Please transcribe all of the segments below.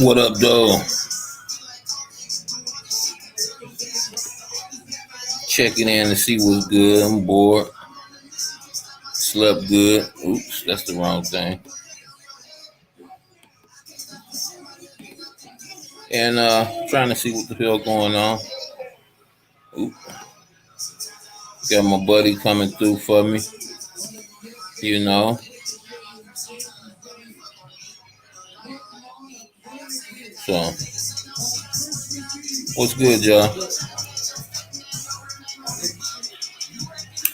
What up, though? Checking in to see what's good. I'm bored. Slept good. Oops, that's the wrong thing. And trying to see what the hell going on. Oops. Got my buddy coming through for me. You know. So, what's good, y'all?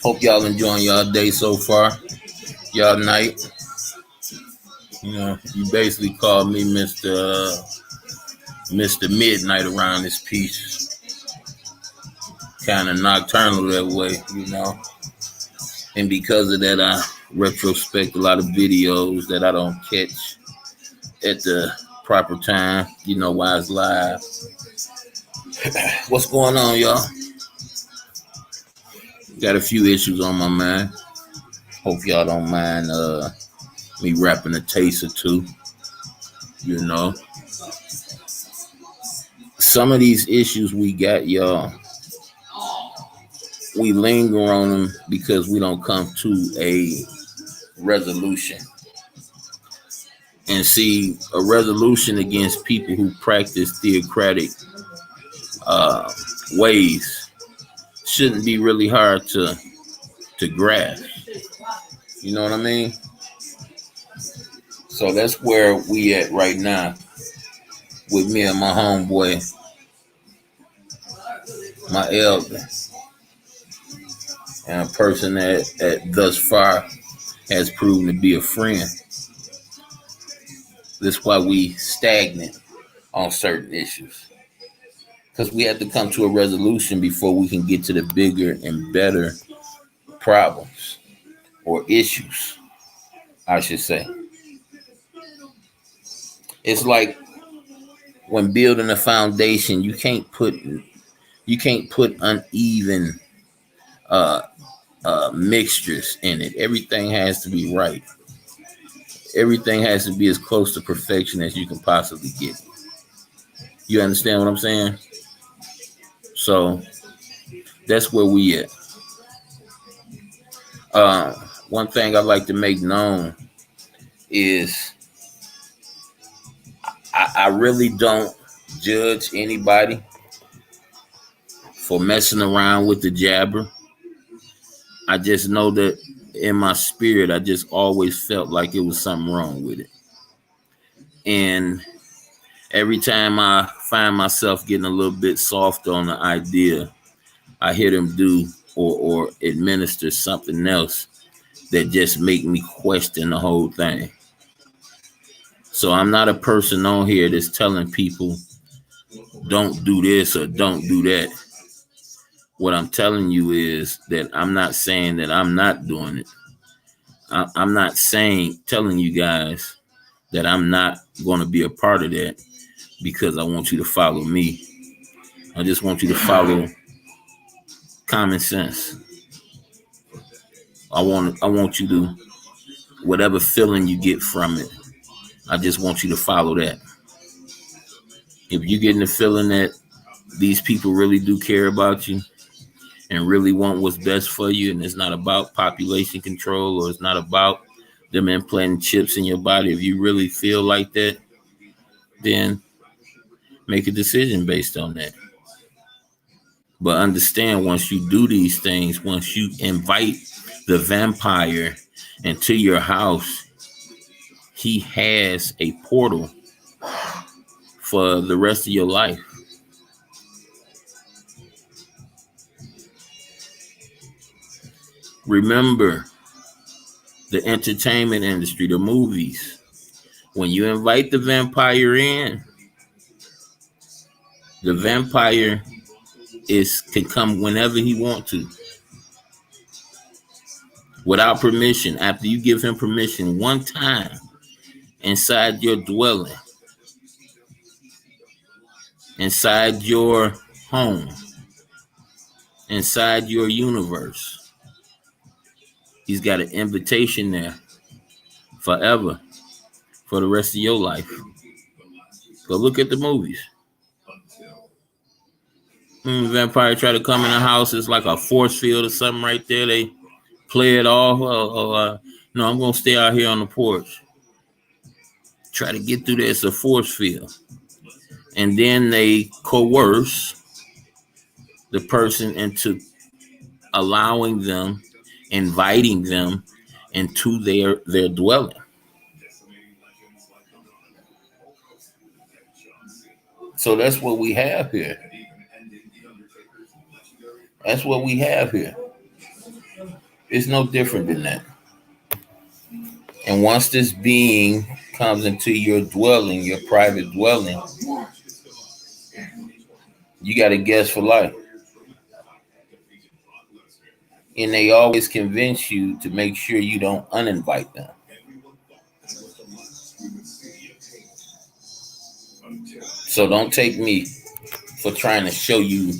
Hope y'all enjoying y'all day so far. Y'all night. You know, you basically call me Mr. Midnight around this piece. Kind of nocturnal that way, you know. And because of that, I retrospect a lot of videos that I don't catch at the proper time. You know why it's live. What's going on, y'all? Got a few issues on my mind. Hope y'all don't mind me rapping a taste or two. You know. Some of these issues we got, y'all, we linger on them because we don't come to a resolution. And see, a resolution against people who practice theocratic ways shouldn't be really hard to grasp. You know what I mean? So that's where we at right now with me and my homeboy, my elder, and a person that thus far has proven to be a friend. That's why we stagnant on certain issues. Because we have to come to a resolution before we can get to the bigger and better problems or issues, I should say. It's like when building a foundation, you can't put uneven mixtures in it. Everything has to be right. Everything has to be as close to perfection as you can possibly get. You understand what I'm saying? So that's where we at. One thing I like to make known is I really don't judge anybody for messing around with the jabber. I just know that in my spirit, I just always felt like it was something wrong with it. And every time I find myself getting a little bit softer on the idea, I hear them do or administer something else that just make me question the whole thing. So I'm not a person on here that's telling people don't do this or don't do that. What I'm telling you is that I'm not saying that I'm not doing it. I'm not telling you guys that I'm not going to be a part of that because I want you to follow me. I just want you to follow common sense. I want you to, whatever feeling you get from it, I just want you to follow that. If you're getting the feeling that these people really do care about you and really want what's best for you, and it's not about population control or it's not about them implanting chips in your body, if you really feel like that, then make a decision based on that. But understand, once you do these things, once you invite the vampire into your house, he has a portal for the rest of your life. Remember, the entertainment industry, the movies, when you invite the vampire in, the vampire can come whenever he wants to, without permission. After you give him permission one time inside your dwelling, inside your home, inside your universe, He's got an invitation there forever for the rest of your life. Go look at the movies. Vampire try to come in the house, it's like a force field or something right there. They play it off. No, I'm going to stay out here on the porch. Try to get through there. It's a force field. And then they coerce the person into allowing them, inviting them into their dwelling. So that's what we have here. That's what we have here. It's no different than that. And once this being comes into your dwelling, your private dwelling, you got a guest for life. And they always convince you to make sure you don't uninvite them. So don't take me for trying to show you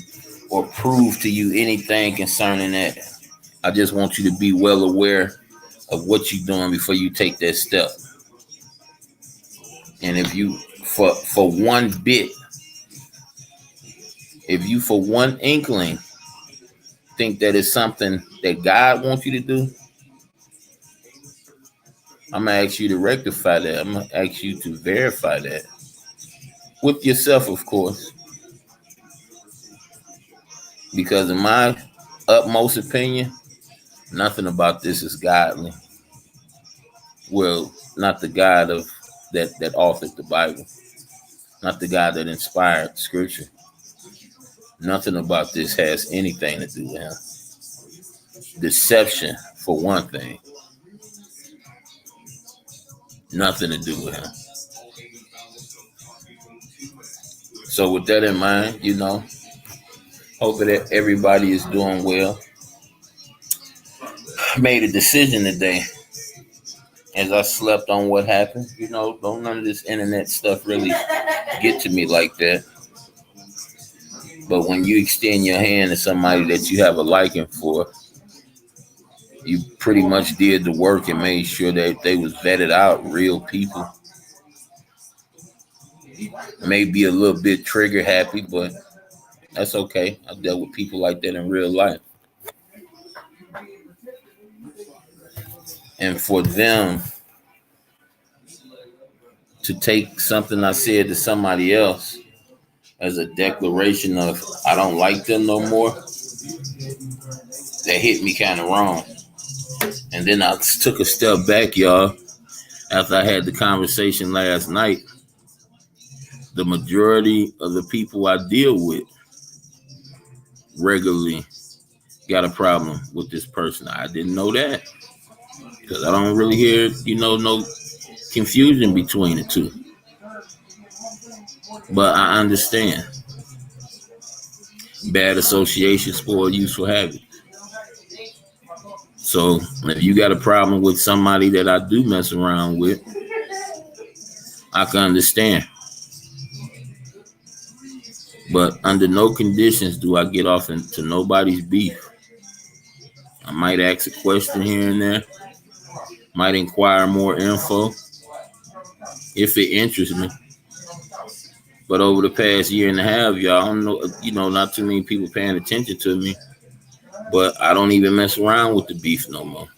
or prove to you anything concerning that. I just want you to be well aware of what you're doing before you take that step. And if you, for one bit, if you for one inkling think that it's something that God wants you to do, I'm going to ask you to rectify that. I'm going to ask you to verify that. With yourself, of course. Because in my utmost opinion, nothing about this is godly. Well, not the God of that authored the Bible. Not the God that inspired Scripture. Nothing about this has anything to do with him. Deception, for one thing. Nothing to do with him. So with that in mind, hoping that everybody is doing well. I made a decision today as I slept on what happened. Don't none of this internet stuff really get to me like that. But when you extend your hand to somebody that you have a liking for, you pretty much did the work and made sure that they was vetted out, real people. Maybe a little bit trigger happy, but that's okay. I've dealt with people like that in real life. And for them to take something I said to somebody else as a declaration of I don't like them no more, that hit me kind of wrong. And then I took a step back, y'all, after I had the conversation last night. The majority of the people I deal with regularly got a problem with this person. I didn't know that because I don't really hear, no confusion between the two. But I understand. Bad association spoil useful habits. So if you got a problem with somebody that I do mess around with, I can understand. But under no conditions do I get off into nobody's beef. I might ask a question here and there. Might inquire more info if it interests me. But over the past year and a half, y'all, I don't know, not too many people paying attention to me. But I don't even mess around with the beef no more.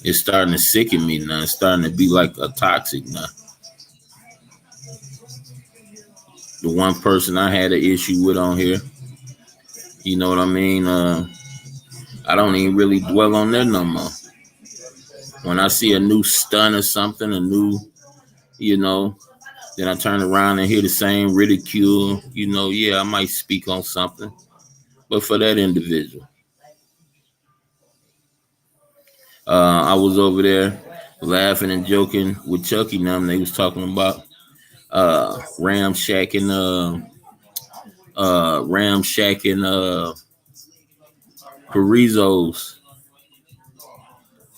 It's starting to sicken me now. It's starting to be like a toxic now. The one person I had an issue with on here, you know what I mean? I don't even really dwell on that no more. When I see a new stun or something, a new, then I turn around and hear the same ridicule, yeah, I might speak on something. But for that individual. I was over there laughing and joking with Chucky and them. They was talking about ramshacking Parizos.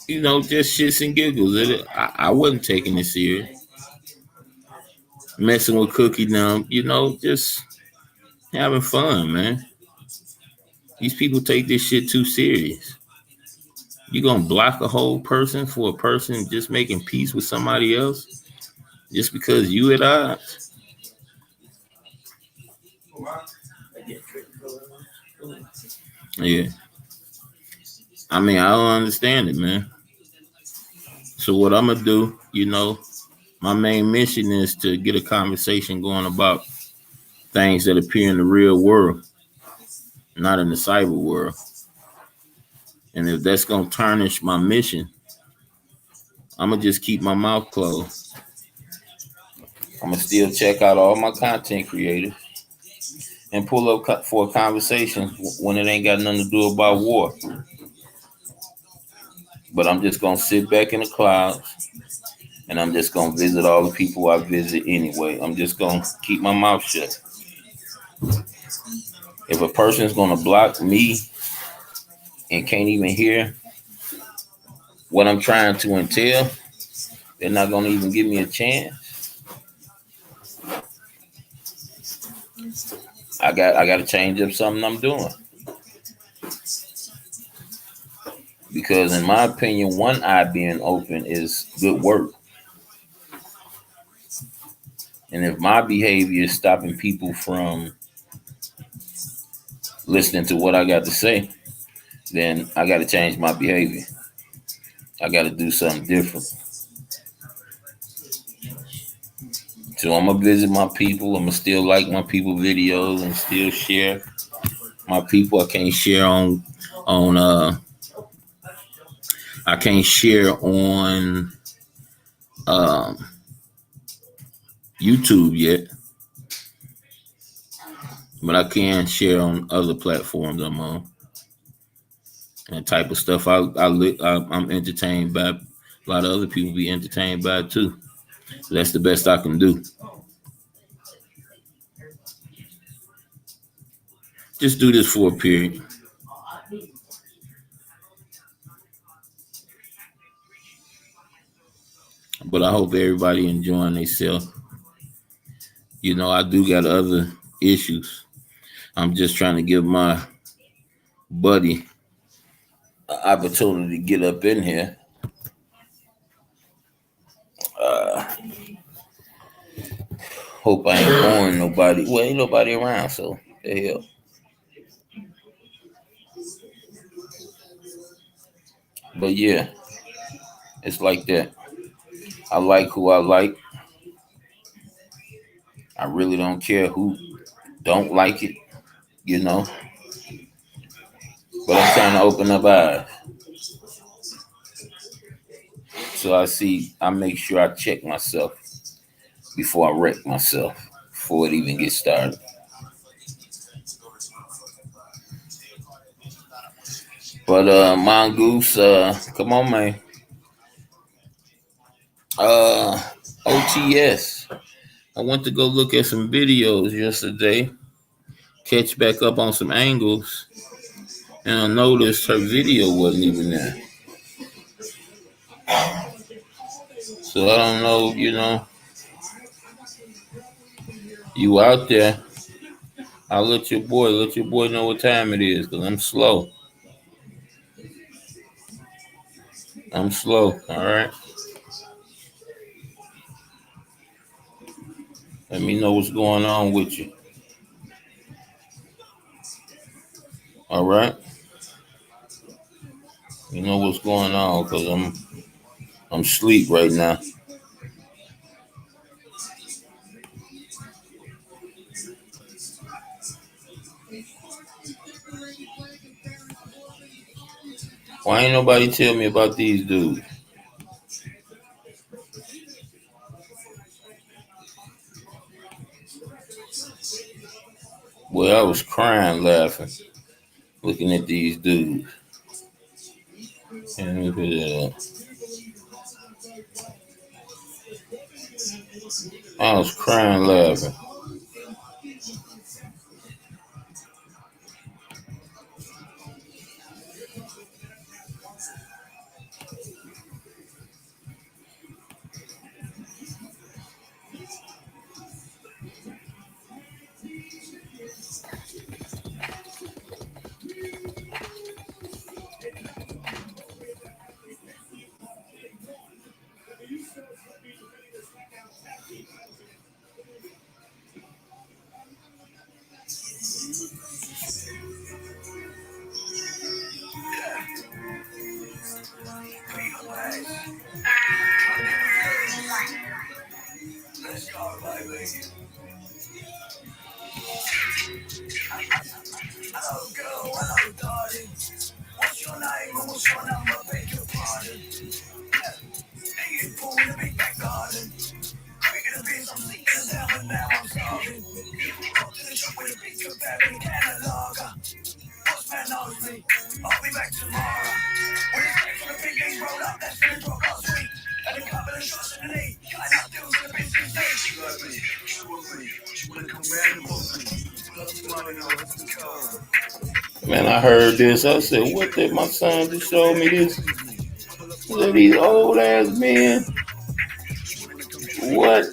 Just shits and giggles. I wasn't taking it serious. Messing with Cookie now, just having fun, man. These people take this shit too serious. You gonna block a whole person for a person just making peace with somebody else just because you at odds? Yeah. I mean, I don't understand it, man. So what I'm gonna do, my main mission is to get a conversation going about things that appear in the real world, not in the cyber world. And if that's gonna tarnish my mission, I'm gonna just keep my mouth closed. I'm gonna still check out all my content creators and pull up for a conversation when it ain't got nothing to do about war. But I'm just gonna sit back in the clouds and I'm just gonna visit all the people I visit anyway. I'm just gonna keep my mouth shut. If a person's gonna block me and can't even hear what I'm trying to entail, they're not gonna even give me a chance. I got to change up something I'm doing because, in my opinion, one eye being open is good work. And if my behavior is stopping people from listening to what I got to say, then I got to change my behavior. I got to do something different. So I'm gonna visit my people. I'm gonna still like my people videos and still share my people. I can't share on um, YouTube yet, but I can share on other platforms I'm on. And the type of stuff I'm entertained by. A lot of other people be entertained by it too. So that's the best I can do. Just do this for a period. But I hope everybody enjoying themselves. I do got other issues. I'm just trying to give my buddy an opportunity to get up in here. Uh, Hope I ain't boring nobody. Well, ain't nobody around, so the hell. But yeah, it's like that. I like who I like. I really don't care who don't like it, you know. But I'm trying to open up eyes. So I make sure I check myself before I wreck myself, before it even gets started. But Mongoose, come on, man. Uh, OTS. I went to go look at some videos yesterday, catch back up on some angles, and I noticed her video wasn't even there. So I don't know, you out there. I'll let your boy know what time it is, because I'm slow. I'm slow, all right? Let me know what's going on with you. All right? You know what's going on, because I'm asleep right now. Why ain't nobody tell me about these dudes? Well, I was crying laughing, looking at these dudes. And look at that. I was crying laughing. Man, I heard this. I said, what did my son just showed me this? Look at these old ass men. What?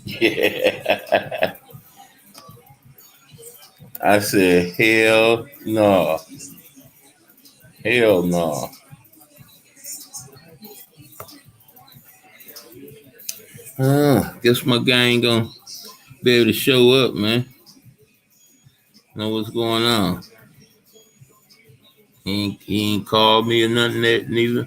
Yeah. I said, hell no. Hell no. Guess my gang gonna be able to show up, man. Know what's going on. He ain't called me or nothing that neither.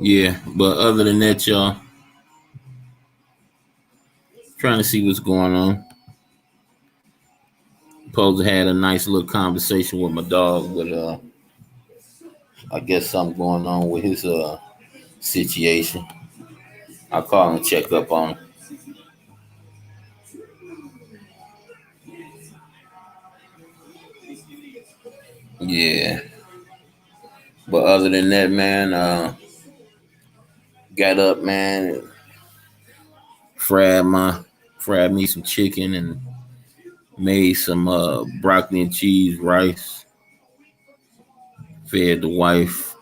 Yeah, but other than that, y'all, trying to see what's going on. Supposed to had a nice little conversation with my dog, but I guess something going on with his situation. I call and check up on him. Yeah, but other than that, man, got up, man, fried me some chicken and made some broccoli and cheese rice. Fed the wife,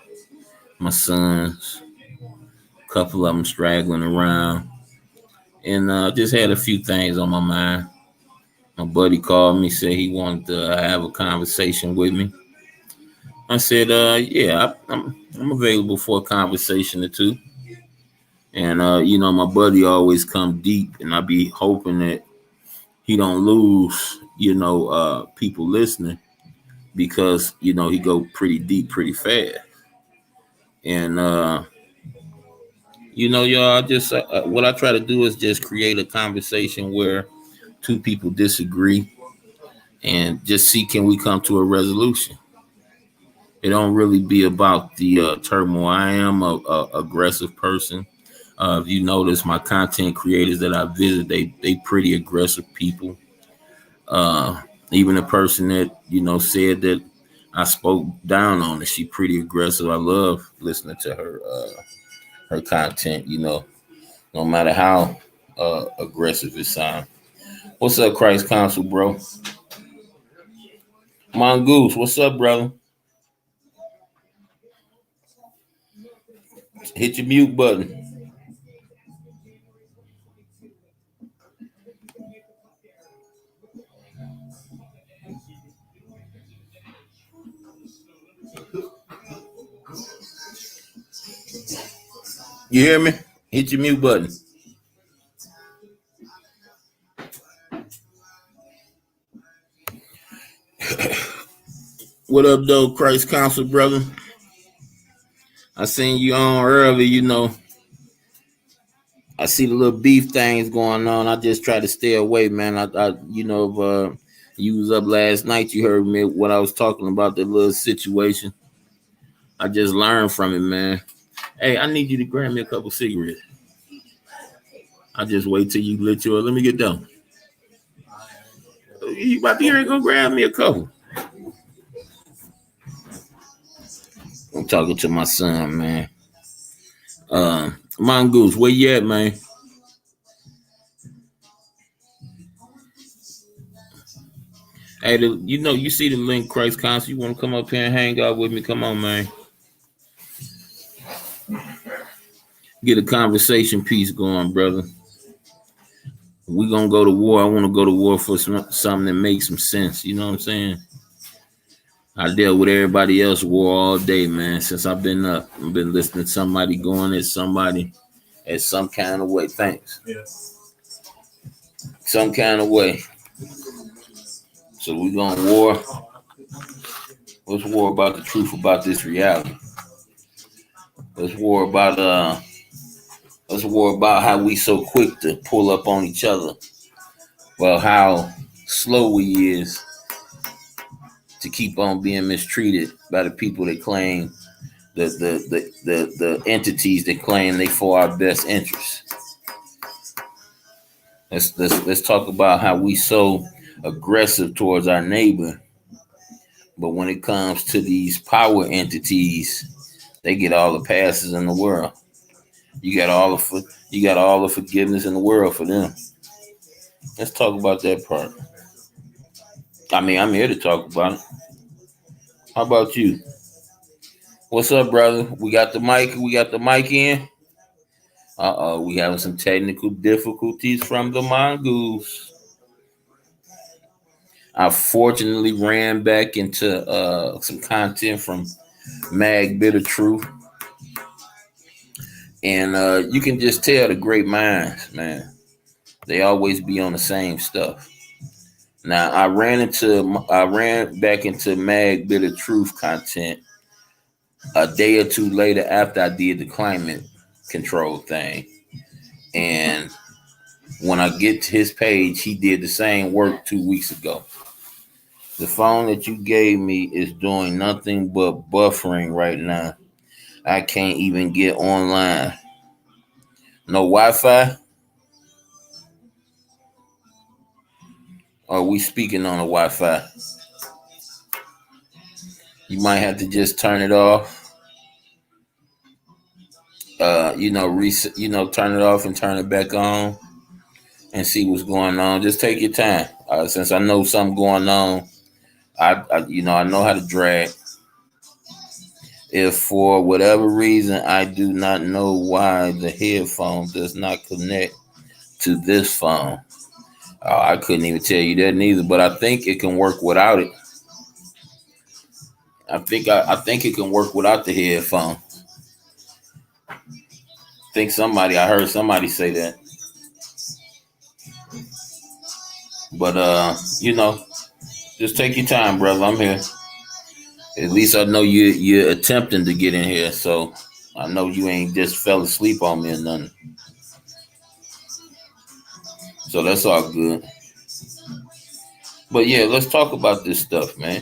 my sons, a couple of them straggling around, and just had a few things on my mind. My buddy called me, said he wanted to have a conversation with me. I said, yeah, I'm available for a conversation or two. And my buddy always come deep, and I be hoping that he don't lose, people listening because he go pretty deep pretty fast. And y'all, just what I try to do is just create a conversation where two people disagree and just see can we come to a resolution. It don't really be about the turmoil. I am a aggressive person. If you notice, my content creators that I visit, they pretty aggressive people. Even the person that said that I spoke down on it, she pretty aggressive. I love listening to her content. No matter how aggressive it sounds. What's up, Christ Council, bro? Mongoose, what's up, brother? Hit your mute button. You hear me? Hit your mute button. What up, though, Christ Council, brother? I seen you on early, I see the little beef things going on. I just try to stay away, man. If you was up last night, you heard me what I was talking about, the little situation. I just learned from it, man. Hey, I need you to grab me a couple cigarettes. I just wait till you lit your. Let me get done. You about to hear it? Go grab me a couple. I'm talking to my son, man. Mongoose, where you at, man? Hey, you see the link, Christ Council. You want to come up here and hang out with me? Come on, man. Get a conversation piece going, brother. We gonna go to war. I want to go to war for something that makes some sense. You know what I'm saying? I dealt with everybody else war all day, man. Since I've been up, I've been listening to somebody going at somebody at some kind of way. Thanks. Yeah. Some kind of way. So we going to war. Let's war about the truth about this reality. Let's war about how we so quick to pull up on each other. Well, how slow we is to keep on being mistreated by the people that claim the entities that claim they for our best interests. Let's talk about how we so aggressive towards our neighbor, but when it comes to these power entities, they get all the passes in the world. You got all the forgiveness in the world for them. Let's talk about that part. I mean, I'm here to talk about it. How about you? What's up, brother? We got the mic. We got the mic in. We having some technical difficulties from the mongoose. I fortunately ran back into some content from Mag Bitter Truth. And you can just tell the great minds, man. They always be on the same stuff. Now, I ran back into Mag Bitter Truth content a day or two later after I did the climate control thing. And when I get to his page, he did the same work 2 weeks ago. The phone that you gave me is doing nothing but buffering right now. I can't even get online. No Wi-Fi? Or are we speaking on the Wi-Fi? You might have to just turn it off. Turn it off and turn it back on and see what's going on. Just take your time. Since I know something going on, I know how to drag. If for whatever reason I do not know why the headphone does not connect to this phone, I couldn't even tell you that neither. But I think it can work without it. I think it can work without the headphone. I heard somebody say that. But just take your time, brother. I'm here. At least I know you're attempting to get in here, so I know you ain't just fell asleep on me or nothing. So that's all good. But yeah, let's talk about this stuff, man.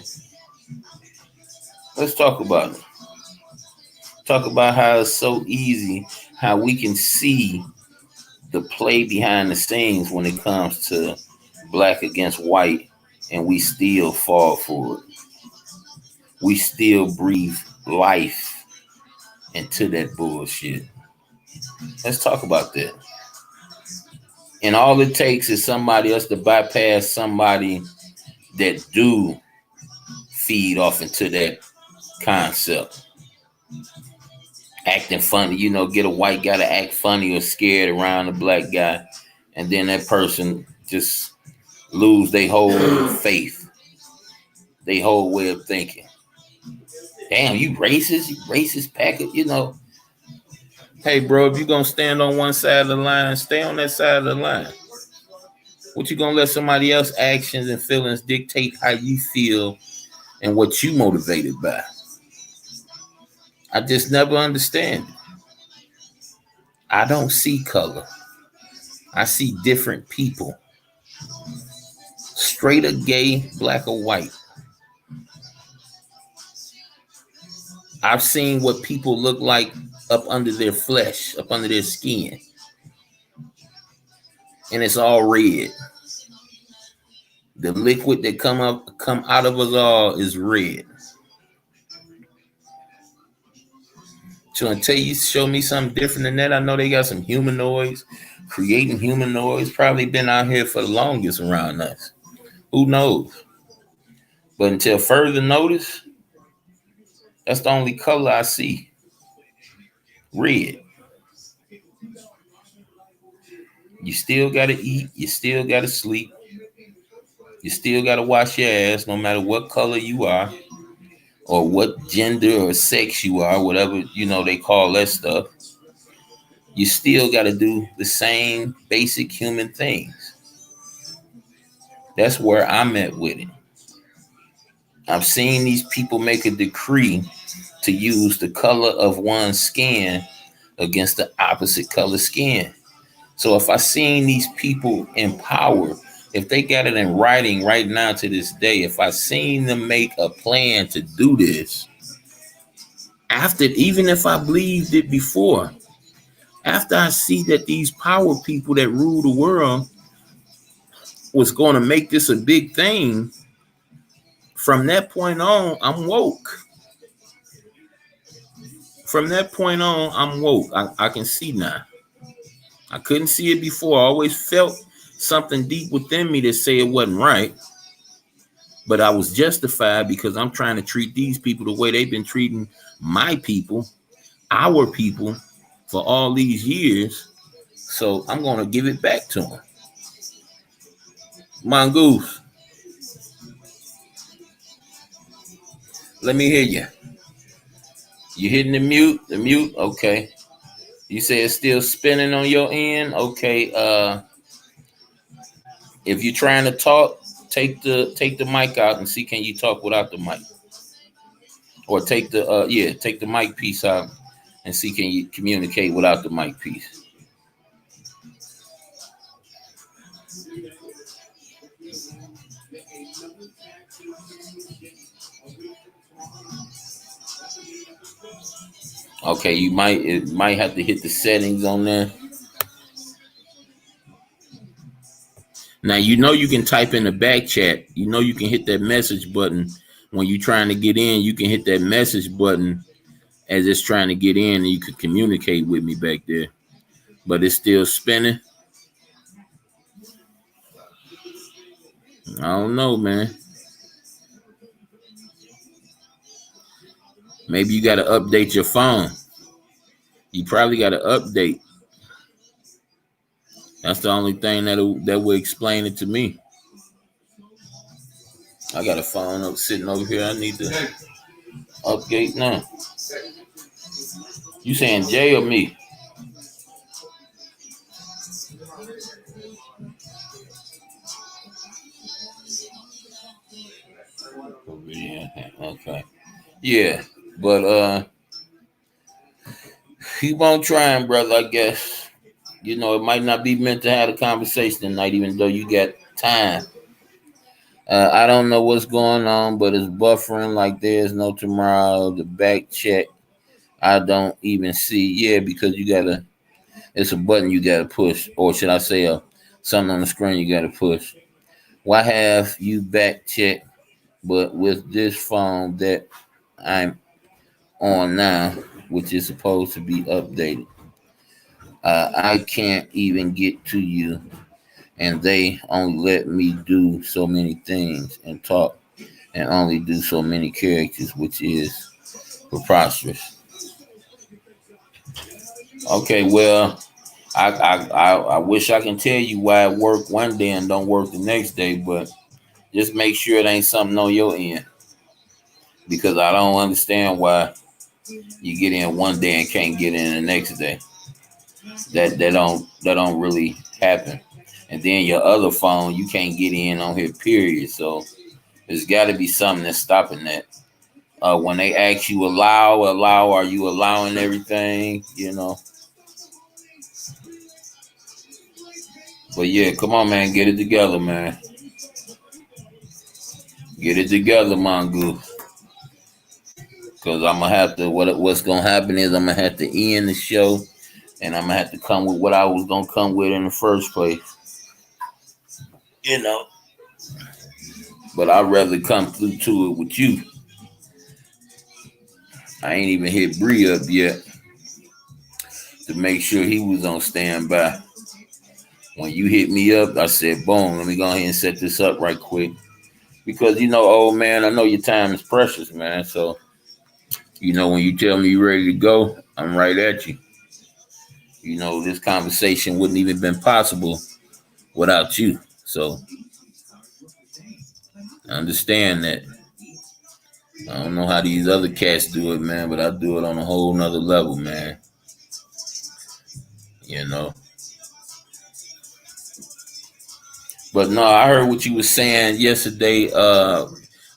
Let's talk about it. Talk about how it's so easy, how we can see the play behind the scenes when it comes to black against white, and we still fall for it. We still breathe life into that bullshit. Let's talk about that. And all it takes is somebody else to bypass somebody that do feed off into that concept. Acting funny, get a white guy to act funny or scared around a black guy, and then that person just lose their whole faith, their whole way of thinking. Damn, you racist packet, Hey, bro, if you're going to stand on one side of the line, stay on that side of the line. What you going to let somebody else's actions and feelings dictate how you feel and what you motivated by? I just never understand. I don't see color. I see different people. Straight or gay, black or white. I've seen what people look like up under their flesh, up under their skin. And it's all red. The liquid that come out of us all is red. So until you show me something different than that, I know they got some humanoids, creating humanoids, probably been out here for the longest around us. Who knows? But until further notice, that's the only color I see. Red. You still gotta eat, you still gotta sleep, you still gotta wash your ass no matter what color you are, or what gender or sex you are, whatever they call that stuff. You still gotta do the same basic human things. That's where I'm at with it. I've seen these people make a decree to use the color of one's skin against the opposite color skin. So if I seen these people in power, if they got it in writing right now to this day, if I seen them make a plan to do this, after, even if I believed it before, after I see that these power people that rule the world was going to make this a big thing, from that point on, I'm woke. From that point on, I'm woke. I can see now. I couldn't see it before. I always felt something deep within me that said it wasn't right. But I was justified because I'm trying to treat these people the way they've been treating my people, our people, for all these years. So I'm going to give it back to them. Mongoose, let me hear you. You hitting the mute? The mute? Okay. You say it's still spinning on your end? Okay. If you're trying to talk, take the mic out and see can you talk without the mic. Or take the mic piece out and see can you communicate without the mic piece. Okay, it might have to hit the settings on there. Now you can type in the back chat. You can hit that message button when you're trying to get in. You can hit that message button as it's trying to get in, and you could communicate with me back there. But it's still spinning. I don't know, man. Maybe you got to update your phone. You probably got to update. That's the only thing that will explain it to me. I got a phone up sitting over here. I need to update now. You saying Jay or me? Yeah. Okay. Yeah, but keep on trying, brother. I guess it might not be meant to have a conversation tonight, even though you got time. I don't know what's going on, but it's buffering like there's no tomorrow. The back check, I don't even see. Yeah, because it's a button you gotta push, or should I say, something on the screen you gotta push. Why have you back check? But with this phone that I'm on now, which is supposed to be updated, I can't even get to you, and they only let me do so many things and talk and only do so many characters, which is preposterous. Okay, well, I wish I can tell you why it worked one day and don't work the next day, but just make sure it ain't something on your end, because I don't understand why you get in one day and can't get in the next day. That don't really happen. And then your other phone, you can't get in on here, period. So there's got to be something that's stopping that. When they ask you allow, are you allowing everything? But yeah, come on, man, get it together, man. Get it together, Mongoose. Because I'm gonna have to. What's gonna happen is I'm gonna have to end the show, and I'm gonna have to come with what I was gonna come with in the first place. You know. But I'd rather come through to it with you. I ain't even hit Bree up yet to make sure he was on standby. When you hit me up, I said, boom, let me go ahead and set this up right quick. Because, old man, I know your time is precious, man. So, when you tell me you're ready to go, I'm right at you. This conversation wouldn't even been possible without you. So, I understand that. I don't know how these other cats do it, man, but I do it on a whole nother level, man. But no, I heard what you was saying yesterday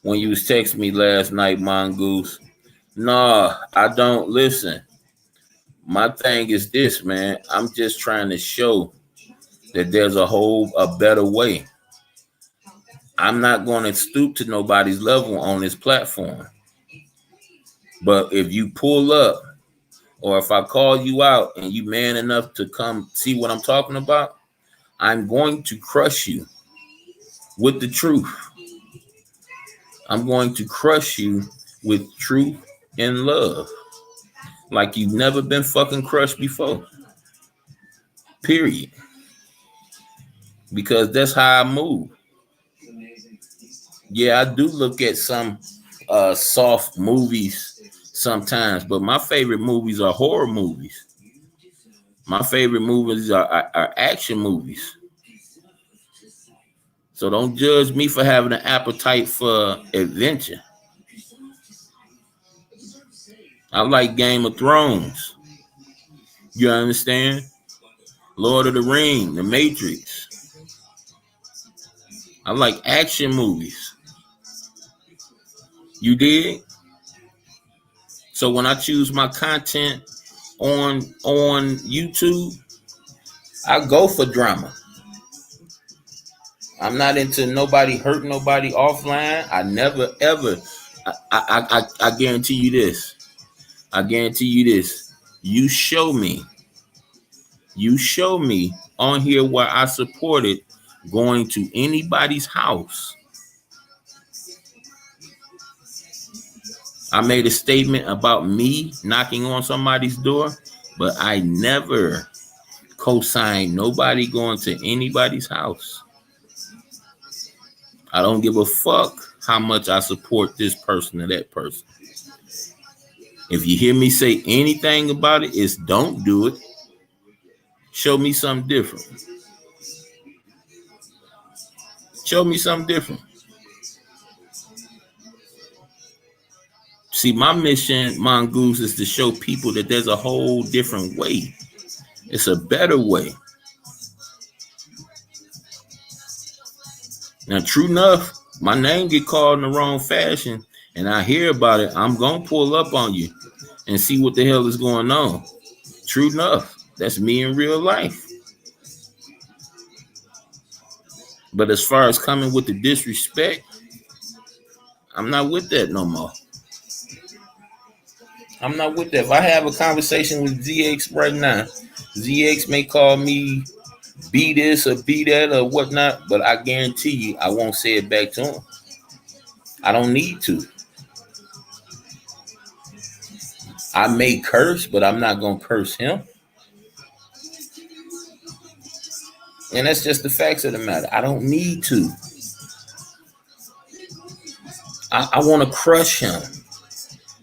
when you was texting me last night, Mongoose. No, I don't listen. My thing is this, man. I'm just trying to show that there's a better way. I'm not going to stoop to nobody's level on this platform. But if you pull up, or if I call you out and you man enough to come see what I'm talking about, I'm going to crush you with the truth. I'm going to crush you with truth and love. Like you've never been fucking crushed before. Period. Because that's how I move. Yeah, I do look at some soft movies sometimes, but my favorite movies are horror movies. My favorite movies are action movies. So don't judge me for having an appetite for adventure. I like Game of Thrones. You understand? Lord of the Rings, The Matrix. I like action movies. You dig? So when I choose my content on YouTube, I go for drama. I'm not into nobody hurting nobody offline. I never ever. I guarantee you this. I guarantee you this. You show me on here where I supported going to anybody's house. I made a statement about me knocking on somebody's door, but I never co-signed nobody going to anybody's house. I don't give a fuck how much I support this person or that person. If you hear me say anything about it, it's don't do it. Show me something different. Show me something different. See, my mission, Mongoose, is to show people that there's a whole different way. It's a better way. Now, true enough, my name get called in the wrong fashion, and I hear about it. I'm going to pull up on you and see what the hell is going on. True enough, that's me in real life. But as far as coming with the disrespect, I'm not with that no more. I'm not with that. If I have a conversation with ZX right now, ZX may call me be this or be that or whatnot, but I guarantee you I won't say it back to him. I don't need to. I may curse, but I'm not going to curse him. And that's just the facts of the matter. I don't need to. I want to crush him.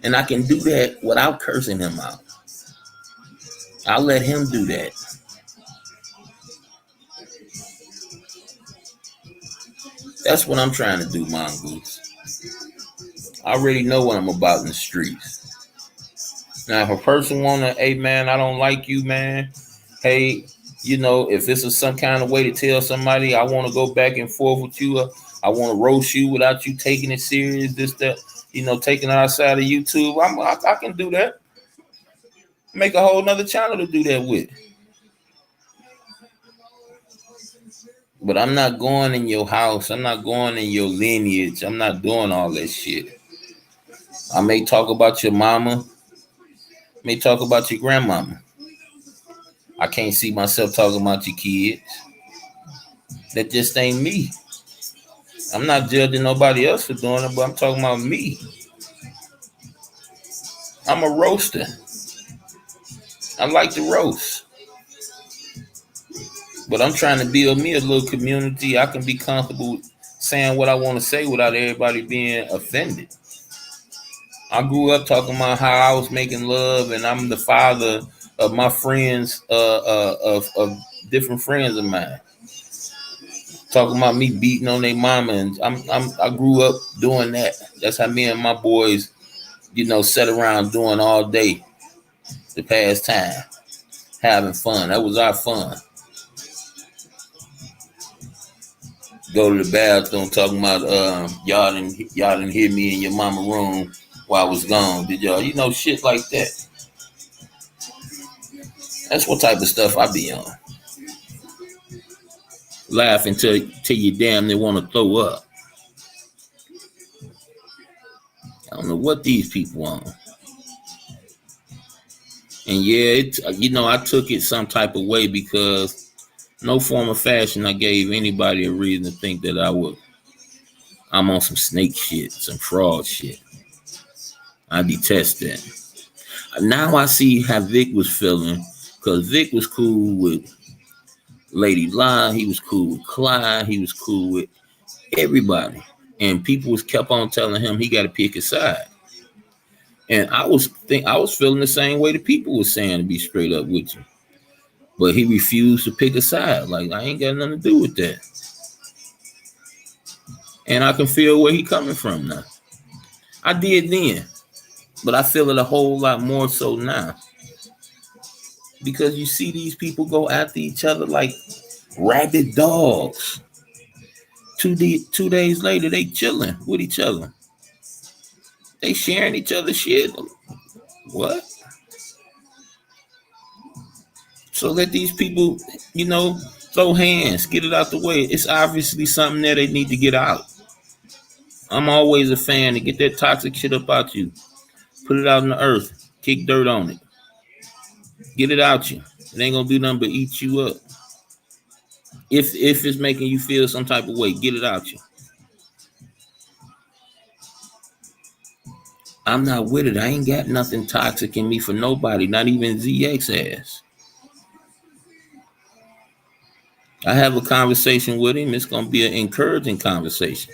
And I can do that without cursing him out. I'll let him do that. That's what I'm trying to do, Mongoose. I already know what I'm about in the streets. Now, if a person wanna, hey man, I don't like you, man. Hey, if this is some kind of way to tell somebody I want to go back and forth with you, I want to roast you without you taking it serious, this, that, taking it outside of YouTube, I can do that. Make a whole nother channel to do that with. But I'm not going in your house. I'm not going in your lineage. I'm not doing all that shit. I may talk about your mama. May talk about your grandmama. I can't see myself talking about your kids. That just ain't me. I'm not judging nobody else for doing it, but I'm talking about me. I'm a roaster. I like to roast. But I'm trying to build me a little community. I can be comfortable saying what I want to say without everybody being offended. I grew up talking about how I was making love, and I'm the father of my friends, of different friends of mine. Talking about me beating on their mama, and I grew up doing that. That's how me and my boys, sat around doing all day to pass time, having fun. That was our fun. Go to the bathroom talking about y'all didn't hear me in your mama room while I was gone. Did y'all, shit like that? That's what type of stuff I be on. Laughing till you damn they want to throw up. I don't know what these people on. And yeah, I took it some type of way because no form of fashion I gave anybody a reason to think that I'm on some snake shit, some fraud shit. I detest that. Now I see how Vic was feeling, because Vic was cool with Lady La, he was cool with Clyde, he was cool with everybody. And people was kept on telling him he got to pick a side. And I was feeling the same way the people was saying, to be straight up with you. But he refused to pick a side. Like, I ain't got nothing to do with that. And I can feel where he coming from now. I did then, but I feel it a whole lot more so now. Because you see these people go after each other like rabid dogs. 2 days later, they chilling with each other. They sharing each other's shit. What? So let these people, throw hands, get it out the way. It's obviously something that they need to get out. I'm always a fan to get that toxic shit up out you. Put it out in the earth. Kick dirt on it. Get it out you. It ain't gonna do nothing but eat you up. If it's making you feel some type of way, get it out you. I'm not with it. I ain't got nothing toxic in me for nobody, not even ZX ass. I have a conversation with him. It's gonna be an encouraging conversation.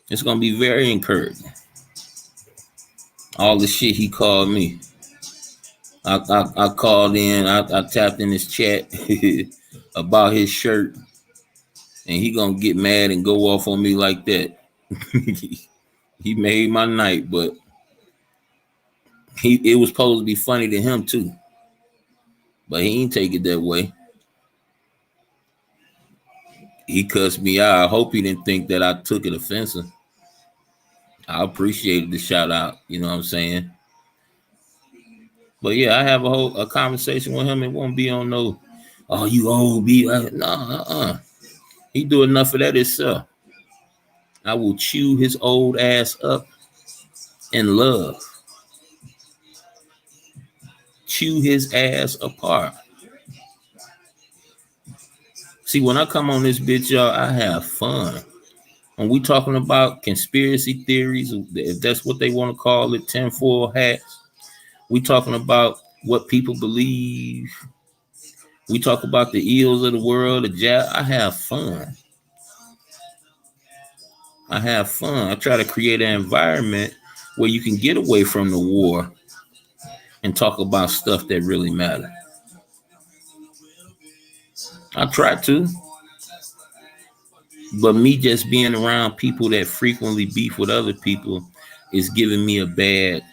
It's gonna be very encouraging. All the shit he called me. I called in, I tapped in his chat about his shirt, and he gonna get mad and go off on me like that. He made my night, but it was supposed to be funny to him too. But he ain't take it that way. He cussed me out. I hope he didn't think that I took it offensive. I appreciated the shout out, you know what I'm saying? But yeah, I have a conversation with him. It won't be on no, oh, you old B. No, He do enough of that himself. I will chew his old ass up in love. Chew his ass apart. See, when I come on this bitch, y'all, I have fun. When we talking about conspiracy theories, if that's what they want to call it, tinfoil hats, we talking about what people believe. We talk about the ills of the world, the jazz. I have fun. I have fun. I try to create an environment where you can get away from the war and talk about stuff that really matter. I try to. But me just being around people that frequently beef with other people is giving me a bad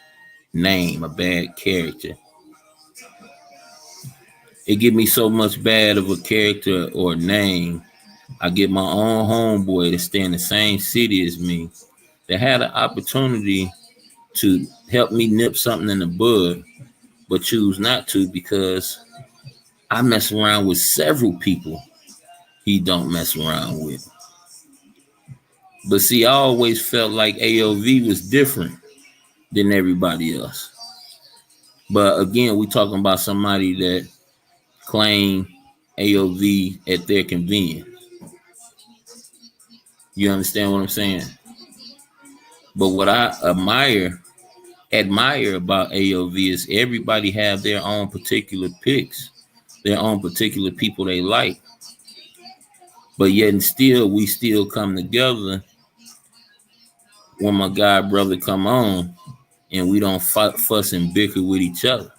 name, a bad character. It give me so much bad of a character or name. I get my own homeboy to stay in the same city as me that had an opportunity to help me nip something in the bud, but choose not to because I mess around with several people he don't mess around with. But see, I always felt like AOV was different than everybody else. But again, we talking about somebody that claim AOV at their convenience. You understand what I'm saying? But what I admire about AOV is everybody have their own particular picks, their own particular people they like. But yet and still, we still come together when my god brother come on, and we don't fight, fuss and bicker with each other.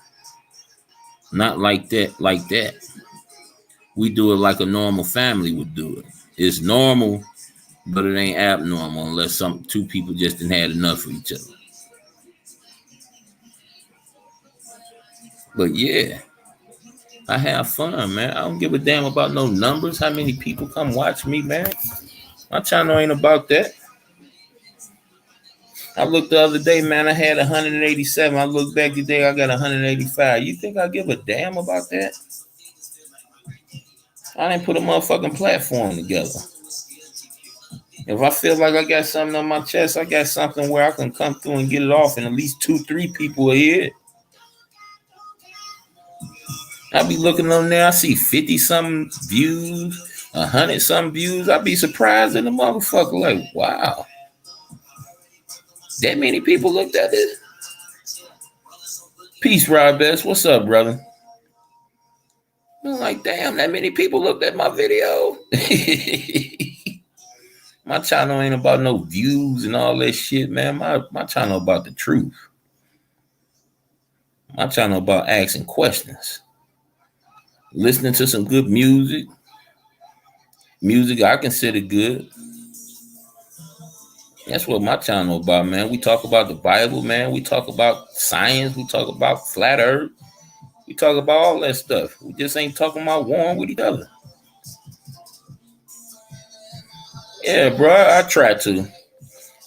Not like that, like that. We do it like a normal family would do it. It's normal, but it ain't abnormal unless some two people just didn't had enough of each other. But yeah, I have fun, man. I don't give a damn about no numbers. How many people come watch me, man? My channel ain't about that. I looked the other day, man. I had 187. I looked back today, I got 185. You think I give a damn about that? I didn't put a motherfucking platform together. If I feel like I got something on my chest, I got something where I can come through and get it off, and at least 2-3 people are here. I be looking on there, I see 50-something views, 100-something views. I be surprised in the motherfucker, like, wow. That many people looked at it. Peace, Rob Best. What's up, brother? I'm like, damn, that many people looked at my video. My channel ain't about no views and all that shit, man. My channel about the truth. My channel about asking questions. Listening to some good music. Music I consider good. That's what my channel about, man. We talk about the Bible, man. We talk about science. We talk about flat earth. We talk about all that stuff. We just ain't talking about warring with each other. Yeah, bro, I try to.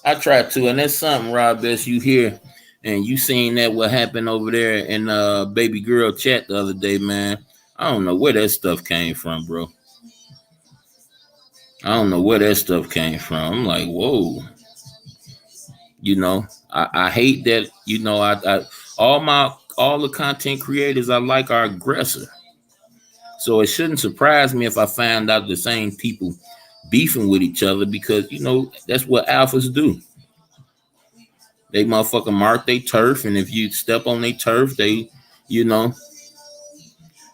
And that's something, Rob, Best, you hear. And you seen that what happened over there in baby girl chat the other day, man. I don't know where that stuff came from, bro. I don't know where that stuff came from. I'm like, whoa. You know, I hate that, you know, all the content creators I like are aggressive. So it shouldn't surprise me if I find out the same people beefing with each other, because, you know, that's what alphas do. They motherfucking mark their turf, and if you step on their turf, they, you know,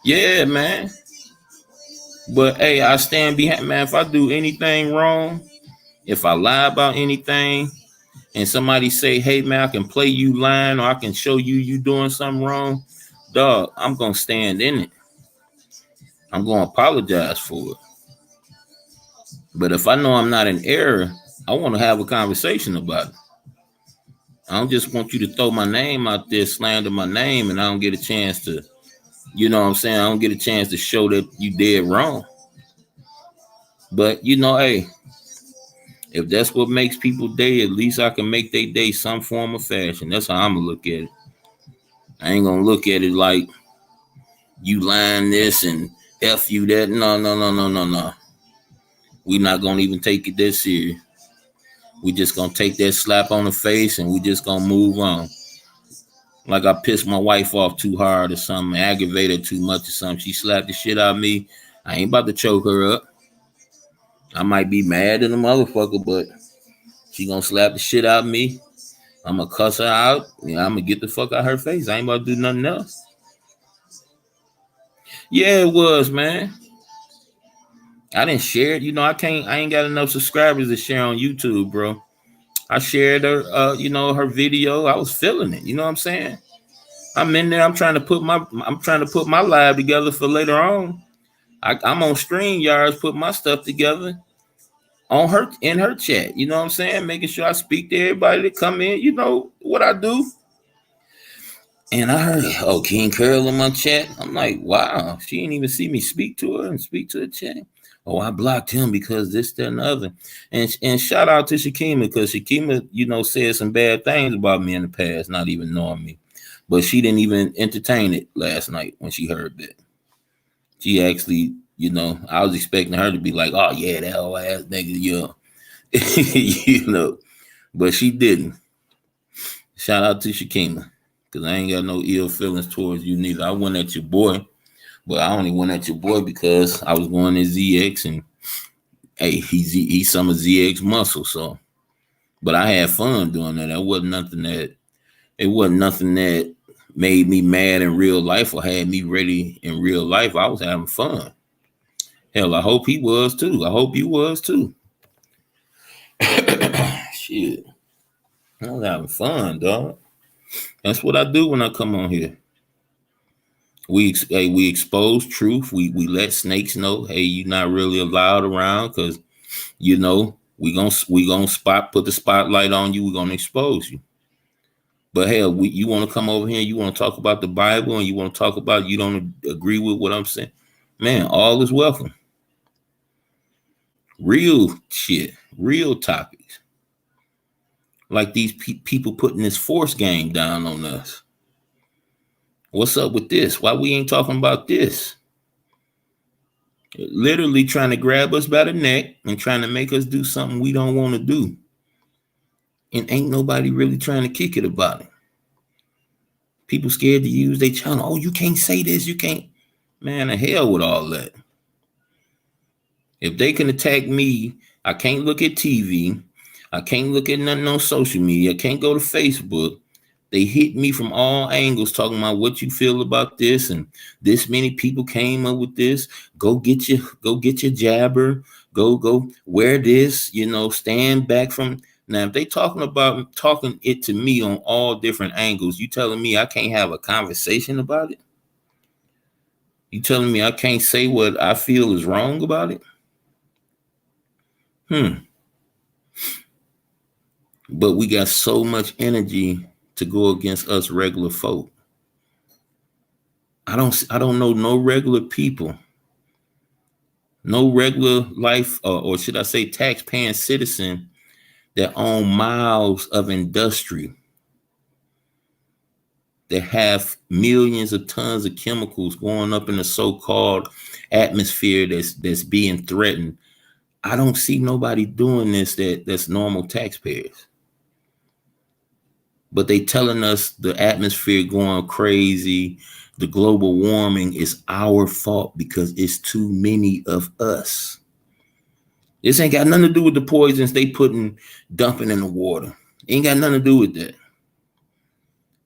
yeah, man. But hey, I stand behind, man. If I do anything wrong, if I lie about anything, and somebody say, hey, man, I can play you lying, or I can show you doing something wrong, dog, I'm going to stand in it. I'm going to apologize for it. But if I know I'm not in error, I want to have a conversation about it. I don't just want you to throw my name out there, slander my name, and I don't get a chance to, you know what I'm saying? I don't get a chance to show that you did wrong. But, you know, hey, if that's what makes people day, at least I can make their day some form of fashion. That's how I'm going to look at it. I ain't going to look at it like you lying this and F you that. No. We not going to even take it that serious. We just going to take that slap on the face and we just going to move on. Like I pissed my wife off too hard or something, aggravated too much or something. She slapped the shit out of me. I ain't about to choke her up. I might be mad at the motherfucker, but she gonna slap the shit out of me. I'm gonna cuss her out. I'm gonna get the fuck out of her face. I ain't about to do nothing else. Yeah, it was, man. I didn't share it. You know, I ain't got enough subscribers to share on YouTube, bro. I shared her, you know, her video. I was feeling it. You know what I'm saying? I'm in there. I'm trying to put my live together for later on. I'm on StreamYards, put my stuff together on her in her chat. You know what I'm saying? Making sure I speak to everybody that come in. You know what I do. And I heard, oh, King Curl in my chat. I'm like, wow, she didn't even see me speak to her and speak to the chat. Oh, I blocked him because this, that, and the other. And shout out to Shakima, because Shakima, you know, said some bad things about me in the past, not even knowing me. But she didn't even entertain it last night when she heard that. She actually, you know, I was expecting her to be like, oh, yeah, that old ass nigga, yeah. You know, but she didn't. Shout out to Shakima, because I ain't got no ill feelings towards you neither. I went at your boy, but I only went at your boy because I was going at ZX and Hey, he's some of ZX Muscle, so but I had fun doing that. It wasn't nothing that made me mad in real life or had me ready in real life. I was having fun. Hell, I hope he was too. I hope you was too. Shit. I was having fun, dog. That's what I do when I come on here. We expose truth. We let snakes know, hey, you're not really allowed around because we gonna put the spotlight on you. We're gonna expose you. But hell, you want to come over here and you want to talk about the Bible and you want to talk about you don't agree with what I'm saying, man, all is welcome. Real shit, real topics. Like these people putting this force game down on us. What's up with this? Why we ain't talking about this? Literally trying to grab us by the neck and trying to make us do something we don't want to do. And ain't nobody really trying to kick it about it. People scared to use their channel. Oh, you can't say this. You can't. Man, the hell with all that. If they can attack me, I can't look at TV. I can't look at nothing on social media. I can't go to Facebook. They hit me from all angles talking about what you feel about this, and this many people came up with this. Go get your jabber. Go wear this, stand back from. Now, if they talking it to me on all different angles, you telling me I can't have a conversation about it? You telling me I can't say what I feel is wrong about it? But we got so much energy to go against us regular folk. I don't know no regular people, no regular life, or should I say tax-paying citizen that own miles of industry that have millions of tons of chemicals going up in the so-called atmosphere that's being threatened. I don't see nobody doing this that's normal taxpayers. But they telling us the atmosphere going crazy, the global warming is our fault because it's too many of us. This ain't got nothing to do with the poisons they dumping in the water. It ain't got nothing to do with that.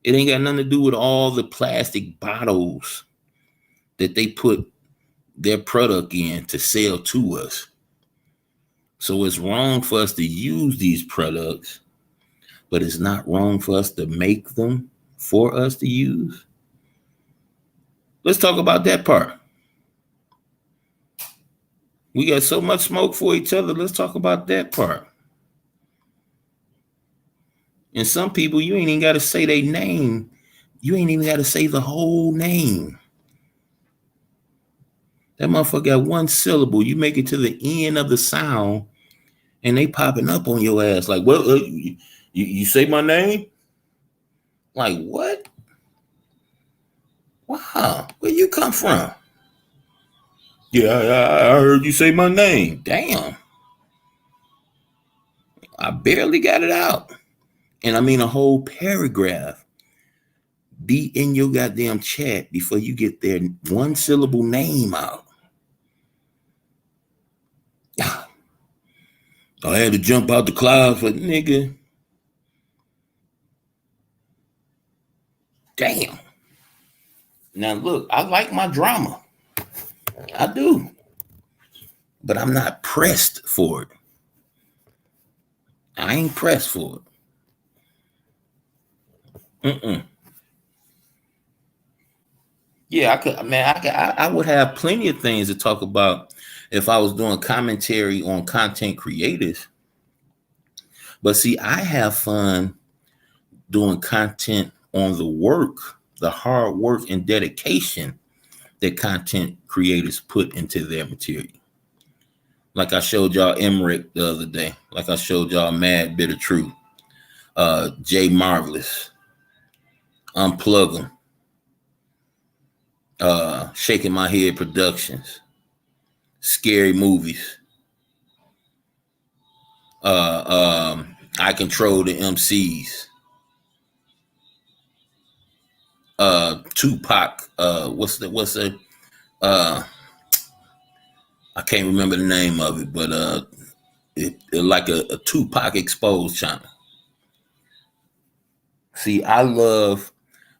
It ain't got nothing to do with all the plastic bottles that they put their product in to sell to us. So it's wrong for us to use these products, but it's not wrong for us to make them for us to use. Let's talk about that part. We got so much smoke for each other. Let's talk about that part. And some people, you ain't even got to say their name. You ain't even got to say the whole name. That motherfucker got one syllable. You make it to the end of the sound, and they popping up on your ass like, "Well, you say my name?" Like, what? Wow, where you come from? Yeah, I heard you say my name. Damn, I barely got it out. And I mean a whole paragraph. Be in your goddamn chat before you get their one syllable name out. I had to jump out the clouds for nigga. Damn. Now look, I like my drama. I do. But I'm not pressed for it. I ain't pressed for it. Yeah, I would have plenty of things to talk about if I was doing commentary on content creators. But see, I have fun doing content on the hard work and dedication that content creators put into their material. Like I showed y'all Emmerich the other day. Like I showed y'all Mad Bitter Truth. Jay Marvelous. Unplug them. Shaking My Head Productions. Scary Movies. I Control the MCs. Tupac. What's the uh I can't remember the name of it, but it like a Tupac exposed channel. See, I love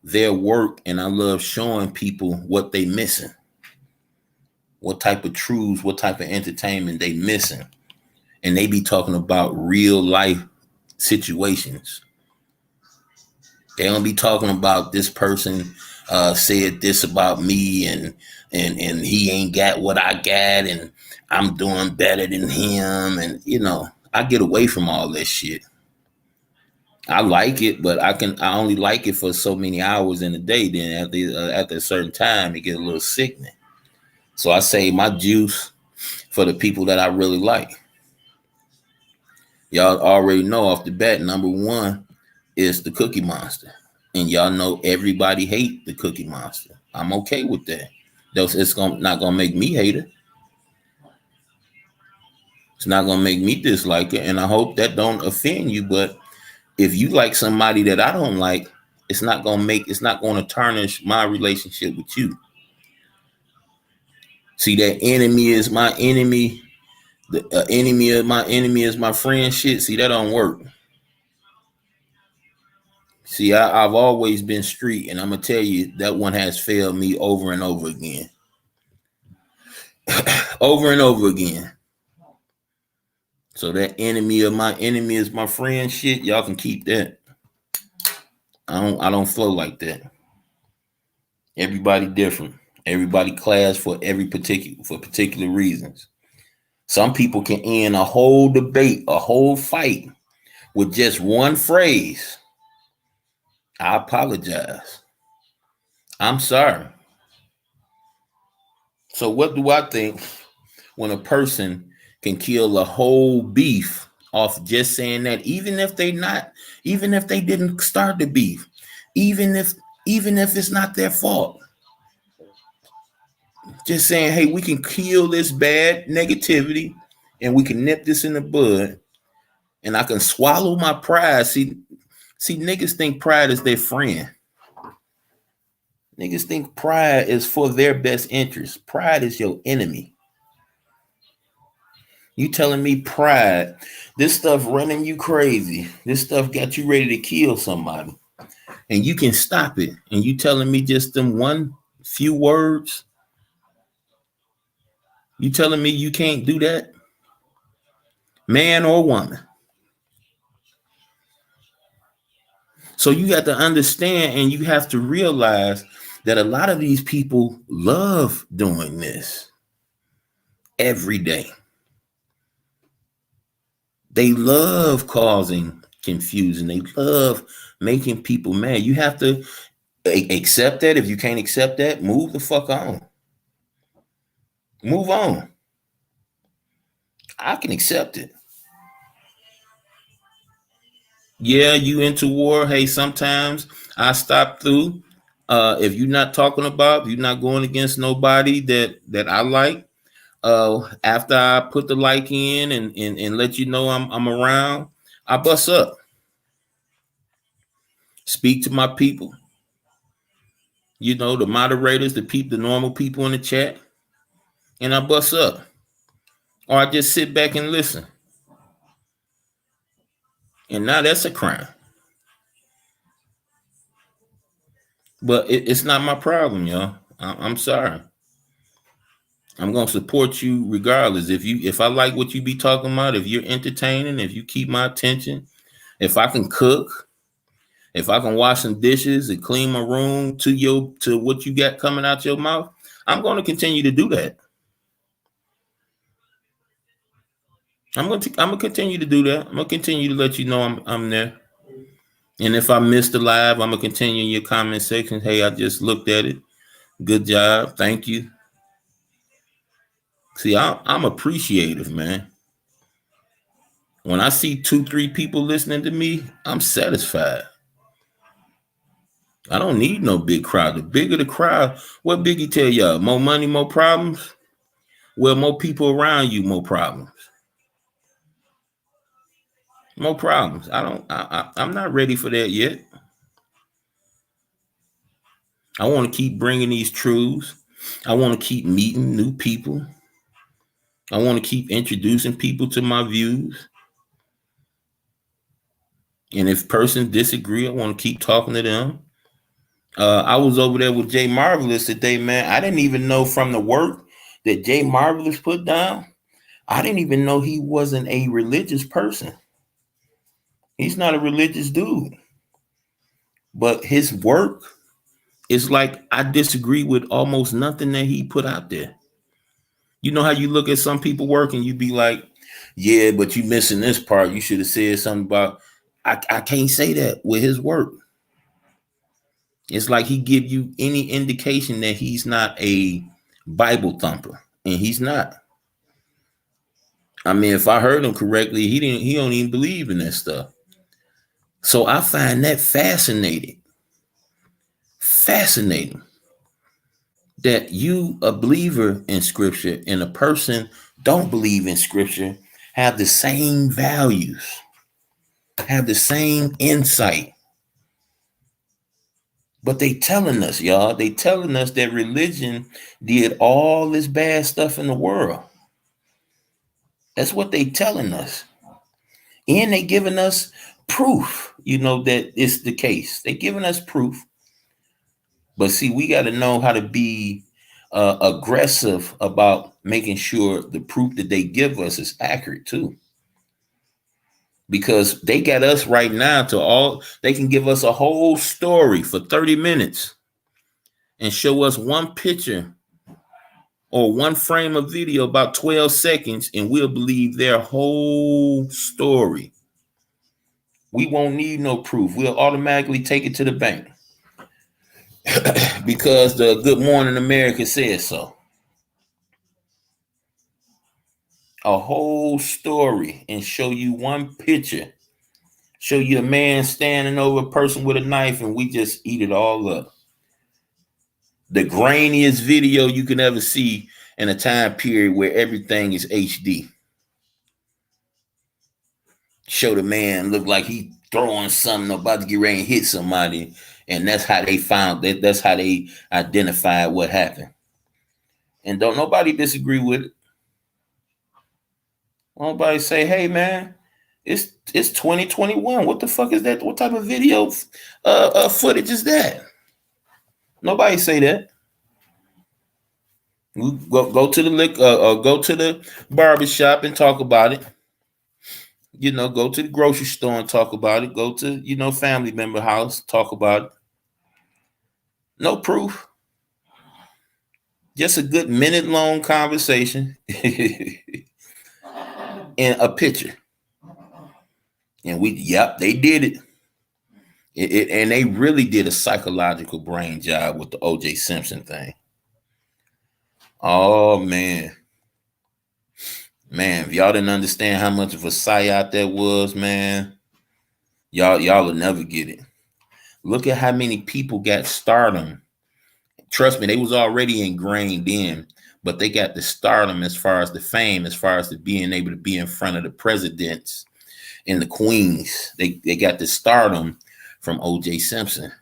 their work and I love showing people what they missing, what type of truths, what type of entertainment they missing. And they be talking about real life situations. They don't be talking about this person said this about me and he ain't got what I got and I'm doing better than him. And I get away from all this shit. I like it, but I only like it for so many hours in a day. Then after a certain time, it gets a little sickening. So I save my juice for the people that I really like. Y'all already know off the bat, number one is the Cookie Monster. And y'all know everybody hate the Cookie Monster. I'm okay with that. Though it's not gonna make me hate it. It's not gonna make me dislike it. And I hope that don't offend you. But if you like somebody that I don't like, it's not gonna tarnish my relationship with you. See, that enemy is my enemy. The enemy of my enemy is my friend shit. See, that don't work. See, I've always been street, and I'm gonna tell you that one has failed me over and over again. Over and over again. So that enemy of my enemy is my friend shit. Y'all can keep that. I don't flow like that. Everybody different. Everybody class for particular reasons. Some people can end a whole debate, a whole fight with just one phrase. I apologize. I'm sorry. So what do I think when a person can kill a whole beef off just saying that, even if they didn't start the beef, even if it's not their fault, just saying, hey, we can kill this bad negativity and we can nip this in the bud, and I can swallow my pride. See, niggas think pride is their friend. Niggas think pride is for their best interest. Pride is your enemy. You telling me pride, this stuff running you crazy. This stuff got you ready to kill somebody. And you can stop it. And you telling me just them one few words? You telling me you can't do that? Man or woman. So you got to understand and you have to realize that a lot of these people love doing this every day. They love causing confusion. They love making people mad. You have to accept that. If you can't accept that, move the fuck on. Move on. I can accept it. Yeah, you into war. Hey, sometimes I stop through. If you're not talking about, if you're not going against nobody that I like, after I put the like in and let you know I'm around, I bust up. Speak to my people. The moderators, the normal people in the chat, and I bust up. Or I just sit back and listen. And now that's a crime. But it's not my problem, y'all. I'm sorry. I'm gonna support you regardless. If I like what you be talking about, if you're entertaining, if you keep my attention, if I can cook, if I can wash some dishes and clean my room to what you got coming out your mouth, I'm gonna continue to do that. I'm gonna continue to do that. I'm gonna continue to let you know I'm there. And if I missed the live, I'm gonna continue in your comment section. Hey, I just looked at it. Good job. Thank you. See, I'm appreciative, man. When I see 2-3 people listening to me, I'm satisfied. I don't need no big crowd. The bigger the crowd, what Biggie tell y'all? More money, more problems? Well, more people around you, more problems. More problems. I'm not ready for that yet. I want to keep bringing these truths. I want to keep meeting new people. I want to keep introducing people to my views. And if persons disagree, I want to keep talking to them. I was over there with Jay Marvelous today, man. I didn't even know from the work that Jay Marvelous put down. I didn't even know he wasn't a religious person. He's not a religious dude. But his work is like I disagree with almost nothing that he put out there. You know how you look at some people work and you be like, yeah, but you missing this part. You should have said something about. I can't say that with his work. It's like he give you any indication that he's not a Bible thumper, and he's not. I mean, if I heard him correctly, he don't even believe in that stuff. So I find that fascinating. Fascinating that you, a believer in scripture, and a person don't believe in scripture, have the same values, have the same insight. But they telling us, y'all, they telling us that religion did all this bad stuff in the world. That's what they telling us. And they giving us proof, that it's the case. They giving us proof. But see, we got to know how to be aggressive about making sure the proof that they give us is accurate too. Because they got us right now they can give us a whole story for 30 minutes and show us one picture or one frame of video about 12 seconds, and we'll believe their whole story. We won't need no proof. We'll automatically take it to the bank because the Good Morning America says so. A whole story and show you one picture. Show you a man standing over a person with a knife, and we just eat it all up. The grainiest video you can ever see in a time period where everything is HD. Show the man look like he throwing something, about to get ready and hit somebody, and that's how they found that. That's how they identified what happened. And don't nobody disagree with it. Nobody say, "Hey, man, it's 2021. What the fuck is that? What type of video footage is that?" Nobody say that. We go to the go to the barbershop and talk about it. Go to the grocery store and talk about it. Go to family member house, talk about it. No proof. Just a good minute-long conversation and a picture. And they did it. And they really did a psychological brain job with the O.J. Simpson thing. Oh, man. Man, if y'all didn't understand how much of a psyop that was, man, y'all will never get it. Look at how many people got stardom. Trust me, they was already ingrained in, but they got the stardom as far as the fame, as far as the being able to be in front of the presidents and the queens. They got the stardom from O.J. Simpson.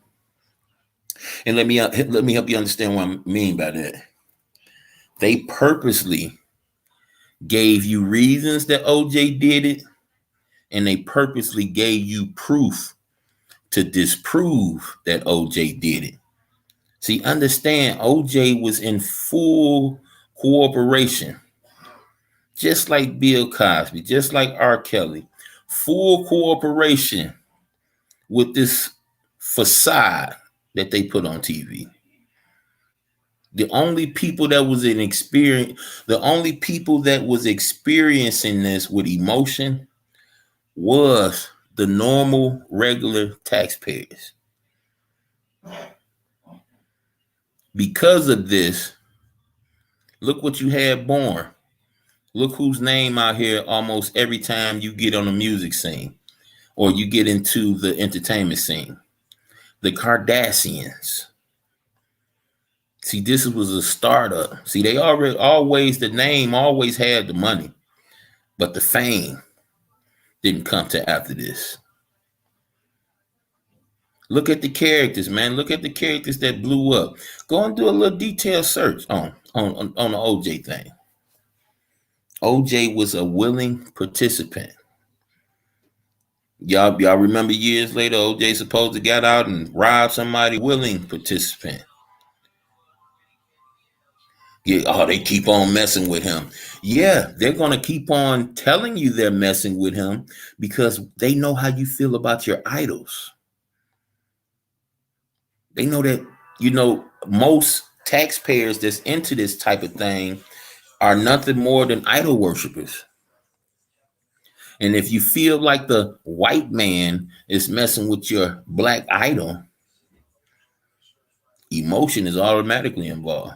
And let me help you understand what I mean by that. They purposely gave you reasons that O.J. did it, and they purposely gave you proof to disprove that O.J. did it. See, understand, O.J. was in full cooperation, just like Bill Cosby, just like R. Kelly, full cooperation with this facade that they put on TV. The only people that was experiencing this with emotion was the normal, regular taxpayers. Because of this, look what you had born. Look whose name out here almost every time you get on a music scene or you get into the entertainment scene. The Kardashians. See, this was a startup. See, the name always had the money, but the fame didn't come to after this. Look at the characters, man. Look at the characters that blew up. Go and do a little detailed search on the OJ thing. OJ was a willing participant. Y'all remember years later, OJ supposed to get out and rob somebody. Willing participant. Yeah, oh, they keep on messing with him. Yeah, they're gonna keep on telling you they're messing with him because they know how you feel about your idols. They know that, most taxpayers that's into this type of thing are nothing more than idol worshippers. And if you feel like the white man is messing with your black idol, emotion is automatically involved.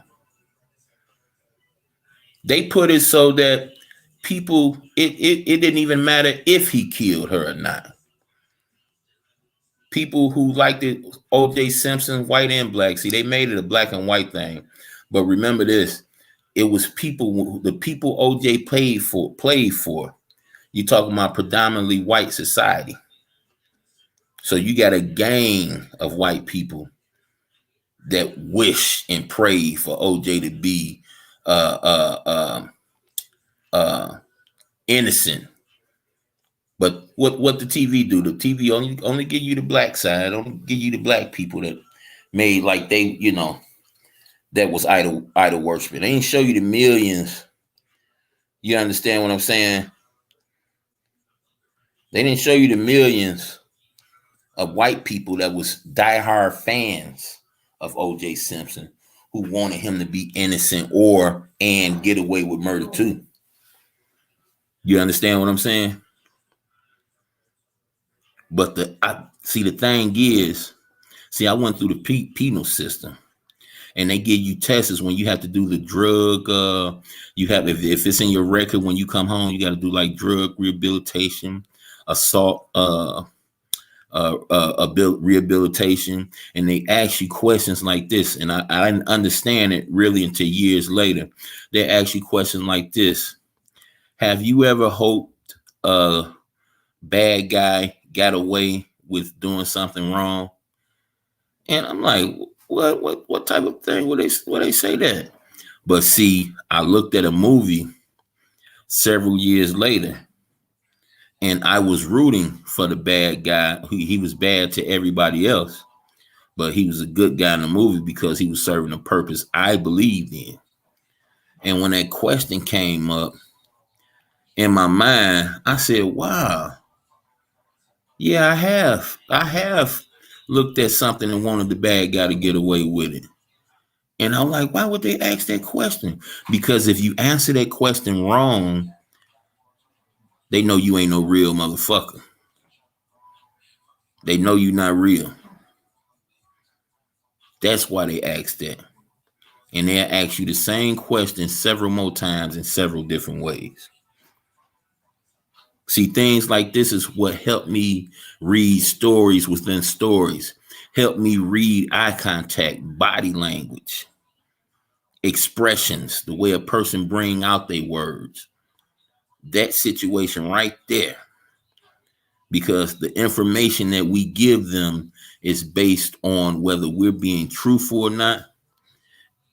They put it so that people, it didn't even matter if he killed her or not. People who liked it, OJ Simpson, white and black, see, they made it a black and white thing. But remember this, it was the people OJ played for. You talking about predominantly white society. So you got a gang of white people that wish and pray for OJ to be uh uh uh uh innocent. But what the TV do? The TV only give you the black side, only give you the black people that made like they, that was idol worshiping. They ain't show you the millions. You understand what I'm saying? They didn't show you the millions of white people that was diehard fans of OJ Simpson who wanted him to be innocent and get away with murder too. You understand what I'm saying? But the thing is, I went through the penal system, and they give you tests when you have to do the drug. You have if it's in your record when you come home, you got to do like drug rehabilitation, assault, rehabilitation, and they ask you questions like this. And I didn't understand it really until years later. They ask you questions like this: have you ever hoped a bad guy got away with doing something wrong? And I'm like, what type of thing would they say that? But see, I looked at a movie several years later, and I was rooting for the bad guy. He was bad to everybody else, but he was a good guy in the movie because he was serving a purpose I believed in. And when that question came up in my mind, I said, wow, yeah, I have looked at something and wanted the bad guy to get away with it. And I'm like, why would they ask that question? Because if you answer that question wrong, they know you ain't no real motherfucker. They know you're not real. That's why they ask that. And they'll ask you the same question several more times in several different ways. See, things like this is what helped me read stories within stories, help me read eye contact, body language, expressions, the way a person bring out their words. That situation right there, because the information that we give them is based on whether we're being truthful or not.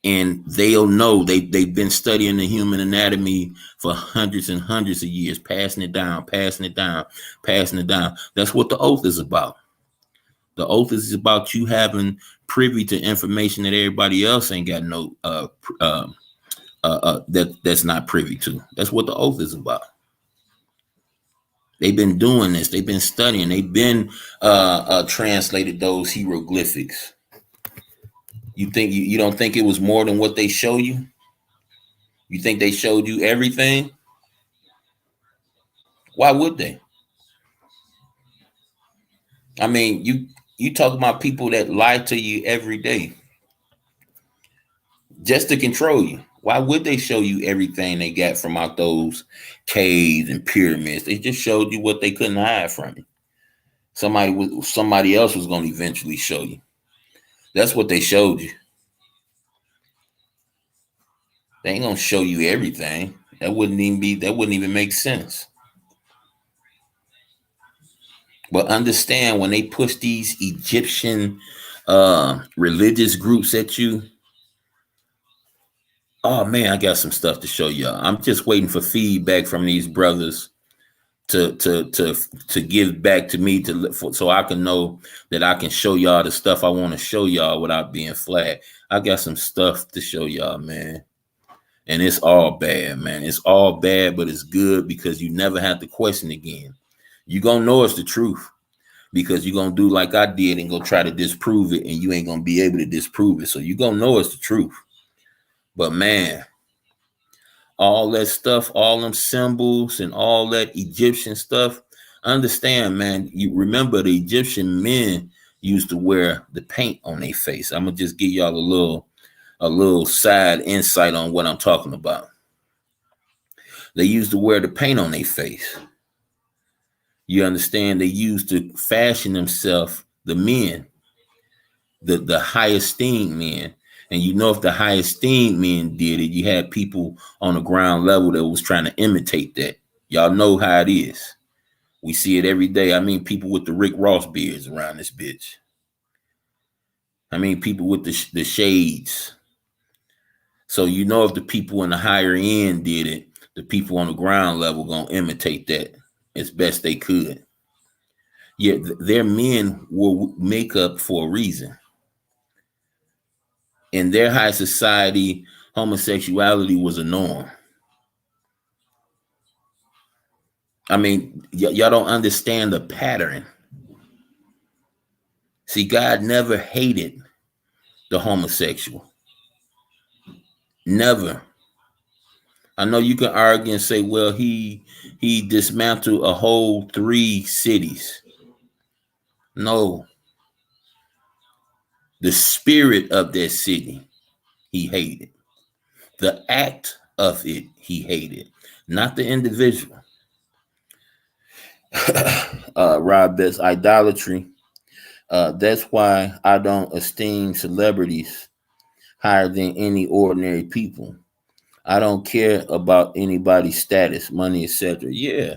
And they'll know they've been studying the human anatomy for hundreds and hundreds of years, passing it down, passing it down, passing it down. That's what the oath is about. The oath is about you having privy to information that everybody else ain't got no that's not privy to. That's what the oath is about. They've been doing this. They've been studying. They've been translated those hieroglyphics. You think you don't think it was more than what they show you? You think they showed you everything? Why would they? I mean, you talk about people that lie to you every day just to control you. Why would they show you everything they got from out those caves and pyramids? They just showed you what they couldn't hide from you. Somebody else was going to eventually show you. That's what they showed you. They ain't gonna show you everything. That wouldn't even make sense. But understand, when they push these Egyptian religious groups at you, Oh man, I got some stuff to show y'all. I'm just waiting for feedback from these brothers to give back to me so I can know that I can show y'all the stuff I want to show y'all without being flat. I got some stuff to show y'all, man. And it's all bad, man. It's all bad, but it's good because you never have to question again. You gonna know it's the truth because you're gonna do like I did and go try to disprove it, and you ain't gonna be able to disprove it. So you gonna know it's the truth. But man, all that stuff, all them symbols and all that Egyptian stuff. Understand, man. You remember the Egyptian men used to wear the paint on their face. I'm gonna just give y'all a little side insight on what I'm talking about. They used to wear the paint on their face. You understand? They used to fashion themselves, the men, the high esteemed men. And you know, if the high esteemed men did it, you had people on the ground level that was trying to imitate that. Y'all know how it is. We see it every day. I mean, people with the Rick Ross beards around this bitch. I mean, people with the shades. So you know, if the people in the higher end did it, the people on the ground level gonna imitate that as best they could. Yet their men will make up for a reason. In their high society, homosexuality was a norm. I mean, y'all don't understand the pattern. See, God never hated the homosexual. Never. I know you can argue and say, well, he dismantled a whole 3 cities. No, the spirit of that city he hated. The act of it he hated, not the individual. Rob, that's idolatry. That's why I don't esteem celebrities higher than any ordinary people. I don't care about anybody's status, money, etc. Yeah.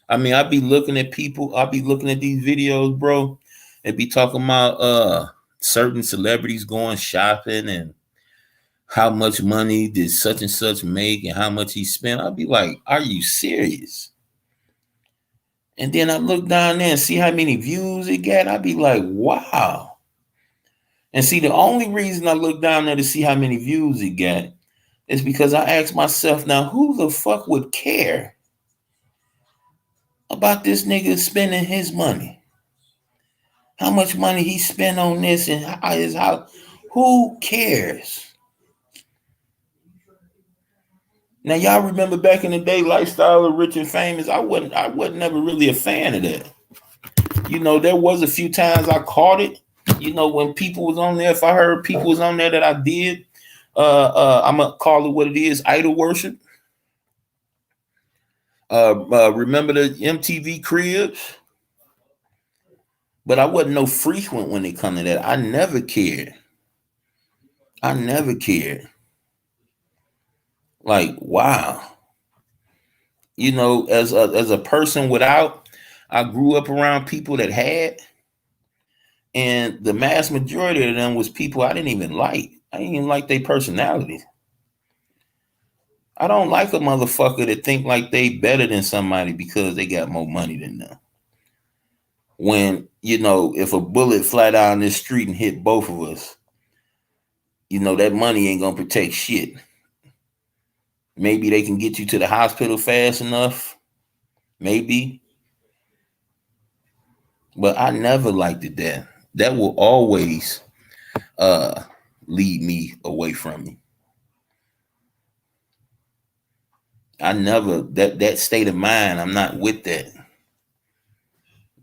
I mean, I be looking at people, I be looking at these videos, bro, and be talking about certain celebrities going shopping and how much money did such and such make and how much he spent. I'd be like, are you serious? And then I look down there and see how many views it got. I'd be like, wow. And see, the only reason I look down there to see how many views it got is because I asked myself, now who the fuck would care about this nigga spending his money? How much money he spent on this and his house? Who cares? Now y'all remember back in the day, Lifestyle of Rich and Famous. I wasn't never really a fan of that. You know, there was a few times I caught it. You know, when people was on there, if I heard people was on there that I did, I'm gonna call it what it is, idol worship. Remember the MTV Cribs? But I wasn't no frequent when it come to that. I never cared. I never cared. Like, wow. You know, as a person without, I grew up around people that had, and the mass majority of them was people I didn't even like. I didn't even like their personalities. I don't like a motherfucker that think like they better than somebody because they got more money than them. When, you know, if a bullet fly down this street and hit both of us, you know, that money ain't gonna protect shit. Maybe they can get you to the hospital fast enough. Maybe. But I never liked it that. That will always lead me away from me. I never that state of mind, I'm not with that.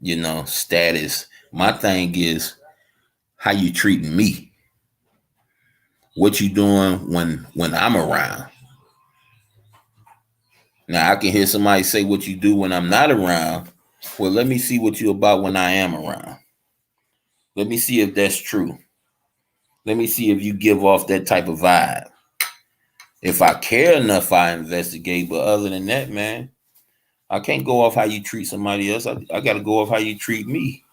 You know, status. My thing is how you treating me. What you doing when I'm around. Now I can hear somebody say what you do when I'm not around. Well, let me see what you about when I am around. Let me see if that's true. Let me see if you give off that type of vibe. If I care enough, I investigate. But other than that, man, I can't go off how you treat somebody else. I got to go off how you treat me.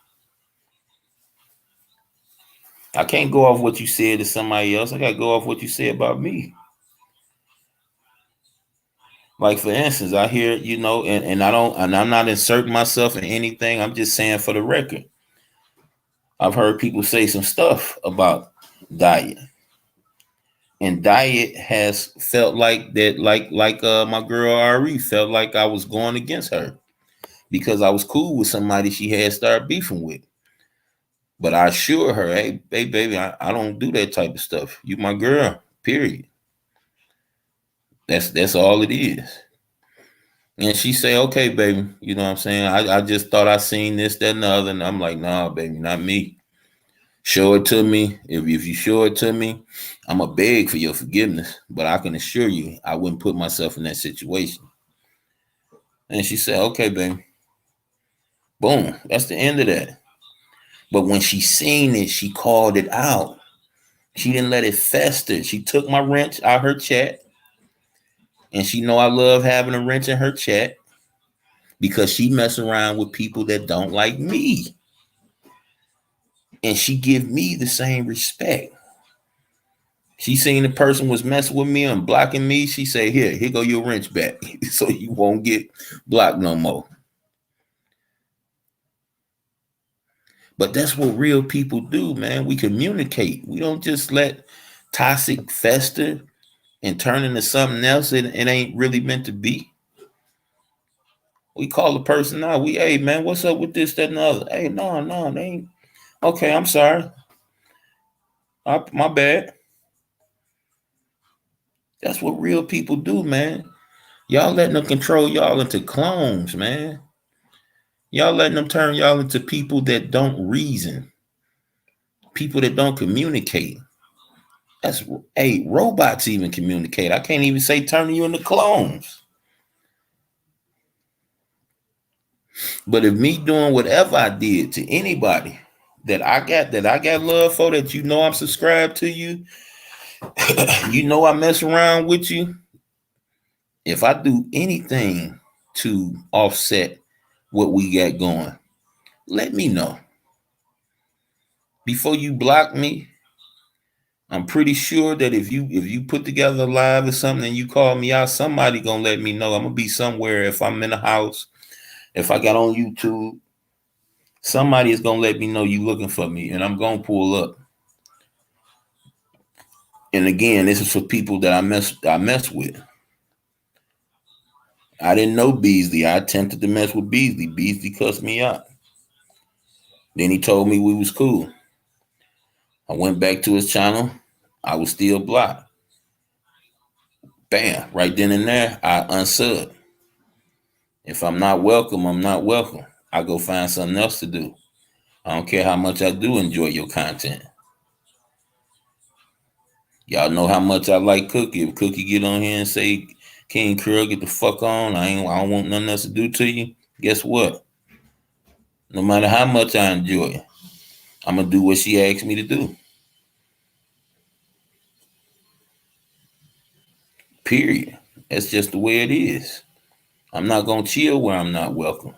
I can't go off what you said to somebody else. I got to go off what you say about me. Like for instance, I hear, and I don't, and I'm not inserting myself in anything. I'm just saying for the record. I've heard people say some stuff about diet, and diet has felt like that, like my girl Ari felt like I was going against her because I was cool with somebody she had started beefing with. But I assure her, hey baby, I don't do that type of stuff. You my girl, period. That's all it is. And she say, okay, baby, you know what I'm saying? I just thought I seen this, that, and the other. And I'm like, nah, baby, not me. Show it to me. If you show it to me, I'm going to beg for your forgiveness. But I can assure you, I wouldn't put myself in that situation. And she said, okay, baby. Boom. That's the end of that. But when she seen it, she called it out. She didn't let it fester. She took my wrench out her chat. And she know I love having a wrench in her chat because she mess around with people that don't like me. And she give me the same respect. She seen the person was messing with me and blocking me. She say, here go your wrench back so you won't get blocked no more. But that's what real people do, man. We communicate. We don't just let toxic fester and turn into something else it ain't really meant to be. We call the person out. Hey, man, what's up with this, that, and the other? Hey, no, they ain't. Okay, I'm sorry. My bad. That's what real people do, man. Y'all letting them control y'all into clones, man. Y'all letting them turn y'all into people that don't reason, people that don't communicate. That's robots even communicate. I can't even say turning you into clones. But if me doing whatever I did to anybody that I got love for, that I'm subscribed to you, I mess around with you. If I do anything to offset what we got going, let me know. Before you block me, I'm pretty sure that if you put together a live or something and you call me out, somebody gonna let me know. I'm gonna be somewhere. If I'm in the house, if I got on YouTube, somebody is gonna let me know you looking for me, and I'm gonna pull up. And again, this is for people that I mess with. I didn't know Beasley. I attempted to mess with Beasley. Beasley cussed me out. Then he told me we was cool. I went back to his channel. I was still blocked. Bam! Right then and there, I unsubbed. If I'm not welcome, I'm not welcome. I go find something else to do. I don't care how much I do enjoy your content. Y'all know how much I like Cookie. If Cookie get on here and say, King Curl, get the fuck on, I don't want nothing else to do to you. Guess what? No matter how much I enjoy it, I'm going to do what she asked me to do. Period. That's just the way it is. I'm not going to chill where I'm not welcome.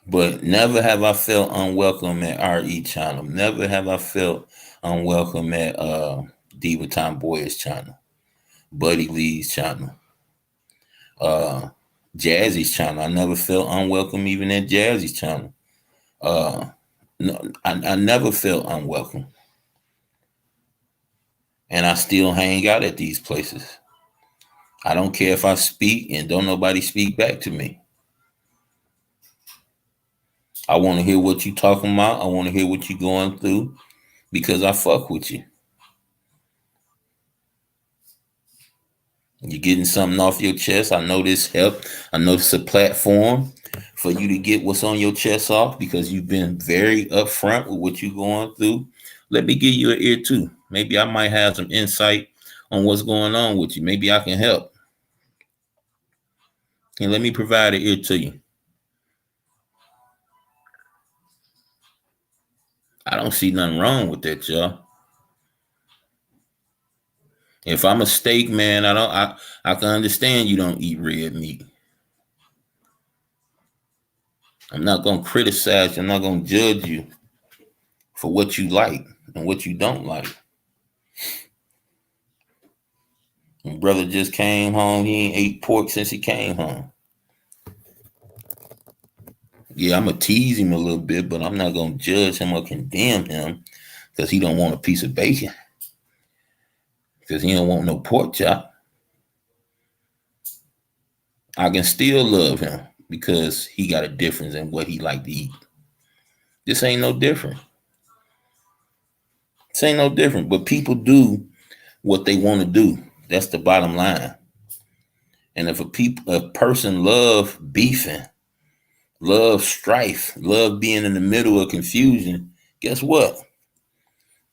But never have I felt unwelcome at RE channel. Never have I felt unwelcome at Diva Tomboy's channel, Buddy Lee's channel, Jazzy's channel. I never felt unwelcome even at Jazzy's channel. No, I never felt unwelcome. And I still hang out at these places. I don't care if I speak and don't nobody speak back to me. I want to hear what you talking about. I want to hear what you going through because I fuck with you. You're getting something off your chest. I know this helped. I know it's a platform for you to get what's on your chest off because you've been very upfront with what you're going through. Let me give you an ear too. Maybe I might have some insight on what's going on with you. Maybe I can help. And let me provide an ear to you. I don't see nothing wrong with that, y'all. If I'm a steak man, I can understand you don't eat red meat. I'm not gonna criticize you, I'm not gonna judge you for what you like and what you don't like. My brother just came home. He ain't ate pork since he came home. Yeah, I'm going to tease him a little bit, but I'm not going to judge him or condemn him because he don't want a piece of bacon. Because he don't want no pork chop. I can still love him because he got a difference in what he like to eat. This ain't no different. This ain't no different. But people do what they want to do. That's the bottom line. And if a person love beefing, love strife, love being in the middle of confusion, guess what?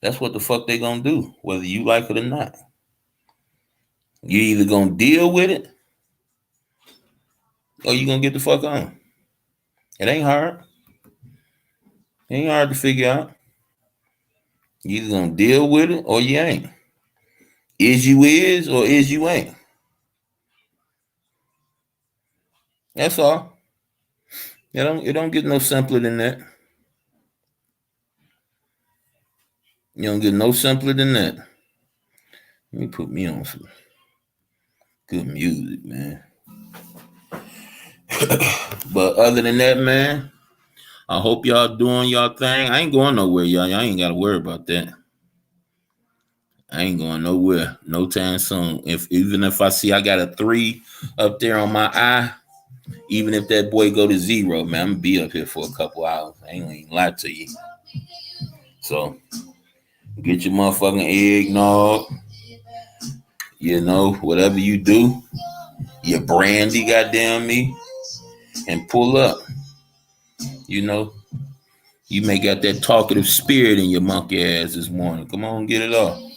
That's what the fuck they gonna do, whether you like it or not. You either gonna deal with it or you gonna get the fuck on. It ain't hard. It ain't hard to figure out. You either gonna deal with it or you ain't. Is you is or is you ain't. That's all. It don't get no simpler than that. You don't get no simpler than that. Let me put me on some good music, man. But other than that, man, I hope y'all doing y'all thing. I ain't going nowhere, y'all. Y'all ain't gotta worry about that. I ain't going nowhere no time soon. Even if I see I got a 3 up there on my eye, even if that boy go to 0, man, I'm gonna be up here for a couple hours. I ain't gonna even lie to you. So get your motherfucking eggnog. You know, whatever you do, your brandy, goddamn me, and pull up. You know, you may got that talkative spirit in your monkey ass this morning. Come on, get it off.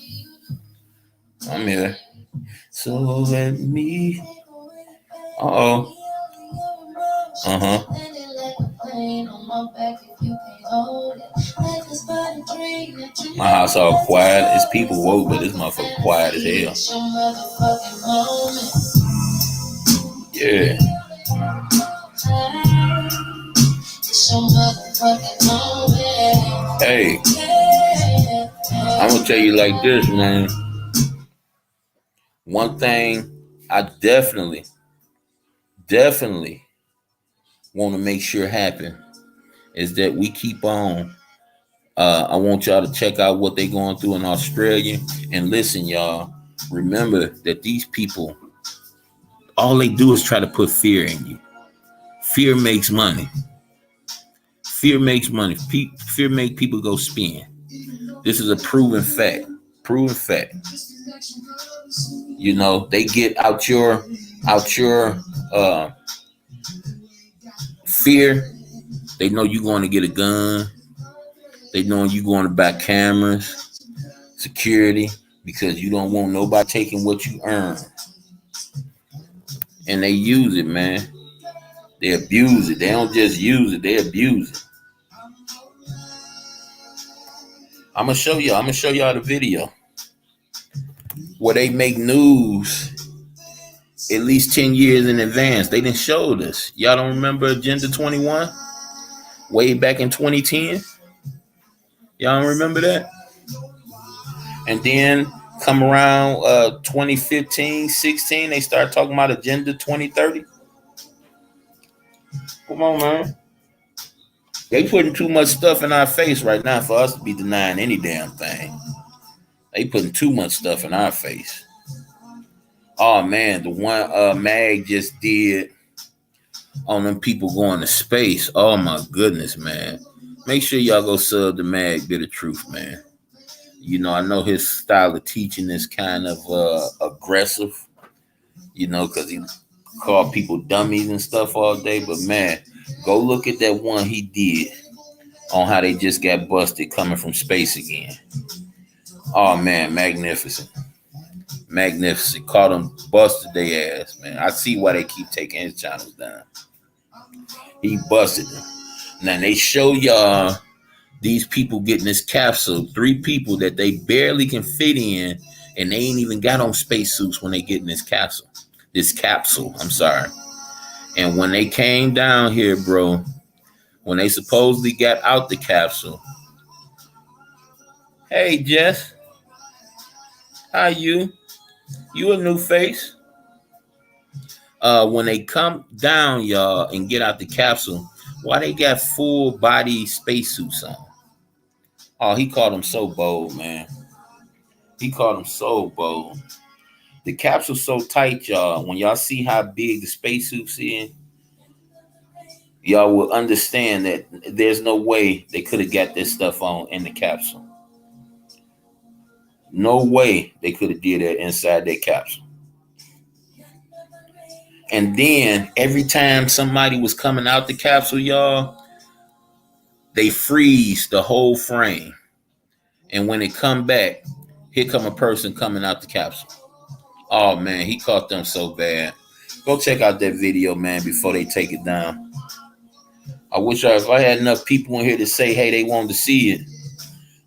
I'm here. So let me. Uh-oh. Uh-huh. My house all quiet. It's people woke, but this motherfucker quiet as hell. Yeah. Hey, I'm gonna tell you like this, man. One thing I definitely want to make sure happen is that we keep on. I want y'all to check out what they're going through in Australia. And listen, y'all, remember that these people, all they do is try to put fear in you. Fear makes money. Fear makes money. Fear makes people go spin. This is a proven fact. Proven fact. You know, they get out your fear. They know you're going to get a gun. They know you're going to buy cameras, security, because you don't want nobody taking what you earn. And they use it, man. They abuse it. They don't just use it, they abuse it. I'm gonna show y'all the video where they make news at least 10 years in advance. They didn't show this. Y'all don't remember Agenda 21? Way back in 2010? Y'all don't remember that? And then come around 2015, 16, they start talking about Agenda 2030. Come on, man. They putting too much stuff in our face right now for us to be denying any damn thing. They putting too much stuff in our face. Oh man, the one Mag just did on them people going to space. Oh my goodness, man. Make sure y'all go sub the Mag Bit of Truth, man. You know, I know his style of teaching is kind of aggressive, you know, because he called people dummies and stuff all day. But man, go look at that one he did on how they just got busted coming from space again. Oh man, magnificent. Magnificent. Caught them, busted their ass, man. I see why they keep taking his channels down. He busted them. Now they show y'all these people getting this capsule, 3 people that they barely can fit in, and they ain't even got on spacesuits when they get in this capsule. I'm sorry. And when they came down here, bro, when they supposedly got out the capsule, hey Jess, how you? You a new face. When they come down, y'all, and get out the capsule, why they got full body spacesuits on? Oh, he called him so bold, man. He called him so bold. The capsule's so tight, y'all. When y'all see how big the spacesuits is, y'all will understand that there's no way they could have got this stuff on in the capsule. No way they could have did that inside that capsule. And then every time somebody was coming out the capsule, y'all, they freeze the whole frame. And when they come back, here come a person coming out the capsule. Oh man, he caught them so bad. Go check out that video, man, before they take it down. I wish if I had enough people in here to say, hey, they wanted to see it.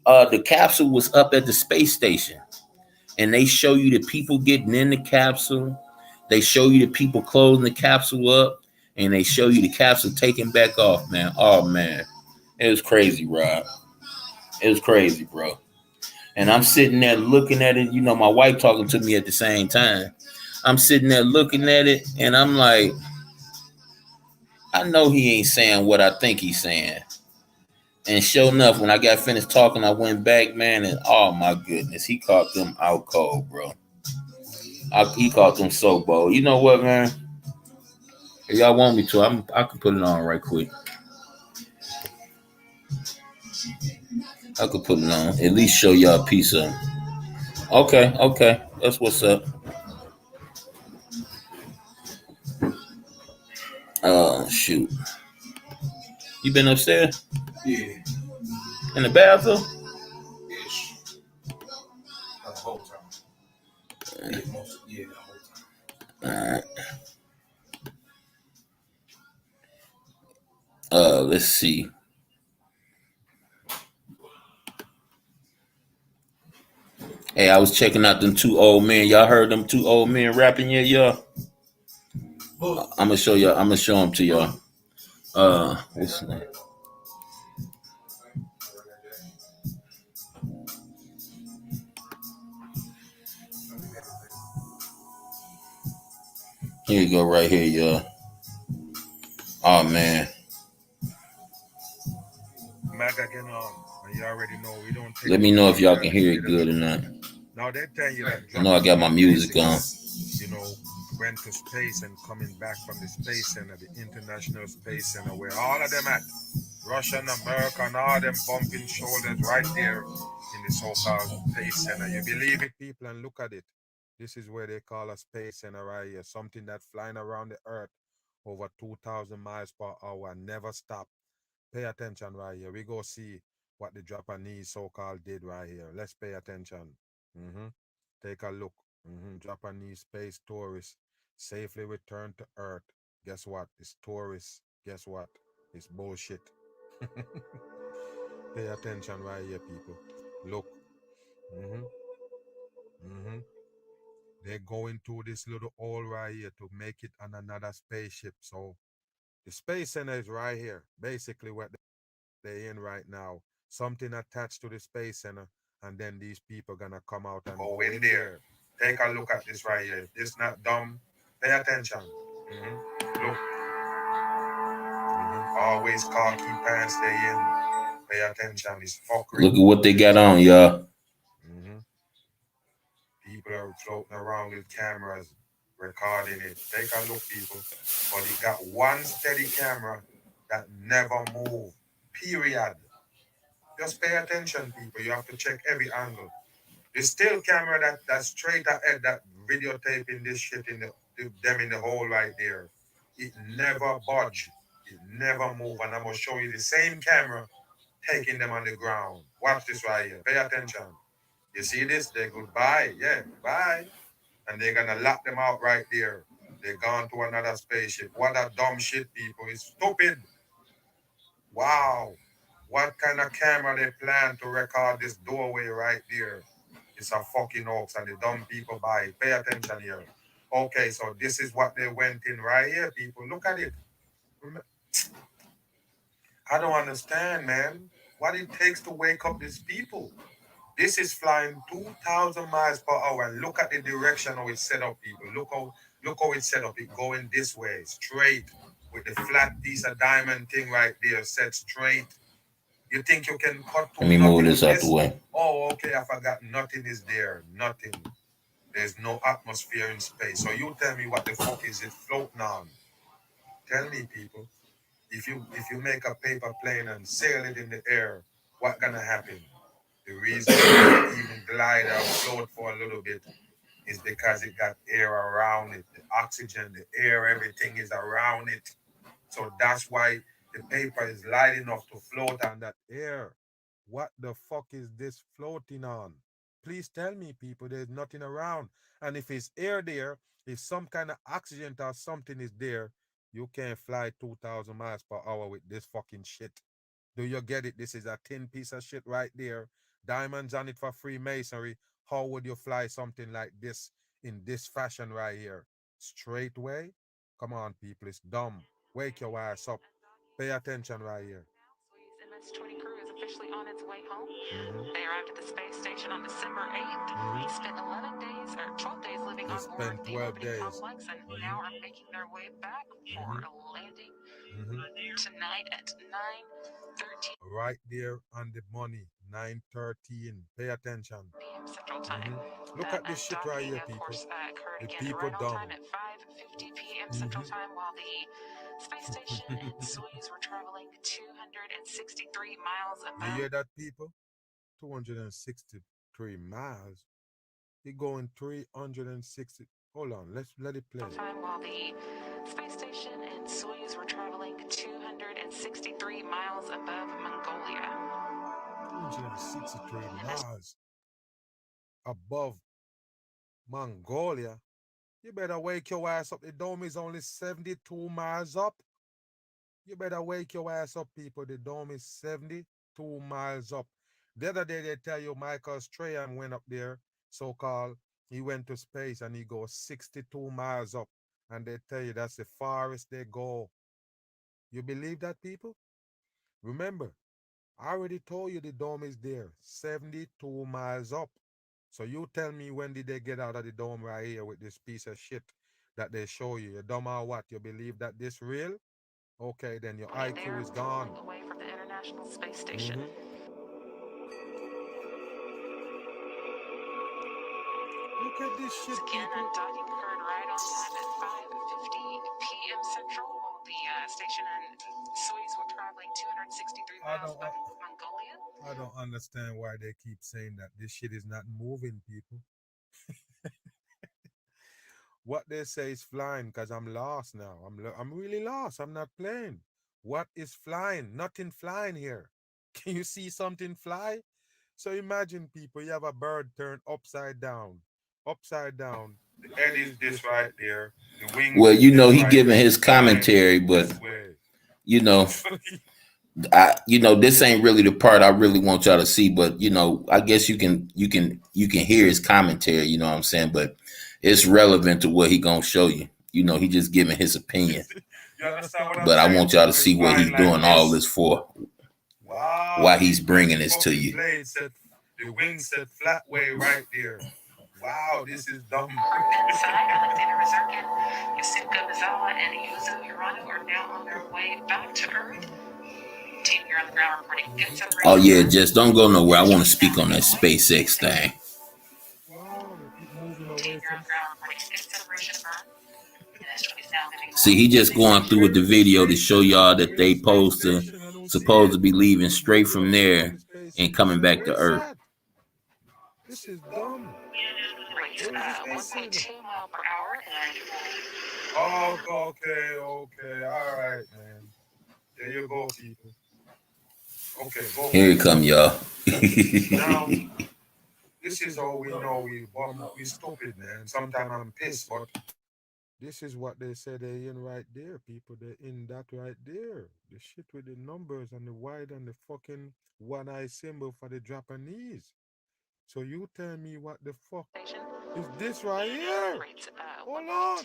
The capsule was up at the space station, and they show you the people getting in the capsule. They show you the people closing the capsule up, and they show you the capsule taking back off, man. Oh man, it was crazy, Rob. It was crazy, bro. And I'm sitting there looking at it. You know, my wife talking to me at the same time. I'm sitting there looking at it, and I'm like, I know he ain't saying what I think he's saying. And sure enough, when I got finished talking, I went back, man, and oh my goodness, he caught them out cold, bro. He caught them so bold. You know what, man? If y'all want me to, I can put it on right quick. I could put it on. At least show y'all a piece of it. Okay, okay. That's what's up. Oh, shoot. You been upstairs? Yeah. In the bathroom? Ish. The whole time. Yeah, the whole time. All right. Let's see. Hey, I was checking out them two old men. Y'all heard them two old men rapping yet, y'all? I'm gonna show y'all. I'm gonna show them to y'all. What's the name? Here you go, right here, y'all. Oh man. Mac again on. And you already know we don't take Let me no know if y'all prisoners can at the hear it speed of good or light. not. Now they tell you that I know I got my Japanese music basically, on. went to space and coming back from the space center, the International Space Center, where all of them at Russia and America and all them bumping shoulders right there in the so-called space center. You believe it, people, and look at it. This is where they call a space center right here, something that flying around the earth over 2,000 miles per hour, never stop. Pay attention right here. We go see what the Japanese so-called did right here. Let's pay attention. hmm Take a look. Japanese space tourists safely returned to Earth. Guess what? It's tourists. Guess what? It's bullshit. Pay attention right here, people. Look. hmm hmm They're going to this little hole right here to make it on another spaceship. So the space center is right here. Basically, what they're in right now. Something attached to the space center, and then these people gonna come out and go in there. Take a look at this right here. If this not dumb, pay attention. Look, always khaki pants they in. Pay attention. It's fuckery. Look at what they got on, y'all. hmm People are floating around with cameras recording it. Take a look, people. But it got one steady camera that never move. Period. Just pay attention, people. You have to check every angle. The still camera that's straight ahead that videotaping this shit in them in the hole right there. It never budge. It never move. And I'm gonna show you the same camera taking them on the ground. Watch this right here. Pay attention. You see this? They goodbye. Yeah, bye. And they're gonna lock them out right there. They're gone to another spaceship. What a dumb shit, people. It's stupid. Wow. What kind of camera they plan to record this doorway right there? It's a fucking hoax and the dumb people buy it. Pay attention here. Okay, so this is what they went in right here, people. Look at it. I don't understand, man. What it takes to wake up these people. This is flying 2,000 miles per hour. And look at the direction how it's set up, people. Look how it's set up. It going this way, straight, with the flat piece of diamond thing right there, set straight. You think you can cut Let through me move nothing this with out the this? way. Oh, okay, I forgot. Nothing is there. Nothing. There's no atmosphere in space. So you tell me what the fuck is it floating on? Tell me, people. If you make a paper plane and sail it in the air, what gonna happen? The reason why it even glide or float for a little bit is because it got air around it. The oxygen, the air, everything is around it. So that's why the paper is light enough to float on that air. What the fuck is this floating on? Please tell me, people, there's nothing around. And if it's air there, if some kind of oxygen or something is there, you can't fly 2,000 miles per hour with this fucking shit. Do you get it? This is a thin piece of shit right there. Diamonds on it for Freemasonry. How would you fly something like this in this fashion right here? Straight way? Come on, people, it's dumb. Wake your ass up. Pay attention right here. MS-20 crew is officially on its way home. Mm-hmm. They arrived at the space station on December 8th. Mm-hmm. They spent 11 days or 12 days living They on board spent the 12 orbiting days. complex and now are making their way back for Mm-hmm. a landing Mm-hmm. tonight at 9:13 Right there on the money. 9:13. Pay attention. p.m. Central Time. Mm-hmm. Look That at this shit right docking, here, of people. course, occurred The again people right on dumb. time at 5:50 p.m. Central Mm-hmm. Time, while the space station and Soyuz were traveling 263 miles You above. hear that, people? 263 miles. He going 360. Hold on, let's let it play. Time while the space station and Soyuz were traveling 263 miles above Mongolia. 263 miles above Mongolia. You better wake your ass up. The dome is only 72 miles up. You better wake your ass up, people. The dome is 72 miles up. The other day they tell you Michael Strahan went up there, so-called. He went to space and he goes 62 miles up. And they tell you that's the farthest they go. You believe that, people? Remember, I already told you the dome is there, 72 miles up. So you tell me, when did they get out of the dome right here with this piece of shit that they show you? You dumb or what? You believe that this real? Okay, then your IQ is gone. Away from the International Space Station. Mm-hmm. Look at this shit, Again, people. docking occurred right on time at 5:50 p.m. Central, while the station and Soyuz were traveling 263 miles above Mongolia. I don't understand why they keep saying that this shit is not moving, people. What they say is flying, because I'm lost now. I'm really lost. I'm not playing. What is flying? Nothing flying here. Can you see something fly? So imagine, people, you have a bird turned upside down. Upside down. The head is this right there. The wings Well, is you know, this he right giving there. his commentary, but This way. you know, this ain't really the part I really want y'all to see. But I guess you can hear his commentary. You know what I'm saying? But it's relevant to what he gonna show you. He just giving his opinion. You understand what I'm But I saying? want y'all to People is see what he's flying like doing all this. this for. Wow. Why he's bringing this to Fucking you. blade set, the wing set flat way right there. Wow, this is dumb. Inside, Alexander Razerkin, Yasuka Mizawa, and Yuzo Hirano are now on their way back to Earth. Team here on the ground reporting good separation. Oh yeah, just don't go nowhere. I want to speak on that SpaceX thing. Wow, they keep moving away from. See, he just going through with the video to show y'all that they supposed to be leaving straight from there and coming back to Earth. This is dumb. Rates 1.2 mile per hour. Oh, okay. All right, man. There you go, people. Okay, go. Here it come, y'all. Now, this is how we know we stupid, man. Sometimes I'm pissed, but this is what they say they in right there, people. They in that right there. The shit with the numbers and the white and the fucking one eye symbol for the Japanese. So you tell me what the fuck is this right here? Hold on.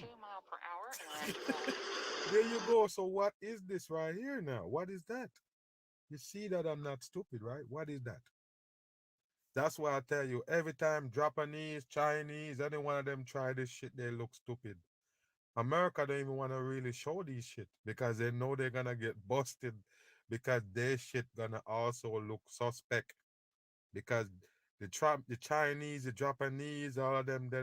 There you go. So what is this right here now? What is that? You see that I'm not stupid, right? What is that? That's why I tell you, every time Japanese, Chinese, any one of them try this shit, they look stupid. America don't even want to really show these shit because they know they're gonna get busted because their shit gonna also look suspect because the Chinese, the Japanese, all of them, they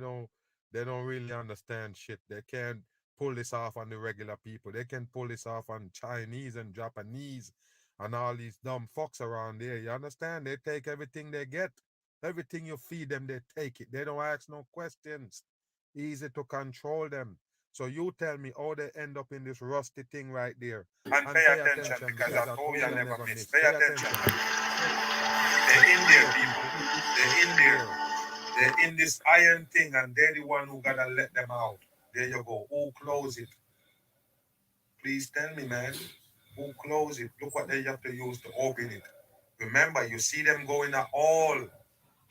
don't really understand shit. They can't pull this off on the regular people. They can pull this off on Chinese and Japanese and all these dumb fucks around there. You understand? They take everything they get. Everything you feed them, they take it. They don't ask no questions. Easy to control them. So you tell me how they end up in this rusty thing right there. And And pay pay attention attention because because I I told told you I you I never never miss. miss. Pay Pay attention. attention. They're in there, people. They're in there. They're in this iron thing, and they're the one who gotta let them out. There you go. Who close it? Please tell me, man. Who close it? Look what they have to use to open it. Remember, you see them going all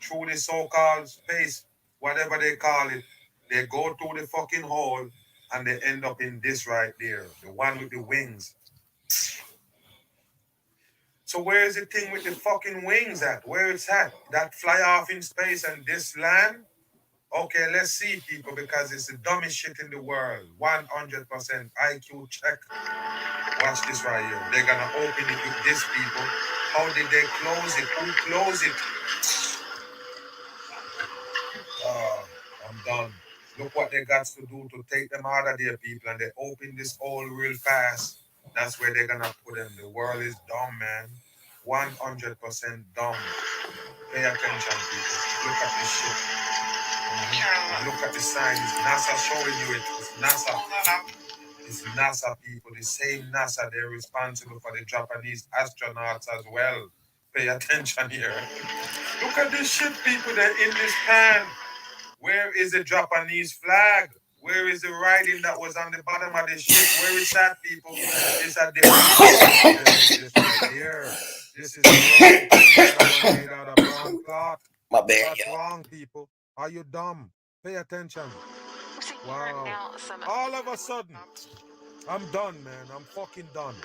through the so-called space, whatever they call it. They go through the fucking hole and they end up in this right there, the one with the wings. So where is the thing with the fucking wings at? Where it's at? That fly off in space and this land? Okay, let's see, people, because it's the dumbest shit in the world. 100% IQ check. Watch this right here. They're gonna open it with this, people. How did they close it? Who closed it? I'm done. Look what they got to do to take them out of there, people, and they open this hole real fast. That's where they're gonna put them. The world is dumb, man. 100% dumb. Pay attention, people. Look at this shit. Look at the signs. NASA showing you it. It's NASA. It's NASA, people. The same NASA. They're responsible for the Japanese astronauts as well. Pay attention here. Look at this shit, people. They're in this pan. Where is the Japanese flag? Where is the writing that was on the bottom of the ship? Where is that, people? It's a different this right here. This is the wrong thing. That one made out of brown cloth. My bad, That's y'all. wrong, people. Are you dumb? Pay attention. See here Wow. now some All of a sudden, I'm done, man. I'm fucking done.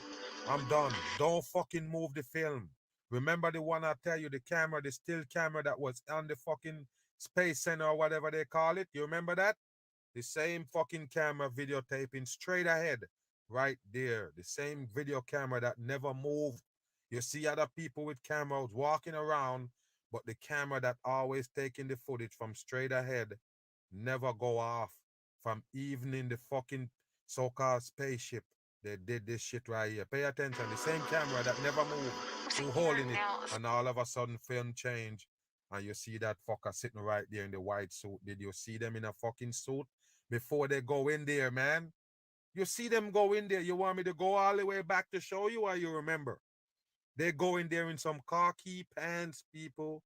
I'm done. Don't fucking move the film. Remember the one I tell you, the camera, the still camera that was on the fucking space center or whatever they call it? You remember that? The same fucking camera videotaping straight ahead. Right there. The same video camera that never moved. You see other people with cameras walking around, but the camera that always taking the footage from straight ahead never go off. From even in the fucking so-called spaceship, they did this shit right here. Pay attention. The same camera that never moved, who holding it, and all of a sudden film change, and you see that fucker sitting right there in the white suit. Did you see them in a fucking suit before they go in there, man? You see them go in there. You want me to go all the way back to show you, or you remember? They go in there in some khaki pants, people.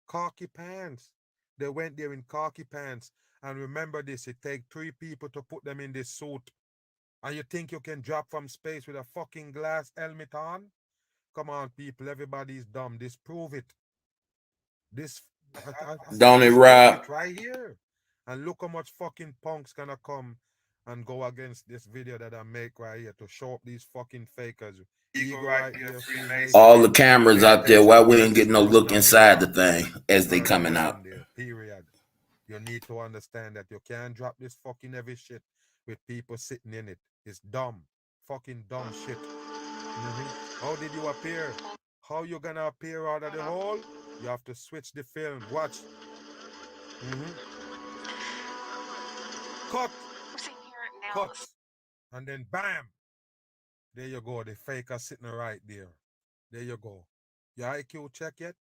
Khaki pants. They went there in khaki pants. And remember this, it takes 3 people to put them in this suit. And you think you can drop from space with a fucking glass helmet on? Come on, people, everybody's dumb. Disprove it. This, Don't it, disprove Rob? it right here. And look how much fucking punks gonna come and go against this video that I make right here to show up these fucking fakers. Eagle right here, Freemason. All the cameras out there. Why we ain't getting no look inside the thing as they Murder coming was out? in there, period. You need to understand that you can't drop this fucking heavy shit with people sitting in it. It's dumb. Fucking dumb shit. How did you appear? How you gonna appear out of the hole? You have to switch the film. Watch. Cut. Cut. And then bam. There you go. The faker sitting right there. There you go. Your IQ check yet?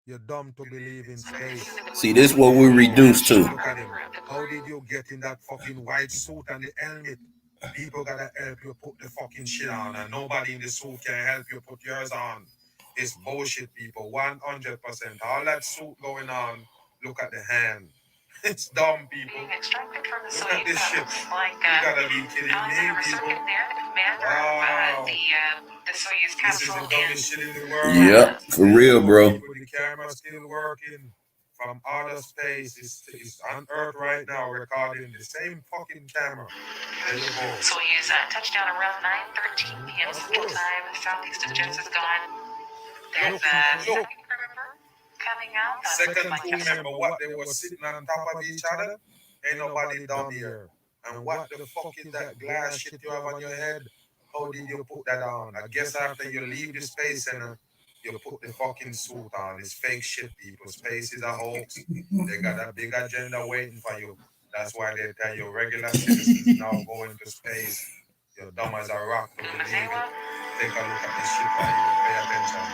You're dumb to believe in space. See, this is what we reduced to. Look at him. How did you get in that fucking white suit and the helmet? People gotta help you put the fucking shit on, and nobody in the suit can help you put yours on. It's bullshit, people. 100%. All that suit going on. Look at the hand. It's dumb, people. Look at this shit. You gotta be kidding me, people. Wow. This is the dumbest shit in the world. Yep, for real, bro. The camera's still working from outer space. It's on Earth right now recording the same fucking camera. There you go. So we use touchdown around 9:13 p.m. Central Time. Southeast of Jets is gone. There's a second crew member coming out. That's Second like to remember what they were sitting on top of each other. Ain't nobody dumb here. And what the fuck is that glass shit you have on your head? How did you put that on? I guess after you leave the space center, you put the fucking suit on. It's fake shit, people. Space is a hoax. They got a big agenda waiting for you. That's why they tell you regular citizens now going to space. You're dumb as a rock to believe it. Take a look at this shit right here. Pay attention.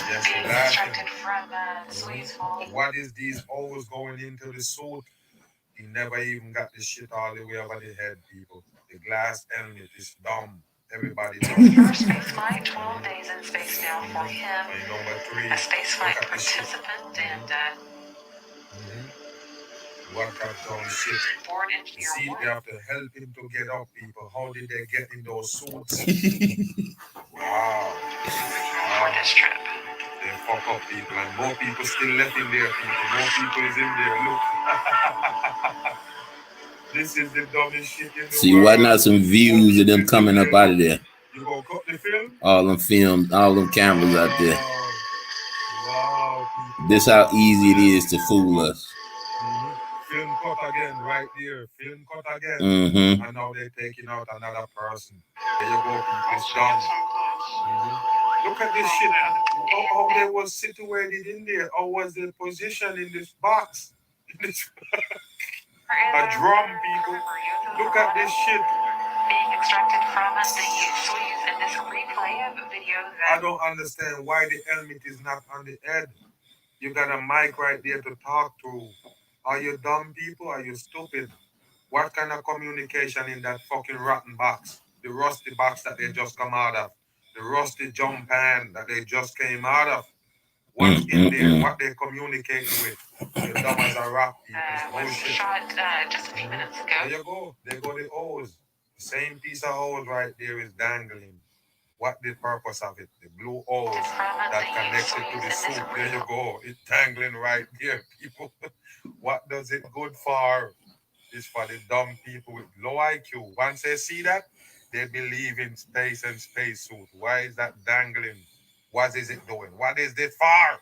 Yes, being the last extracted thing. from Sweet's home. What is these O's going into the suit? He never even got the shit all the way over the head, people. The glass helmet is dumb. Everybody knows. First space flight, 12 days in space now for him. And number 3, A spaceflight look at the shit. participant and What that dumb shit. board You engineer see, one. they have to help him to get up, people. How did they get in those suits? Wow. For this trip. They fuck up people, and more people still left in there, people. More people is in there. Look. This is the dumbest shit in the See, world. why not some views of them coming up out of there? You gonna cut the film? All them films, all them cameras out there. Wow, people. This how easy it is to fool us. Film cut again, right there. Film cut again. Mm-hmm. And now they're taking out another person. There you go, people. It's done. Look at this shit. How they was situated in there. How was the position in this box? A drum, people. Look at this shit. Being extracted from the Soyuz in this replay of video I that don't understand why the helmet is not on the head. You got a mic right there to talk to. Are you dumb, people? Are you stupid? What kind of communication in that fucking rotten box? The rusty box that they just come out of. The rusty jump pan that they just came out of. What's in there? What they communicating with? You're dumb as a rock, people. It's was bullshit. shot just a few minutes There ago. you go. There go the hose. The same piece of hose right there is dangling. What the purpose of it? The blue hose that connected to the suit. There you go. It's dangling right there, people. What does it good for? It's for the dumb people with low IQ. Once they see that, they believe in space and spacesuit. Why is that dangling? What is it doing? What is it for?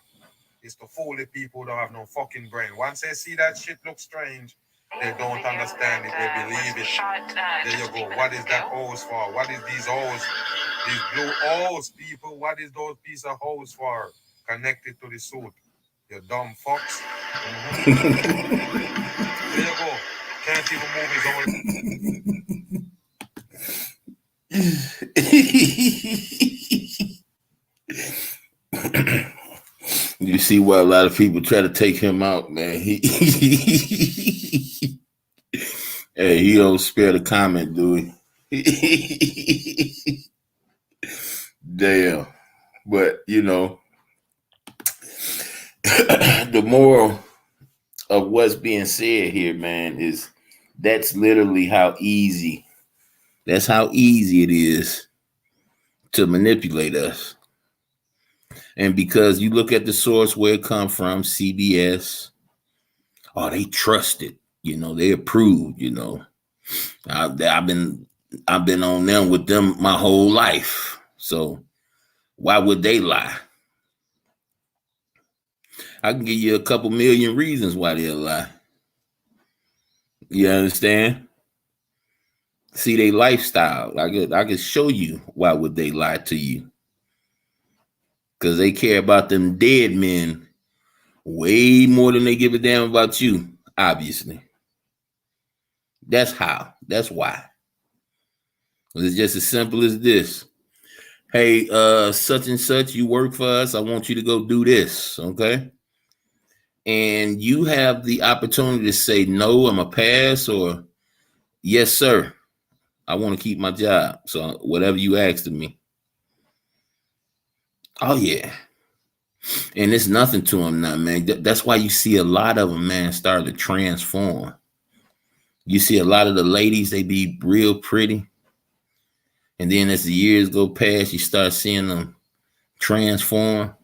It's to fool the people who don't have no fucking brain. Once they see that shit look strange, they don't understand it. They believe it. There you go. What is that hose for? What is these hose? These blue hose, people. What is those piece of hose for? Connected to the suit. You dumb fucks. There you go. Can't even move his own. You see why a lot of people try to take him out, man. Hey, he don't spare the comment, do he? Damn. But, you know, the moral of what's being said here, man, is that's literally how easy it is to manipulate us. And because you look at the source where it come from, CBS, oh, they trust it, you know, they approved, you know. I've been on them with them my whole life. So why would they lie? I can give you a couple million reasons why they'll lie. You understand? See their lifestyle. I could show you why would they lie to you. Because they care about them dead men way more than they give a damn about you, obviously. That's how. That's why. It's just as simple as this. Hey, such and such, you work for us. I want you to go do this, okay? And you have the opportunity to say, no, I'm a pass, or yes, sir, I want to keep my job. So whatever you ask of me. Oh, yeah. And it's nothing to them now, man. That's why you see a lot of them, man, start to transform. You see a lot of the ladies, they be real pretty. And then as the years go past, you start seeing them transform.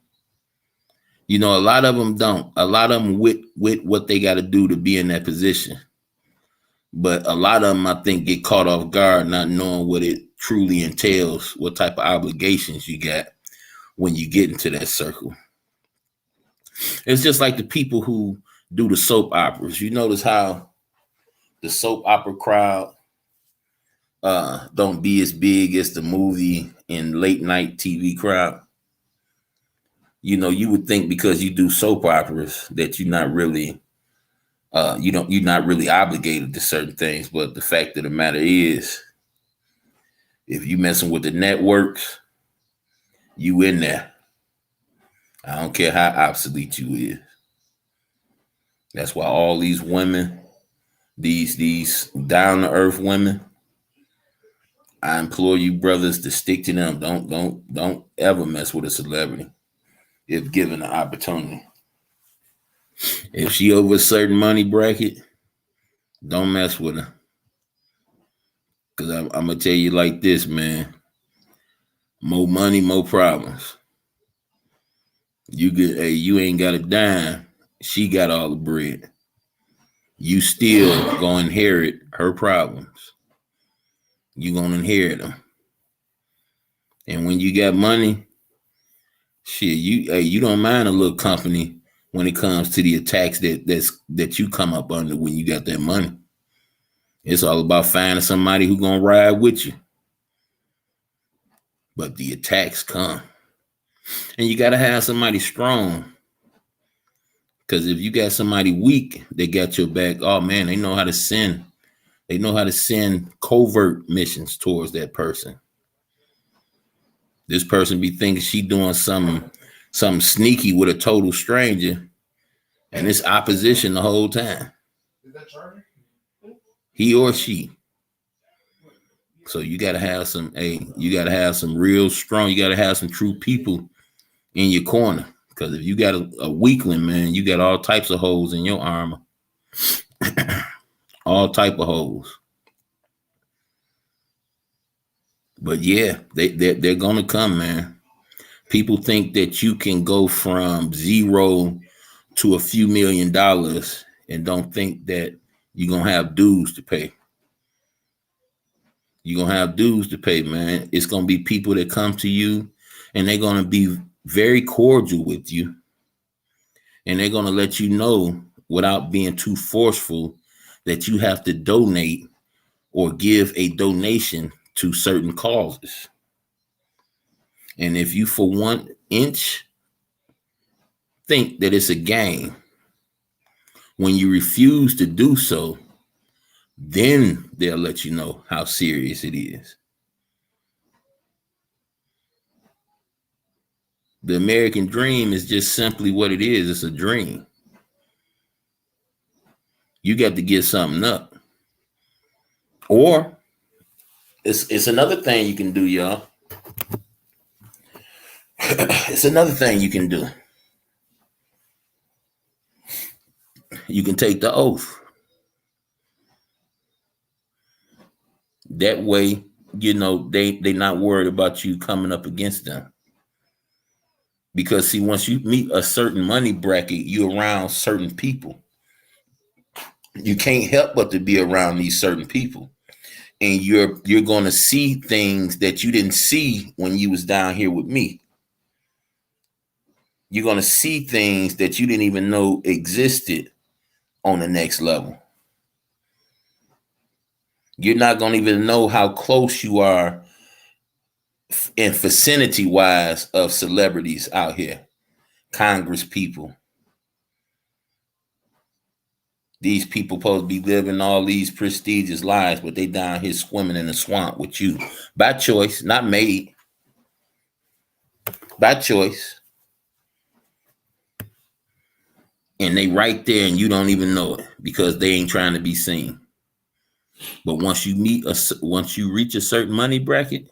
You know, a lot of them don't. A lot of them with what they got to do to be in that position. But a lot of them, I think, get caught off guard, not knowing what it truly entails, what type of obligations you got when you get into that circle. It's just like the people who do the soap operas. You notice how the soap opera crowd don't be as big as the movie and late night TV crowd. You know, you would think because you do soap operas that you're not really you're not really obligated to certain things. But the fact of the matter is, if you messing with the networks, you in there. I don't care how obsolete you is. That's why all these women, these down to earth women, I implore you brothers to stick to them. Don't ever mess with a celebrity if given the opportunity. If she over a certain money bracket, don't mess with her. Cause I'm gonna tell you like this, man. More money, more problems. You ain't got a dime. She got all the bread. You still gonna inherit her problems. You gonna inherit them. And when you got money, shit, you don't mind a little company when it comes to the attacks that you come up under when you got that money. It's all about finding somebody who gonna ride with you. But the attacks come. And you gotta have somebody strong. Because if you got somebody weak, they got your back. Oh man, they know how to send. They know how to send covert missions towards that person. This person be thinking she doing something sneaky with a total stranger, and it's opposition the whole time. He or she. So you gotta have some. You gotta have some real strong. You gotta have some true people in your corner. Because if you got a weakling, man, you got all types of holes in your armor. All type of holes. But yeah, they're gonna come, man. People think that you can go from zero to a few $1 million and don't think that you're gonna have dues to pay. You're gonna have dues to pay, man. It's gonna be people that come to you and they're gonna be very cordial with you. And they're gonna let you know without being too forceful that you have to donate or give a donation to certain causes. And if you for 1 inch think that it's a game, when you refuse to do so, then they'll let you know how serious it is. The American dream is just simply what it is. It's a dream. You got to give something up. Or it's another thing you can do, y'all. It's another thing you can do. You can take the oath. That way, you know, they're not worried about you coming up against them. Because see, once you meet a certain money bracket, you're around certain people. You can't help but to be around these certain people. And you're going to see things that you didn't see when you was down here with me. You're going to see things that you didn't even know existed on the next level. You're not going to even know how close you are in vicinity wise of celebrities out here, Congress people. These people supposed to be living all these prestigious lives, but they down here swimming in the swamp with you by choice, not made. By choice. And they right there and you don't even know it because they ain't trying to be seen. But once you reach a certain money bracket,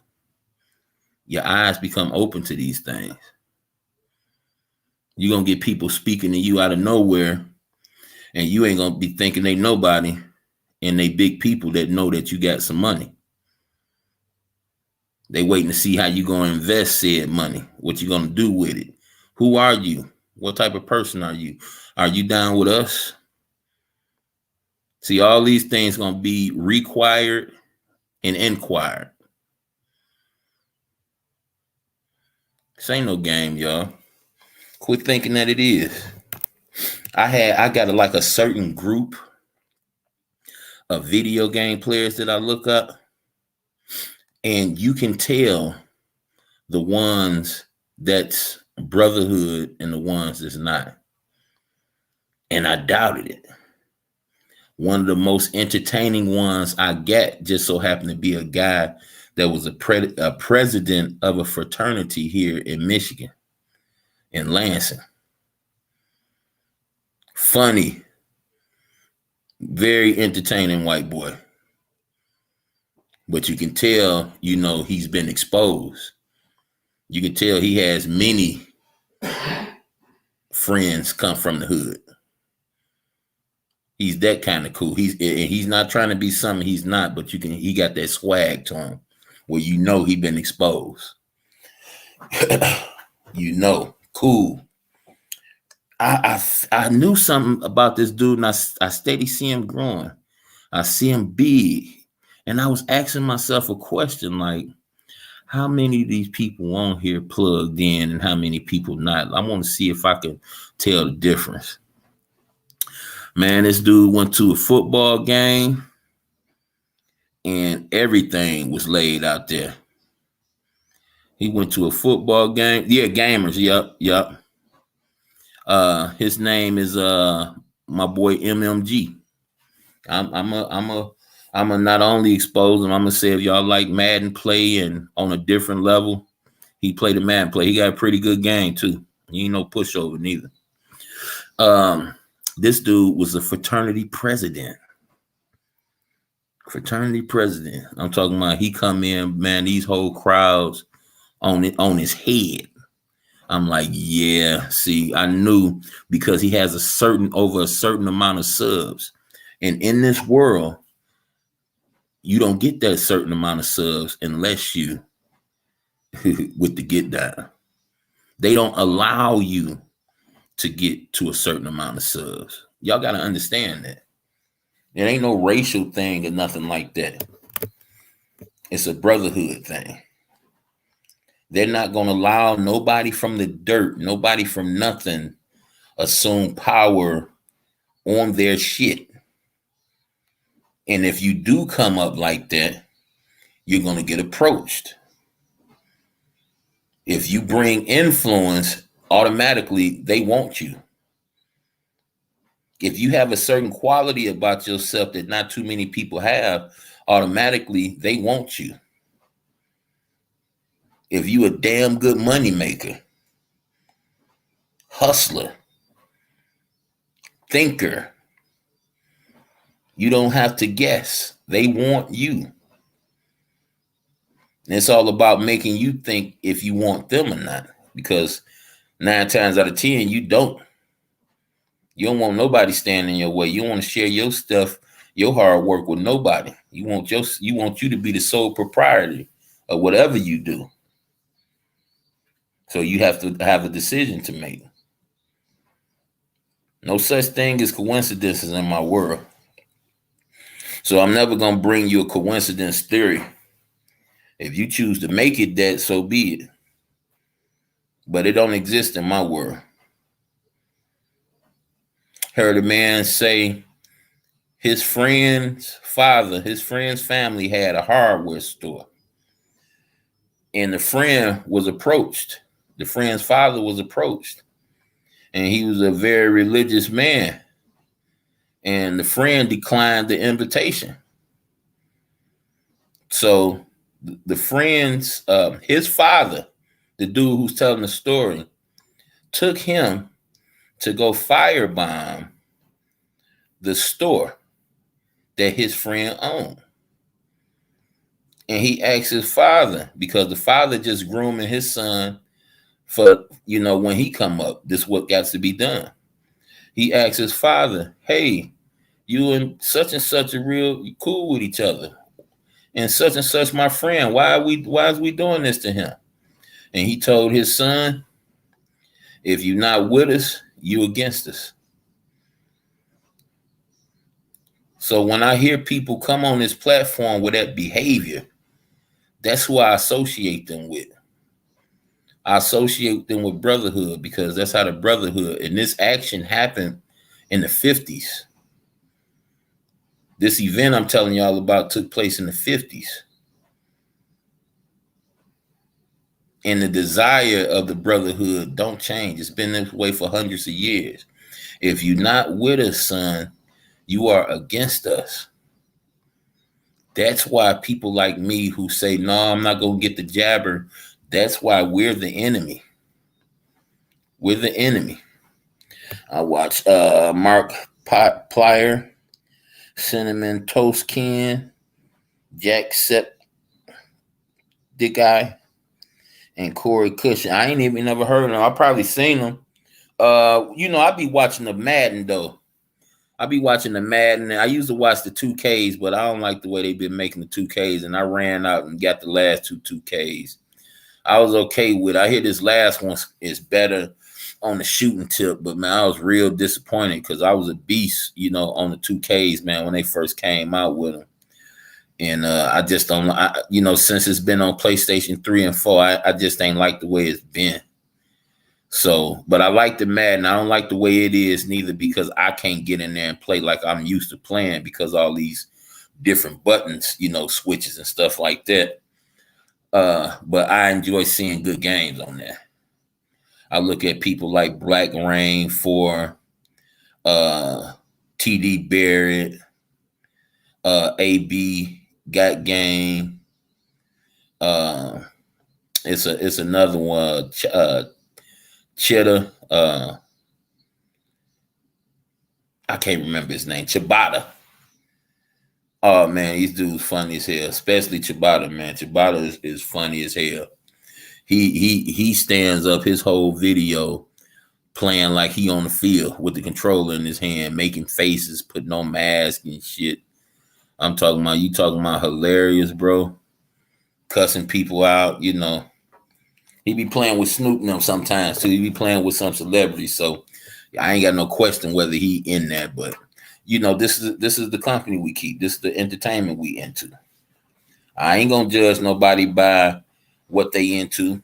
your eyes become open to these things. You're going to get people speaking to you out of nowhere, and you ain't going to be thinking they nobody, and they big people that know that you got some money. They waiting to see how you going to invest said money, what you going to do with it. Who are you? What type of person are you? Are you down with us? See, all these things going to be required and inquired. This ain't no game, y'all. Quit thinking that it is. I got like a certain group of video game players that I look up, and you can tell the ones that's brotherhood and the ones that's not. And I doubted it. One of the most entertaining ones I get just so happened to be a guy that was a president of a fraternity here in Michigan, in Lansing. Funny, very entertaining white boy. But you can tell, he's been exposed. You can tell he has many friends come from the hood. He's that kind of cool. He's not trying to be something he's not, but he got that swag to him where he been exposed. Cool. I knew something about this dude, and I steady see him growing. I see him big. And I was asking myself a question like, how many of these people on here plugged in and how many people not? I want to see if I can tell the difference. Man, this dude went to a football game and everything was laid out there. He went to a football game. Yeah, gamers. Yep. His name is my boy MMG. I'm a not only expose him, I'm gonna say if y'all like Madden play and on a different level, he played a Madden play. He got a pretty good game too. He ain't no pushover neither. This dude was a fraternity president. I'm talking about he come in, man, these whole crowds on his head. I'm like, yeah, see, I knew because he has over a certain amount of subs. And in this world, you don't get that certain amount of subs unless you with the get down. They don't allow you to get to a certain amount of subs. Y'all got to understand that. It ain't no racial thing or nothing like that. It's a brotherhood thing. They're not going to allow nobody from the dirt, nobody from nothing assume power on their shit. And if you do come up like that, you're going to get approached. If you bring influence, automatically they want you. If you have a certain quality about yourself that not too many people have, automatically they want you. If you a damn good money maker, hustler, thinker, you don't have to guess. They want you. And it's all about making you think if you want them or not. Because 9 times out of 10, you don't. You don't want nobody standing in your way. You don't want to share your stuff, your hard work with nobody. You want you to be the sole proprietor of whatever you do. So you have to have a decision to make. No such thing as coincidences in my world. So I'm never going to bring you a coincidence theory. If you choose to make it that, so be it. But it don't exist in my world. Heard a man say his friend's family had a hardware store. And the friend was approached. The friend's father was approached. And he was a very religious man. And the friend declined the invitation. So the friend's, his father, the dude who's telling the story, took him to go firebomb the store that his friend owned. And he asked his father, because the father just grooming his son for, when he come up, this what got to be done. He asked his father, hey, you and such are real cool with each other. And such my friend, why is we doing this to him? And he told his son, if you're not with us, you against us. So when I hear people come on this platform with that behavior, that's who I associate them with. I associate them with brotherhood because that's how the brotherhood, and this action happened in the 50s. This event I'm telling y'all about took place in the 50s. And the desire of the brotherhood don't change. It's been this way for hundreds of years. If you're not with us, son, you are against us. That's why people like me who say, no, I'm not going to get the jabber, that's why we're the enemy. We're the enemy. I watch Mark Plier, Cinnamon Toast Ken, Jack Sepp, Dick Eye, and Corey Cushion. I ain't even never heard of them. I probably seen them. I be watching the Madden though. I be watching the Madden. I used to watch the 2Ks, but I don't like the way they've been making the 2Ks. And I ran out and got the last two 2Ks. I was okay with it. I hear this last one is better on the shooting tip, but man, I was real disappointed because I was a beast, on the 2Ks, man, when they first came out with them. And I just don't, since it's been on PlayStation 3 and 4, I just ain't like the way it's been. So, but I like the Madden. I don't like the way it is neither because I can't get in there and play like I'm used to playing because all these different buttons, switches and stuff like that. But I enjoy seeing good games on there. I look at people like Black Rain for TD Barrett, AB Got Game. It's another one. Cheddar. I can't remember his name. Ciabatta. Oh man, these dudes funny as hell. Especially Ciabatta, man. Ciabatta is funny as hell. He stands up his whole video playing like he on the field with the controller in his hand, making faces, putting on masks and shit. I'm talking about, you talking about hilarious, bro. Cussing people out, He be playing with Snoop and them sometimes too. He be playing with some celebrities. So I ain't got no question whether he in that, but this is the company we keep. This is the entertainment we into. I ain't gonna judge nobody by what they into,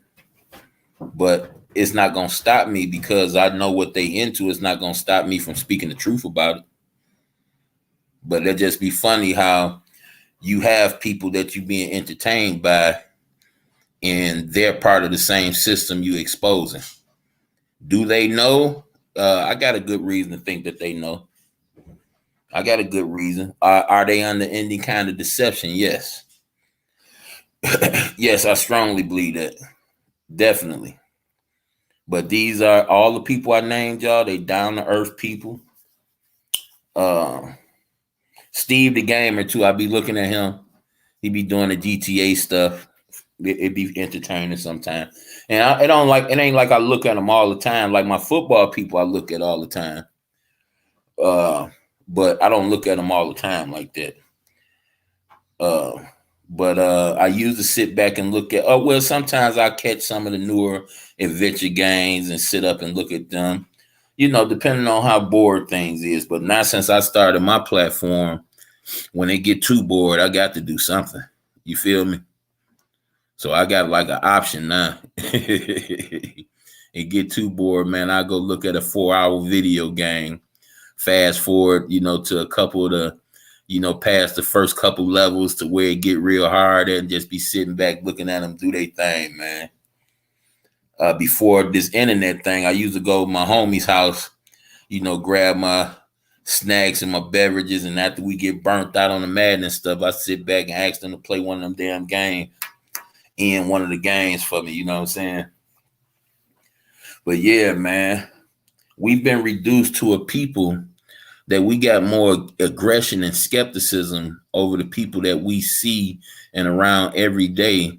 but it's not gonna stop me because I know what they into. It's not gonna stop me from speaking the truth about it. But it just be funny how you have people that you being entertained by and they're part of the same system you exposing. Do they know? I got a good reason to think that they know. I got a good reason. Are they under any kind of deception? Yes. Yes, I strongly believe that. Definitely. But these are all the people I named, y'all. They down to earth people. Steve the Gamer too. I be looking at him. He be doing the GTA stuff. It be entertaining sometimes. And it ain't like I look at them all the time. Like my football people, I look at all the time. But I don't look at them all the time like that. But I used to sit back and look at. Oh well, sometimes I catch some of the newer adventure games and sit up and look at them. Depending on how bored things is. But not since I started my platform. When they get too bored, I got to do something. You feel me? So I got like an option now. It get too bored, man. I go look at a 4-hour video game. Fast forward, to a couple of the, past the first couple levels to where it get real hard and just be sitting back looking at them do their thing, man. Before this internet thing, I used to go to my homie's house, grab my snacks and my beverages, and after we get burnt out on the Madden and stuff, I sit back and ask them to play one of them damn games in one of the games for me, you know what I'm saying? But yeah, man, we've been reduced to a people that we got more aggression and skepticism over the people that we see and around every day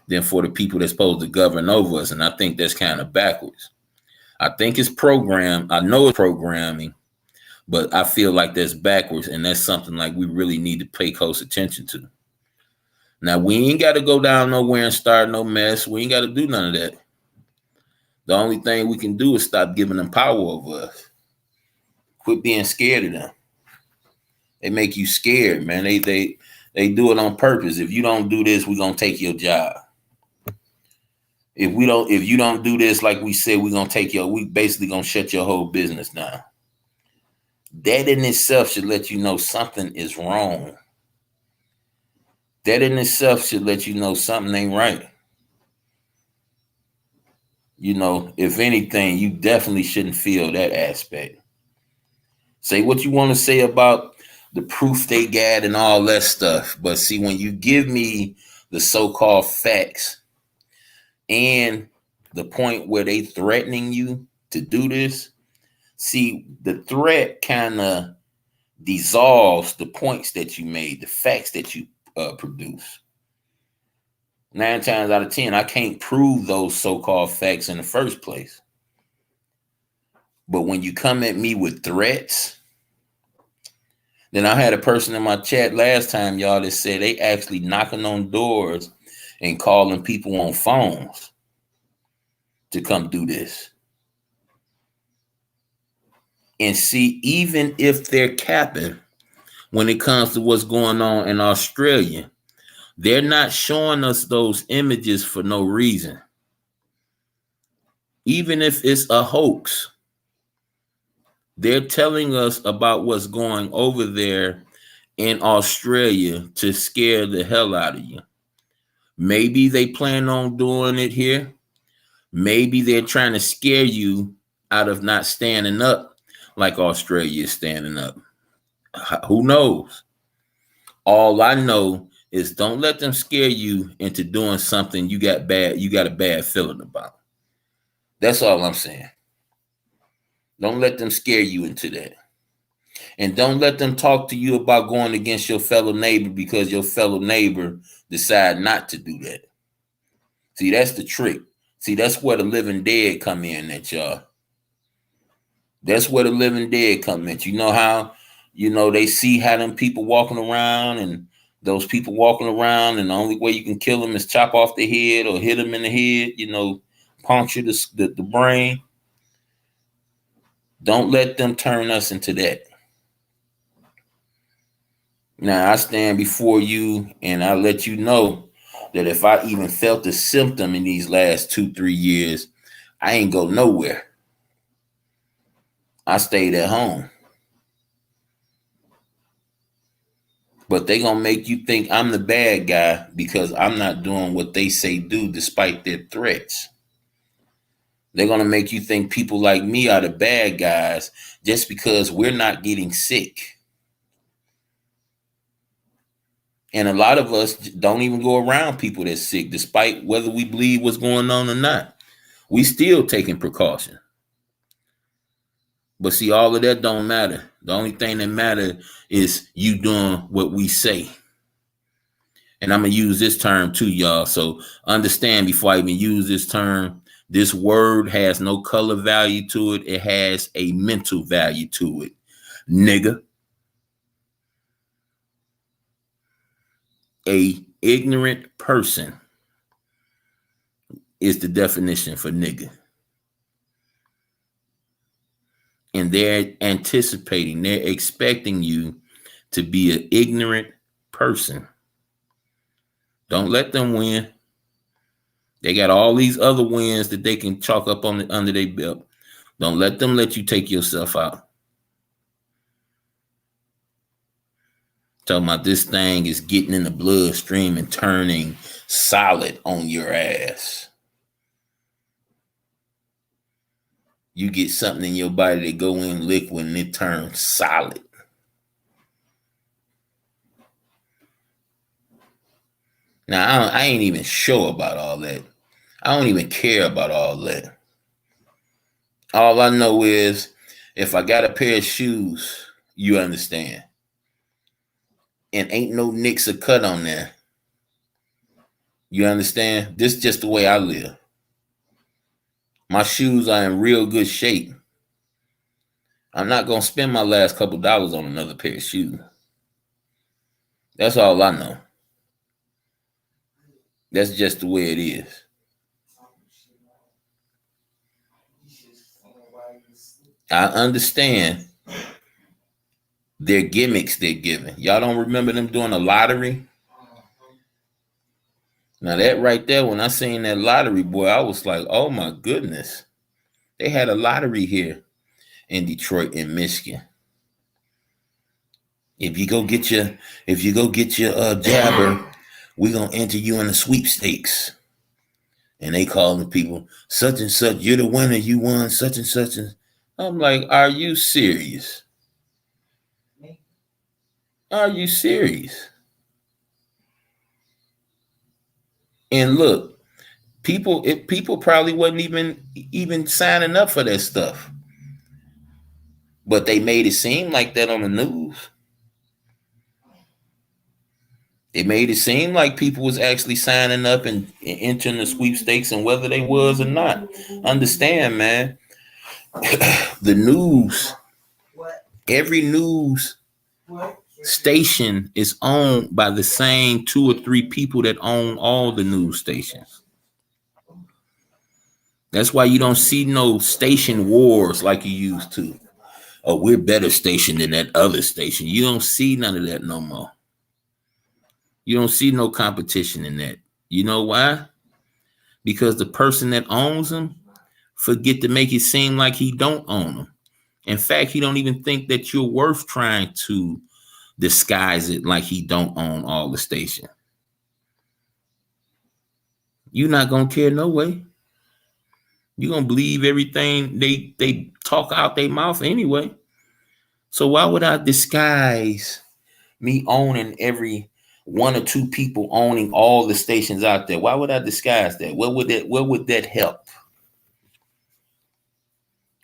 than for the people that's supposed to govern over us. And I think that's kind of backwards. I think it's programmed. I know it's programming, but I feel like that's backwards. And that's something like we really need to pay close attention to. Now, we ain't got to go down nowhere and start no mess. We ain't got to do none of that. The only thing we can do is stop giving them power over us. Quit being scared of them. They make you scared, man. They do it on purpose. If you don't do this, we're gonna take your job. If you don't do this, like we said, we basically gonna shut your whole business down. That in itself should let you know something is wrong. That in itself should let you know something ain't right. You know, if anything, you definitely shouldn't feel that aspect. Say what you want to say about the proof they got and all that stuff. But see, when you give me the so-called facts and the point where they threatening you to do this, see, the threat kind of dissolves the points that you made, the facts that you produce. 9 times out of 10, I can't prove those so-called facts in the first place. But when you come at me with threats, then I had a person in my chat last time, y'all, that said they actually knocking on doors and calling people on phones to come do this. And see, even if they're capping when it comes to what's going on in Australia, they're not showing us those images for no reason. Even if it's a hoax, they're telling us about what's going over there in Australia to scare the hell out of you. Maybe they plan on doing it here. Maybe they're trying to scare you out of not standing up like Australia is standing up. Who knows? All I know is don't let them scare you into doing something you got a bad feeling about. That's all I'm saying. Don't let them scare you into that. And don't let them talk to you about going against your fellow neighbor because your fellow neighbor decide not to do that. See, that's the trick. See, that's where the living dead come in at y'all. That's where the living dead come in. You know how, they see how them people walking around and those people walking around and the only way you can kill them is chop off their head or hit them in the head, puncture the brain. Don't let them turn us into that. Now, I stand before you and I let you know that if I even felt a symptom in these last 2-3 years, I ain't go nowhere. I stayed at home. But they gonna make you think I'm the bad guy because I'm not doing what they say do despite their threats. They're gonna make you think people like me are the bad guys just because we're not getting sick. And a lot of us don't even go around people that's sick, despite whether we believe what's going on or not. We still taking precaution. But see, all of that don't matter. The only thing that matters is you doing what we say. And I'm going to use this term too, y'all. So understand before I even use this term, this word has no color value to it. It has a mental value to it. Nigga. A ignorant person is the definition for nigga. And they're anticipating, they're expecting you to be an ignorant person. Don't let them win. They got all these other wins that they can chalk up under their belt. Don't let them let you take yourself out. Talking about this thing is getting in the bloodstream and turning solid on your ass. You get something in your body that go in liquid and it turns solid. Now, I ain't even sure about all that. I don't even care about all that. All I know is if I got a pair of shoes, you understand, and ain't no nicks or cut on there, you understand? This is just the way I live. My shoes are in real good shape. I'm not going to spend my last couple dollars on another pair of shoes. That's all I know. That's just the way it is. I understand their gimmicks they're giving. Y'all don't remember them doing a lottery? Now that right there, when I seen that lottery, boy, I was like, oh my goodness. They had a lottery here in Detroit and Michigan. If you go get your jabber, we're gonna enter you in the sweepstakes. And they calling people such and such, you're the winner, you won such and such. And I'm like, are you serious? Are you serious? And look, people probably wasn't even signing up for that stuff. But they made it seem like that on the news. It made it seem like people was actually signing up and entering the sweepstakes, and whether they was or not. Understand, man. The news, every news station is owned by the same 2 or 3 people that own all the news stations. That's why you don't see no station wars like you used to. Oh, we're better station than that other station. You don't see none of that no more. You don't see no competition in that. You know why? Because the person that owns them forget to make it seem like he don't own them. In fact, he don't even think that you're worth trying to disguise it like he don't own all the station. You're not gonna care no way. You're gonna believe everything they talk out their mouth anyway. So why would I disguise me owning every 1 or 2 people owning all the stations out there? Why would I disguise that? What would that help?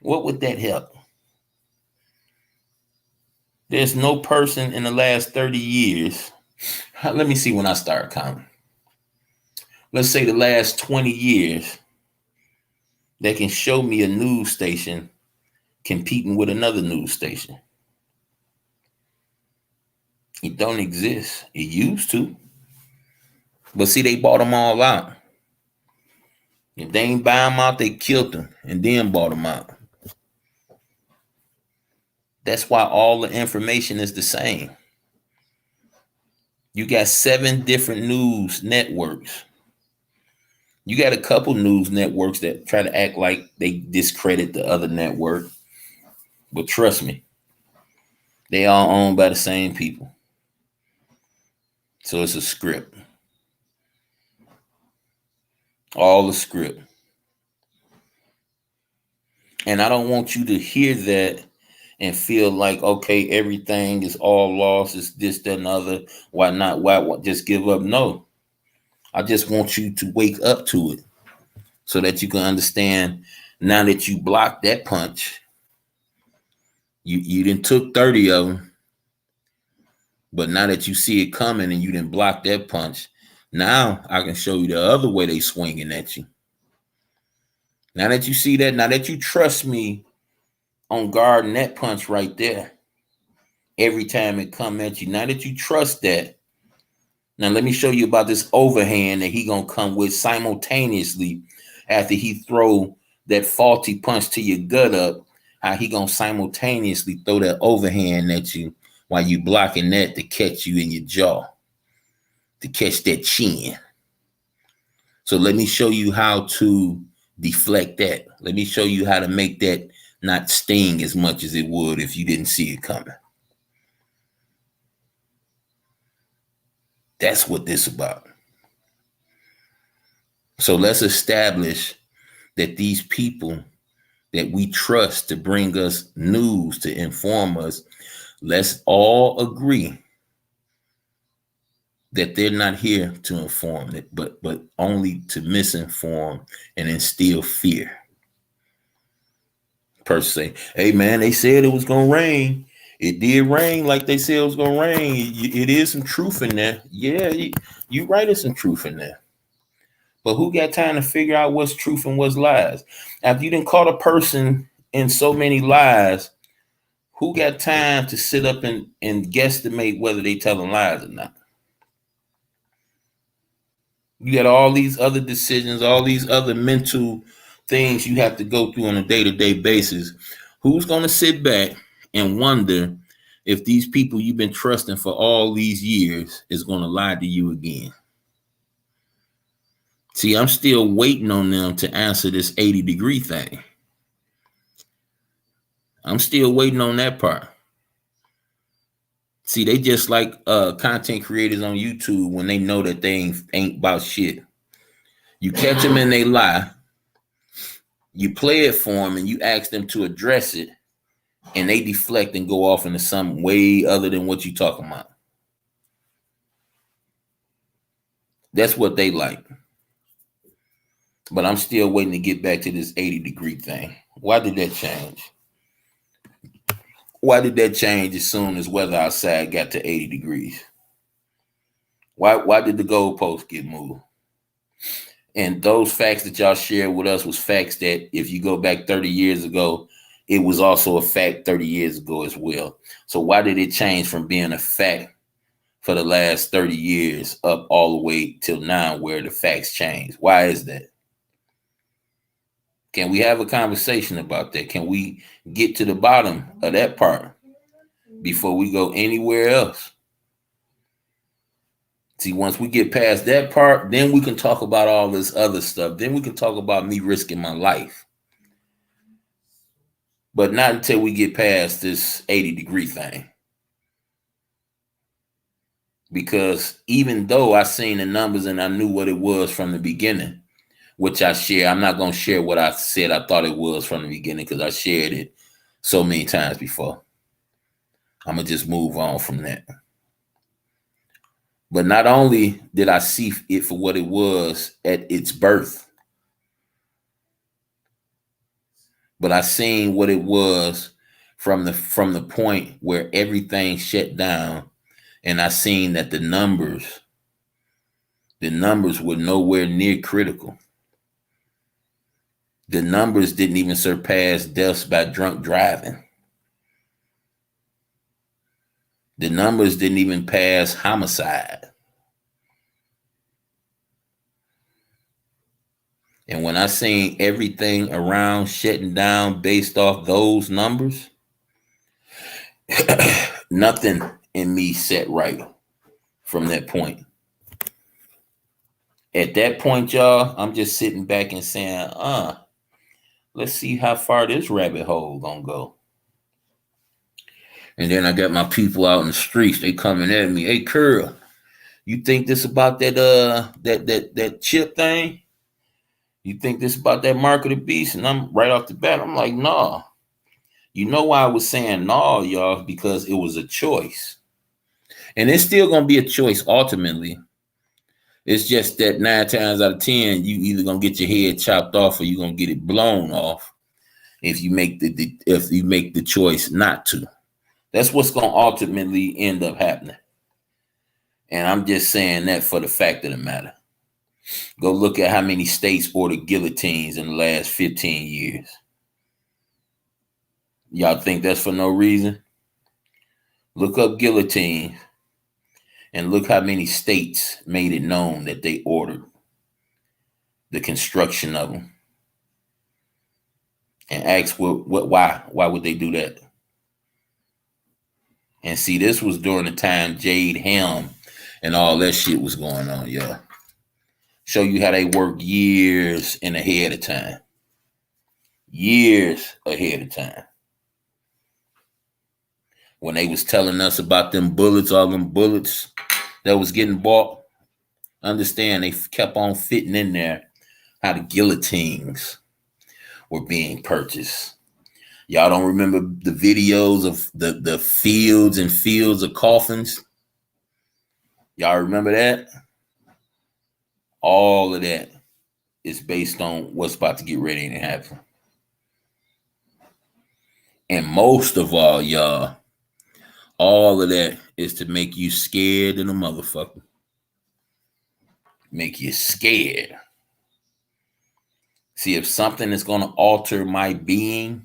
What would that help? There's no person in the last 30 years. Let me see when I start counting. Let's say the last 20 years that can show me a news station competing with another news station. It don't exist. It used to. But see, they bought them all out. If they ain't buy them out, they killed them and then bought them out. That's why all the information is the same. You got 7 different news networks. You got a couple news networks that try to act like they discredit the other network. But trust me, they all owned by the same people. So it's a script. All a script. And I don't want you to hear that and feel like, okay, everything is all lost. It's this, that, and other. Why not? Why just give up? No. I just want you to wake up to it so that you can understand now that you blocked that punch. You didn't took 30 of them. But now that you see it coming and you didn't block that punch, now I can show you the other way they swinging at you. Now that you see that, now that you trust me on guarding that punch right there, every time it come at you, now that you trust that, now let me show you about this overhand that he gonna come with simultaneously after he throw that faulty punch to your gut up, how he gonna simultaneously throw that overhand at you while you blocking that to catch you in your jaw, to catch that chin. So let me show you how to deflect that. Let me show you how to make that not sting as much as it would if you didn't see it coming. That's what this is about. So let's establish that these people that we trust to bring us news, to inform us, let's all agree that they're not here to inform it, but only to misinform and instill fear. Person say, hey man, they said it was gonna rain. It did rain like they said it was gonna rain. It is some truth in there. Yeah, you right, there's some truth in there. But who got time to figure out what's truth and what's lies? After you done caught a person in so many lies, who got time to sit up and guesstimate whether they telling lies or not? You got all these other decisions, all these other mental things you have to go through on a day-to-day basis. Who's going to sit back and wonder if these people you've been trusting for all these years is going to lie to you again? See, I'm still waiting on them to answer this 80-degree thing. I'm still waiting on that part. See, they just like content creators on YouTube when they know that they ain't about shit. You catch them and they lie. You play it for them and you ask them to address it, and they deflect and go off into something way other than what you talking about. That's what they like. But I'm still waiting to get back to this 80-degree thing. Why did that change? Why did that change as soon as weather outside got to 80 degrees? Why did the goalpost get moved? And those facts that y'all shared with us was facts that if you go back 30 years ago, it was also a fact 30 years ago as well. So why did it change from being a fact for the last 30 years up all the way till now where the facts change? Why is that? Can we have a conversation about that? Can we get to the bottom of that part before we go anywhere else? See, once we get past that part, then we can talk about all this other stuff. Then we can talk about me risking my life. But not until we get past this 80-degree thing. Because even though I seen the numbers and I knew what it was from the beginning, which I share, I'm not going to share what I said I thought it was from the beginning because I shared it so many times before. I'm going to just move on from that. But not only did I see it for what it was at its birth, but I seen what it was from the point where everything shut down, and I seen that the numbers were nowhere near critical. The numbers didn't even surpass deaths by drunk driving. The numbers didn't even pass homicide. And when I seen everything around shutting down based off those numbers, nothing in me set right from that point. At that point, y'all, I'm just sitting back and saying, let's see how far this rabbit hole gonna go. And then I got my people out in the streets. They coming at me. Hey, Curl, you think this about that chip thing? You think this about that mark of the beast? And I'm right off the bat, I'm like, nah. You know why I was saying nah, y'all? Because it was a choice. And it's still going to be a choice ultimately. It's just that 9 times out of 10, you either going to get your head chopped off or you're going to get it blown off if you make the choice not to. That's what's going to ultimately end up happening. And I'm just saying that for the fact of the matter. Go look at how many states ordered guillotines in the last 15 years. Y'all think that's for no reason? Look up guillotine and look how many states made it known that they ordered the construction of them. And ask why would they do that? And see, this was during the time Jade Helm and all that shit was going on, y'all. Show you how they work years and ahead of time. Years ahead of time. When they was telling us about them bullets, all them bullets that was getting bought, understand they kept on fitting in there how the guillotines were being purchased. Y'all don't remember the videos of the fields and fields of coffins? Y'all remember that? All of that is based on what's about to get ready to happen. And most of all, y'all, all of that is to make you scared than a motherfucker. Make you scared. See, if something is going to alter my being,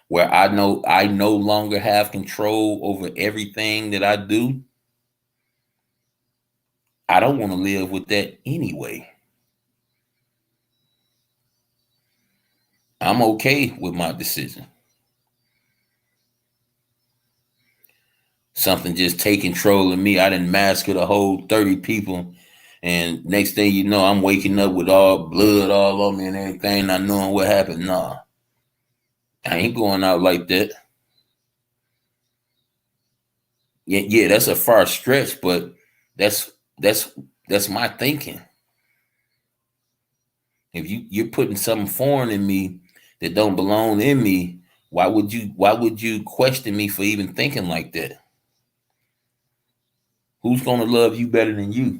where I know I no longer have control over everything that I do, I don't want to live with that anyway. I'm okay with my decision. Something just take control of me. I didn't massacre the whole 30 people. And next thing you know, I'm waking up with all blood all on me and everything, not knowing what happened. Nah, I ain't going out like that. Yeah, that's a far stretch, but that's that's that's my thinking. If you're putting something foreign in me that don't belong in me, why would you question me for even thinking like that? Who's gonna love you better than you?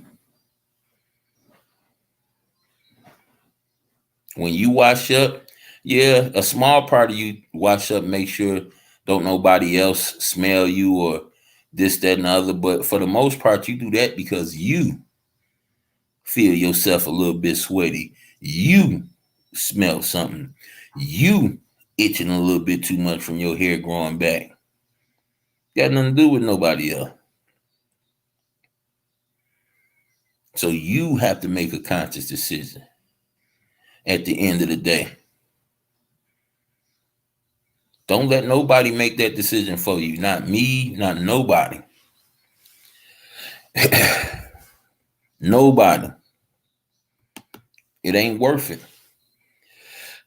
When you wash up, yeah, a small part of you wash up, make sure don't nobody else smell you or this, that, and the other. But for the most part, you do that because you feel yourself a little bit sweaty. You smell something. You itching a little bit too much from your hair growing back. Got nothing to do with nobody else. So you have to make a conscious decision at the end of the day. Don't let nobody make that decision for you. Not me, not nobody. Nobody. It ain't worth it.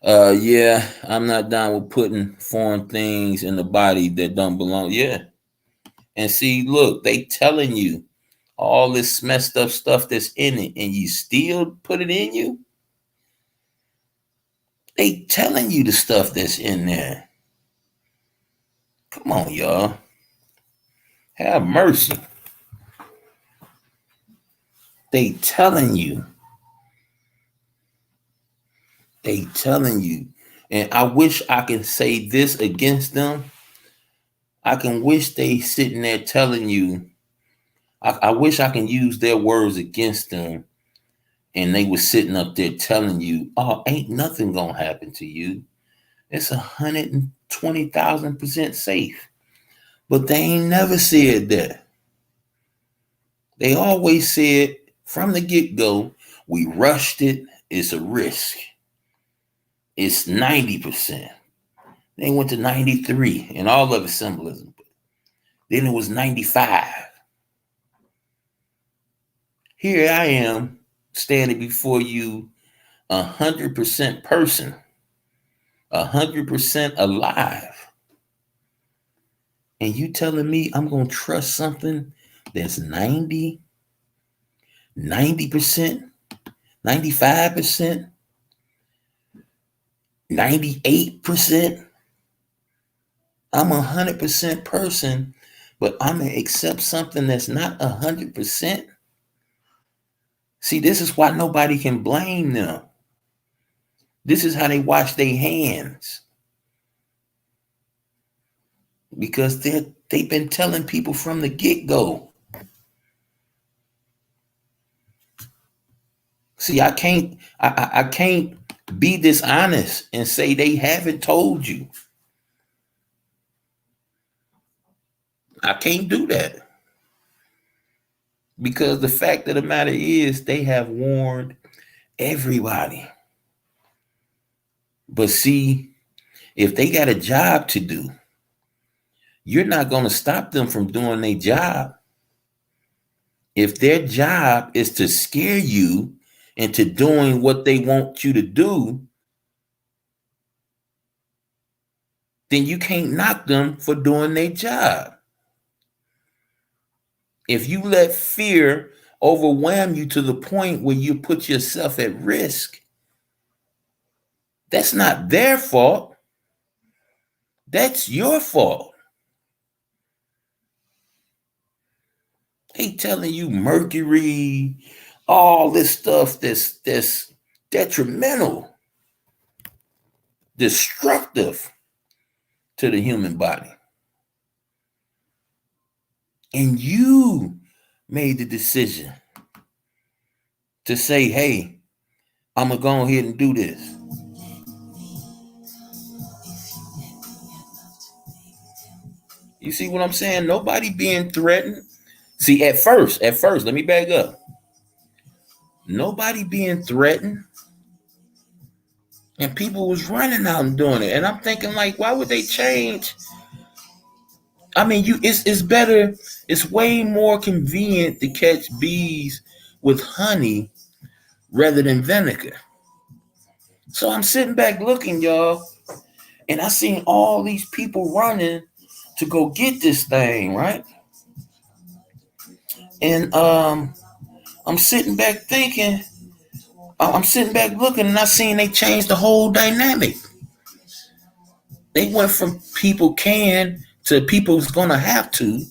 Yeah, I'm not down with putting foreign things in the body that don't belong. Yeah. And see, look, they telling you all this messed up stuff that's in it, and you still put it in you. They telling you the stuff that's in there. Come on, y'all. Have mercy. They telling you. They telling you. And I wish I could say this against them. I can wish they sitting there telling you. I wish I can use their words against them. And they were sitting up there telling you, oh, ain't nothing gonna happen to you. It's 120,000% safe. But they ain't never said that. They always said from the get-go, we rushed it, it's a risk. It's 90%. They went to 93 and all of its symbolism. Then it was 95. Here I am standing before you 100% person, 100% alive. And you telling me I'm going to trust something that's 90%, 95%, 98%? I'm 100% person, but I'm going to accept something that's not 100%? See, this is why nobody can blame them. This is how they wash their hands. Because they've been telling people from the get-go. See, I can't be dishonest and say they haven't told you. I can't do that. Because the fact of the matter is they have warned everybody. But see, if they got a job to do, you're not going to stop them from doing their job. If their job is to scare you into doing what they want you to do, then you can't knock them for doing their job. If you let fear overwhelm you to the point where you put yourself at risk, that's not their fault. That's your fault. They telling you mercury, all this stuff that's detrimental, destructive to the human body. And you made the decision to say, hey, I'm going to go ahead and do this. You see what I'm saying? Nobody being threatened. See, at first, let me back up. Nobody being threatened. And people was running out and doing it. And I'm thinking, like, why would they change? I mean, it's better, it's way more convenient to catch bees with honey rather than vinegar. So I'm sitting back looking, y'all, and I seen all these people running to go get this thing, right? And I'm sitting back thinking, I'm sitting back looking, and I seen they changed the whole dynamic. They went from people can to people's gonna have to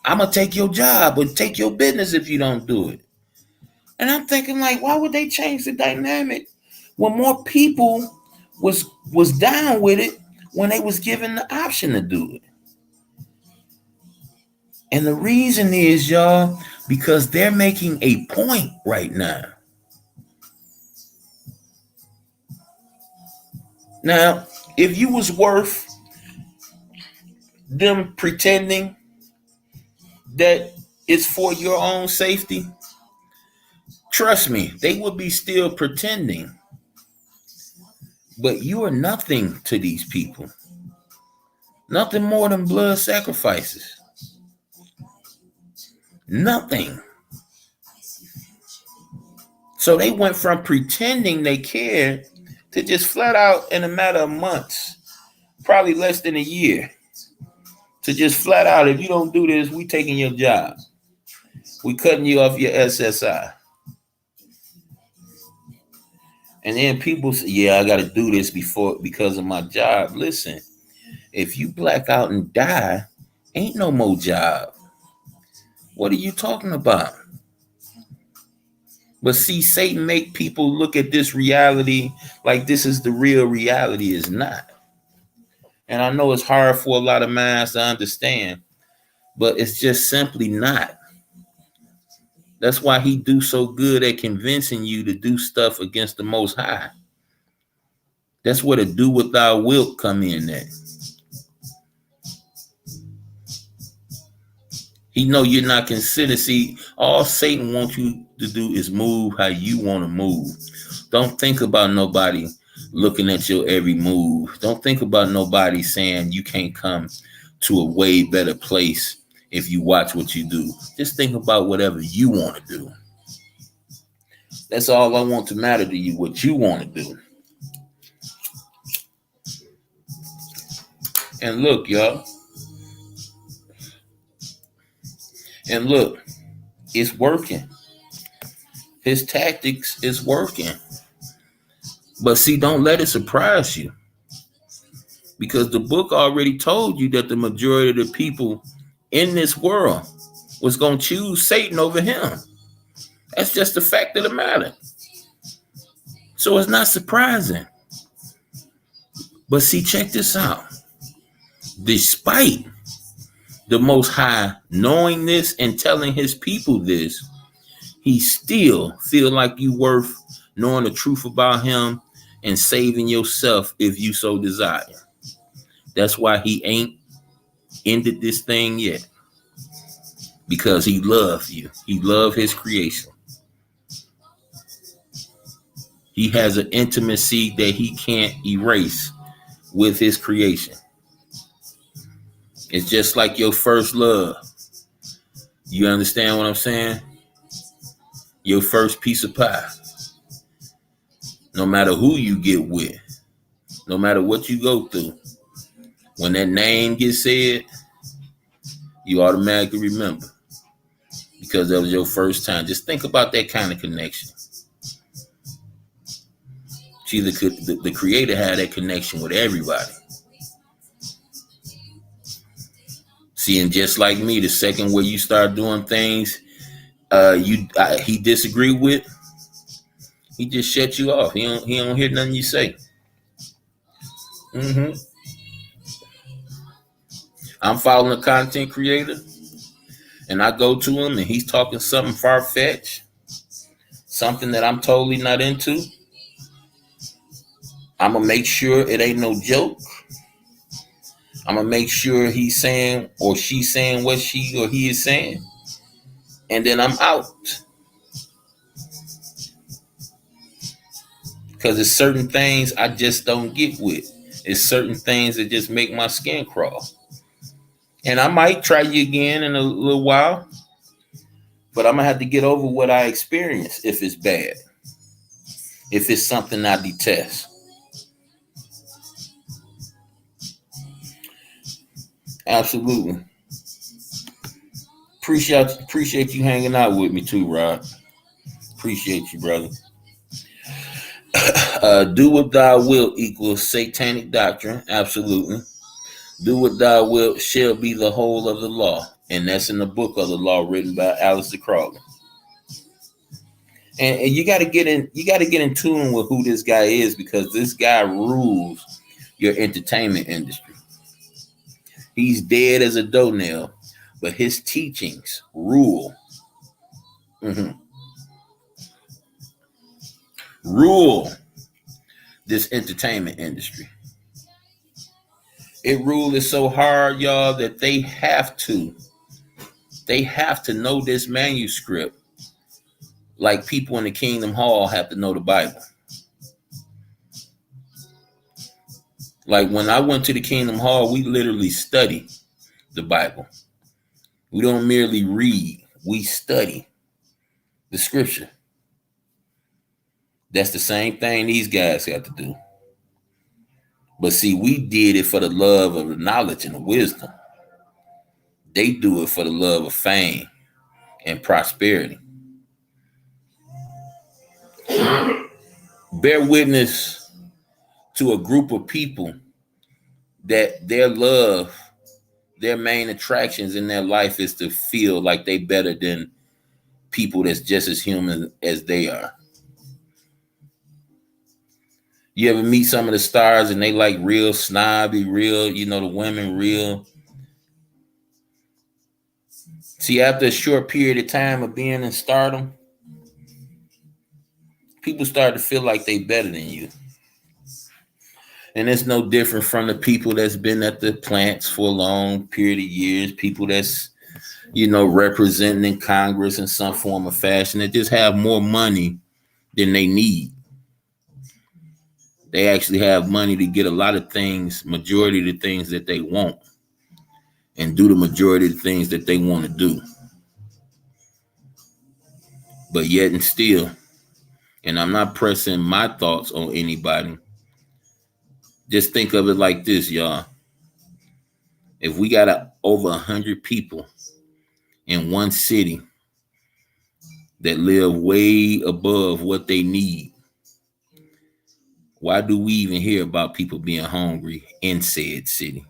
I'm gonna take your job or take your business if you don't do it. And I'm thinking, like, why would they change the dynamic when more people was down with it when they was given the option to do it? And the reason is, y'all, because they're making a point right now. Now, if you was worth them pretending that it's for your own safety, trust me, they would be still pretending. But you are nothing to these people. Nothing more than blood sacrifices. Nothing. So they went from pretending they cared to just flat out in a matter of months, probably less than a year, to just flat out, if you don't do this, we taking your job. We cutting you off your SSI. And then people say, yeah, I got to do this because of my job. Listen, if you black out and die, ain't no more job. What are you talking about? But see, Satan make people look at this reality like this is the real reality. Is not. And I know it's hard for a lot of minds to understand, but it's just simply not. That's why he do so good at convincing you to do stuff against the Most High. That's where the do without will come in at. He know you're not considered. See, all Satan wants you to do is move how you want to move. Don't think about nobody looking at your every move. Don't think about nobody saying you can't come to a way better place if you watch what you do. Just think about whatever you want to do. That's all I want to matter to you, what you want to do. And look, y'all. And look, it's working. His tactics is working. But see, don't let it surprise you. Because the book already told you that the majority of the people in this world was going to choose Satan over him. That's just the fact of the matter. So it's not surprising. But see, check this out. Despite the Most High knowing this and telling his people this, he still feel like you worth knowing the truth about him and saving yourself if you so desire. That's why he ain't ended this thing yet. Because he loved you. He loved his creation. He has an intimacy that he can't erase with his creation. It's just like your first love. You understand what I'm saying? Your first piece of pie. No matter who you get with, no matter what you go through, when that name gets said, you automatically remember. Because that was your first time. Just think about that kind of connection. See, the Creator had that connection with everybody. See, and just like me, the second where you start doing things he disagree with, he just shut you off. He don't hear nothing you say. I'm following a content creator, and I go to him, and he's talking something far-fetched, something that I'm totally not into. I'm going to make sure it ain't no joke. I'm going to make sure he's saying or she's saying what she or he is saying. And then I'm out. Because there's certain things I just don't get with. It's certain things that just make my skin crawl. And I might try you again in a little while. But I'm going to have to get over what I experienced if it's bad. If it's something I detest. Absolutely. Appreciate you hanging out with me too, Rod. Appreciate you, brother. Do what thou wilt equals satanic doctrine. Absolutely. Do what thou wilt shall be the whole of the law. And that's in the book of the law written by Alistair Crowley. And you gotta get in tune with who this guy is, because this guy rules your entertainment industry. He's dead as a doornail, but his teachings rule. Mm-hmm. Rule this entertainment industry. It rule is so hard, y'all, that they have to know this manuscript like people in the Kingdom Hall have to know the Bible. Like when I went to the Kingdom Hall, we literally study the Bible. We don't merely read, we study the scripture. That's the same thing these guys got to do. But see, we did it for the love of the knowledge and the wisdom. They do it for the love of fame and prosperity. Bear witness to a group of people that their love, their main attractions in their life is to feel like they better than people that's just as human as they are. You ever meet some of the stars and they like real snobby, real, the women real. See, after a short period of time of being in stardom, people start to feel like they better than you. And it's no different from the people that's been at the plants for a long period of years, people that's, representing in Congress in some form or fashion, that just have more money than they need. They actually have money to get a lot of things, majority of the things that they want, and do the majority of the things that they want to do. But yet and still, and I'm not pressing my thoughts on anybody, just think of it like this, y'all. If we got over 100 people in one city that live way above what they need, why do we even hear about people being hungry in said city?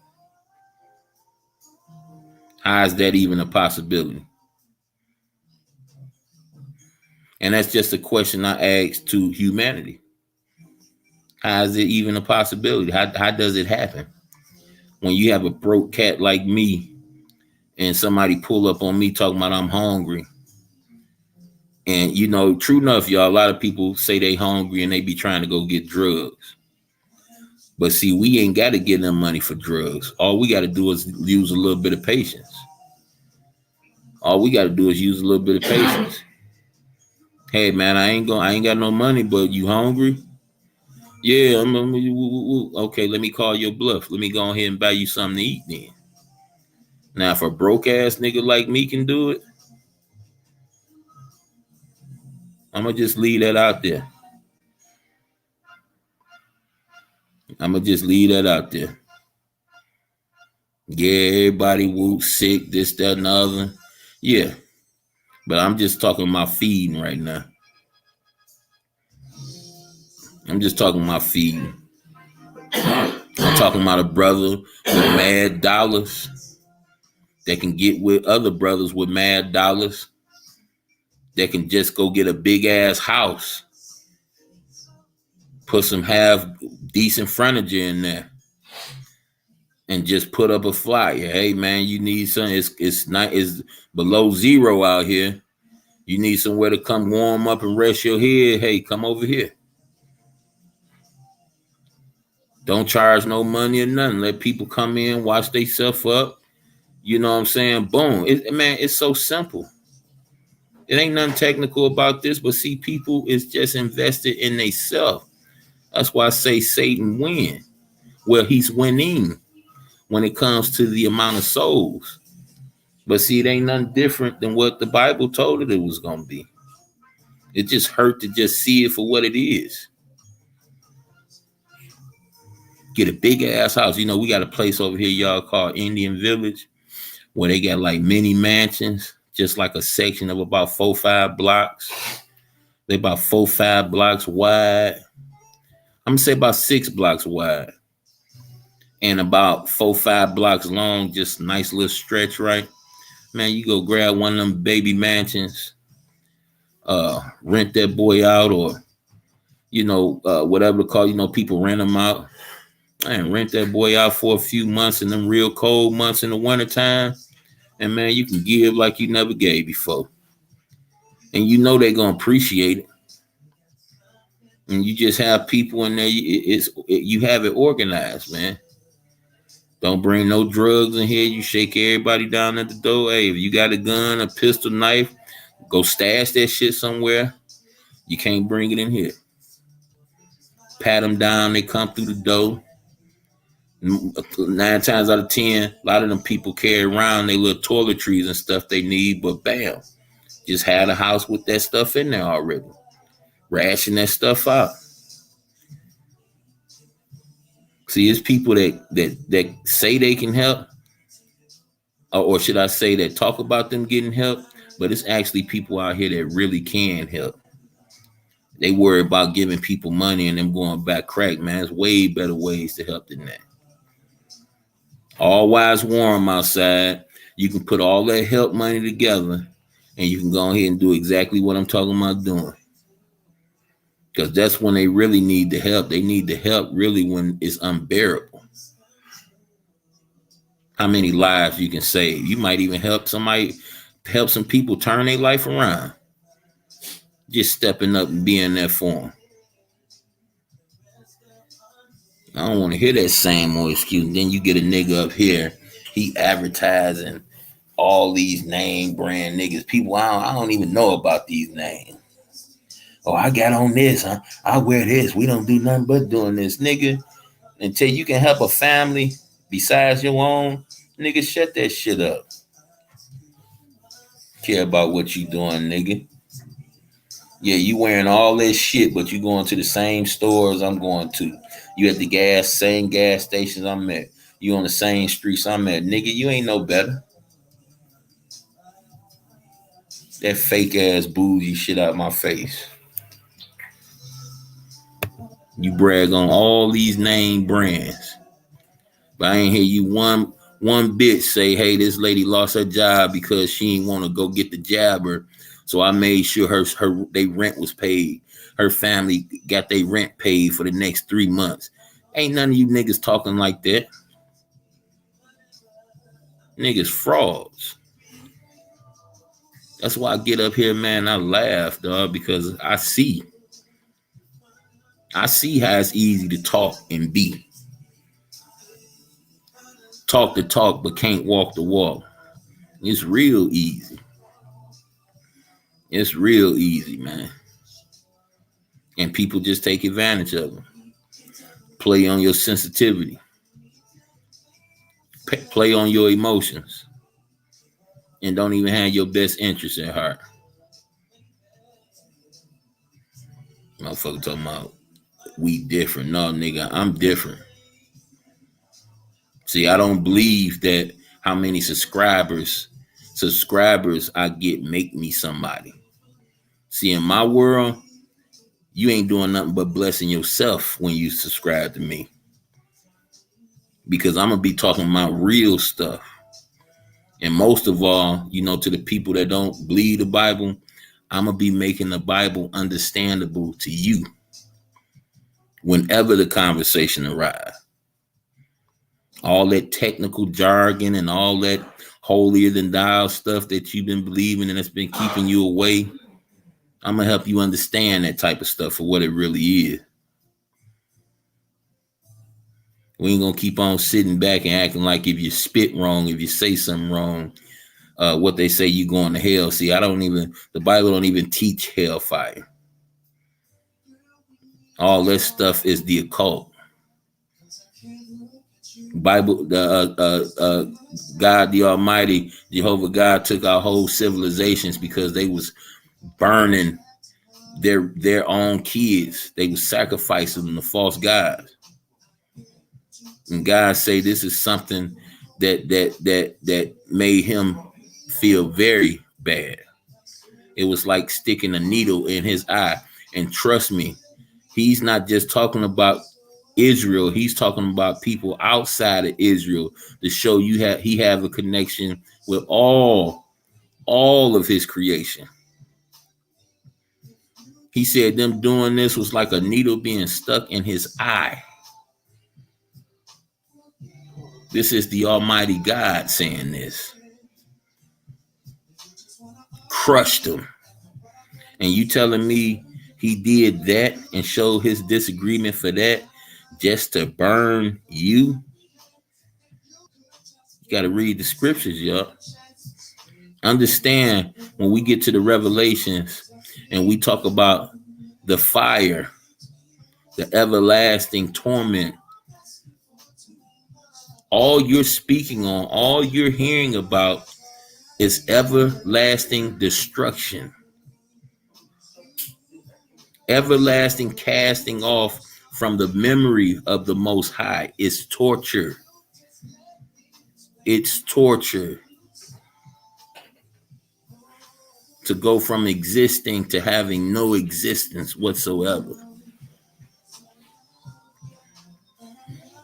How is that even a possibility? And that's just a question I ask to humanity. How is it even a possibility? How does it happen? When you have a broke cat like me and somebody pull up on me talking about I'm hungry. And, true enough, y'all, a lot of people say they hungry and they be trying to go get drugs. But see, we ain't got to give them money for drugs. All we got to do is use a little bit of patience. All we got to do is use a little bit of patience. Hey, man, I ain't got no money, but you hungry? Yeah, okay, let me call your bluff. Let me go ahead and buy you something to eat then. Now, if a broke ass nigga like me can do it, I'm going to just leave that out there. Yeah, everybody whoop sick, this, that, and the other. Yeah, but I'm just talking about feeding right now. I'm talking about a brother with mad dollars that can get with other brothers with mad dollars that can just go get a big ass house, put some half decent furniture in there, and just put up a flyer. Hey man, you need something. It's below zero out here. You need somewhere to come warm up and rest your head. Hey, come over here. Don't charge no money or nothing. Let people come in, wash themselves up. You know what I'm saying? Boom. It's so simple. It ain't nothing technical about this, but see, people is just invested in themselves. That's why I say Satan win. Well, he's winning when it comes to the amount of souls. But see, it ain't nothing different than what the Bible told it was going to be. It just hurt to just see it for what it is. Get a big ass house. We got a place over here, y'all, called Indian Village, where they got like mini mansions, just like a section of about 4-5 blocks. They about 4-5 blocks wide. I'm gonna say about 6 blocks wide and about 4-5 blocks long. Just nice little stretch, right? Man, you go grab one of them baby mansions, rent that boy out, or whatever to call. People rent them out. And rent that boy out for a few months in them real cold months in the wintertime. And man, you can give like you never gave before. And they're gonna appreciate it. And you just have people in there. You have it organized, man. Don't bring no drugs in here. You shake everybody down at the door. Hey, if you got a gun, a pistol, knife, go stash that shit somewhere. You can't bring it in here. Pat them down. They come through the door. 9 times out of 10, a lot of them people carry around their little toiletries and stuff they need, but bam, just had a house with that stuff in there already. Ration that stuff out. See, it's people that say they can help, or should I say that talk about them getting help, but it's actually people out here that really can help. They worry about giving people money and them going back crack, man. There's way better ways to help than that. All wise warm outside. You can put all that help money together and you can go ahead and do exactly what I'm talking about doing. Because that's when they really need the help. They need the help really when it's unbearable. How many lives you can save? You might even help some people turn their life around. Just stepping up and being there for them. I don't want to hear that same old excuse. Then you get a nigga up here, he advertising all these name brand niggas. People I don't even know about these names. Oh, I got on this, huh? I wear this. We don't do nothing but doing this, nigga. Until you can help a family besides your own, nigga, shut that shit up. Care about what you doing, nigga. Yeah, you wearing all that shit, but you going to the same stores I'm going to. You at the same gas stations I'm at. You on the same streets I'm at. Nigga, you ain't no better. That fake ass bougie shit out my face. You brag on all these name brands. But I ain't hear you one bitch say, hey, this lady lost her job because she ain't want to go get the jabber. So I made sure they rent was paid. Her family got their rent paid for the next 3 months. Ain't none of you niggas talking like that. Niggas frauds. That's why I get up here, man, I laugh, dog, because I see how it's easy to talk and be. Talk the talk, but can't walk the walk. It's real easy. It's real easy, man. And people just take advantage of them. Play on your sensitivity. Play on your emotions. And don't even have your best interests at heart. Motherfucker talking about we different. No, nigga, I'm different. See, I don't believe that how many subscribers I get make me somebody. See, in my world, you ain't doing nothing but blessing yourself when you subscribe to me. Because I'm going to be talking about real stuff. And most of all, to the people that don't believe the Bible, I'm going to be making the Bible understandable to you whenever the conversation arrives. All that technical jargon and all that holier than thou stuff that you've been believing and that's been keeping you away, I'm going to help you understand that type of stuff for what it really is. We ain't going to keep on sitting back and acting like if you spit wrong, if you say something wrong, what they say, you going to hell. See, the Bible don't even teach hellfire. All this stuff is the occult. Bible, God the Almighty, Jehovah God took our whole civilizations because they was burning their own kids. They was sacrificing them to false gods. And God say this is something that made him feel very bad. It was like sticking a needle in his eye. And trust me, he's not just talking about Israel. He's talking about people outside of Israel to show he have a connection with all of his creation. He said them doing this was like a needle being stuck in his eye. This is the Almighty God saying this. Crushed him. And you telling me he did that and showed his disagreement for that just to burn you? You got to read the scriptures, y'all. Understand when we get to the Revelations and we talk about the fire, the everlasting torment, all you're speaking on, all you're hearing about is everlasting destruction, everlasting casting off from the memory of the Most High. It's torture. It's torture to go from existing to having no existence whatsoever.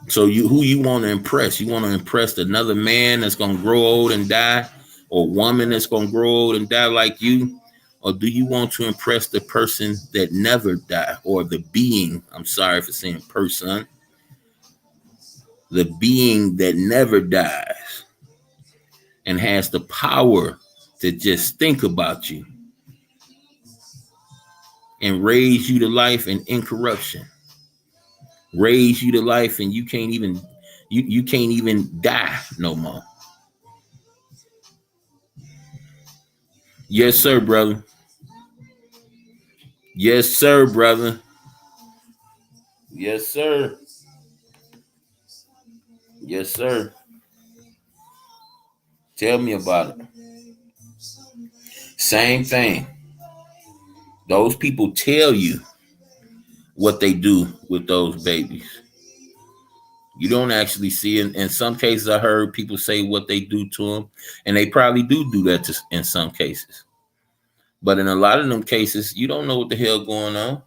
So who you want to impress? You want to impress another man that's going to grow old and die, or woman that's going to grow old and die like you? Or do you want to impress the person that never died, or the being, I'm sorry for saying person, the being that never dies and has the power to just think about you and raise you to life and incorruption? Raise you to life and you can't even die no more. Yes, sir, brother. Yes, sir, brother. Yes, sir. Yes, sir. Tell me about it. Same thing. Those people tell you what they do with those babies. You don't actually see it. In some cases, I heard people say what they do to them, and they probably do that in some cases. But in a lot of them cases, you don't know what the hell going on.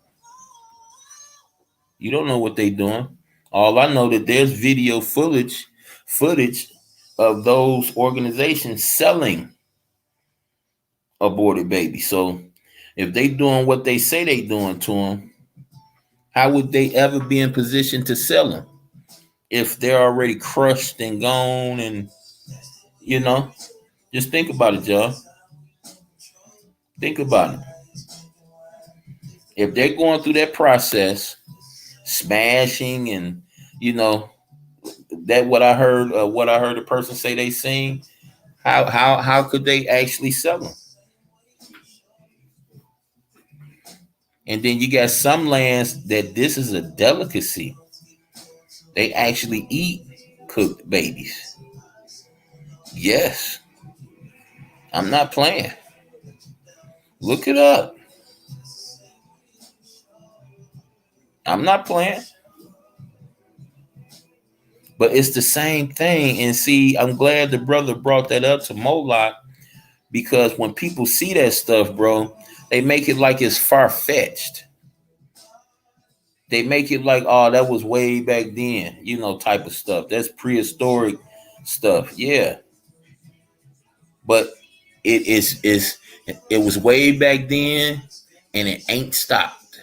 You don't know what they doing. All I know that there's video footage of those organizations selling aborted babies. So if they doing what they say they doing to them, how would they ever be in position to sell them if they're already crushed and gone? And just think about it, y'all. Think about it. If they're going through that process, smashing, and that what I heard a person say they seen, how could they actually sell them? And then you got some lands that this is a delicacy. They actually eat cooked babies. Yes. I'm not playing. Look it up. I'm not playing. But it's the same thing. And see, I'm glad the brother brought that up to Moloch, because when people see that stuff, bro, they make it like it's far-fetched. They make it like, oh, that was way back then, type of stuff. That's prehistoric stuff. Yeah. But it was way back then, and it ain't stopped.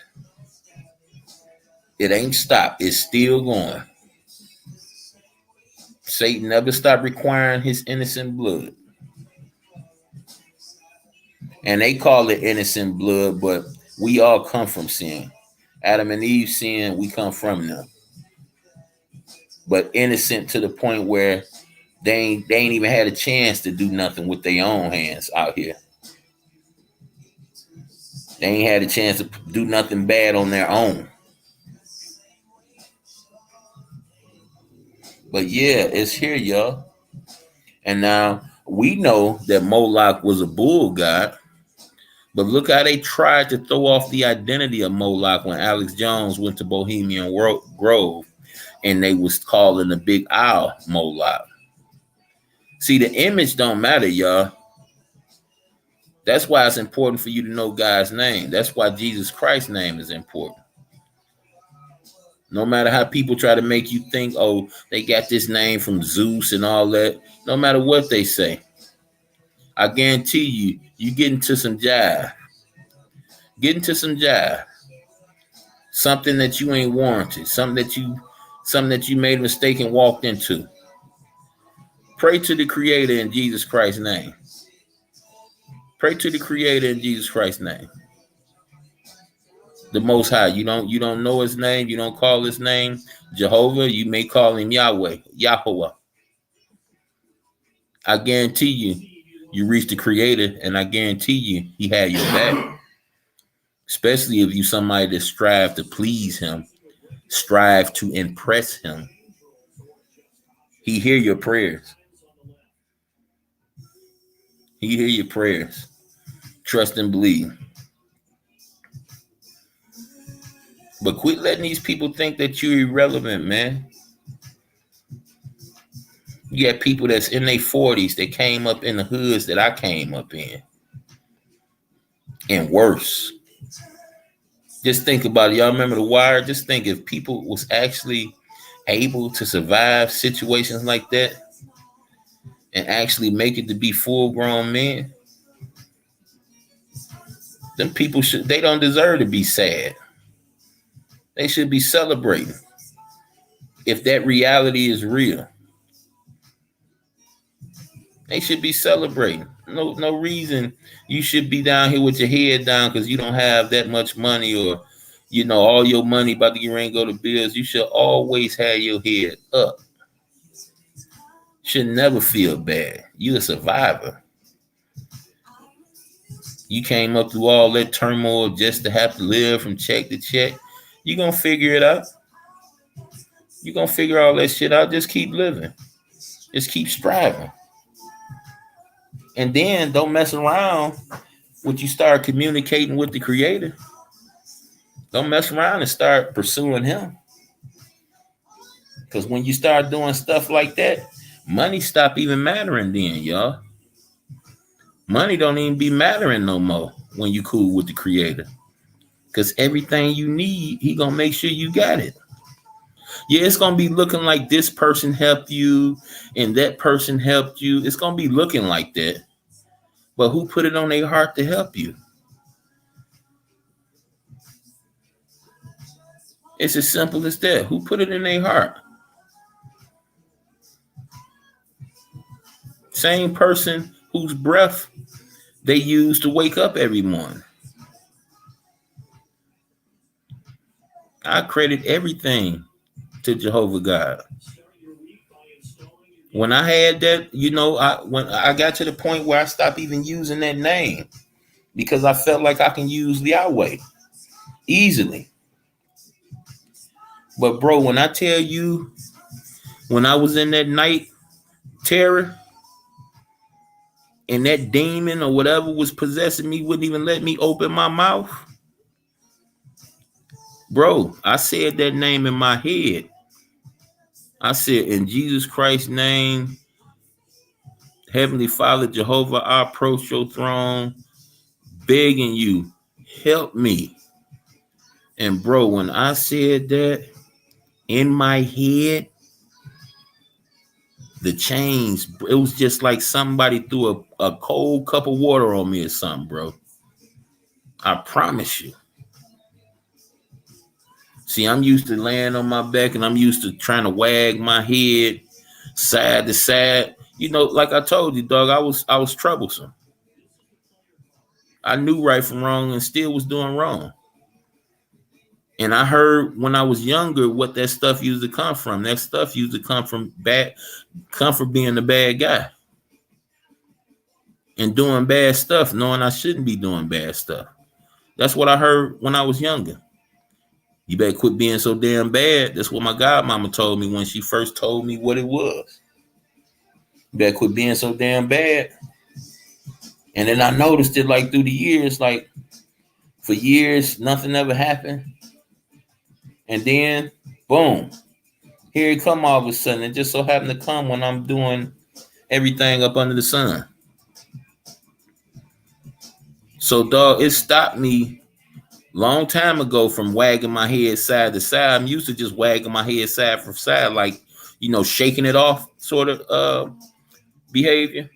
It ain't stopped. It's still going. Satan never stopped requiring his innocent blood. And they call it innocent blood, but we all come from sin. Adam and Eve sin, we come from them. But innocent to the point where they ain't even had a chance to do nothing with their own hands out here. They ain't had a chance to do nothing bad on their own. But yeah, it's here, y'all. And now we know that Moloch was a bull god. But look how they tried to throw off the identity of Moloch when Alex Jones went to Bohemian Grove and they was calling the Big Owl Moloch. See, the image don't matter, y'all. That's why it's important for you to know God's name. That's why Jesus Christ's name is important. No matter how people try to make you think, oh, they got this name from Zeus and all that. No matter what they say, I guarantee you, you get into some jive. Get into some jive. Something that you ain't warranted. Something that you made a mistake and walked into. Pray to the Creator in Jesus Christ's name. Pray to the Creator in Jesus Christ's name. The Most High. You don't know His name. You don't call His name Jehovah. You may call Him Yahweh, Yahweh. I guarantee you reach the Creator, and I guarantee you He had your back. Especially if you somebody that strive to please Him, strive to impress Him. He hear your prayers. He hear your prayers. Trust and believe. But quit letting these people think that you're irrelevant, man. You got people that's in their 40s that came up in the hoods that I came up in. And worse. Just think about it. Y'all remember The Wire? Just think if people was actually able to survive situations like that and actually make it to be full-grown men, them people they don't deserve to be sad. They should be celebrating. If that reality is real, they should be celebrating. No reason you should be down here with your head down because you don't have that much money, or all your money about to get ready and go to bills. You should always have your head up. Should never feel bad. You a survivor. You came up through all that turmoil just to have to live from check to check. You're going to figure it out. You're going to figure all that shit out. Just keep living. Just keep striving. And then don't mess around when you start communicating with the Creator. Don't mess around and start pursuing Him. Because when you start doing stuff like that, money stop even mattering then, y'all. Money don't even be mattering no more when you cool with the Creator. Because everything you need, He gonna make sure you got it. Yeah, it's gonna be looking like this person helped you and that person helped you. It's gonna be looking like that. But who put it on their heart to help you? It's as simple as that. Who put it in their heart? Same person whose breath they use to wake up every morning. I credit everything to Jehovah God. When I had that, when I got to the point where I stopped even using that name because I felt like I can use Yahweh easily. But bro, when I tell you, when I was in that night terror and that demon or whatever was possessing me wouldn't even let me open my mouth, bro, I said that name in my head. I said, in Jesus Christ's name, Heavenly Father, Jehovah, I approach your throne, begging you, help me. And bro, when I said that in my head, the chains, it was just like somebody threw a cold cup of water on me or something, bro. I promise you. See, I'm used to laying on my back and I'm used to trying to wag my head side to side. Like I told you, dog, I was troublesome. I knew right from wrong and still was doing wrong. And I heard when I was younger what that stuff used to come from. That stuff used to come from being the bad guy. And doing bad stuff, knowing I shouldn't be doing bad stuff. That's what I heard when I was younger. You better quit being so damn bad. That's what my godmama told me when she first told me what it was. You better quit being so damn bad. And then I noticed it like through the years, like for years, nothing ever happened. And then, boom, here it come all of a sudden. It just so happened to come when I'm doing everything up under the sun. So dog, it stopped me long time ago from wagging my head side to side. I'm used to just wagging my head side from side, like, shaking it off sort of behavior.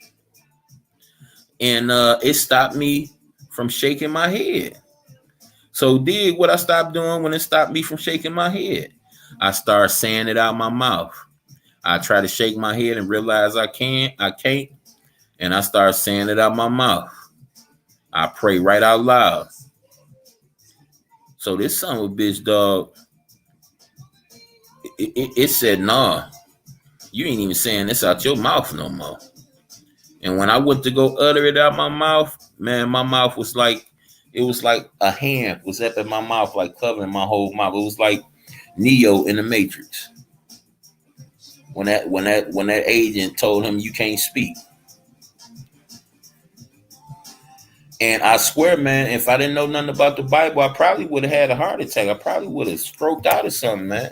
And it stopped me from shaking my head. So dig what I stopped doing when it stopped me from shaking my head. I started saying it out my mouth. I try to shake my head and realize I can't, and I start saying it out my mouth. I pray right out loud. So this son of a bitch, dog, it said, nah, you ain't even saying this out your mouth no more. And when I went to go utter it out my mouth, man, my mouth was like, it was like a hand was up in my mouth, like covering my whole mouth. It was like Neo in the Matrix. When that agent told him you can't speak. And I swear, man, if I didn't know nothing about the Bible, I probably would have had a heart attack. I probably would have stroked out or something, man.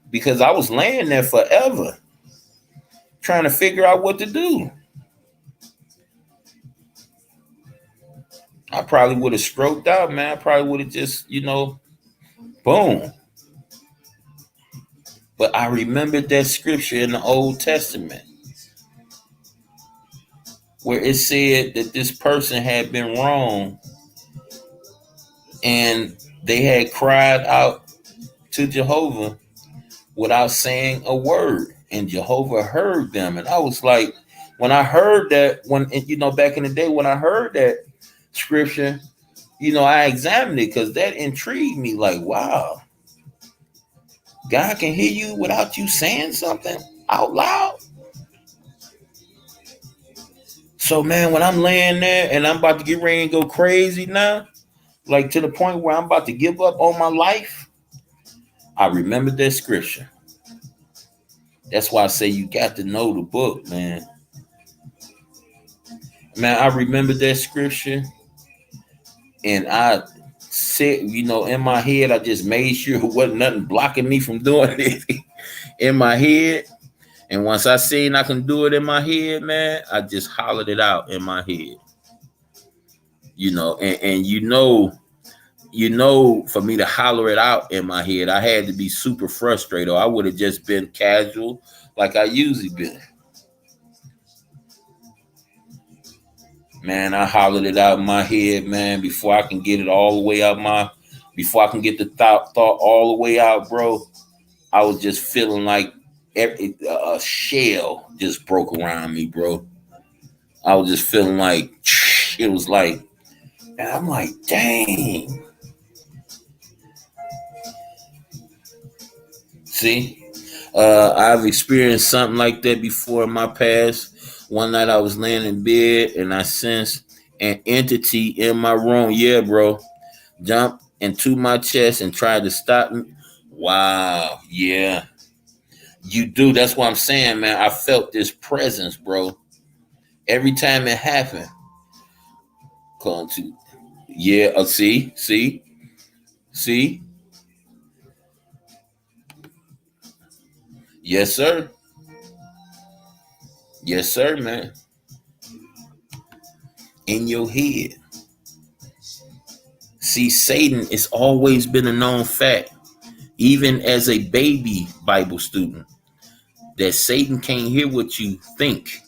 Because I was laying there forever trying to figure out what to do. I probably would have stroked out, man. I probably would have just, boom. But I remembered that scripture in the Old Testament where it said that this person had been wrong and they had cried out to Jehovah without saying a word. And Jehovah heard them. And I was like, when I heard that, back in the day, when I heard that scripture, I examined it because that intrigued me. Like, wow, God can hear you without you saying something out loud. So, man, when I'm laying there and I'm about to get ready and go crazy now, like to the point where I'm about to give up on my life, I remembered that scripture. That's why I say you got to know the book, man. Man, I remember that scripture, and I said, in my head, I just made sure it wasn't nothing blocking me from doing it in my head. And once I seen I can do it in my head, man, I just hollered it out in my head. For me to holler it out in my head, I had to be super frustrated, or I would have just been casual like I usually been. Man, I hollered it out in my head, man, before I can get it all the way out before I can get the thought all the way out, bro. I was just feeling like a shell just broke around me, bro. I was just feeling like it was like, and I'm like, dang. See, I've experienced something like that before in my past. One night I was laying in bed and I sensed an entity in my room. Yeah, bro. Jumped into my chest and tried to stop me. Wow. Yeah. You do. That's what I'm saying, man. I felt this presence, bro. Every time it happened. Calling to. Yeah. See. Yes, sir. Yes, sir, man. In your head. See, Satan has always been a known fact, even as a baby Bible student, that Satan can't hear what you think.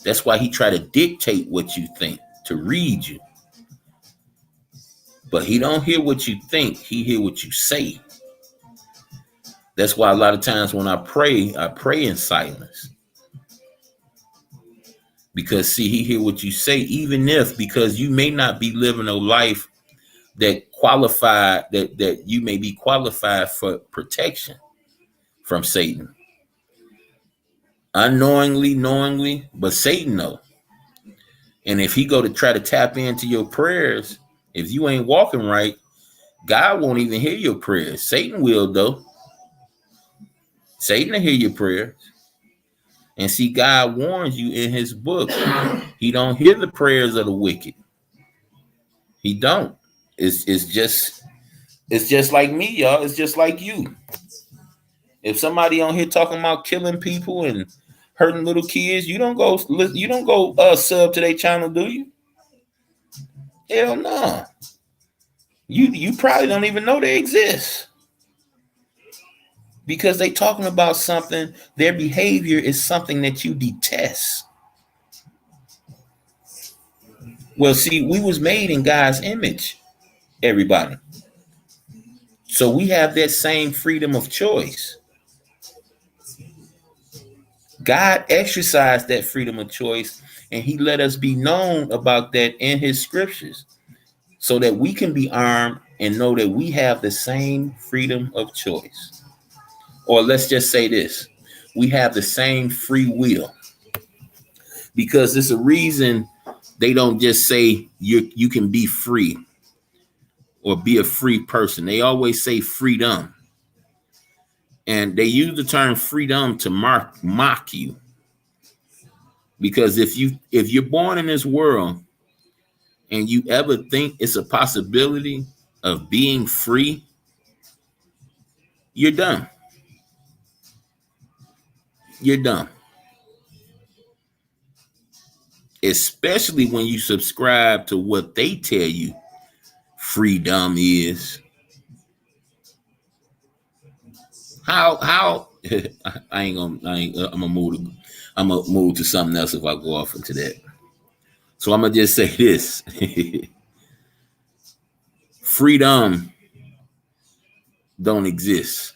That's why he try to dictate what you think, to read you. But he don't hear what you think, he hear what you say. That's why a lot of times when I pray in silence. Because see, he hear what you say, even if, because you may not be living a life that you may be qualified for protection from Satan. Unknowingly, knowingly, but Satan know. And if he go to try to tap into your prayers, if you ain't walking right, God won't even hear your prayers. Satan will, though. Satan will hear your prayers. And see, God warns you in his book. He don't hear the prayers of the wicked. He don't. It's just like me, y'all. It's just like you. If somebody on here talking about killing people and hurting little kids, you don't go sub to their channel, do you? Hell no. You probably don't even know they exist because they talking about something. Their behavior is something that you detest. Well, see, we was made in God's image, everybody. So we have that same freedom of choice. God exercised that freedom of choice, and he let us be known about that in his scriptures so that we can be armed and know that we have the same freedom of choice. Or let's just say this, we have the same free will, because there's a reason they don't just say you can be free or be a free person. They always say freedom. And they use the term freedom to mock you. Because if you're born in this world and you ever think it's a possibility of being free, you're done. You're done. Especially when you subscribe to what they tell you freedom is. How I'm gonna move to something else if I go off into that. So I'm gonna just say this. Freedom don't exist.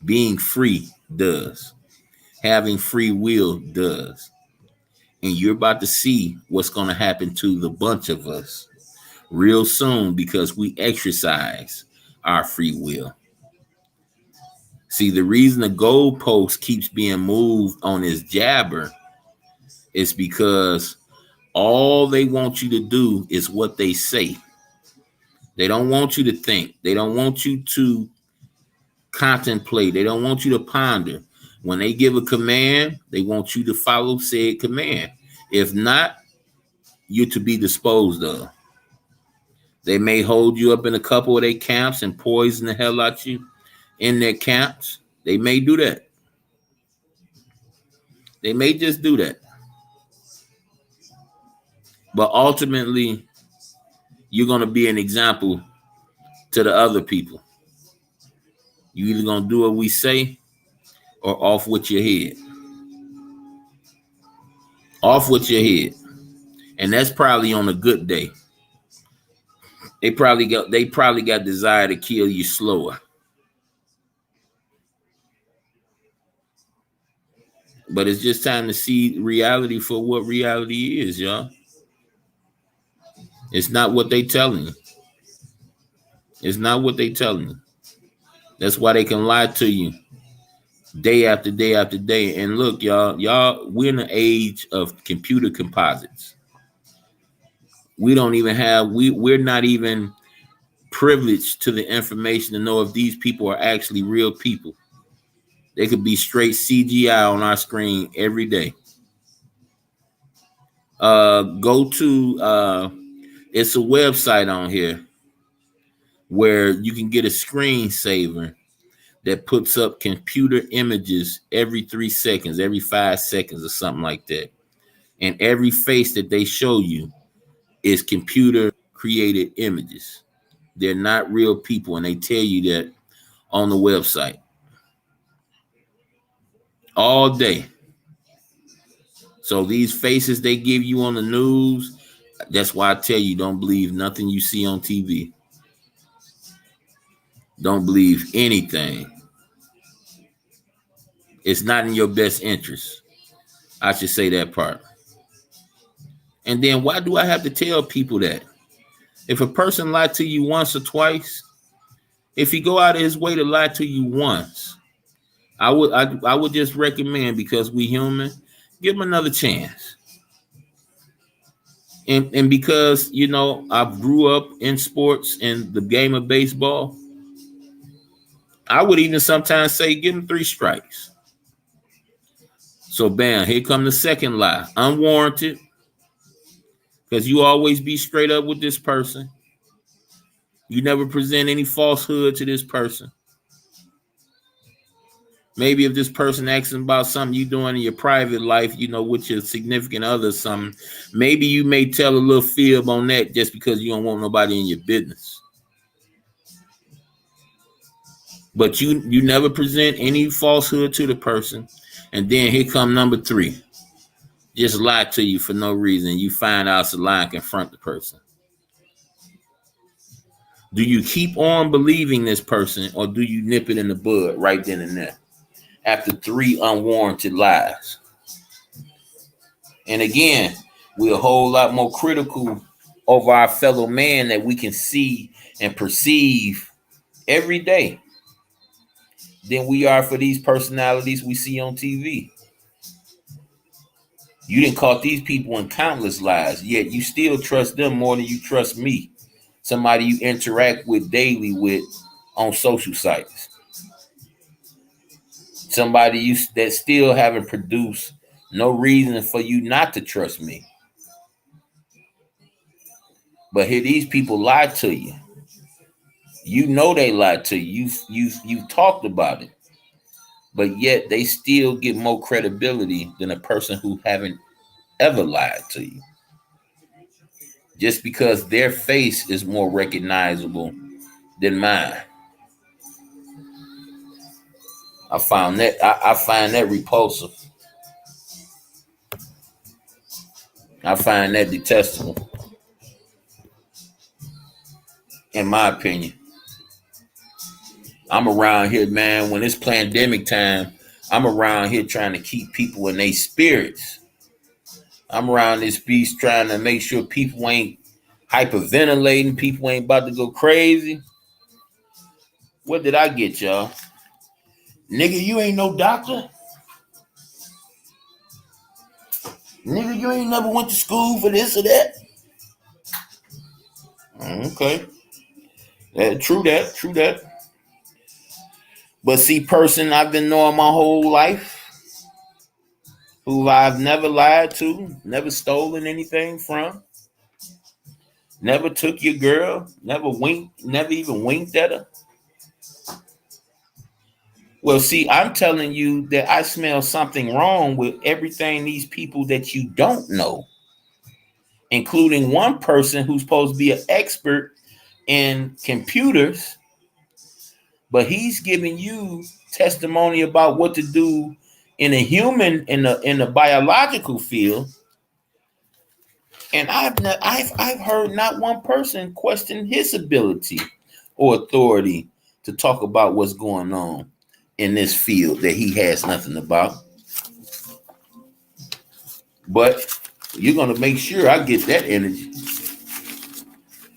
Being free does. Having free will does. And you're about to see what's going to happen to the bunch of us real soon because we exercise our free will. See, the reason the goalpost keeps being moved on this jabber is because all they want you to do is what they say. They don't want you to think. They don't want you to contemplate. They don't want you to ponder. When they give a command, they want you to follow said command. If not, you're to be disposed of. They may hold you up in a couple of their camps and poison the hell out you in their camps. They may do that. They may just do that. But ultimately, you're going to be an example to the other people. You either going to do what we say or off with your head. Off with your head. And that's probably on a good day. They probably got desire to kill you slower. But it's just time to see reality for what reality is, y'all. It's not what they telling you. It's not what they telling you. That's why they can lie to you day after day after day. And look, y'all, we're in the age of computer composites. We don't even have, we're not even privileged to the information to know if these people are actually real people. They could be straight CGI on our screen every day. Go to it's a website on here where you can get a screensaver that puts up computer images every 3 seconds, every 5 seconds, or something like that. And every face that they show you is computer created images. They're not real people, and they tell you that on the website all day. So these faces they give you on the news, that's why I tell you, don't believe nothing you see on TV. Don't believe anything. It's not in your best interest. I should say that part. And then why do I have to tell people that? If a person lied to you once or twice, if he go out of his way to lie to you once, I would just recommend, because we human, give him another chance. And because, I grew up in sports and the game of baseball, I would even sometimes say give him 3 strikes. So bam, here come the second lie. Unwarranted. Because you always be straight up with this person. You never present any falsehood to this person. Maybe if this person asking about something you doing in your private life, with your significant other, something, maybe you may tell a little fib on that just because you don't want nobody in your business. But you never present any falsehood to the person. And then here come number 3. Just lie to you for no reason. You find out it's a lie and confront the person. Do you keep on believing this person, or do you nip it in the bud right then and there after 3 unwarranted lies? And again, we're a whole lot more critical of our fellow man that we can see and perceive every day than we are for these personalities we see on TV. You didn't caught these people in countless lies, yet you still trust them more than you trust me, somebody you interact with daily with on social sites, somebody that still haven't produced no reason for you not to trust me. But here these people lie to you. You know they lied to you. You've talked about it, but yet they still get more credibility than a person who haven't ever lied to you, just because their face is more recognizable than mine. I find that repulsive. I find that detestable, in my opinion. I'm around here, man, when it's pandemic time, I'm around here trying to keep people in their spirits. I'm around this piece trying to make sure people ain't hyperventilating, people ain't about to go crazy. What did I get, y'all? Nigga, you ain't no doctor. Nigga, you ain't never went to school for this or that. Okay. True that. But see, person I've been knowing my whole life, who I've never lied to, never stolen anything from, never took your girl, never even winked at her. Well, see, I'm telling you that I smell something wrong with everything these people that you don't know, including one person who's supposed to be an expert in computers, but he's giving you testimony about what to do in a human, in the biological field. And I've heard not one person question his ability or authority to talk about what's going on in this field that he has nothing about. But you're going to make sure I get that energy.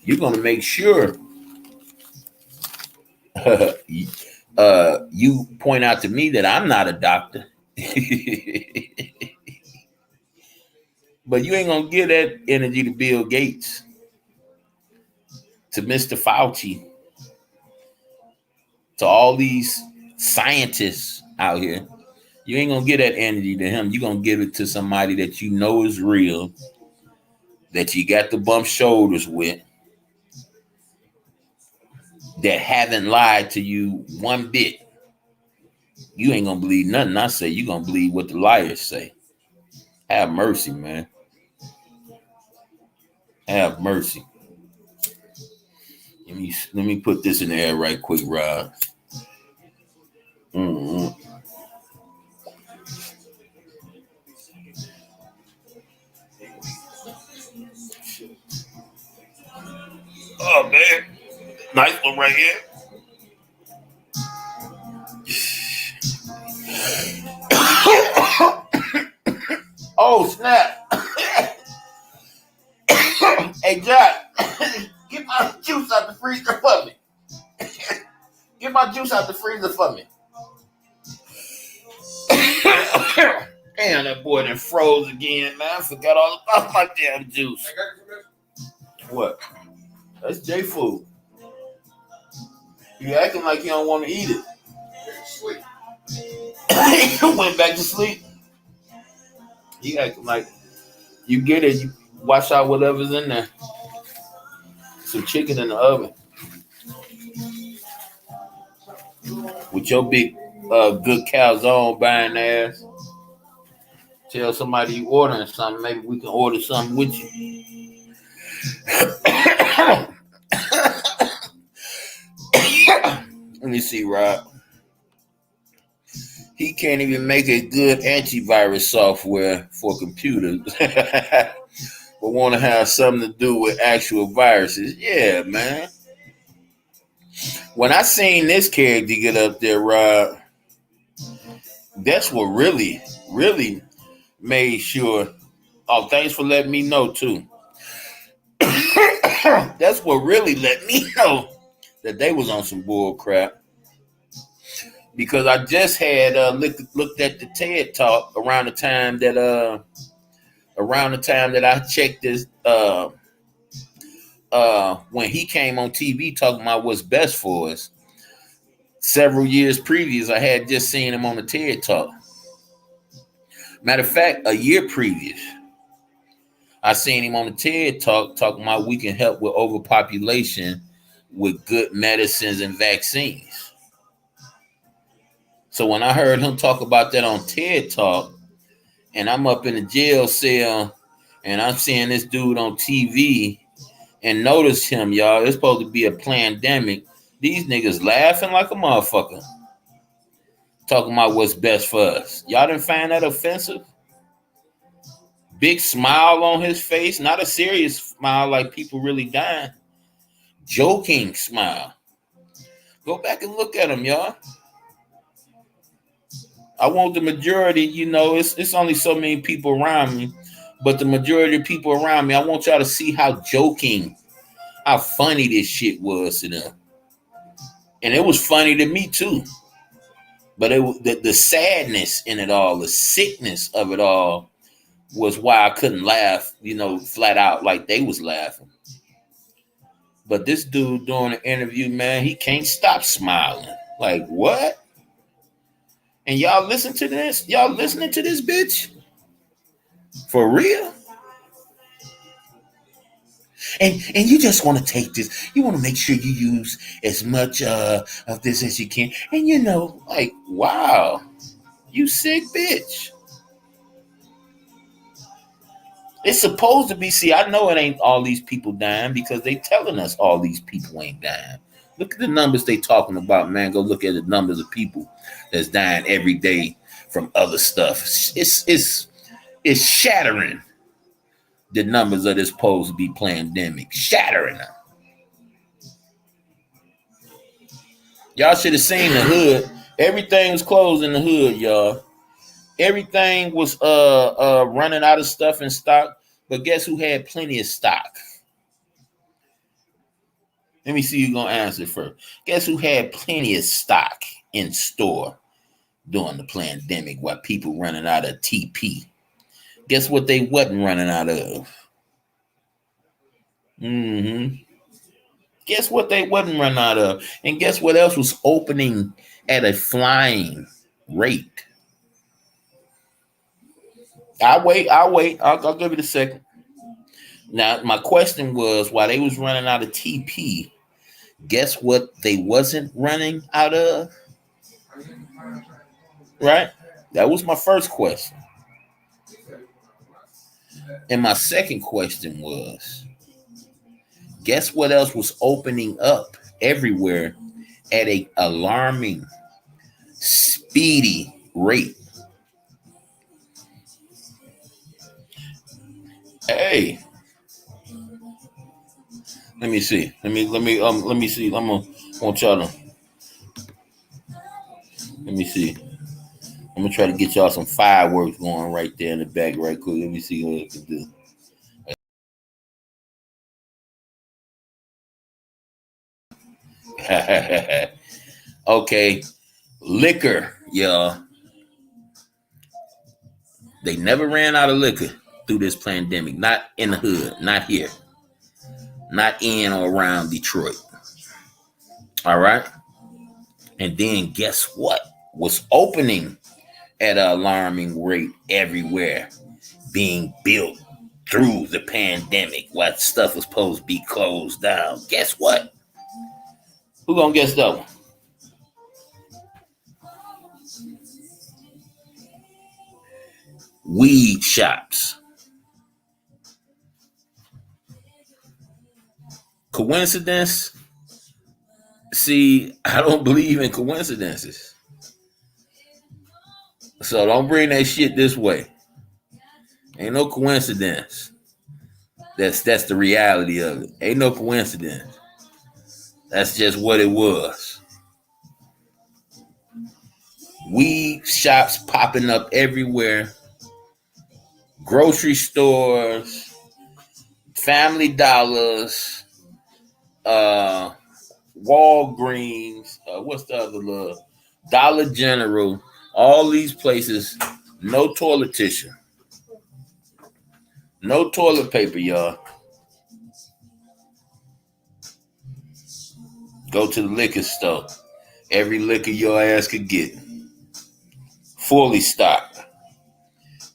You're going to make sure you point out to me that I'm not a doctor. But you ain't going to give that energy to Bill Gates, to Mr. Fauci, to all these scientists out here. You ain't going to give that energy to him. You're going to give it to somebody that you know is real, that you got to bump shoulders with, that haven't lied to you one bit. You ain't going to believe nothing I say. You're going to believe what the liars say. Have mercy, man. Have mercy. Let me put this in the air right quick, Rob. Mm-hmm. Oh, man. Nice one right here. Oh, snap. Hey, Jack, get my juice out the freezer for me. Get my juice out the freezer for me. Damn, that boy done froze again, man. I forgot all about my damn juice. What? That's J food. You acting like you don't want to eat it. You went back to sleep. You acting like you get it. You wash out whatever's in there. Some chicken in the oven with your big good calzone buying ass. Tell somebody you ordering something. Maybe we can order something with you. Let me see, Rob. He can't even make a good antivirus software for computers, but want to have something to do with actual viruses. Yeah, man. When I seen this character get up there, Rob, that's what really made sure. Oh, thanks for letting me know too. That's what really let me know that they was on some bull crap. Because I just had looked at the TED talk around the time that I checked this when he came on TV talking about what's best for us. Several years previous, I had just seen him on the TED talk. Matter of fact, a year previous, I seen him on the TED talk talking about we can help with overpopulation with good medicines and vaccines. So when I heard him talk about that on TED Talk, and I'm up in the jail cell, and I'm seeing this dude on TV, and notice him, y'all. It's supposed to be a pandemic. These niggas laughing like a motherfucker, talking about what's best for us. Y'all didn't find that offensive? Big smile on his face, not a serious smile like people really dying. Joking smile. Go back and look at him, y'all. I want the majority, it's only so many people around me, but the majority of people around me, I want y'all to see how joking, how funny this shit was to them. And it was funny to me too. But the sadness in it all, the sickness of it all was why I couldn't laugh, flat out like they was laughing. But this dude doing an interview, man, he can't stop smiling. Like, what? And y'all listen to this? Y'all listening to this bitch? For real? And you just want to take this. You want to make sure you use as much of this as you can. And like, wow, you sick bitch. It's supposed to be. See, I know it ain't all these people dying because they telling us all these people ain't dying. Look at the numbers they talking about, man. Go look at the numbers of people that's dying every day from other stuff. It's shattering the numbers of this supposed to be pandemic. Shattering them. Y'all should have seen the hood. Everything was closed in the hood, y'all. Everything was running out of stuff in stock. But guess who had plenty of stock? Let me see who's gonna answer first. Guess who had plenty of stock in store during the pandemic while people running out of TP? Guess what they wasn't running out of? Guess what they wasn't running out of? And guess what else was opening at a flying rate? I'll wait. I'll give it a second. Now, my question was, while they was running out of TP, guess what they wasn't running out of? Right? That was my first question. And my second question was, guess what else was opening up everywhere at a alarming, speedy rate? Hey, let me see. Let me see. Want y'all to. Let me see. I'm gonna try to get y'all some fireworks going right there in the back, right quick. Let me see what I can do. Okay, liquor, y'all. They never ran out of liquor through this pandemic. Not in the hood, not here, not in or around Detroit. All right. And then guess what? Was opening at an alarming rate everywhere, being built through the pandemic while stuff was supposed to be closed down. Guess what? Who gonna guess that one? Weed shops. Coincidence? See, I don't believe in coincidences. So don't bring that shit this way. Ain't no coincidence. That's the reality of it. Ain't no coincidence. That's just what it was. Weed shops popping up everywhere. Grocery stores, Family Dollars, Walgreens, what's the other little? Dollar General, all these places, no toilet tissue. No toilet paper, y'all. Go to the liquor store. Every liquor your ass could get. Fully stocked.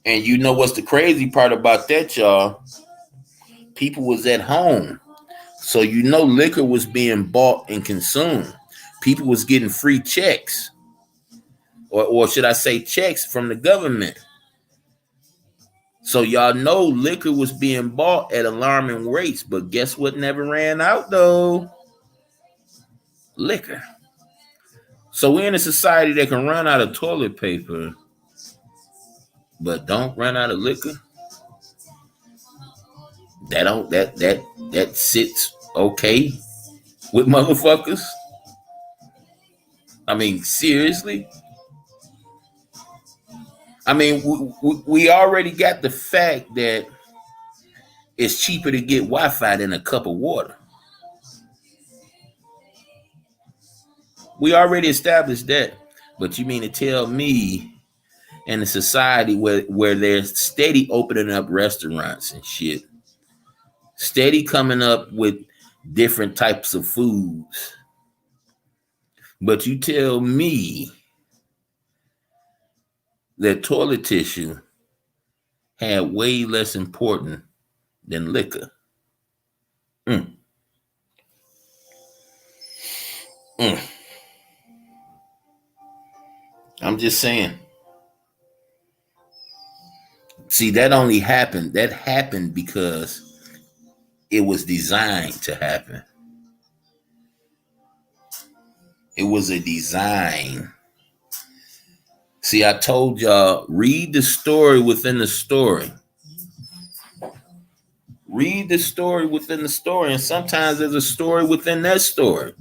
And you know what's the crazy part about that, y'all? People was at home. So you know liquor was being bought and consumed. People was getting free checks. Or should I say checks from the government. So y'all know liquor was being bought at alarming rates. But guess what never ran out though? Liquor. So we're in a society that can run out of toilet paper, but don't run out of liquor. That sits okay with motherfuckers. I mean, seriously. I mean, we already got the fact that it's cheaper to get Wi-Fi than a cup of water. We already established that. But you mean to tell me in a society where they're steady opening up restaurants and shit, steady coming up with different types of foods, but you tell me that toilet tissue had way less important than liquor? I'm just saying. See, that happened because it was designed to happen. It was a design. See, I told y'all, read the story within the story. Read the story within the story, and sometimes there's a story within that story.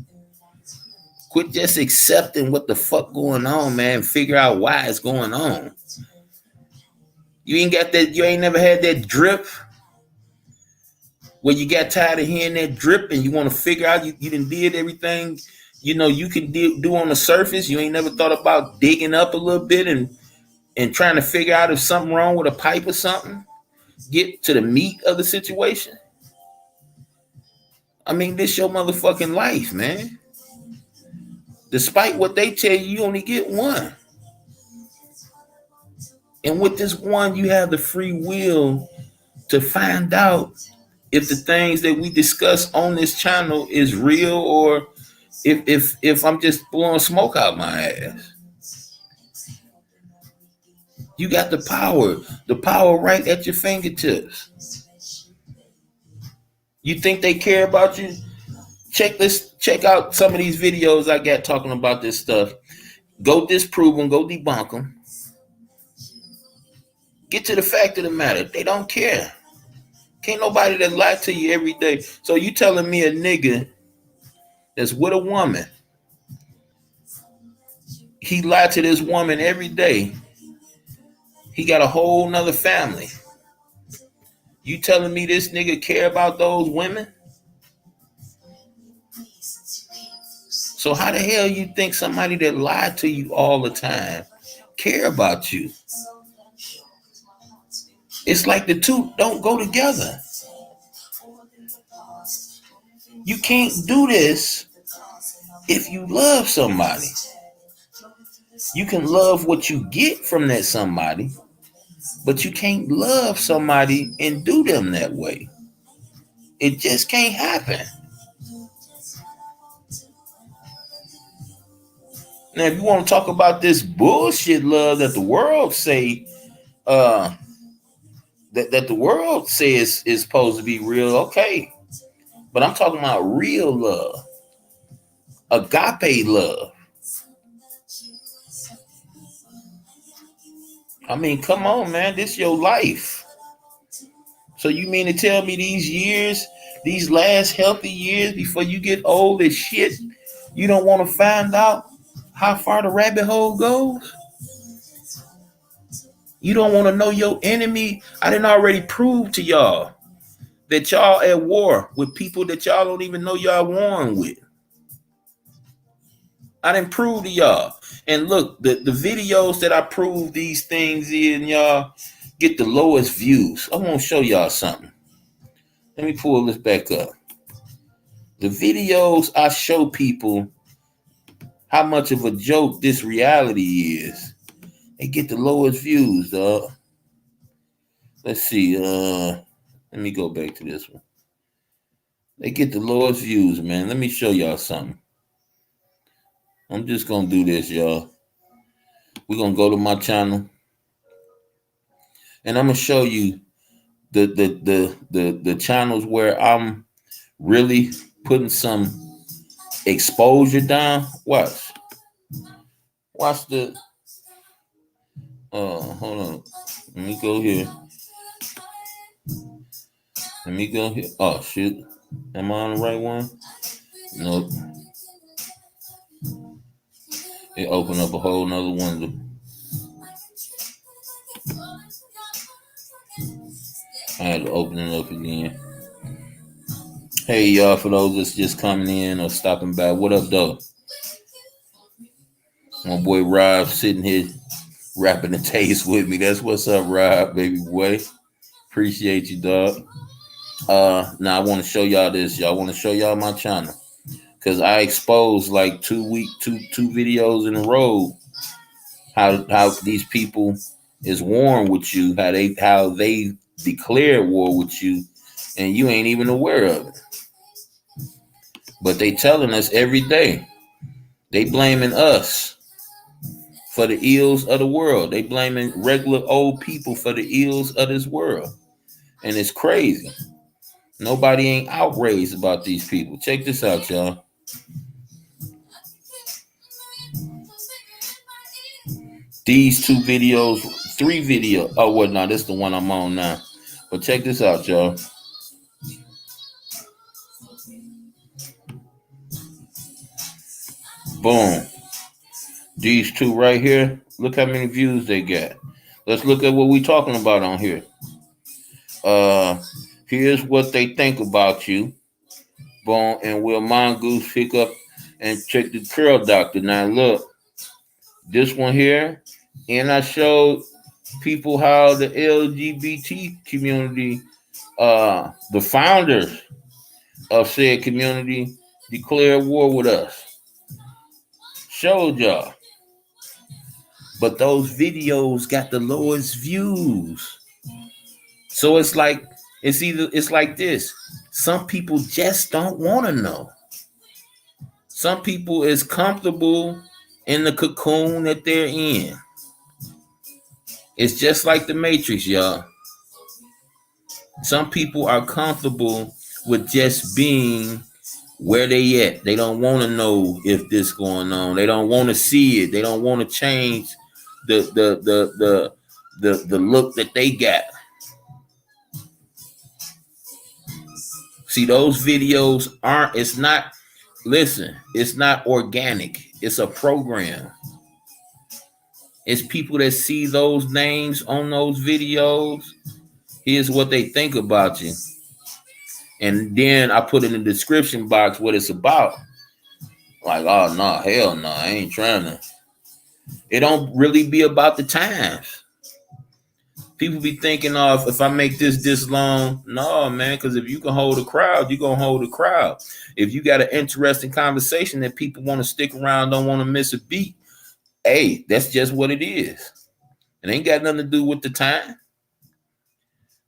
Quit just accepting what the fuck going on, man. Figure out why it's going on. You ain't never had that drip where you got tired of hearing that drip and you want to figure out you done did everything you can do on the surface. You ain't never thought about digging up a little bit and trying to figure out if something wrong with a pipe or something. Get to the meat of the situation. I mean, this your motherfucking life, man. Despite what they tell you, you only get one. And with this one, you have the free will to find out if the things that we discuss on this channel is real or if I'm just blowing smoke out my ass. You got the power right at your fingertips. You think they care about you? Check out some of these videos I got talking about this stuff. Go disprove them, go debunk them. Get to the fact of the matter. They don't care. Can't nobody that lie to you every day. So you telling me a nigga that's with a woman, he lied to this woman every day. He got a whole nother family. You telling me this nigga care about those women? So how the hell you think somebody that lied to you all the time care about you? It's like the two don't go together. You can't do this if you love somebody. You can love what you get from that somebody, but you can't love somebody and do them that way. It just can't happen. Now, if you want to talk about this bullshit love that the world say, uh, that the world says is supposed to be real, okay. But I'm talking about real love, agape love. I mean, come on, man. This your life. So you mean to tell me these years, these last healthy years before you get old as shit, you don't want to find out how far the rabbit hole goes? You don't want to know your enemy? I didn't already prove to y'all that y'all at war with people that y'all don't even know y'all warring with. I didn't prove to y'all. And look, the videos that I prove these things in, y'all, get the lowest views. I want to show y'all something. Let me pull this back up. The videos I show people how much of a joke this reality is, they get the lowest views, dog. Let's see. Let me go back to this one. They get the lowest views, man. Let me show y'all something. I'm just gonna do this, y'all. We're gonna go to my channel, and I'm gonna show you the channels where I'm really putting some exposure down. Watch the. Hold on. Let me go here. Oh shoot, am I on the right one? Nope. It opened up a whole nother window. I had to open it up again. Hey y'all, for those that's just coming in or stopping by, what up though? My boy Rob sitting here rapping the taste with me. That's what's up, Rob, baby boy. Appreciate you, dog. Now I want to show y'all this. Y'all want to show y'all my channel. Cause I exposed like two videos in a row how these people is warring with you, how they declare war with you, and you ain't even aware of it. But they telling us every day. They blaming us for the ills of the world. They blaming regular old people for the ills of this world. And it's crazy. Nobody ain't outraged about these people. Check this out, y'all. These two videos, three videos. Oh, well, no, this is the one I'm on now. But check this out, y'all. Boom. These two right here. Look how many views they got. Let's look at what we talking about on here. Here's what they think about you. Boom. And will Mongoose pick up and check the curl doctor. Now look. This one here. And I showed people how the LGBT community, the founders of said community, declared war with us. Showed y'all. But those videos got the lowest views. So it's like this. Some people just don't want to know. Some people is comfortable in the cocoon that they're in. It's just like the Matrix, y'all. Some people are comfortable with just being where they at. They don't want to know if this going on. They don't want to see it. They don't want to change the look that they got. See, those videos it's not organic. It's a program. It's people that see those names on those videos. Here's what they think about you. And then I put in the description box what it's about. Like, oh, no, hell no, I ain't trying to. It don't really be about the times. People be thinking of, if I make this long, no, man, because if you can hold a crowd, you're going to hold a crowd. If you got an interesting conversation that people want to stick around, don't want to miss a beat, hey, that's just what it is. It ain't got nothing to do with the time.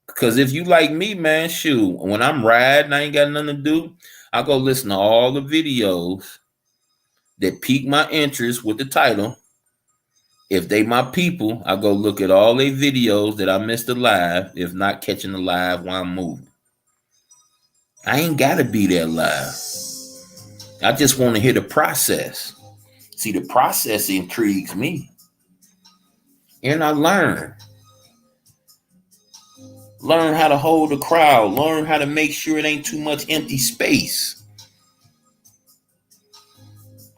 Because if you like me, man, shoot, when I'm riding, I ain't got nothing to do, I go listen to all the videos that pique my interest with the title. If they my people, I go look at all their videos that I missed alive, if not catching the live while I'm moving. I ain't gotta be there live. I just want to hear the process. See, the process intrigues me. And I learn. Learn how to hold the crowd. Learn how to make sure it ain't too much empty space.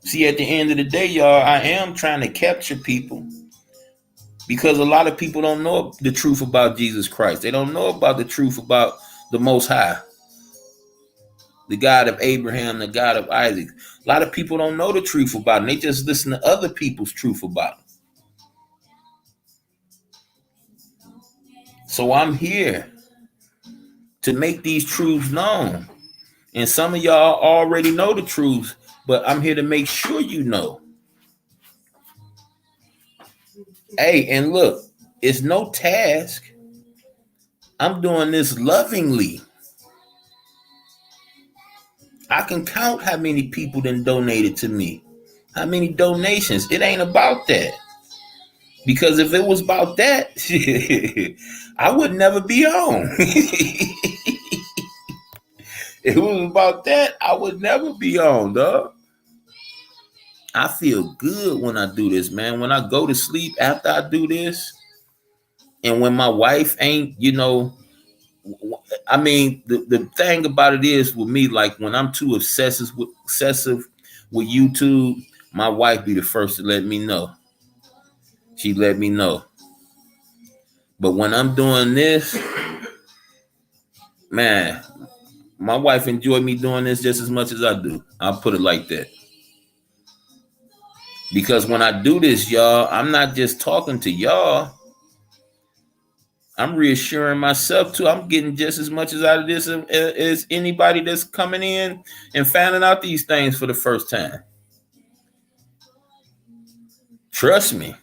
See, at the end of the day, y'all, I am trying to capture people because a lot of people don't know the truth about Jesus Christ. They don't know about the truth about the Most High, the God of Abraham, the God of Isaac. A lot of people don't know the truth about him. They just listen to other people's truth about him. So I'm here to make these truths known. And some of y'all already know the truth, but I'm here to make sure you know. Hey, and look, it's no task. I'm doing this lovingly. I can count how many people done donated to me. How many donations. It ain't about that. Because if it was about that, I would never be on. If it was about that, I would never be on, dog. I feel good when I do this, man. When I go to sleep after I do this, and when my wife ain't, I mean, the thing about it is with me, like when I'm too obsessive with YouTube, my wife be the first to let me know. She let me know. But when I'm doing this, man, my wife enjoyed me doing this just as much as I do. I'll put it like that. Because when I do this, y'all, I'm not just talking to y'all. I'm reassuring myself too. I'm getting just as much out of this as anybody that's coming in and finding out these things for the first time. Trust me.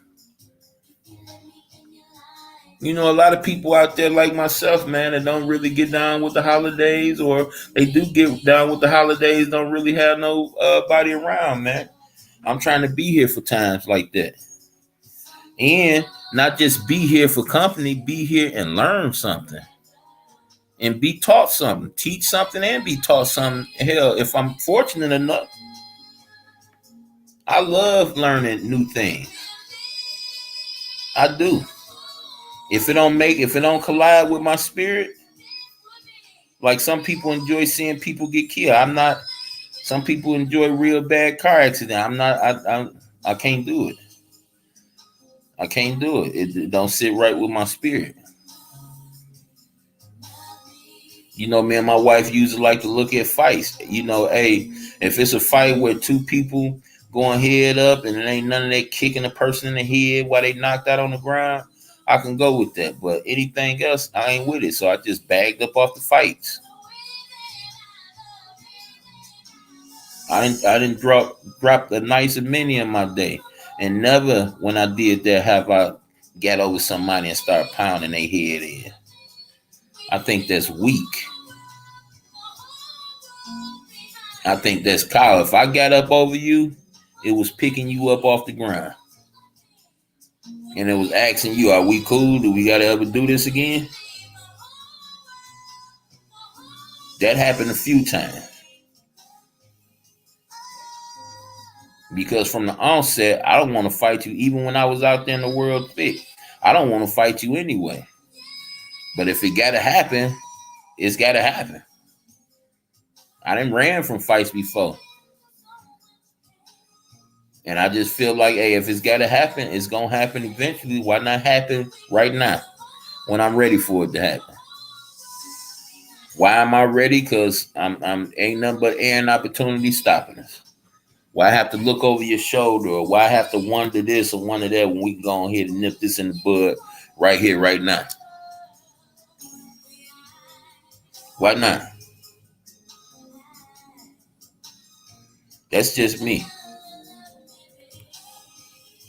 You know, a lot of people out there like myself, man, that don't really get down with the holidays, or they do get down with the holidays, don't really have no body around, man. I'm trying to be here for times like that. And not just be here for company, be here and learn something. And be taught something. Teach something and be taught something. Hell, if I'm fortunate enough, I love learning new things. I do. If it don't collide with my spirit, like some people enjoy seeing people get killed. Some people enjoy real bad car accident. I can't do it. I can't do it. It don't sit right with my spirit. You know, me and my wife usually like to look at fights. You know, hey, if it's a fight where two people going head up and it ain't none of that kicking a person in the head while they knocked out on the ground, I can go with that. But anything else, I ain't with it. So I just bagged up off the fights. I didn't drop a nice and many in my day. And never when I did that have I got over somebody and start pounding their head in. I think that's weak. I think that's cow. If I got up over you, it was picking you up off the ground. And it was asking you, are we cool? Do we got to ever do this again? That happened a few times. Because from the onset, I don't want to fight you even when I was out there in the world thick. I don't want to fight you anyway. But if it got to happen, it's got to happen. I done ran from fights before. And I just feel like, hey, if it's got to happen, it's going to happen eventually. Why not happen right now when I'm ready for it to happen? Why am I ready? Because I'm ain't nothing but air and opportunity stopping us. Why I have to look over your shoulder, or why I have to wonder this or wonder that when we can go ahead and nip this in the bud right here, right now? Why not? That's just me.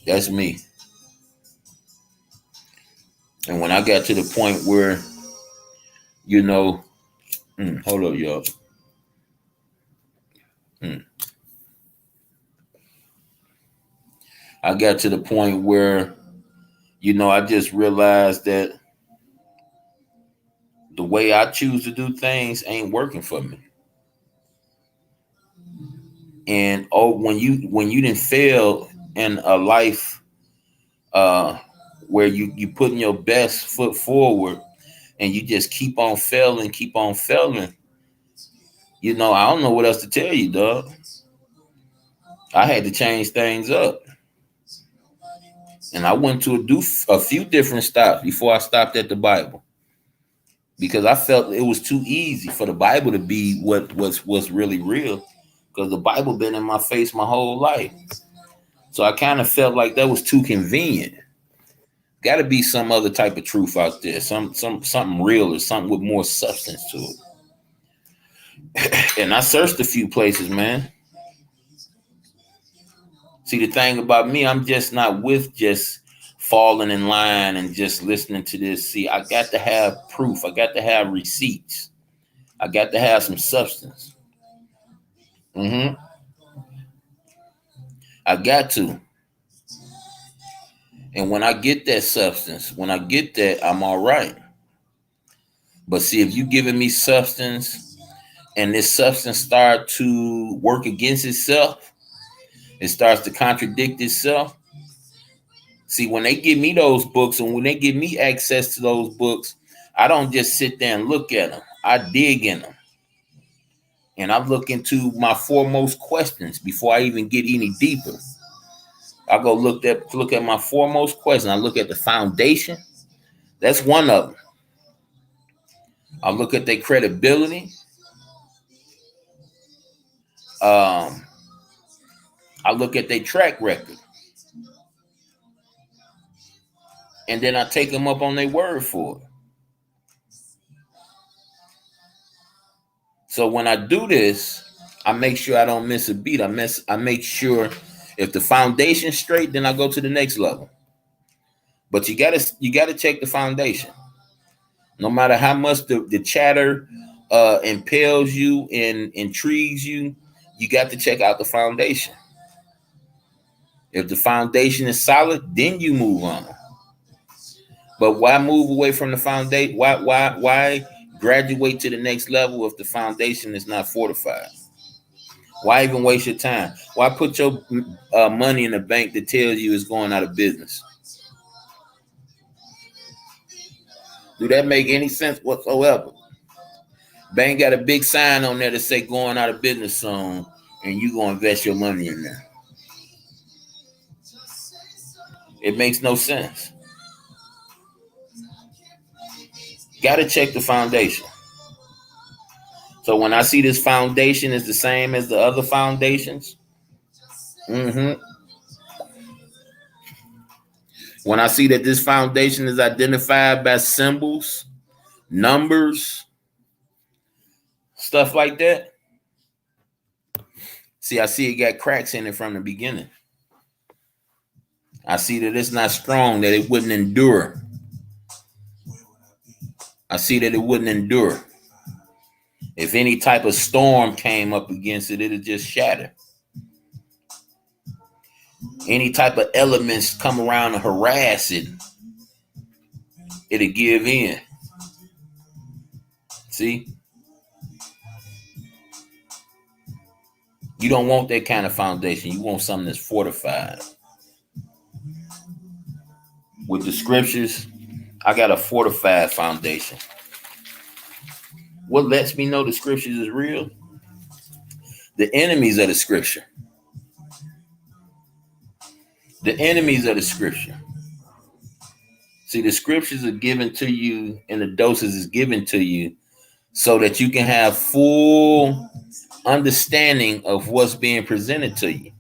That's me. And when I got to the point where, hold up, y'all. I got to the point where, I just realized that the way I choose to do things ain't working for me. And when you didn't fail in a life uh where you putting your best foot forward and you just keep on failing, I don't know what else to tell you, dog. I had to change things up. And I went to a few different stops before I stopped at the Bible, because I felt it was too easy for the Bible to be what's really real, because the Bible been in my face my whole life. So I kind of felt like that was too convenient. Got to be some other type of truth out there, something real or something with more substance to it. And I searched a few places, man. See, the thing about me, I'm just not with just falling in line and just listening to this. See, I got to have proof. I got to have receipts. I got to have some substance. hmm I got to. And when I get that substance, when I get that, I'm all right. But see, if you giving me substance and this substance start to work against itself, it starts to contradict itself. See, when they give me those books and when they give me access to those books, I don't just sit there and look at them. I dig in them. And I look into my foremost questions before I even get any deeper. I go look at my foremost question. I look at the foundation. That's one of them. I look at their credibility. Um, I look at their track record. And then I take them up on their word for it. So when I do this, I make sure I don't miss a beat. I make sure if the foundation's straight, then I go to the next level. But you gotta check the foundation. No matter how much the chatter impels you and intrigues you, you got to check out the foundation. If the foundation is solid, then you move on. But why move away from the foundation? Why graduate to the next level if the foundation is not fortified? Why even waste your time? Why put your money in a bank that tells you it's going out of business? Do that make any sense whatsoever? Bank got a big sign on there that say going out of business soon, and you gonna invest your money in there. It makes no sense. Got to check the foundation. So when I see this foundation is the same as the other foundations, when I see that this foundation is identified by symbols, numbers, stuff like that, I see it got cracks in it from the beginning. I see that it's not strong, that it wouldn't endure. I see that it wouldn't endure. If any type of storm came up against it, it'd just shatter. Any type of elements come around and harass it, it'll give in. See? You don't want that kind of foundation. You want something that's fortified. With the scriptures, I got a fortified foundation. What lets me know the scriptures is real? The enemies of the scripture. The enemies of the scripture. See, the scriptures are given to you and the doses is given to you so that you can have full understanding of what's being presented to you.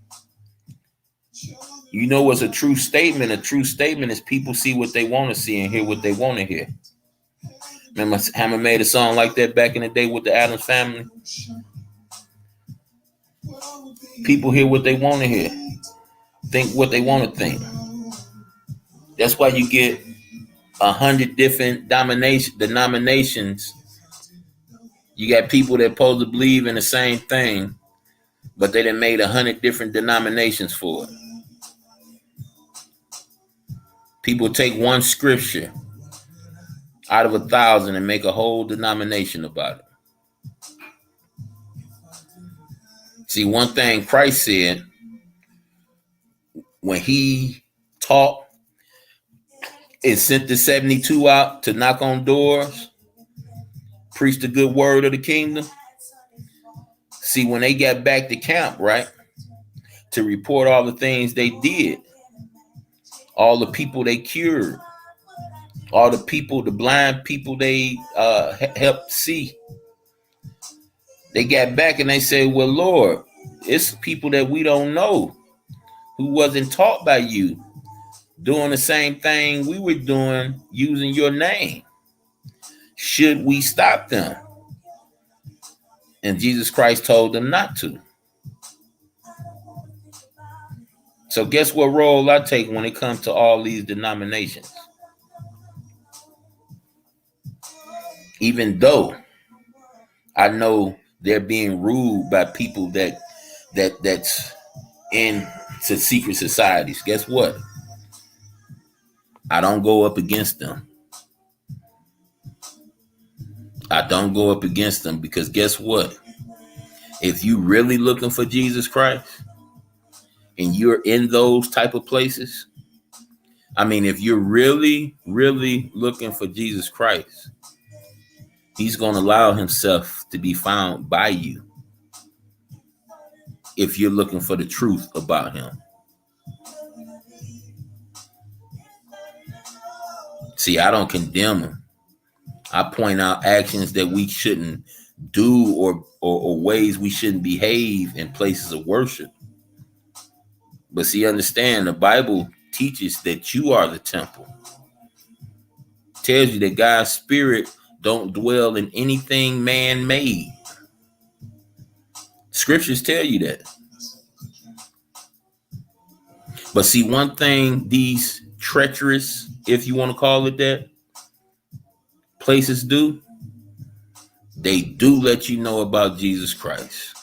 You know what's a true statement? A true statement is people see what they want to see and hear what they want to hear. Remember Hammer made a song like that back in the day with the Addams Family? People hear what they want to hear. Think what they want to think. That's why you get 100 different denominations. You got people that supposed to believe in the same thing, but they done made 100 different denominations for it. People take one scripture out of 1,000 and make a whole denomination about it. See, one thing Christ said when he taught and sent the 72 out to knock on doors, preach the good word of the kingdom. See, when they got back to camp, right, to report all the things they did, all the people they cured, all the people, the blind people they helped see. They got back and they said, well, Lord, it's people that we don't know who wasn't taught by you, doing the same thing we were doing using your name. Should we stop them? And Jesus Christ told them not to. So guess what role I take when it comes to all these denominations? Even though I know they're being ruled by people that's into secret societies, guess what? I don't go up against them. I don't go up against them because guess what? If you really looking for Jesus Christ and you're in those type of places, I mean, if you're really, really looking for Jesus Christ, he's going to allow himself to be found by you if you're looking for the truth about him. See, I don't condemn him. I point out actions that we shouldn't do or ways we shouldn't behave in places of worship. But see, understand, the Bible teaches that you are the temple. It tells you that God's spirit don't dwell in anything man-made. Scriptures tell you that. But see, one thing these treacherous, if you want to call it that, places do, they do let you know about Jesus Christ.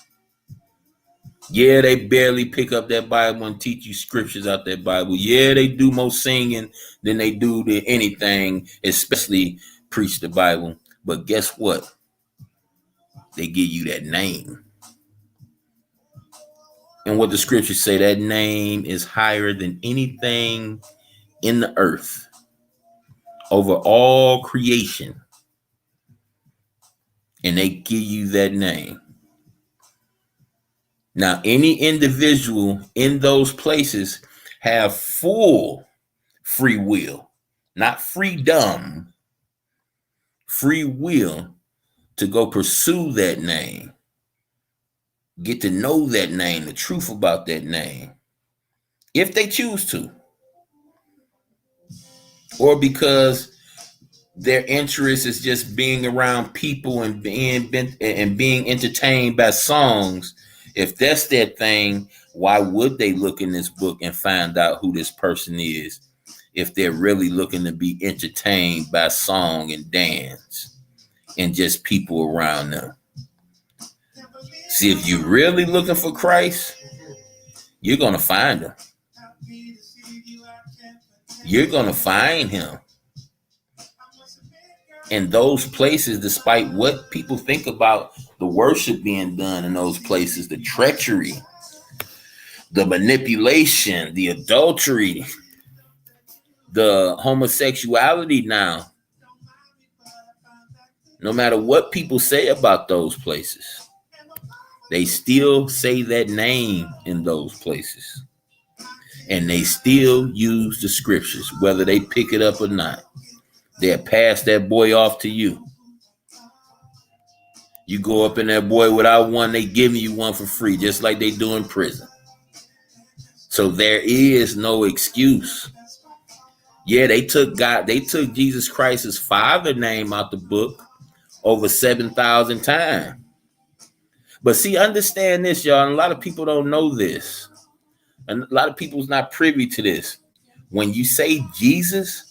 Yeah, they barely pick up that Bible and teach you scriptures out that Bible. Yeah, they do more singing than they do to anything, especially preach the Bible. But guess what? They give you that name. And what the scriptures say, that name is higher than anything in the earth, over all creation. And they give you that name. Now, any individual in those places have full free will, not freedom, free will to go pursue that name, get to know that name, the truth about that name, if they choose to, or because their interest is just being around people and being entertained by songs. If that's their thing, why would they look in this book and find out who this person is if they're really looking to be entertained by song and dance and just people around them? See, if you're really looking for Christ, you're going to find him. You're going to find him in those places, despite what people think about the worship being done in those places, the treachery, the manipulation, the adultery, the homosexuality now. No matter what people say about those places, they still say that name in those places. And they still use the scriptures, whether they pick it up or not. They'll pass that boy off to you. You go up in that boy without one, they giving you one for free, just like they do in prison. So there is no excuse. Yeah, they took Jesus Christ's father name out the book over 7,000 times. But see, understand this, y'all, and a lot of people don't know this. And a lot of people's not privy to this. When you say Jesus,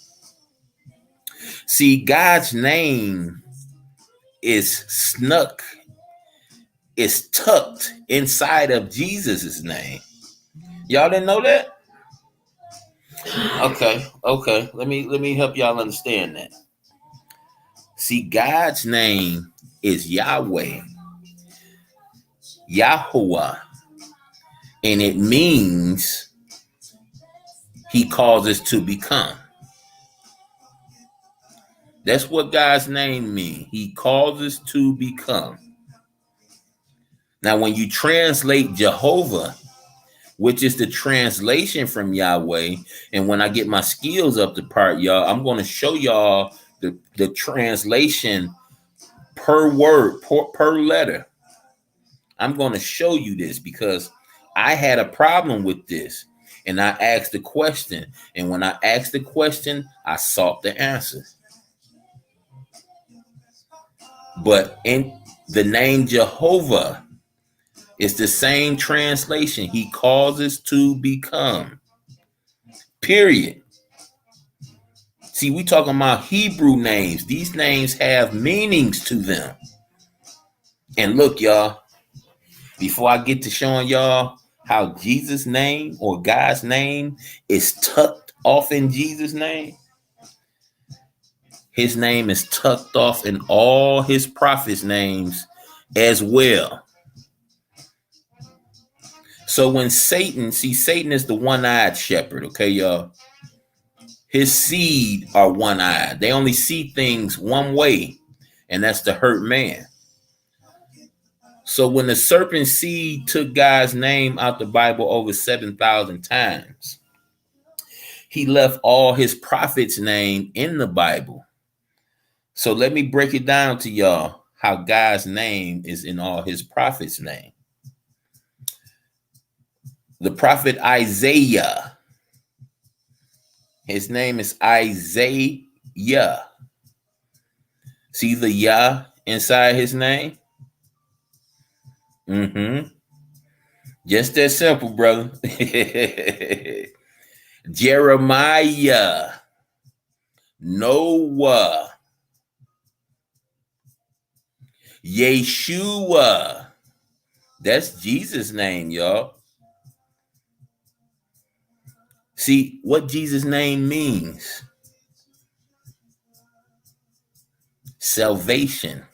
see, God's name is tucked inside of Jesus's name. Y'all didn't know that? Okay, okay. Let me help y'all understand that. See, God's name is Yahweh, Yahuwah, and it means he causes to become. That's what God's name means. He causes to become. Now, when you translate Jehovah, which is the translation from Yahweh, and when I get my skills up to part, y'all, I'm going to show y'all the translation per word, per letter. I'm going to show you this because I had a problem with this. And I asked the question. And when I asked the question, I sought the answer. But in the name Jehovah, it's the same translation. He causes to become. Period. See, we talking about Hebrew names. These names have meanings to them. And look, y'all, before I get to showing y'all how Jesus' name or God's name is tucked off in Jesus' name, his name is tucked off in all his prophets' names as well. So when Satan is the one-eyed shepherd, okay, y'all? His seed are one-eyed. They only see things one way, and that's to hurt man. So when the serpent seed took God's name out the Bible over 7,000 times, he left all his prophets' name in the Bible. So let me break it down to y'all how God's name is in all his prophets' name. The prophet Isaiah, his name is Isaiah. See the Yah inside his name? Just that simple, brother. Jeremiah, Noah, Yeshua. That's Jesus' name, y'all. See what Jesus' name means. Salvation.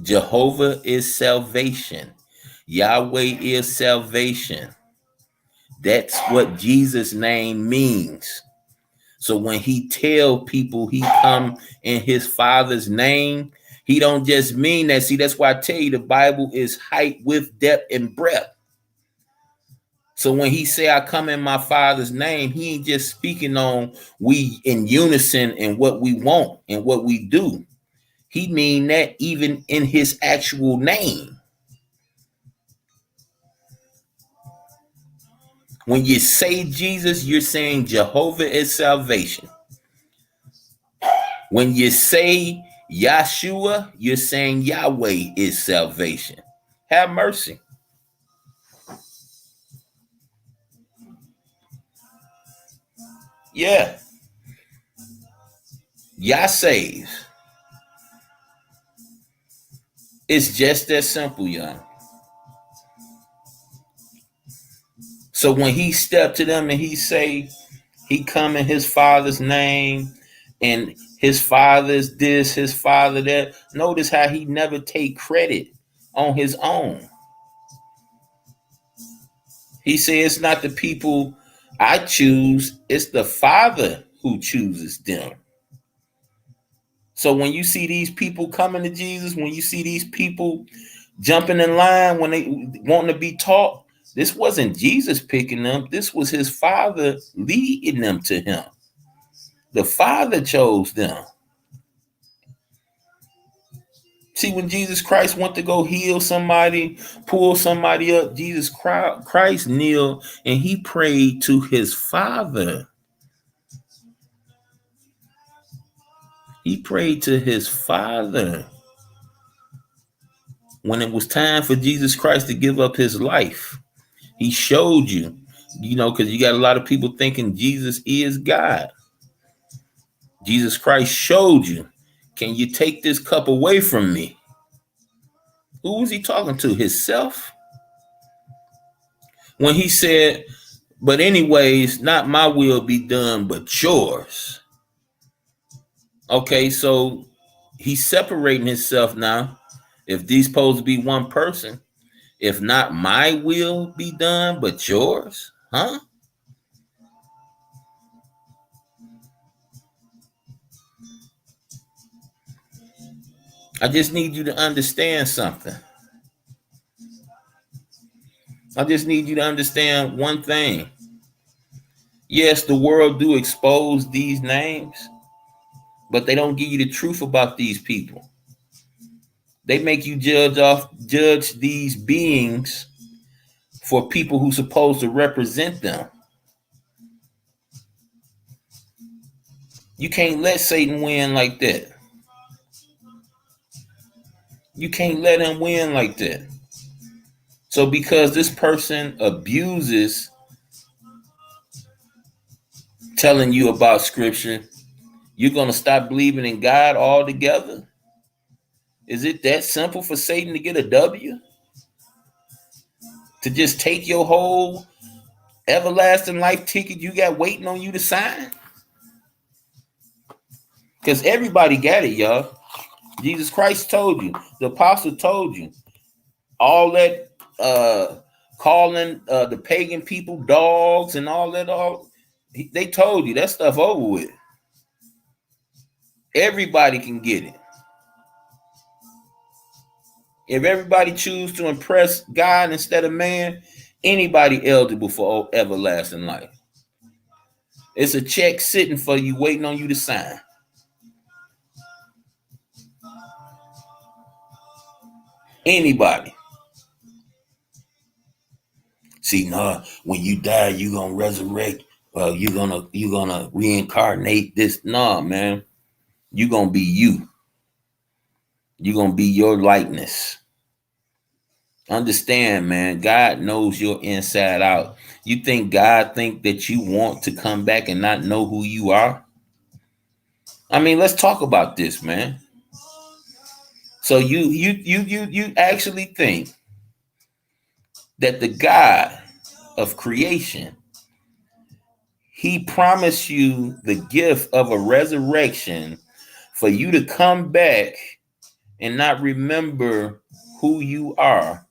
Jehovah is salvation. Yahweh is salvation. That's what Jesus' name means. So when he tell people he come in his Father's name, he don't just mean that. See, that's why I tell you the Bible is height, width, depth, and breadth. So when he say I come in my Father's name, he ain't just speaking on we in unison and what we want and what we do. He mean that even in his actual name. When you say Jesus, you're saying Jehovah is salvation. When you say Yahshua, you're saying Yahweh is salvation. Have mercy. Yeah. Yah saves. It's just that simple, y'all. So when he stepped to them and he say he come in his Father's name and his father's this, his father that, notice how he never take credit on his own. He said it's not the people I choose, it's the Father who chooses them. So when you see these people coming to Jesus, when you see these people jumping in line when they wanting to be taught, this wasn't Jesus picking them. This was his Father leading them to him. The Father chose them. See, when Jesus Christ went to go heal somebody, pull somebody up, Jesus Christ kneeled and he prayed to his Father. He prayed to his Father. When it was time for Jesus Christ to give up his life, he showed you, because you got a lot of people thinking Jesus is God. Jesus Christ showed you, can you take this cup away from me? Who was he talking to? Himself? When he said, But anyways, not my will be done, but yours. Okay, so he's separating himself now. If these supposed to be one person, if not my will be done, but yours, huh? I just need you to understand something. I just need you to understand one thing. Yes, the world do expose these names, but they don't give you the truth about these people. They make you judge these beings for people who supposed to represent them. You can't let Satan win like that. You can't let him win like that. So because this person abuses telling you about scripture, you're going to stop believing in God altogether? Is it that simple for Satan to get a W? To just take your whole everlasting life ticket you got waiting on you to sign? Because everybody got it, y'all. Jesus Christ told you. The apostle told you. All that calling the pagan people dogs and all that, they told you that stuff over with. Everybody can get it. If everybody choose to impress God instead of man, anybody eligible for everlasting life. It's a check sitting for you, waiting on you to sign. Anybody. See, no, when you die, you gonna resurrect. You're gonna reincarnate this. Nah, man. You're gonna be you. You're gonna be your likeness. Understand, man. God knows your inside out. You think God think that you want to come back and not know who you are? I mean, let's talk about this, man. So you actually think that the God of creation, he promised you the gift of a resurrection for you to come back and not remember who you are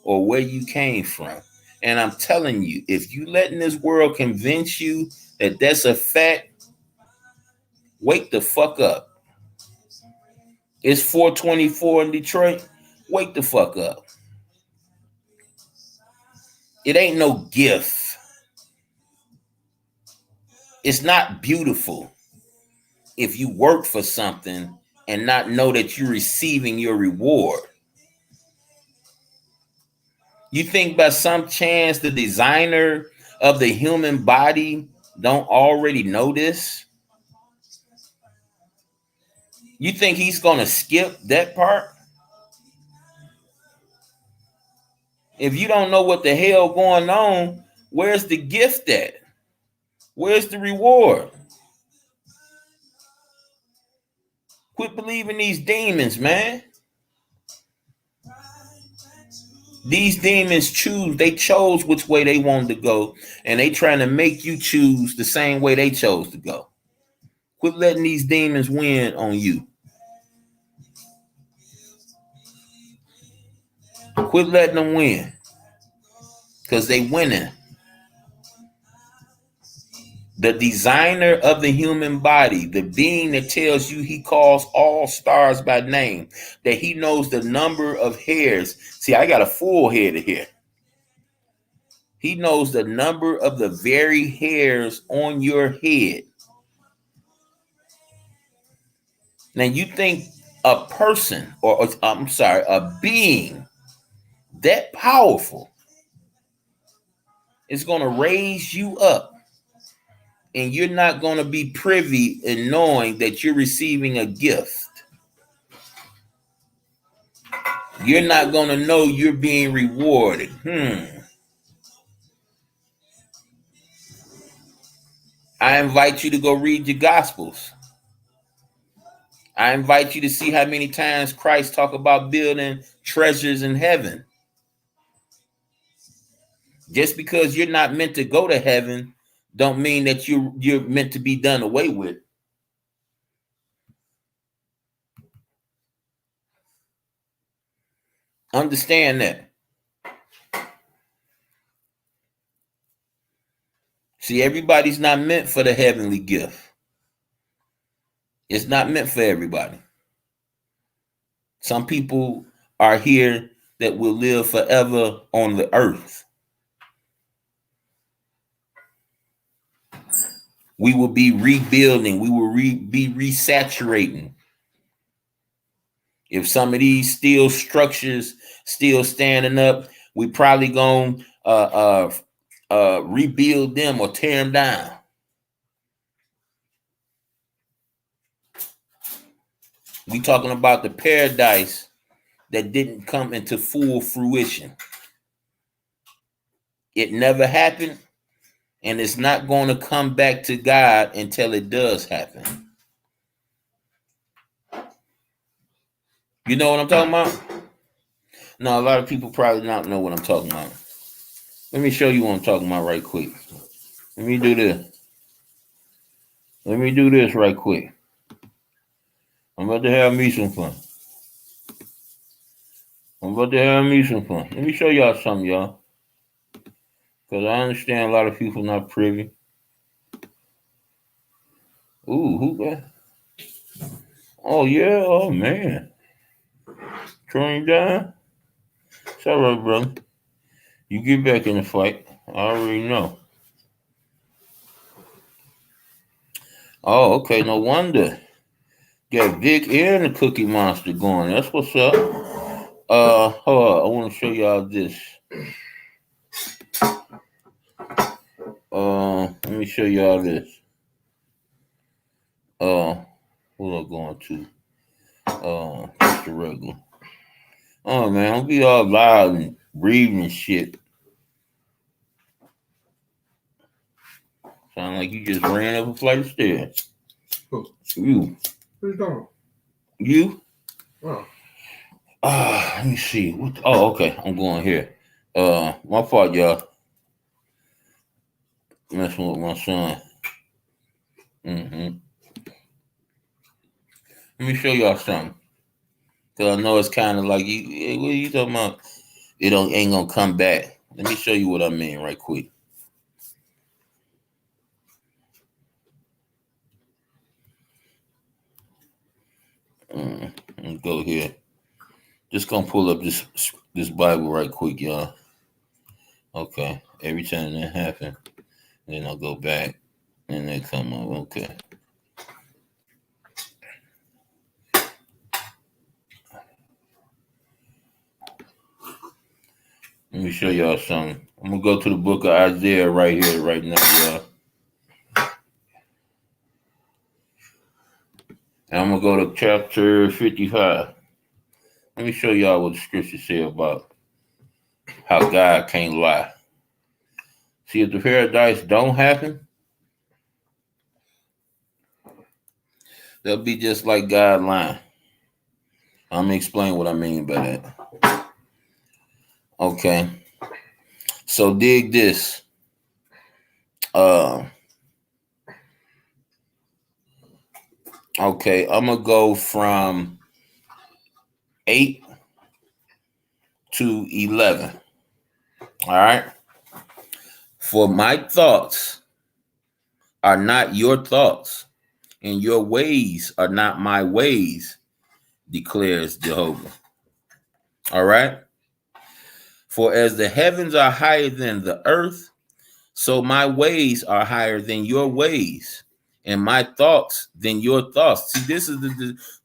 or where you came from. And I'm telling you, if you letting this world convince you that that's a fact, wake the fuck up. It's 424 in Detroit. Wake the fuck up. It ain't no gift. It's not beautiful if you work for something and not know that you're receiving your reward. You think by some chance the designer of the human body don't already know this? You think he's gonna skip that part? If you don't know what the hell going on, where's the gift at? Where's the reward? Quit believing these demons, man. These demons they chose which way they wanted to go, and they trying to make you choose the same way they chose to go. Quit letting these demons win on you. Quit letting them win. Because they winning. The designer of the human body, the being that tells you he calls all stars by name, that he knows the number of hairs. See, I got a full head of hair. He knows the number of the very hairs on your head. Now you think a person, or I'm sorry, a being that powerful is going to raise you up, and you're not going to be privy in knowing that you're receiving a gift. You're not going to know you're being rewarded. I invite you to go read your Gospels. I invite you to see how many times Christ talked about building treasures in heaven. Just because you're not meant to go to heaven, don't mean that you're meant to be done away with. Understand that. See, everybody's not meant for the heavenly gift. It's not meant for everybody. Some people are here that will live forever on the earth. We will be rebuilding. We will be resaturating. If some of these steel structures still standing up, we probably gonna rebuild them or tear them down. We talking about the paradise that didn't come into full fruition. It never happened, and it's not going to come back to God until it does happen. You know what I'm talking about? No, a lot of people probably not know what I'm talking about. Let me show you what I'm talking about right quick. Let me do this. Let me do this right quick. I'm about to have me some fun. Let me show y'all something, y'all. Because I understand a lot of people not privy. Ooh, who that? Oh, yeah. Oh, man. Throwing down? It's all right, brother. You get back in the fight. I already know. Oh, okay. No wonder. Got Vic and the Cookie Monster going. That's what's up. Hold on. I want to show y'all this. Let me show y'all this. Who am I going to? Just the regular. Oh man, don't be all loud and breathing and shit. Sound like you just ran up a flight of stairs. Who? You. What are you talking about? You? Oh. Let me see. Okay. I'm going here. My fault, y'all. Messing with my son. Let me show y'all something. Cause I know it's kind of like what are you talking about? It ain't gonna come back. Let me show you what I mean right quick. Let me go here. Just gonna pull up this Bible right quick, y'all. Okay. Every time that happens, then I'll go back and they come up. Okay. Let me show y'all something. I'm gonna go to the book of Isaiah right here, right now, y'all. And I'm gonna go to chapter 55. Let me show y'all what the scriptures say about how God can't lie. See, if the paradise don't happen, they'll be just like God lying. I'm gonna explain what I mean by that. Okay. So dig this. Okay, I'm gonna go from 8 to 11. All right. For my thoughts are not your thoughts, and your ways are not my ways, declares Jehovah. All right. For as the heavens are higher than the earth, so my ways are higher than your ways, and my thoughts than your thoughts. See,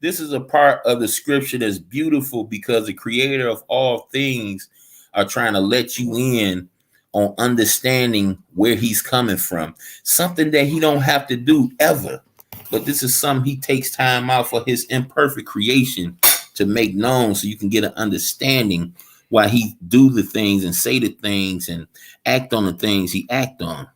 this is a part of the scripture that's beautiful because the creator of all things are trying to let you in on understanding where he's coming from. Something that he don't have to do ever. But this is something he takes time out for his imperfect creation to make known so you can get an understanding why he do the things and say the things and act on the things he act on.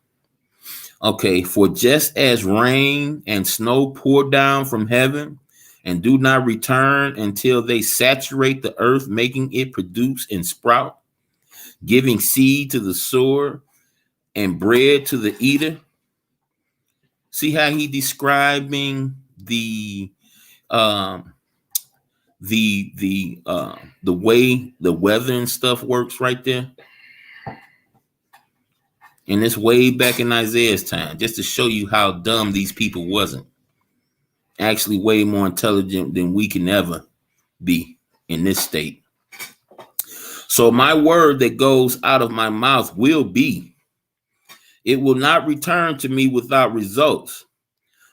Okay, for just as rain and snow pour down from heaven and do not return until they saturate the earth, making it produce and sprout, giving seed to the sower and bread to the eater. See how he describing the way the weather and stuff works right there. And it's way back in Isaiah's time, just to show you how dumb these people wasn't. Actually way more intelligent than we can ever be in this state. So my word that goes out of my mouth will be, it will not return to me without results,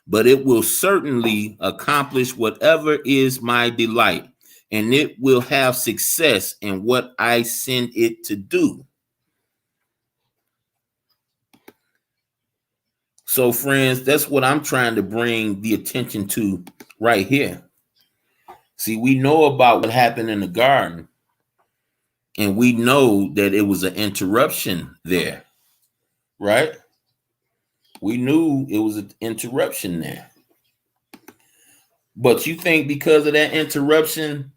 but it will certainly accomplish whatever is my delight, and it will have success in what I send it to do. So, friends, that's what I'm trying to bring the attention to right here. See, we know about what happened in the garden, and we know that it was an interruption there, right? We knew it was an interruption there. But you think because of that interruption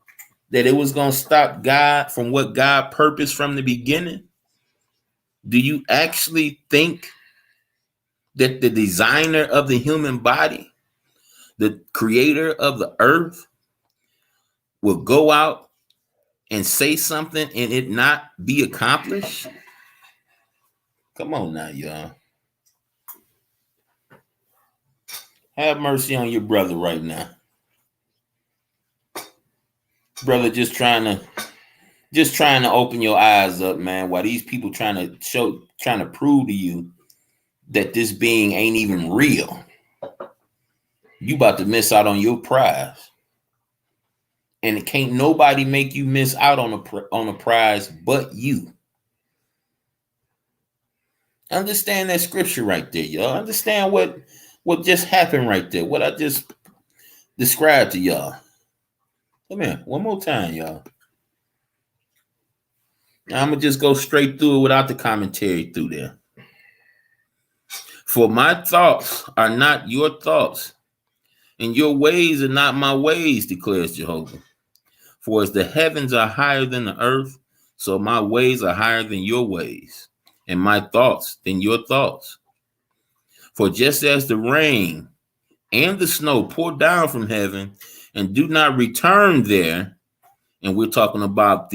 that it was going to stop God from what God purposed from the beginning? Do you actually think that the designer of the human body, the creator of the earth, will go out and say something and it not be accomplished? Come on now, y'all. Have mercy on your brother right now. Brother, just trying to open your eyes up, man, while these people trying to prove to you that this being ain't even real. You about to miss out on your prize. And it can't nobody make you miss out on a prize but you. Understand that scripture right there, y'all. Understand what just happened right there. What I just described to y'all. Come here, one more time, y'all. Now, I'm going to just go straight through it without the commentary through there. For my thoughts are not your thoughts, and your ways are not my ways, declares Jehovah. For as the heavens are higher than the earth, so my ways are higher than your ways, and my thoughts than your thoughts. For just as the rain and the snow pour down from heaven and do not return there, and we're talking about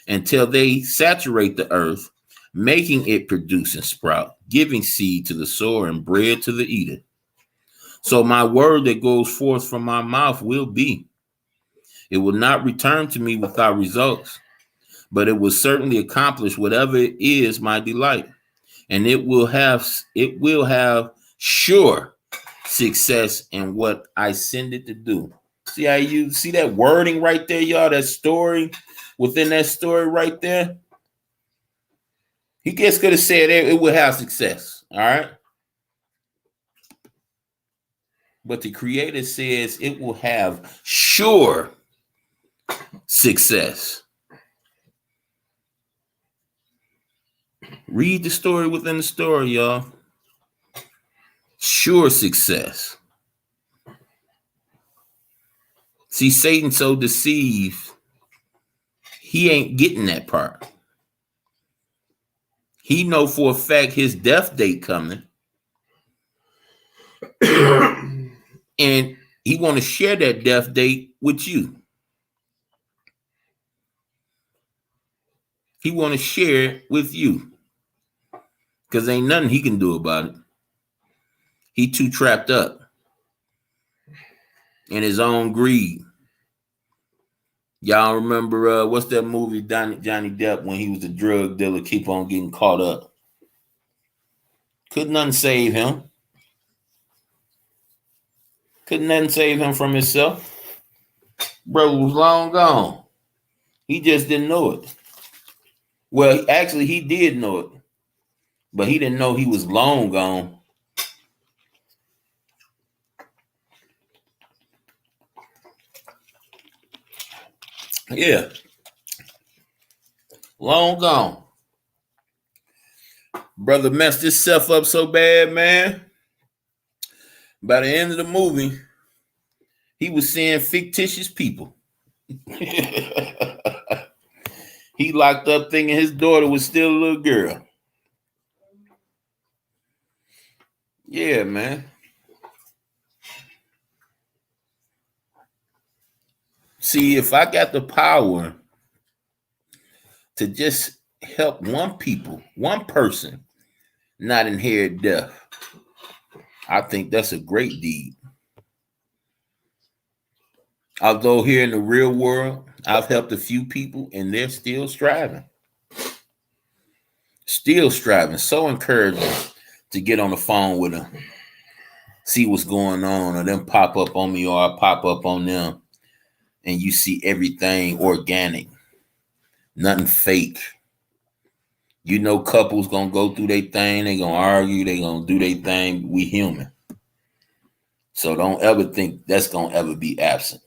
until they saturate the earth, making it produce and sprout, giving seed to the sower and bread to the eater. So my word that goes forth from my mouth will be. It will not return to me without results, but it will certainly accomplish whatever it is my delight, and it will have sure success in what I send it to do. See how you see that wording right there, y'all? That story within that story right there. He just could have said it will have success. All right. But the creator says it will have sure success. Read the story within the story, y'all. Sure success. See, Satan so deceived, he ain't getting that part. He know for a fact his death date coming. And he want to share that death date with you. He want to share it with you. Because ain't nothing he can do about it. He too trapped up in his own greed. Y'all remember what's that movie Johnny Depp when he was a drug dealer, keep on getting caught up? Could nothing save him. Couldn't nothing save him from himself. Bro was long gone. He just didn't know it. Well, actually, he did know it. But he didn't know he was long gone. Yeah. Long gone. Brother messed himself up so bad, man. By the end of the movie, he was seeing fictitious people. He locked up thinking his daughter was still a little girl. Yeah, man. See, if I got the power to just help one person not inherit death, I think that's a great deed. Although here in the real world, I've helped a few people and they're still striving. Still striving. So encouraging to get on the phone with them, see what's going on, or them pop up on me or I pop up on them, and you see everything organic, nothing fake. You know, couples gonna go through their thing, they gonna argue, they gonna do their thing. We human. So don't ever think that's gonna ever be absent.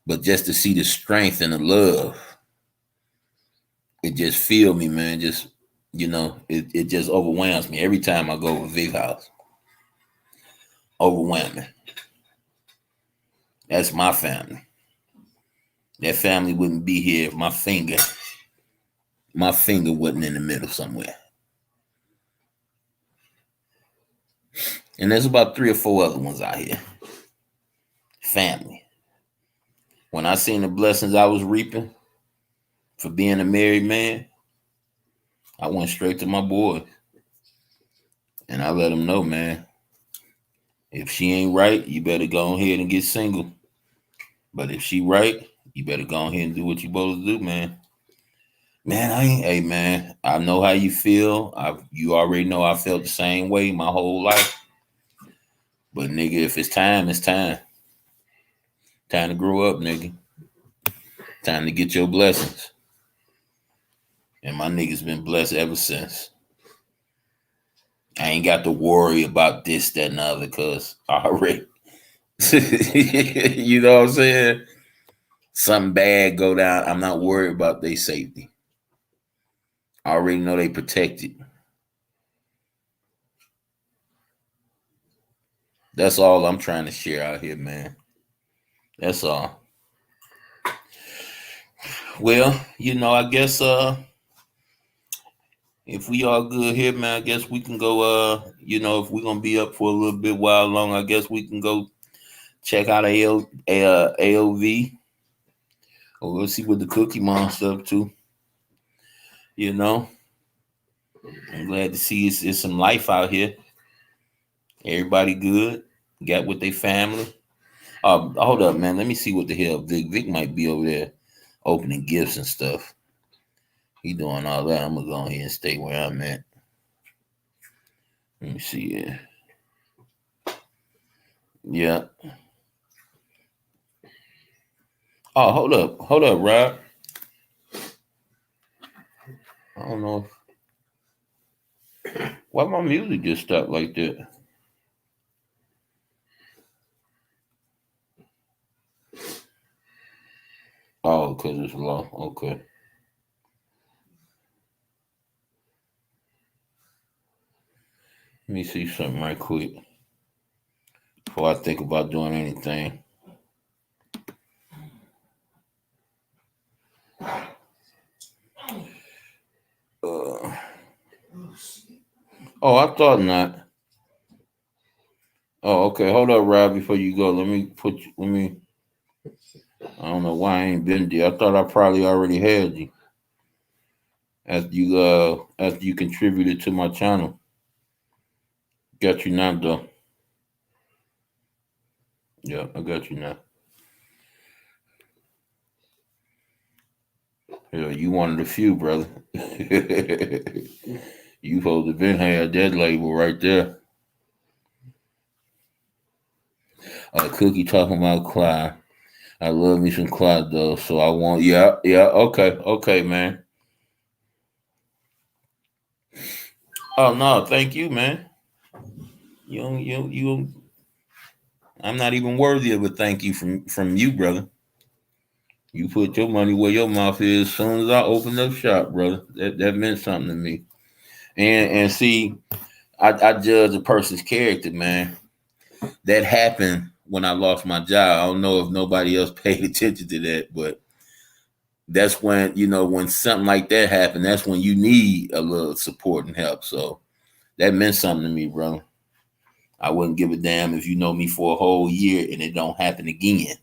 But just to see the strength and the love, it just feel me, man. Just it just overwhelms me every time I go to Vic's house. Overwhelming. That's my family. That family wouldn't be here if my finger wasn't in the middle somewhere. And there's about 3 or 4 other ones out here. Family. When I seen the blessings I was reaping for being a married man, I went straight to my boy. And I let him know, man, if she ain't right, you better go ahead and get single. But if she right, you better go ahead and do what you supposed to do, man. Man, hey, man, I know how you feel. You already know I felt the same way my whole life. But nigga, if it's time, it's time. Time to grow up, nigga. Time to get your blessings. And my nigga's been blessed ever since. I ain't got to worry about this, that, and the other, because I already, you know what I'm saying? Something bad go down, I'm not worried about their safety. I already know they protected. That's all I'm trying to share out here, man. That's all. Well, I guess if we all good here, man, I guess we can go if we're gonna be up for a little bit while long, I guess we can go check out AOV. Or we'll see what the Cookie Monster up to. I'm glad to see it's some life out here. Everybody good. Got with their family. Hold up, man. Let me see what the hell Vic. Vic might be over there opening gifts and stuff. He doing all that. I'm gonna go ahead and stay where I'm at. Let me see here. Yeah. Oh, hold up, Rob. I don't know why my music just stopped like that. Oh, because it's low. Okay. Let me see something right quick before I think about doing anything. I thought not. Oh, okay. Hold up, Rob, before you go. I don't know why I ain't been there. I thought I probably already had you. After you contributed to my channel. Got you now though. Yeah, I got you now. Yeah, you one of the few, brother. You supposed to been had that label right there. Cookie talking about Clyde. I love me some Clyde though, so I want. Yeah, okay, man. Oh no, thank you, man. You. I'm not even worthy of a thank you from you, brother. You put your money where your mouth is as soon as I opened up shop, brother. That meant something to me. And see, I judge a person's character, man. That happened when I lost my job. I don't know if nobody else paid attention to that, but that's when, when something like that happened, that's when you need a little support and help. So that meant something to me, bro. I wouldn't give a damn if you know me for a whole year and it don't happen again.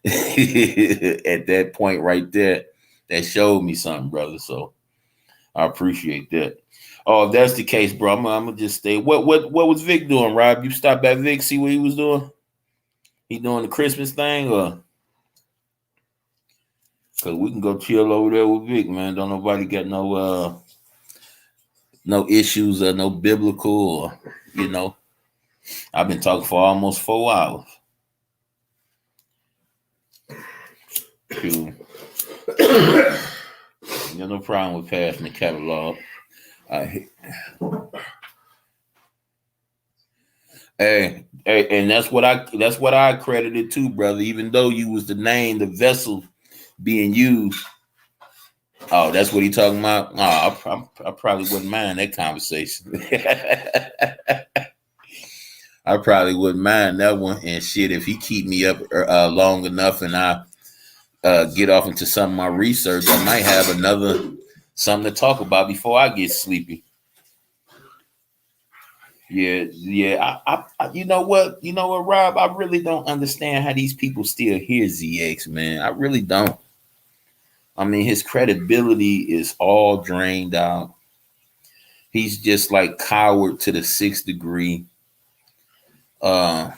At that point right there, that showed me something, brother. So I appreciate that. Oh, if that's the case, bro, I'm gonna just stay. What was Vic doing, Rob? You stopped at Vic, see what he was doing? He doing the Christmas thing, or because we can go chill over there with Vic, man. Don't nobody got no issues or no biblical, or I've been talking for almost 4 hours. Cool. No problem with passing the catalog. Hey, and that's what I accredited too, brother. Even though you was the name, the vessel being used. Oh, that's what he talking about. Oh, I probably wouldn't mind that conversation. I probably wouldn't mind that one. And shit, if he keep me up long enough, and I get off into some of my research, I might have another something to talk about before I get sleepy. Yeah. You know what, Rob? I really don't understand how these people still hear ZX, man. I really don't. I mean, his credibility is all drained out. He's just like coward to the 6th degree. I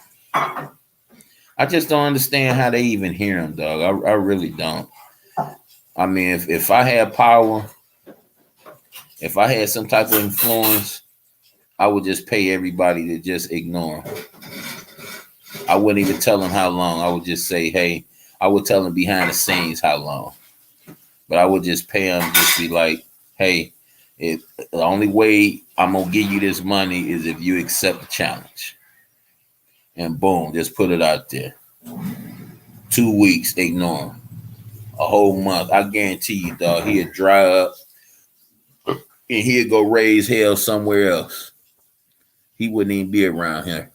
just don't understand how they even hear him, dog. I really don't. I mean, if I had power, if I had some type of influence, I would just pay everybody to just ignore him. I wouldn't even tell them how long. I would just say, hey, I would tell them behind the scenes how long. But I would just pay them, just be like, hey, the only way I'm going to give you this money is if you accept the challenge. And boom, just put it out there. 2 weeks, ignore him. A whole month. I guarantee you, dog, he'll dry up and he'll go raise hell somewhere else. He wouldn't even be around here.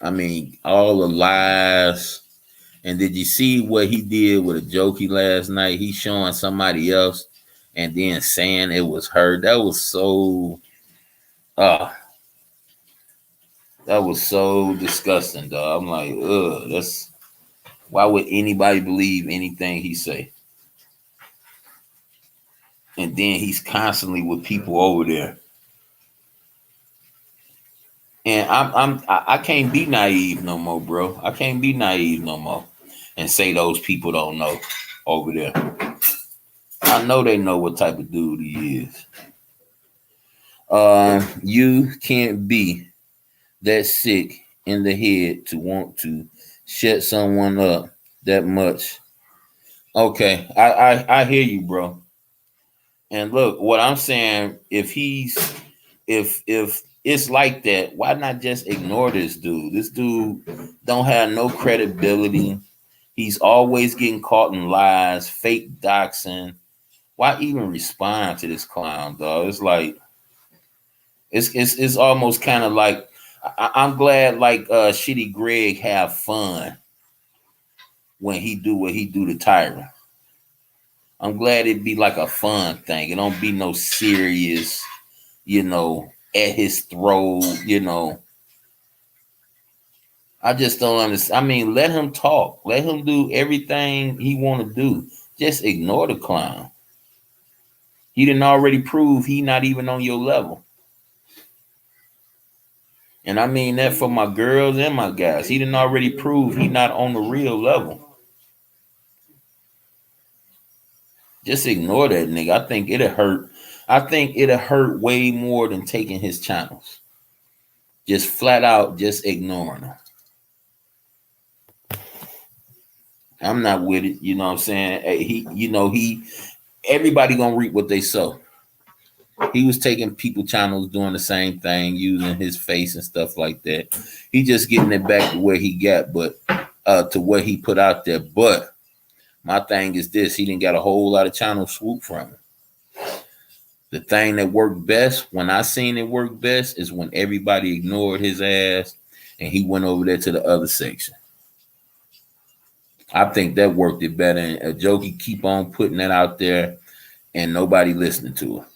I mean, all the lies. And did you see what he did with a jokey last night? He showing somebody else and then saying it was her. That was so disgusting, dog. I'm like, that's why would anybody believe anything he say? And then he's constantly with people over there. And I can't be naive no more, bro. I can't be naive no more and say those people don't know over there. I know they know what type of dude he is. You can't be that sick in the head to want to shut someone up that much. Okay, I hear you, bro. And look, what I'm saying, if it's like that, why not just ignore this dude? This dude don't have no credibility. He's always getting caught in lies, fake doxing. Why even respond to this clown, dog? It's like it's almost kind of like I'm glad like Shitty Greg have fun when he do what he do to Tyra. I'm glad it be like a fun thing. It don't be no serious, at his throat, I just don't understand. I mean, let him talk. Let him do everything he want to do. Just ignore the clown. He didn't already prove he not even on your level. And I mean that for my girls and my guys. He didn't already prove he not on the real level. Just ignore that nigga. I think it'll hurt. I think it'll hurt way more than taking his channels. Just flat out, just ignoring him. I'm not with it. You know what I'm saying? Everybody gonna reap what they sow. He was taking people channels doing the same thing, using his face and stuff like that. He just getting it back to where he got, but to what he put out there. But my thing is this: he didn't got a whole lot of channel swoop from him. The thing that worked best, when I seen it work best, is when everybody ignored his ass and he went over there to the other section. I think that worked it better. And Jokey keep on putting that out there, and nobody listening to her.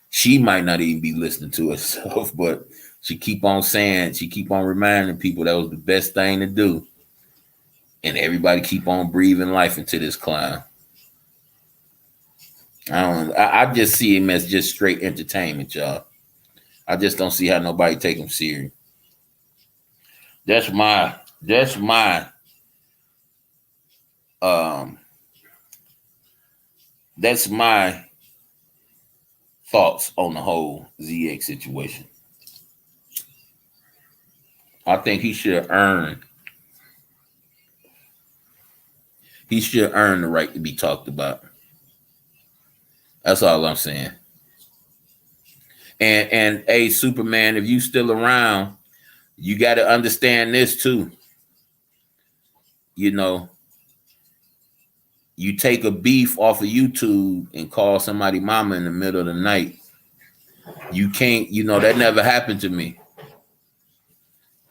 She might not even be listening to herself, but she keep on saying, she keep on reminding people that was the best thing to do, and everybody keep on breathing life into this clown. I just see him as just straight entertainment, y'all. I just don't see how nobody take him serious. That's my um that's my thoughts on the whole ZX situation. I think he should earn the right to be talked about. That's all I'm saying. And hey, Superman, if you still around, you got to understand this too. You know, you take a beef off of YouTube and call somebody mama in the middle of the night. You can't, that never happened to me.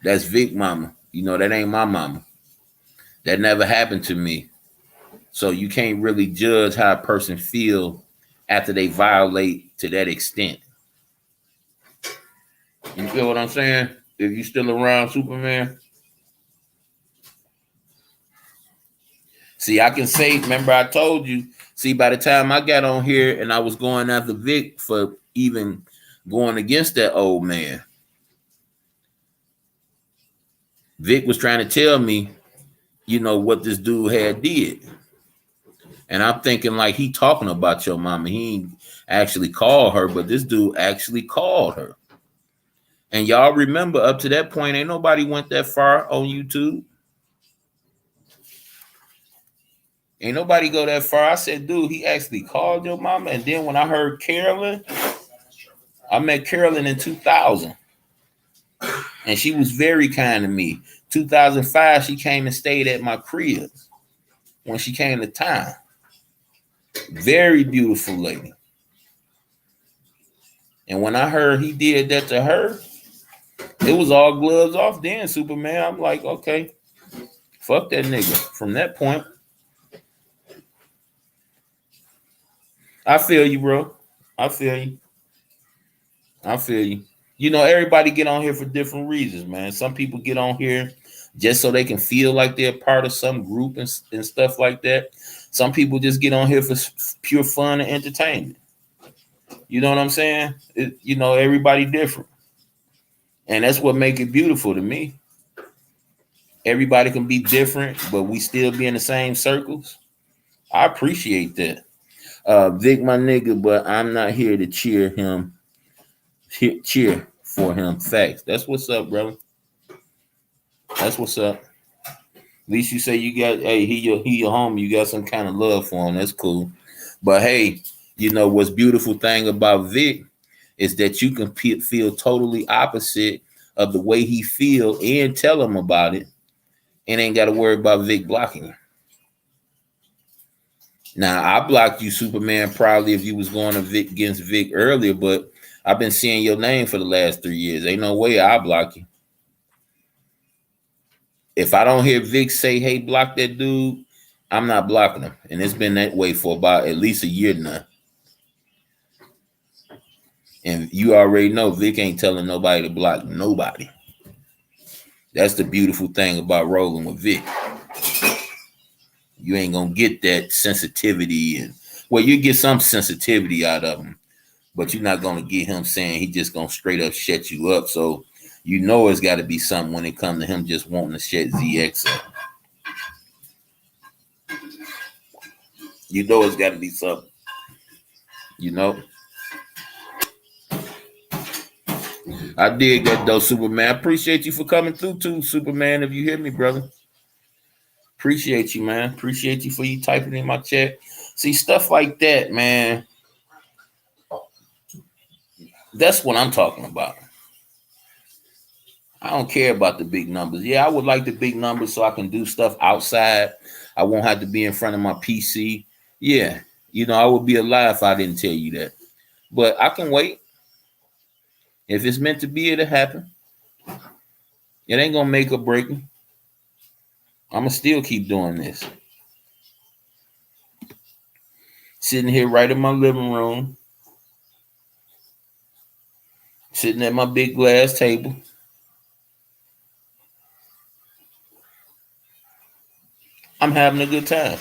That's Vic mama. That ain't my mama. That never happened to me. So you can't really judge how a person feel after they violate to that extent. You feel what I'm saying? If you still around, Superman. See, I can say, remember I told you, see, by the time I got on here and I was going after Vic for even going against that old man, Vic was trying to tell me, what this dude had did. And I'm thinking like he talking about your mama. He ain't actually called her, but this dude actually called her. And y'all remember up to that point, ain't nobody went that far on YouTube. Ain't nobody go that far. I said, dude, he actually called your mama. And then when I heard Carolyn, I met Carolyn in 2000. And she was very kind to me. 2005, she came and stayed at my crib when she came to town. Very beautiful lady. And when I heard he did that to her, it was all gloves off then, Superman. I'm like, okay, fuck that nigga. From that point, I feel you, bro. I feel you. I feel you. Everybody get on here for different reasons, man. Some people get on here just so they can feel like they're part of some group and stuff like that. Some people just get on here for pure fun and entertainment. You know what I'm saying? Everybody different. And that's what make it beautiful to me. Everybody can be different, but we still be in the same circles. I appreciate that. Vic, my nigga, but I'm not here to cheer for him. Facts. That's what's up, brother. That's what's up. At least you say you got, hey, he your homie. You got some kind of love for him. That's cool. But hey, what's beautiful thing about Vic is that you can feel totally opposite of the way he feel and tell him about it, and ain't got to worry about Vic blocking you. Now I blocked you, Superman, probably if you was going to Vic against Vic earlier, but I've been seeing your name for the last 3 years. Ain't no way I block you. If I don't hear Vic say, hey, block that dude, I'm not blocking him. And it's been that way for about at least a year now. And you already know Vic ain't telling nobody to block nobody. That's the beautiful thing about rolling with Vic. You ain't gonna get that sensitivity, and well, you get some sensitivity out of him, but you're not gonna get him saying he just gonna straight up shut you up. So it's got to be something when it comes to him just wanting to shut ZX up. It's got to be something. I dig that though, Superman. I appreciate you for coming through too, Superman. If you hear me, brother. Appreciate you, man. Appreciate you for you typing in my chat. See, stuff like that, man. That's what I'm talking about. I don't care about the big numbers. Yeah, I would like the big numbers so I can do stuff outside. I won't have to be in front of my PC. Yeah, I would be a lie if I didn't tell you that. But I can wait. If it's meant to be, it'll happen. It ain't gonna make or break me. I'm gonna still keep doing this. Sitting here right in my living room, sitting at my big glass table. I'm having a good time.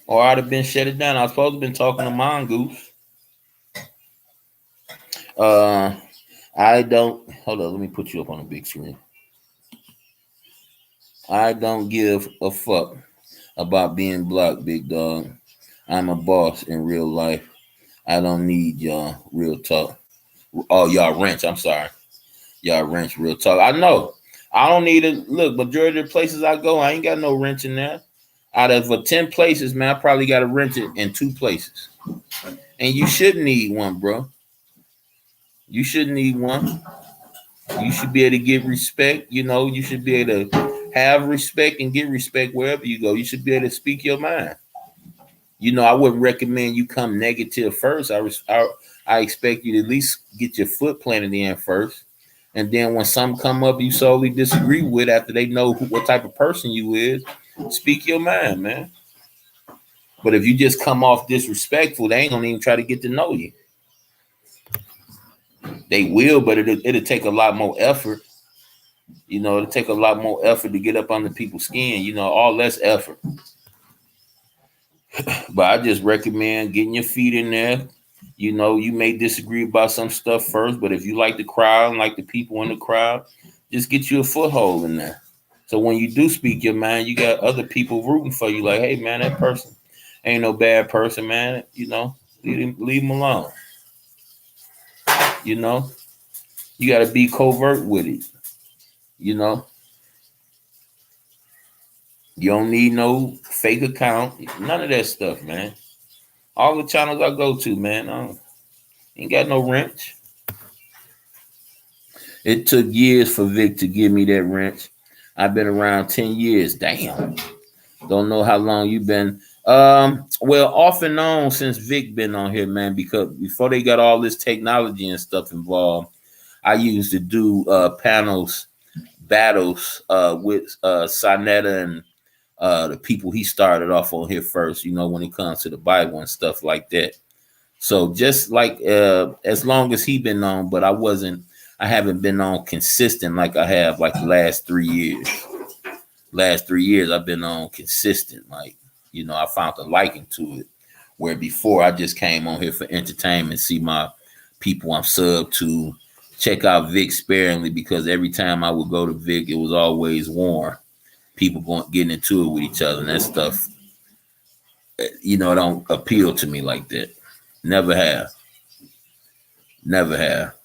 Or I'd have been shut it down. I was supposed to have been talking to Mongoose. Uh, I don't. Hold on, let me put you up on a big screen. I don't give a fuck about being blocked, big dog. I'm a boss in real life. I don't need y'all. Real talk. Oh, y'all wrench. I'm sorry. Y'all wrench. Real talk. I know. I don't need it. Look, majority of the places I go, I ain't got no wrench in there. Out of 10 places, man, I probably got to rent it in 2 places. And you shouldn't need one, bro. You shouldn't need one. You should be able to give respect. You know, you should be able to have respect and get respect wherever you go. You should be able to speak your mind. You know, I wouldn't recommend you come negative first. I expect you to at least get your foot planted in first. And then when some come up you solely disagree with after they know what type of person you is, speak your mind, man. But if you just come off disrespectful, they ain't gonna even try to get to know you. They will, but it'll take a lot more effort. You know, it'll take a lot more effort to get up under people's skin. You know, all less effort. But I just recommend getting your feet in there. You know, you may disagree about some stuff first, but if you like the crowd and like the people in the crowd, just get you a foothold in there. So when you do speak your mind, you got other people rooting for you. Like, hey, man, that person ain't no bad person, man. You know, leave him alone. You know, you got to be covert with it. You know, you don't need no fake account. None of that stuff, man. All the channels I go to, man, I ain't got no wrench. It took years for Vic to give me that wrench. I've been around 10 years. Damn. Don't know how long you've been. Well, off and on since Vic been on here, man, because before they got all this technology and stuff involved, I used to do battles with Sonetta and the people he started off on here first, you know, when it comes to the Bible and stuff like that. So just like as long as he been on, but I haven't been on consistent like I have like the last 3 years. Last 3 years I've been on consistent, like, you know, I found a liking to it. Where before I just came on here for entertainment, see my people I'm sub to, check out Vic sparingly, because every time I would go to Vic, it was always war. People getting into it with each other, and that stuff, you know, don't appeal to me like that. Never have. Never have.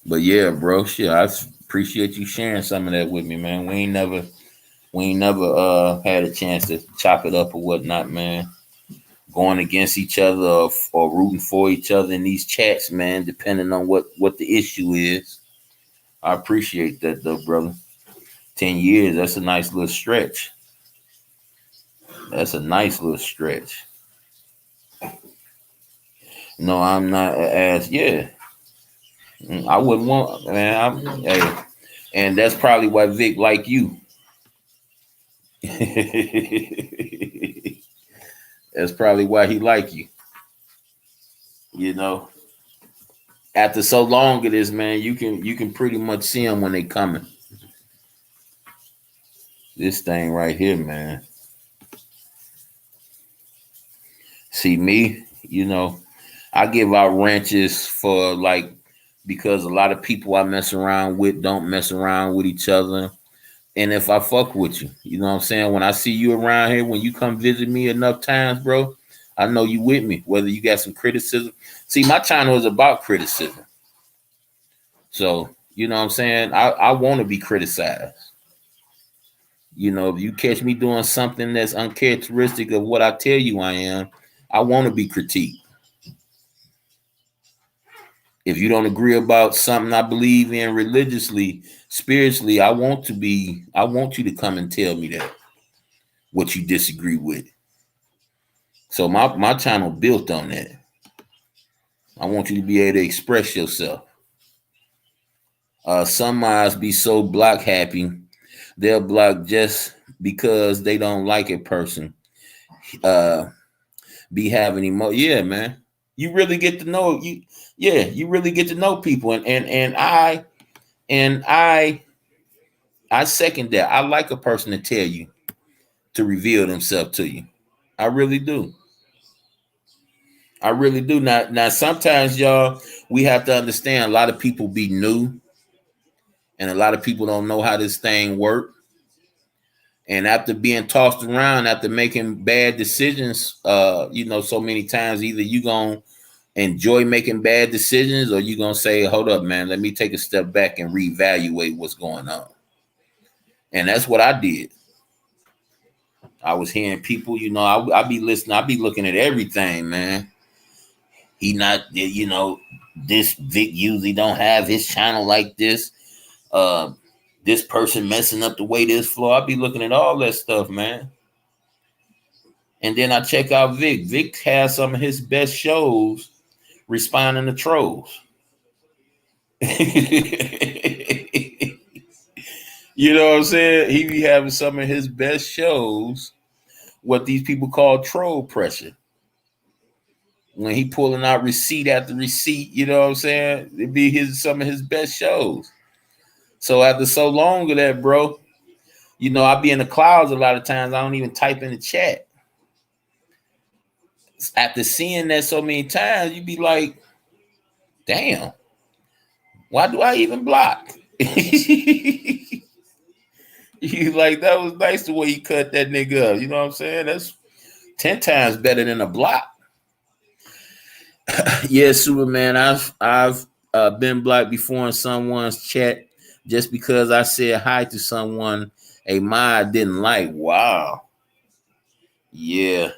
But yeah, bro, shit, I appreciate you sharing some of that with me, man. We ain't never had a chance to chop it up or whatnot, man. Going against each other or rooting for each other in these chats, man, depending on what the issue is. I appreciate that though, brother. 10 years, that's a nice little stretch. That's a nice little stretch. No, I'm not as, yeah. I wouldn't want, man. Hey, and that's probably why Vic like you. That's probably why he like you. You know, after so long of this, man, you can pretty much see them when they coming. This thing right here, man. See me, you know, I give out wrenches for like, because a lot of people I mess around with don't mess around with each other. And if I fuck with you, you know what I'm saying? When I see you around here, when you come visit me enough times, bro, I know you with me, whether you got some criticism. See, my channel is about criticism. So, you know what I'm saying? I want to be criticized. You know, if you catch me doing something that's uncharacteristic of what I tell you I am, I want to be critiqued. If you don't agree about something I believe in religiously, spiritually, I want you to come and tell me that, what you disagree with. So my channel built on that. I want you to be able to express yourself. Some miles be so block happy. They'll block just because they don't like a person. Uh, be having yeah, man. You really get to know you. Yeah, you really get to know people, and I second that. I like a person to tell you to reveal themselves to you. I really do. I really do. Now sometimes y'all, we have to understand a lot of people be new and a lot of people don't know how this thing work. And after being tossed around, after making bad decisions, so many times, either you gonna enjoy making bad decisions or you gonna say, hold up, man, let me take a step back and reevaluate what's going on. And that's what I did. I was hearing people, I be listening, I be looking at everything, man. He not, this Vic usually don't have his channel like this. Uh, this person messing up the way this flow. I be looking at all that stuff, man. And then I check out Vic. Vic has some of his best shows responding to trolls. You know what I'm saying? He be having some of his best shows, what these people call troll pressure. When he pulling out receipt after receipt, you know what I'm saying? It be some of his best shows. So after so long of that, bro, I be in the clouds a lot of times. I don't even type in the chat. After seeing that so many times, you be like, damn, why do I even block? You like, that was nice the way he cut that nigga up. You know what I'm saying? That's 10 times better than a block. Yeah, Superman, I've been blocked before in someone's chat just because I said hi to someone a mod didn't like. Wow. Yeah.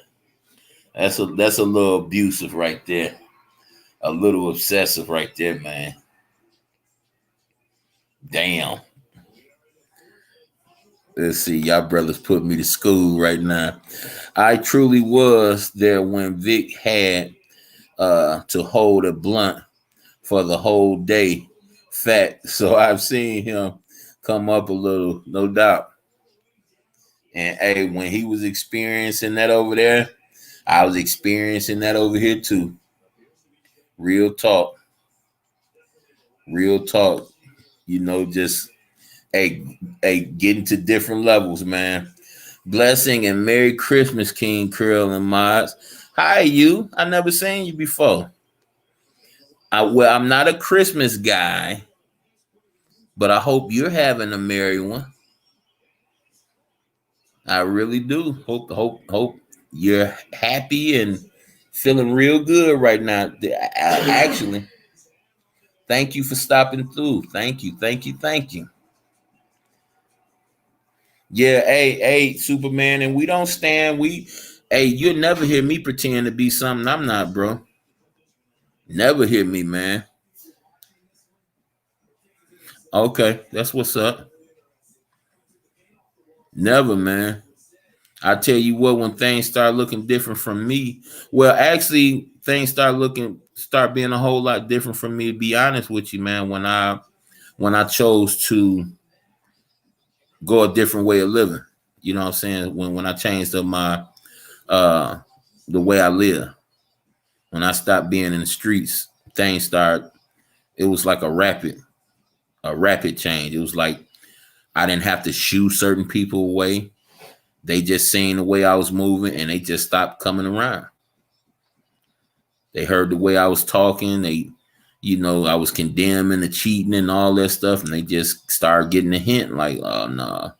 That's a little abusive right there. A little obsessive right there, man. Damn. Let's see, y'all brothers put me to school right now. I truly was there when Vic had to hold a blunt for the whole day. Fact. So I've seen him come up a little, no doubt. And hey, when he was experiencing that over there, I was experiencing that over here too. Real talk. Real talk. Just getting to different levels, man. Blessing and Merry Christmas, King Curl and Mods. Hi, you. I never seen you before. I'm not a Christmas guy, but I hope you're having a merry one. I really do. Hope you're happy and feeling real good right now. Actually, thank you for stopping through. Thank you. Yeah, hey, Superman, and we don't stand. Hey, you'll never hear me pretend to be something I'm not, bro. Never hear me, man. Okay, that's what's up. Never, man. I tell you what, when things start looking different from me, well, actually, things start being a whole lot different from me. To be honest with you, man, when I chose to go a different way of living, you know what I'm saying? When I changed up my the way I live, when I stopped being in the streets, things start. It was like a rapid change. It was like I didn't have to shoo certain people away. They just seen the way I was moving and they just stopped coming around. They heard the way I was talking. I was condemning the cheating and all that stuff. And they just started getting a hint like, oh, nah,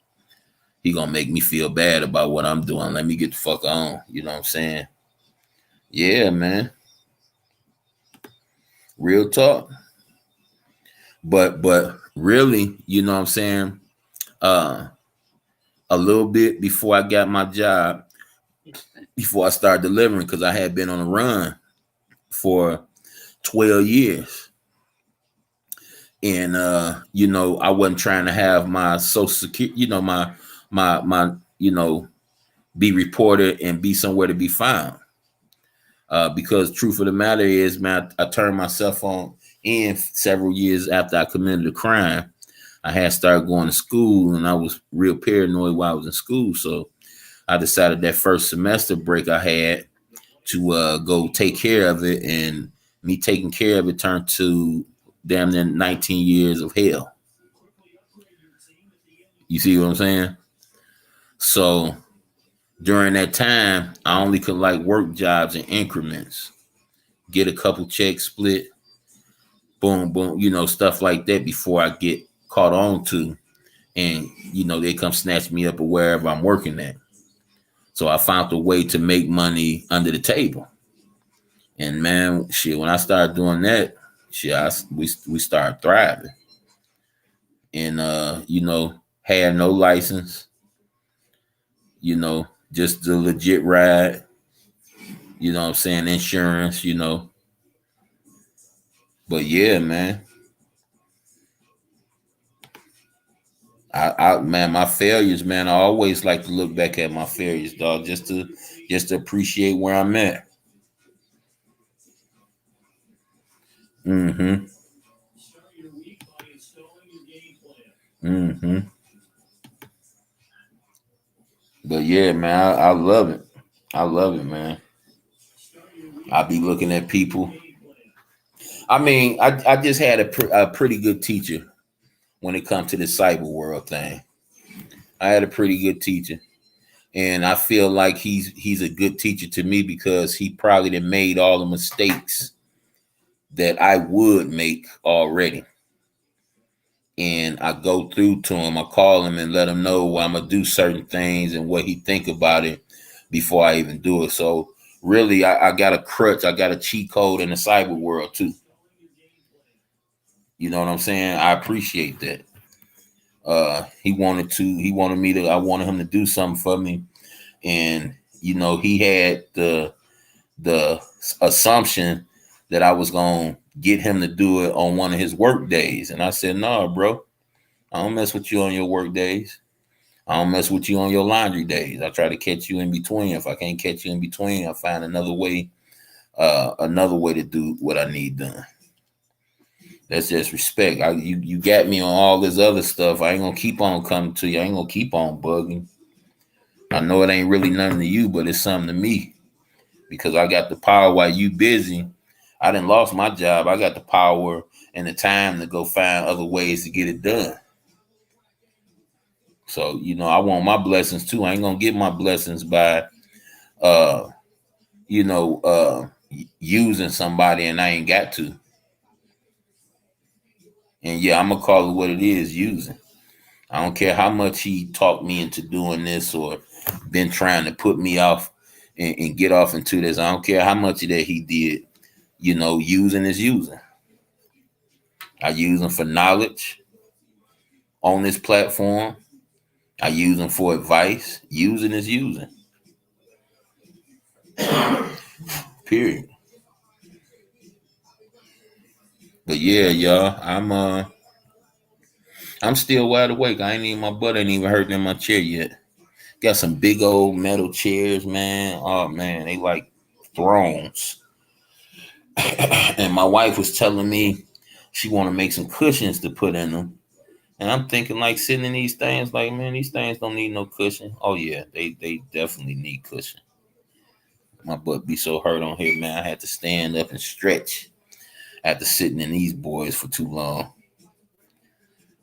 he gonna make me feel bad about what I'm doing. Let me get the fuck on. You know what I'm saying? Yeah, man. Real talk. But really, you know what I'm saying? A little bit before I got my job, before I started delivering, because I had been on a run for 12 years. And I wasn't trying to have my social security, my be reported and be somewhere to be found. Because truth of the matter is, man, I turned my cell phone in several years after I committed a crime. I had started going to school, and I was real paranoid while I was in school. So I decided that first semester break I had to go take care of it, and me taking care of it turned to damn near 19 years of hell. You see what I'm saying? So during that time, I only could like work jobs in increments, get a couple checks split, boom, boom, stuff like that before I get caught on to, and they come snatch me up or wherever I'm working at. So I found a way to make money under the table. And man, shit, when I started doing that, shit, we started thriving. And had no license, just the legit ride, what I'm saying, insurance. But yeah, man. Man, my failures, man, I always like to look back at my failures, dog, just to appreciate where I'm at. Mm-hmm. Mm-hmm. But yeah, man, I love it. I love it, man. I be looking at people. I mean, I just had a pretty good teacher when it comes to the cyber world thing. I had a pretty good teacher, and I feel like he's a good teacher to me because he probably done made all the mistakes that I would make already. And I go through to him. I call him and let him know I'm gonna do certain things and what he think about it before I even do it. So really, I got a crutch. I got a cheat code in the cyber world too. You know what I'm saying? I appreciate that. I wanted him to do something for me, and he had the assumption that I was gonna get him to do it on one of his work days, and I said, "No, bro, I don't mess with you on your work days. I don't mess with you on your laundry days. I try to catch you in between. If I can't catch you in between, I'll find another way to do what I need done." That's just respect. You got me on all this other stuff. I ain't gonna keep on coming to you. I ain't gonna keep on bugging. I know it ain't really nothing to you, but it's something to me because I got the power while you busy. I didn't lost my job. I got the power and the time to go find other ways to get it done. So I want my blessings too. I ain't gonna get my blessings by uh using somebody and I ain't got to. And yeah, I'm gonna call it what it is, using. I don't care how much he talked me into doing this or been trying to put me off and get off into this. I don't care how much of that he did. Using is using. I use him for knowledge on this platform. I use him for advice. Using is using. Period. But yeah, y'all, I'm still wide awake. My butt ain't even hurting in my chair yet. Got some big old metal chairs, man. Oh man, they like thrones. And my wife was telling me she want to make some cushions to put in them. And I'm thinking like sitting in these things, like, man, these things don't need no cushion. Oh yeah, they definitely need cushion. My butt be so hurt on here, man. I had to stand up and stretch after sitting in these boys for too long.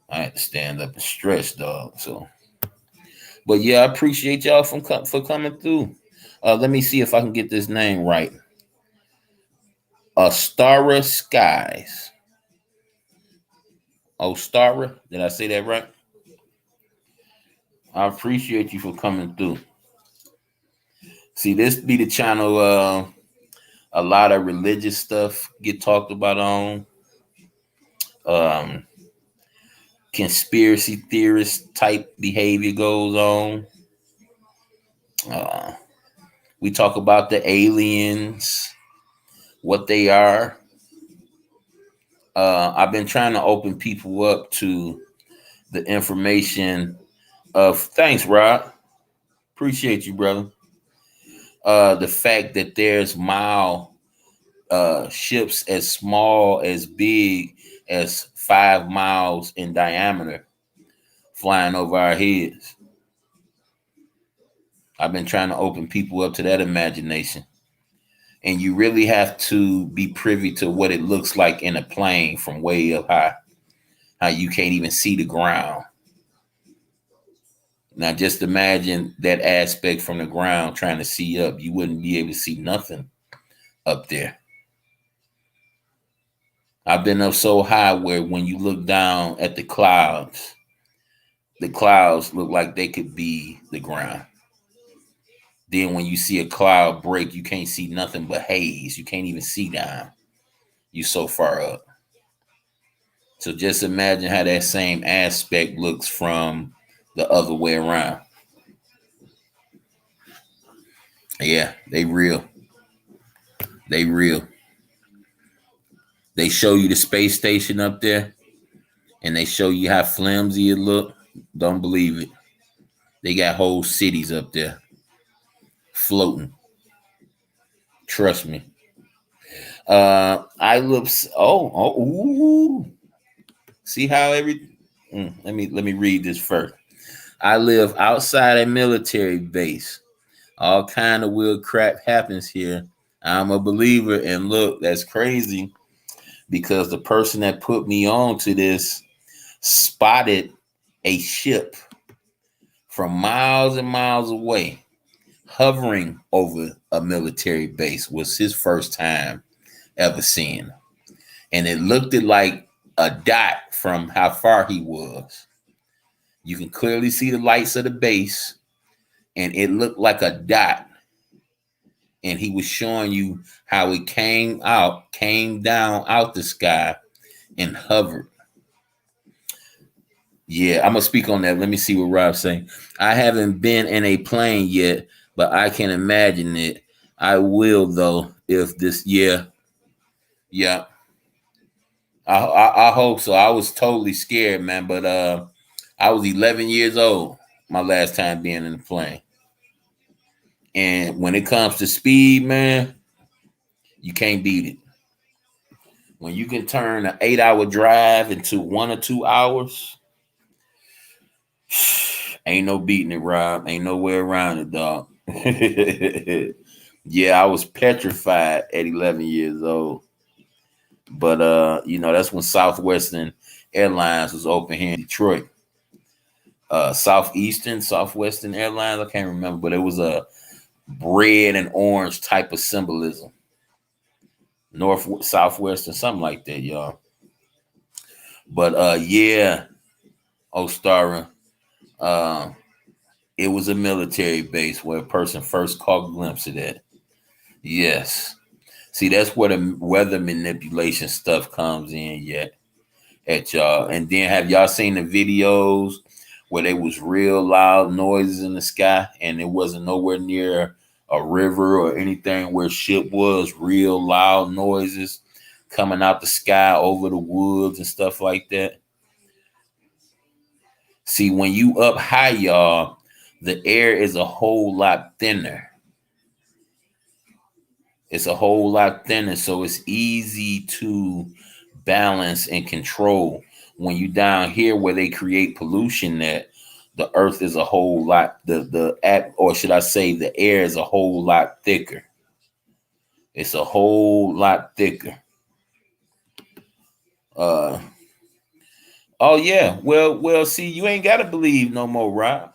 I had to stand up and stretch, dog. So, but yeah, I appreciate y'all for coming through. Let me see if I can get this name right. Ostara Skies. Ostara, did I say that right? I appreciate you for coming through. See, this be the channel. A lot of religious stuff get talked about on. Um, Conspiracy theorist type behavior goes on. Uh, we talk about the aliens, what they are. I've been trying to open people up to the information of. Thanks, Rob. Appreciate you, brother. The fact that there's ships as small as big as 5 miles in diameter flying over our heads. I've been trying to open people up to that imagination. And you really have to be privy to what it looks like in a plane from way up high. How you can't even see the ground. Now just imagine that aspect from the ground trying to see up. You wouldn't be able to see nothing up there. I've been up so high where when you look down at the clouds look like they could be the ground. Then when you see a cloud break, you can't see nothing but haze. You can't even see down. You so far up. So just imagine how that same aspect looks from the other way around. Yeah, they real. They real. They show you the space station up there and they show you how flimsy it look. Don't believe it. They got whole cities up there floating. Trust me. I look. Ooh. See how let me read this first. I live outside a military base. All kind of weird crap happens here. I'm a believer, and look, that's crazy because the person that put me on to this spotted a ship from miles and miles away hovering over a military base. Was his first time ever seeing. And it looked like a dot from how far he was. You can clearly see the lights of the base, and it looked like a dot. And he was showing you how it came down out the sky and hovered. Yeah, I'm gonna speak on that. Let me see what Rob's saying. I haven't been in a plane yet, but I can imagine it. I will though, if this yeah. I hope so. I was totally scared, man, but I was 11 years old my last time being in the plane. And when it comes to speed, man, you can't beat it. When you can turn an 8-hour drive into 1 or 2 hours, ain't no beating it, Rob. Ain't no way around it, dog. Yeah, I was petrified at 11 years old. But that's when Southwestern Airlines was open here in Detroit. Southwestern Airlines, I can't remember, but it was a red and orange type of symbolism. Southwestern, something like that, y'all. But yeah, Ostara, it was a military base where a person first caught a glimpse of that. Yes. See, that's where the weather manipulation stuff comes in yet at y'all. And then have y'all seen the videos where there was real loud noises in the sky and it wasn't nowhere near a river or anything where ship was, real loud noises coming out the sky over the woods and stuff like that? See, when you up high, y'all, the air is a whole lot thinner. It's a whole lot thinner, so it's easy to balance and control. When you down here where they create pollution, that the earth is a whole lot, or should I say the air is a whole lot thicker. It's a whole lot thicker. Oh yeah. Well, see, you ain't gotta believe no more, Rob.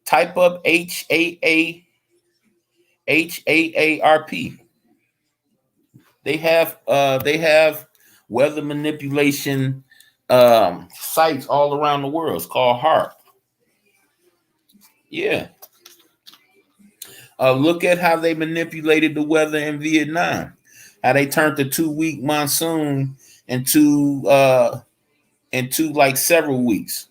Type up HAARP. They have weather manipulation sites all around the world. It's called HARP. Yeah. Look at how they manipulated the weather in Vietnam. How they turned the 2-week monsoon into like several weeks.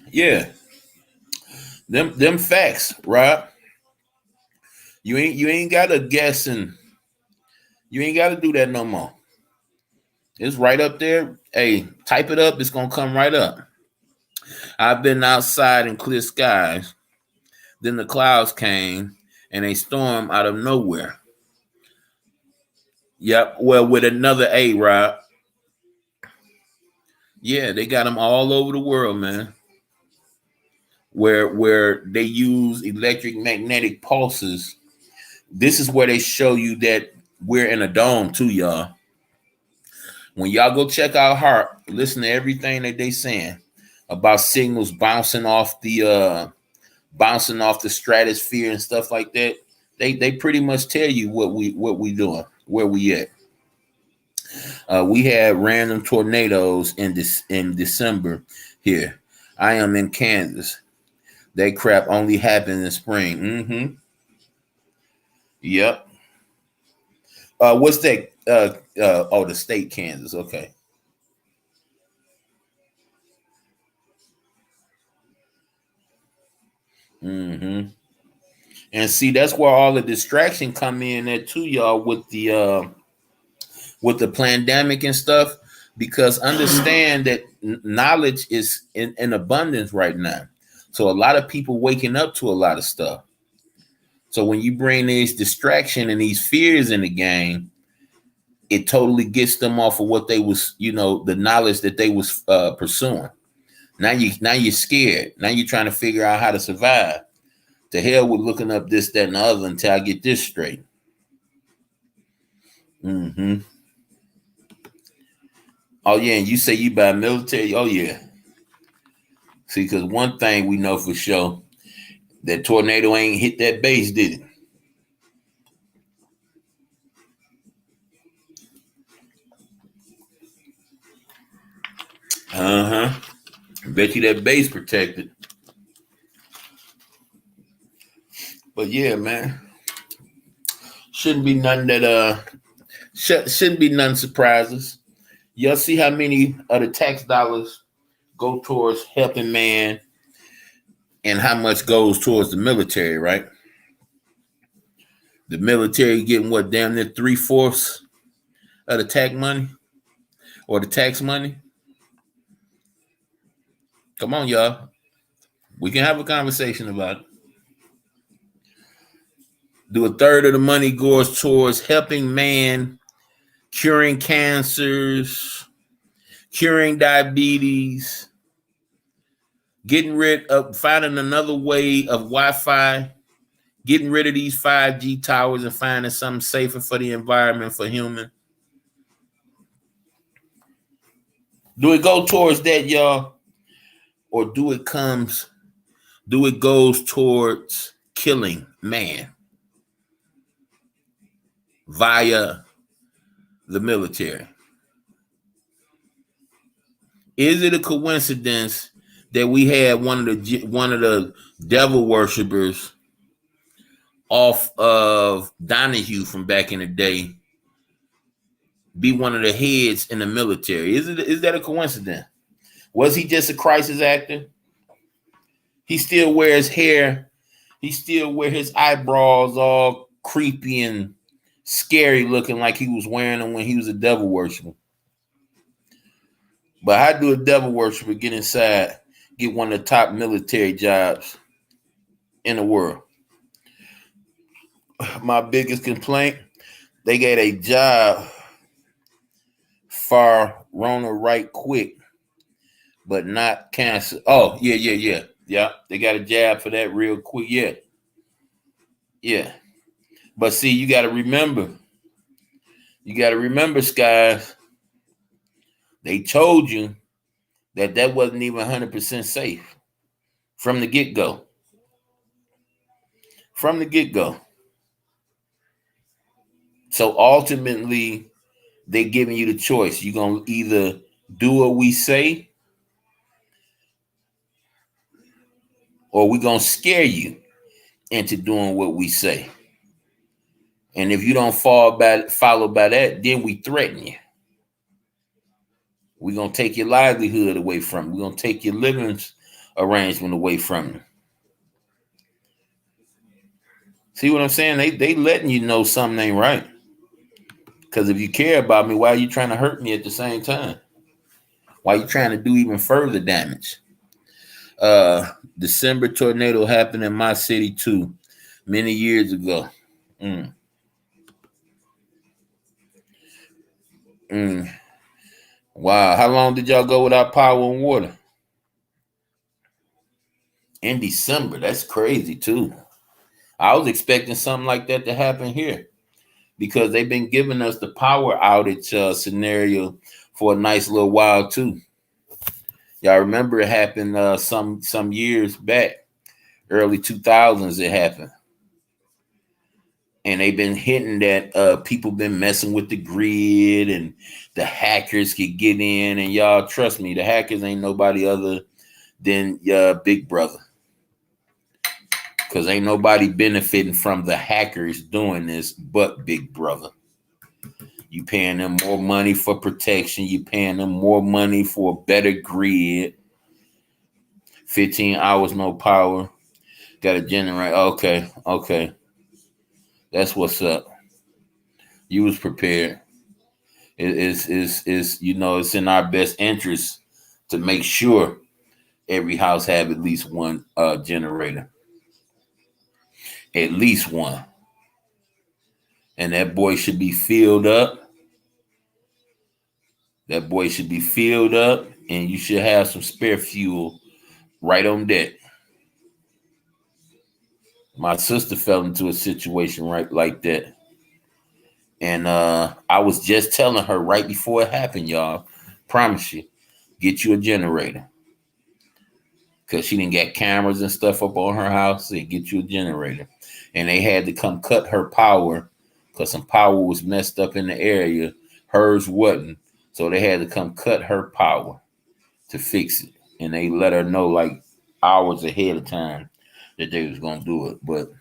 Yeah. Them facts, Rob. You ain't gotta guess and you ain't gotta do that no more. It's right up there. Hey, type it up, it's gonna come right up. I've been outside in clear skies. Then the clouds came and a storm out of nowhere. Yep. Well, with another A, Rob. Yeah, they got them all over the world, man. Where they use electric magnetic pulses. This is where they show you that we're in a dome too, y'all. When y'all go check out Heart, listen to everything that they saying about signals bouncing off the stratosphere and stuff like that. They pretty much tell you what we doing, where we at. We had random tornadoes in December here. I am in Kansas. That crap only happens in spring. Mm-hmm. Yep. What's that? Oh, the state Kansas. Okay. Mm-hmm. And see, that's where all the distraction come in at too, y'all, with the pandemic and stuff. Because understand that knowledge is in abundance right now. So a lot of people waking up to a lot of stuff. So when you bring these distraction and these fears in the game, it totally gets them off of what they was, the knowledge that they was pursuing. Now you're scared. Now you're trying to figure out how to survive. To hell with looking up this, that, and the other until I get this straight. Mm-hmm. Oh yeah, and you say you buy military? Oh yeah. See, because one thing we know for sure, that tornado ain't hit that base, did it? Uh-huh. Bet you that base protected. But yeah, man. Shouldn't be none that shouldn't be none surprises. Y'all see how many of the tax dollars go towards helping man and how much goes towards the military, right? The military getting what, damn near 3/4 of the tax money or the tax money. Come on, y'all. We can have a conversation about it. Do a third of the money goes towards helping man, curing cancers, curing diabetes, getting rid of finding another way of Wi-Fi, getting rid of these 5G towers and finding something safer for the environment for human. Do it go towards that, y'all? Or do it goes towards killing man via the military? Is it a coincidence that we had one of the devil worshippers off of Donahue from back in the day be one of the heads in the military? Is that a coincidence? Was he just a crisis actor? He still wears hair. He still wear his eyebrows all creepy and scary looking like he was wearing them when he was a devil worshiper. But how do a devil worshiper get inside, get one of the top military jobs in the world? My biggest complaint, they got a job for Rona right quick, but not cancer. Oh, yeah. Yeah, they got a jab for that real quick. Yeah. Yeah. But see, you got to remember, Skies, they told you that wasn't even 100% safe from the get-go. From the get-go. So ultimately, they're giving you the choice. You're going to either do what we say or we're going to scare you into doing what we say. And if you don't follow by that, then we threaten you. We're going to take your livelihood away from you. We're going to take your living arrangement away from you. See what I'm saying? They letting you know something ain't right. Because if you care about me, why are you trying to hurt me at the same time? Why are you trying to do even further damage? December tornado happened in my city too, many years ago. Mm. Wow. How long did y'all go without power and water? In December. That's crazy too. I was expecting something like that to happen here because they've been giving us the power outage scenario for a nice little while too. Y'all remember it happened some years back, early 2000s. It happened, and they've been hitting that people been messing with the grid and the hackers could get in. And y'all trust me, the hackers ain't nobody other than Big Brother, because ain't nobody benefiting from the hackers doing this but Big Brother. You paying them more money for protection. You paying them more money for a better grid. 15 hours no power. Got to generate. Okay. That's what's up. You was prepared. It's it's in our best interest to make sure every house have at least one generator. At least one. And that boy should be filled up. That boy should be filled up, and you should have some spare fuel right on deck. My sister fell into a situation right like that. And I was just telling her right before it happened, y'all. Promise you, get you a generator. Because she didn't get cameras and stuff up on her house. They get you a generator. And they had to come cut her power because some power was messed up in the area. Hers wasn't. So they had to come cut her power to fix it. And they let her know like hours ahead of time that they was going to do it. But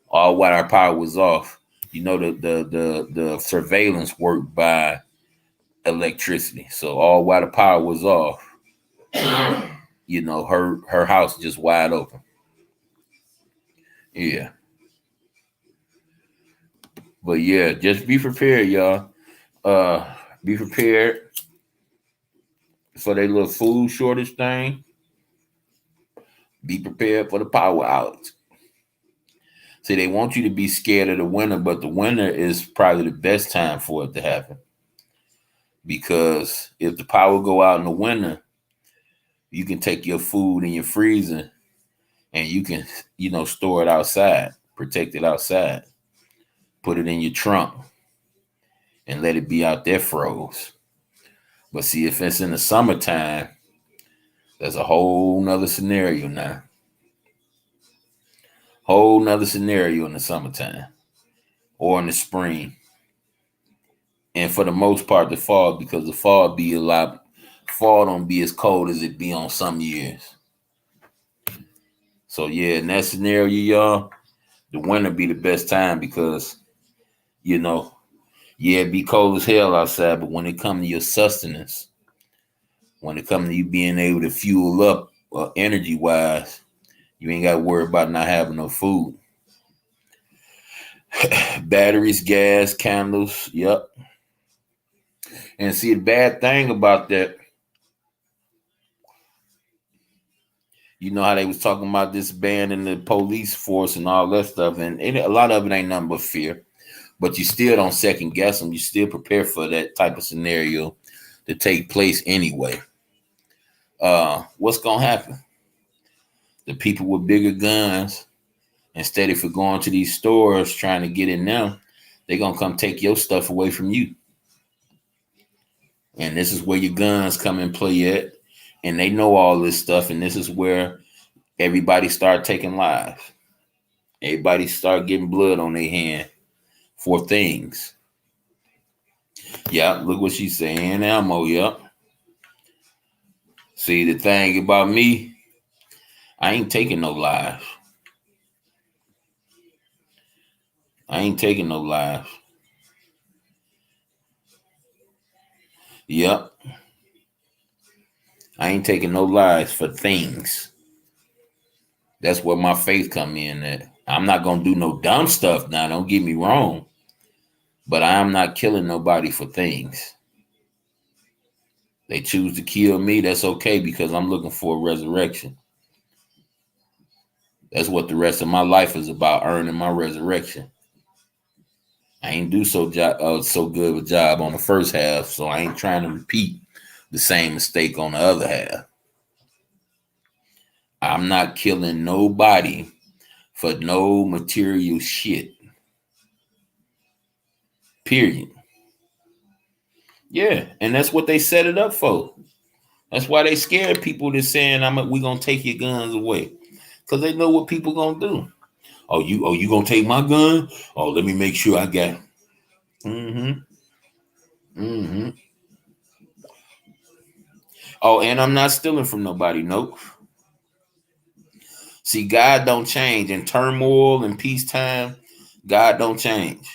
all while our power was off, the surveillance worked by electricity. So all while the power was off, her house just wide open. Yeah. But yeah, just be prepared, y'all. Be prepared for their little food shortage thing. Be prepared for the power outage. See, they want you to be scared of the winter, but the winter is probably the best time for it to happen. Because if the power go out in the winter, you can take your food in your freezer and you can, store it outside, protect it outside, put it in your trunk and let it be out there froze. But see, if it's in the summertime, there's a whole nother scenario now. Whole nother scenario in the summertime or in the spring. And for the most part, the fall, because the fall don't be as cold as it be on some years. So yeah, in that scenario, y'all, the winter be the best time because, it be cold as hell outside, but when it comes to your sustenance, when it comes to you being able to fuel up energy wise, you ain't got to worry about not having no food. Batteries, gas, candles, yep. And see, the bad thing about that, you know how they was talking about this ban in the police force and all that stuff, and a lot of it ain't nothing but fear. But you still don't second guess them. You still prepare for that type of scenario to take place anyway. What's gonna happen? The people with bigger guns, instead of going to these stores trying to get in them, they're gonna come take your stuff away from you. And this is where your guns come in play at. And they know all this stuff. And this is where everybody start taking lives. Everybody start getting blood on their hand for things. Yeah, look what she's saying. Ammo, yep. See, the thing about me, I ain't taking no lives. I ain't taking no lives. Yep. I ain't taking no lives for things. That's where my faith come in at. I'm not going to do no dumb stuff now. Don't get me wrong. But I am not killing nobody for things. They choose to kill me. That's okay because I'm looking for a resurrection. That's what the rest of my life is about, earning my resurrection. I ain't do so good of a job on the first half, so I ain't trying to repeat the same mistake on the other half. I'm not killing nobody for no material shit. Period. Yeah, and that's what they set it up for. That's why they scared people to saying we gonna take your guns away. Because they know what people gonna do. You gonna take my gun? Oh, let me make sure I got it. Mm-hmm. Mm-hmm. Oh, and I'm not stealing from nobody. Nope. See, God don't change. In turmoil and peacetime, God don't change.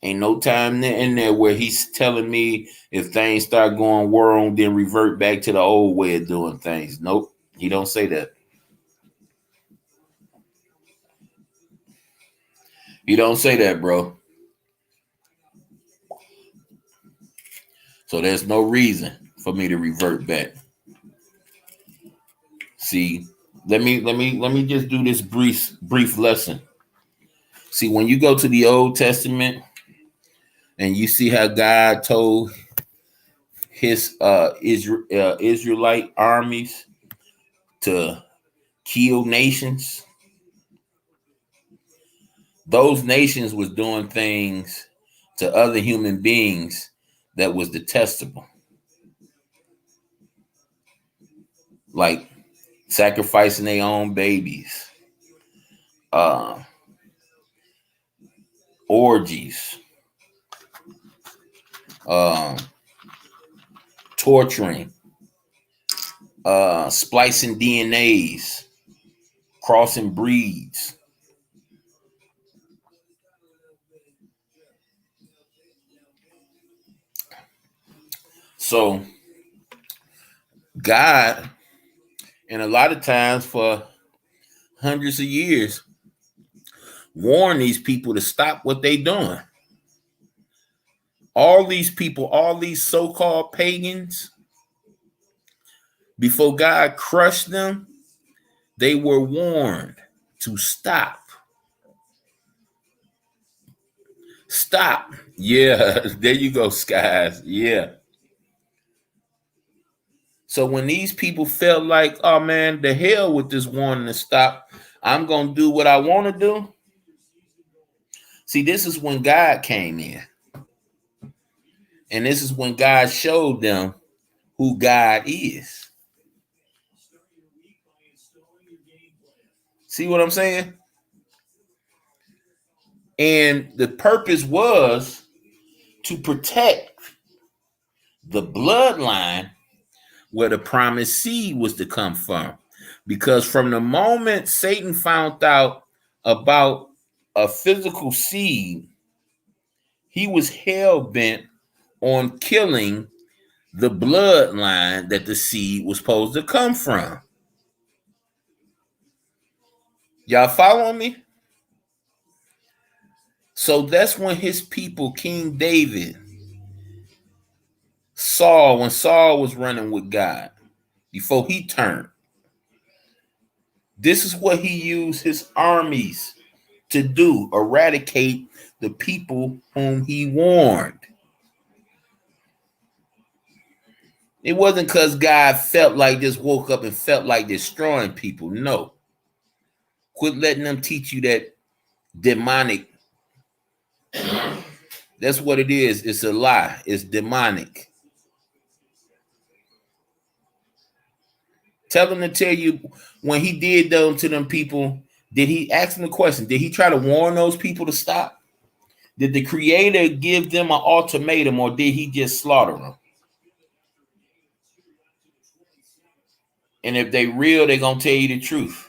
Ain't no time in there where he's telling me if things start going wrong, then revert back to the old way of doing things. Nope. He don't say that. He don't say that, bro. So there's no reason for me to revert back. See, let me just do this brief lesson. See, when you go to the Old Testament and you see how God told his Israelite armies to kill nations, those nations was doing things to other human beings that was detestable, like sacrificing their own babies, uh, orgies, uh, torturing, splicing DNAs, crossing breeds. So God, and a lot of times for hundreds of years, warned these people to stop what they doing. All these people, all these so-called pagans, before God crushed them, they were warned to stop. Stop. Yeah, there you go, Skies. Yeah. So when these people felt like, oh man, the hell with this warning to stop, I'm going to do what I want to do. See, this is when God came in. And this is when God showed them who God is. See what I'm saying? And the purpose was to protect the bloodline where the promised seed was to come from. Because from the moment Satan found out about a physical seed, he was hell bent on killing the bloodline that the seed was supposed to come from. Y'all following me? So that's when his people, King David, when Saul was running with God, before he turned, this is what he used his armies to do: eradicate the people whom he warned. It wasn't because God felt like just woke up and felt like destroying people. No. Quit letting them teach you that demonic. That's what it is. It's a lie. It's demonic. Tell them to tell you when he did them to them people, did he ask them the question? Did he try to warn those people to stop? Did the creator give them an ultimatum, or did he just slaughter them? And if they real, they're going to tell you the truth.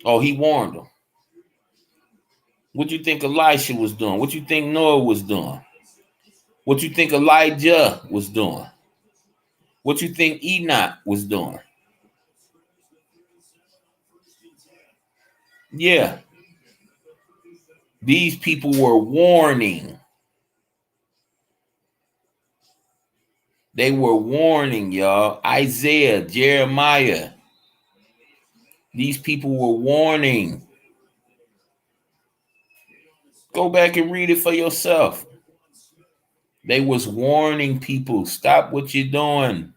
Oh, he warned them. What you think Elisha was doing? What you think Noah was doing? What you think Elijah was doing? What you think Enoch was doing? Yeah. These people were warning. They were warning, y'all. Isaiah, Jeremiah. These people were warning. Go back and read it for yourself. They was warning people, stop what you're doing.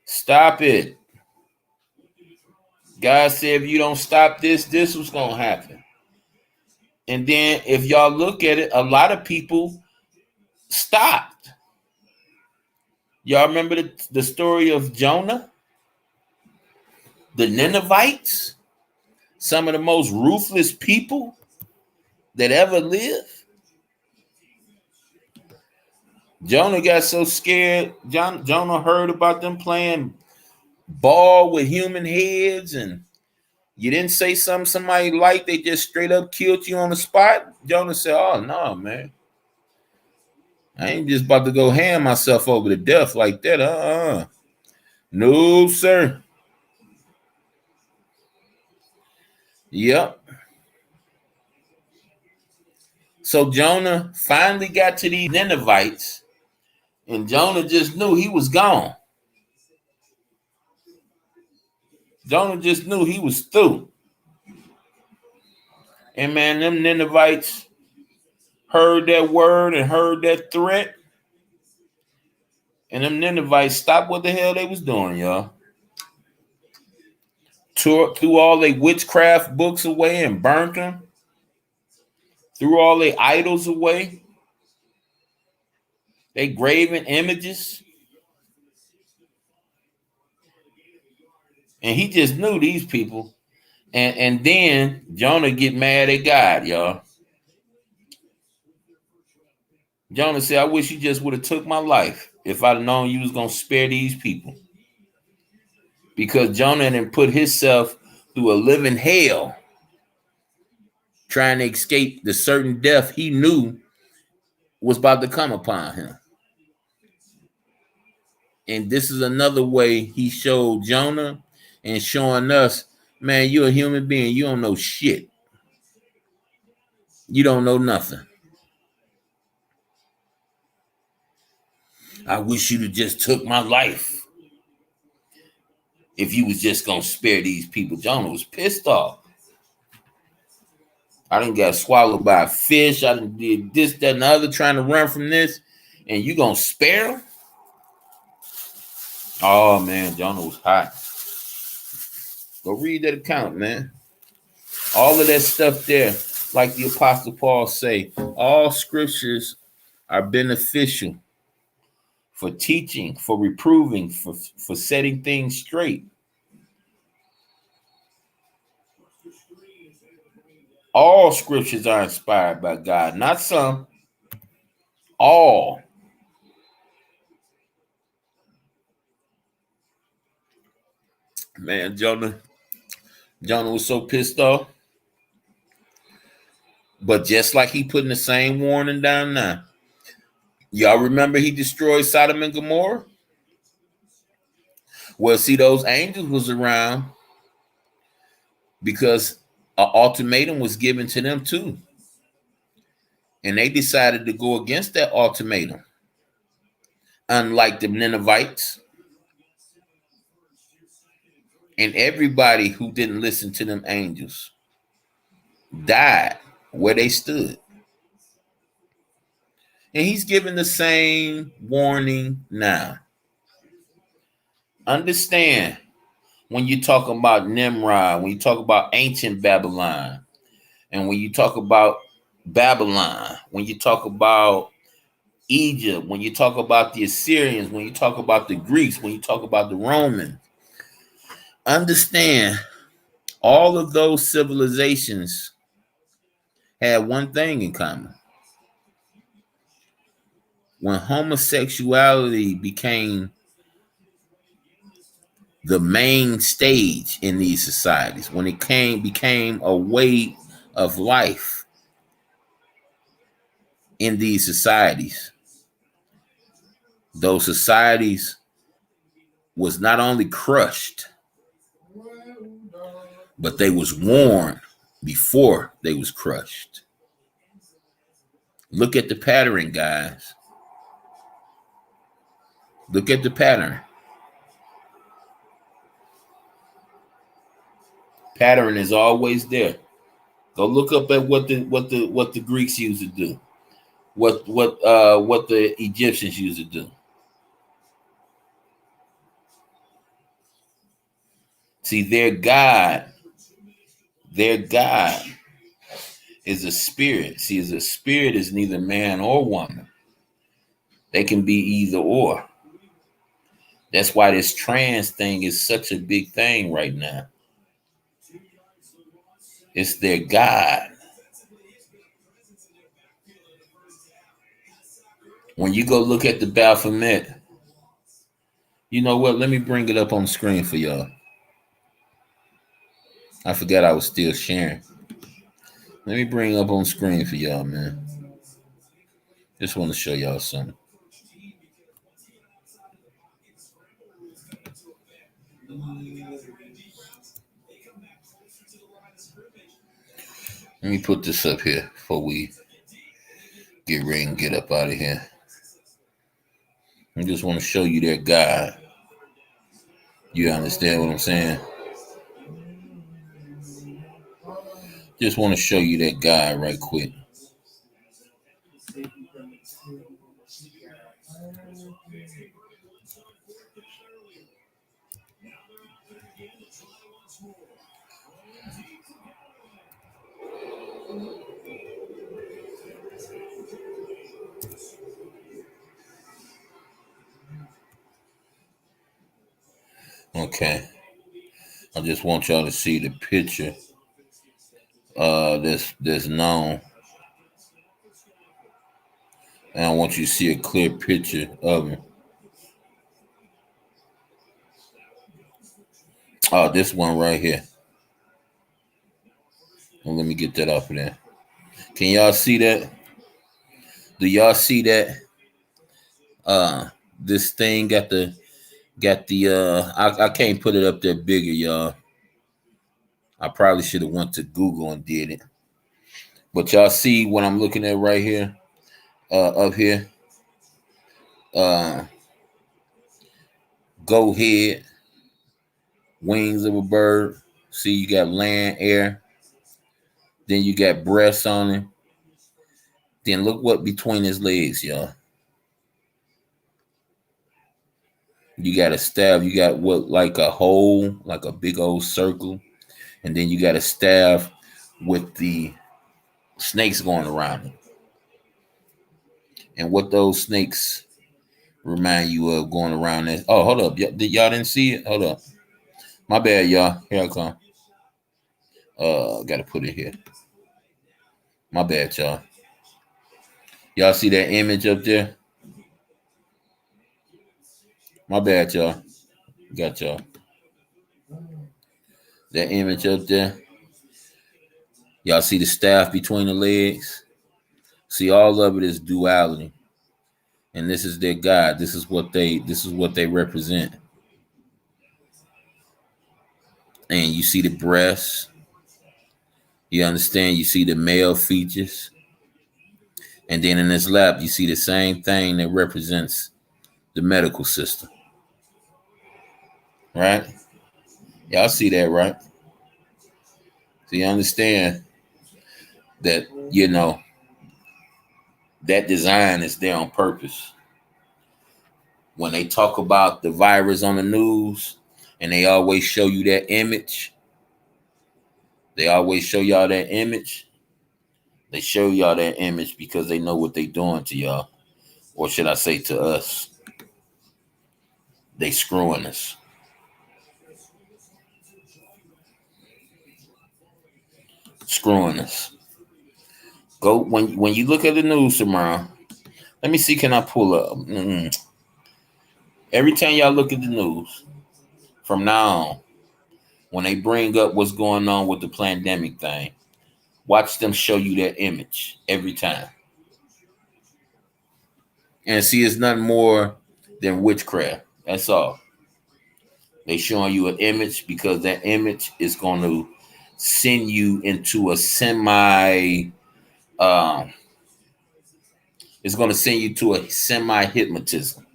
Stop it. God said if you don't stop this, this was going to happen. And then if y'all look at it, a lot of people stopped. Y'all remember the story of Jonah? The Ninevites? Some of the most ruthless people that ever lived. Jonah got so scared. Jonah heard about them playing ball with human heads, and you didn't say something somebody liked, they just straight up killed you on the spot. Jonah said, oh, no, man. I ain't just about to go hand myself over to death like that. No, sir. Yep. So Jonah finally got to these Ninevites, and Jonah just knew he was gone. Jonah just knew he was through. And man, them Ninevites heard that word and heard that threat. And them Ninevites stopped what the hell they was doing, y'all. Threw all their witchcraft books away and burnt them. Threw all their idols away. They graven images. And he just knew these people. And then Jonah get mad at God, y'all. Jonah said, I wish you just would have took my life if I'd known you was going to spare these people. Because Jonah didn't put himself through a living hell trying to escape the certain death he knew was about to come upon him. And this is another way he showed Jonah and showing us, man, you're a human being. You don't know shit. You don't know nothing. I wish you'd have just took my life if you was just going to spare these people. Jonah was pissed off. I done got swallowed by a fish. I done did this, that, and the other trying to run from this. And you going to spare them? Oh, man, Jonah was hot. Go read that account, man. All of that stuff there, like the Apostle Paul say, all scriptures are beneficial for teaching, for reproving, for setting things straight. All scriptures are inspired by God, not some. All. Man, Jonah was so pissed off. But just like he putting the same warning down now. Y'all remember he destroyed Sodom and Gomorrah? Well, see, those angels was around because an ultimatum was given to them too. And they decided to go against that ultimatum. Unlike the Ninevites. And everybody who didn't listen to them angels died where they stood. And he's giving the same warning now. Understand, when you talk about Nimrod, when you talk about ancient Babylon, and when you talk about Babylon, when you talk about Egypt, when you talk about the Assyrians, when you talk about the Greeks, when you talk about the Romans, understand all of those civilizations had one thing in common. When homosexuality became the main stage in these societies, when it became a way of life in these societies, those societies was not only crushed, but they was warned before they was crushed. Look at the pattern, guys. Look at the pattern. Pattern is always there. Go look up at what the Greeks used to do. What the Egyptians used to do. See, their God is a spirit. See, as a spirit is neither man or woman. They can be either or. That's why this trans thing is such a big thing right now. It's their God. When you go look at the Baphomet, you know what? Let me bring it up on the screen for y'all. I forgot I was still sharing. Let me bring it up on the screen for y'all, man. Just want to show y'all something. Let me put this up here before we get ready and get up out of here. I just want to show you their God. You understand what I'm saying? Just want to show you that God right quick. Okay. I just want y'all to see the picture that's known. And I want you to see a clear picture of him. Oh, this one right here. Well, let me get that off of there. Can y'all see that? Do y'all see that? This thing got the I can't put it up there bigger, y'all. I probably should have went to Google and did it. But y'all see what I'm looking at right here? Up here. Uh Go head, wings of a bird. See, you got land, air. Then you got breasts on him. Then look what between his legs, y'all. You got a staff. You got what like a hole, like a big old circle, and then you got a staff with the snakes going around it. And what those snakes remind you of going around this? Oh, hold up, y'all didn't see it. Hold up, my bad, y'all. Here I come. Gotta put it here. My bad, y'all. Y'all see that image up there? My bad, y'all. Got y'all. That image up there. Y'all see the staff between the legs? See, all of it is duality. And this is their God. This is what they represent. And you see the breasts. You understand? You see the male features. And then in his lap, you see the same thing that represents the medical system. Right? Y'all see that, right? So you understand that, that design is there on purpose. When they talk about the virus on the news and they always show you that image, they always show y'all that image. They show y'all that image because they know what they doing to y'all. Or should I say to us? They screwing us. Screwing us. Go when you look at the news tomorrow. Let me see, can I pull up? Every time y'all look at the news, from now on, when they bring up what's going on with the pandemic thing, watch them show you that image every time. And see, it's nothing more than witchcraft. That's all. They showing you an image because that image is going to send you into a um, it's going to send you to a semi hypnotism.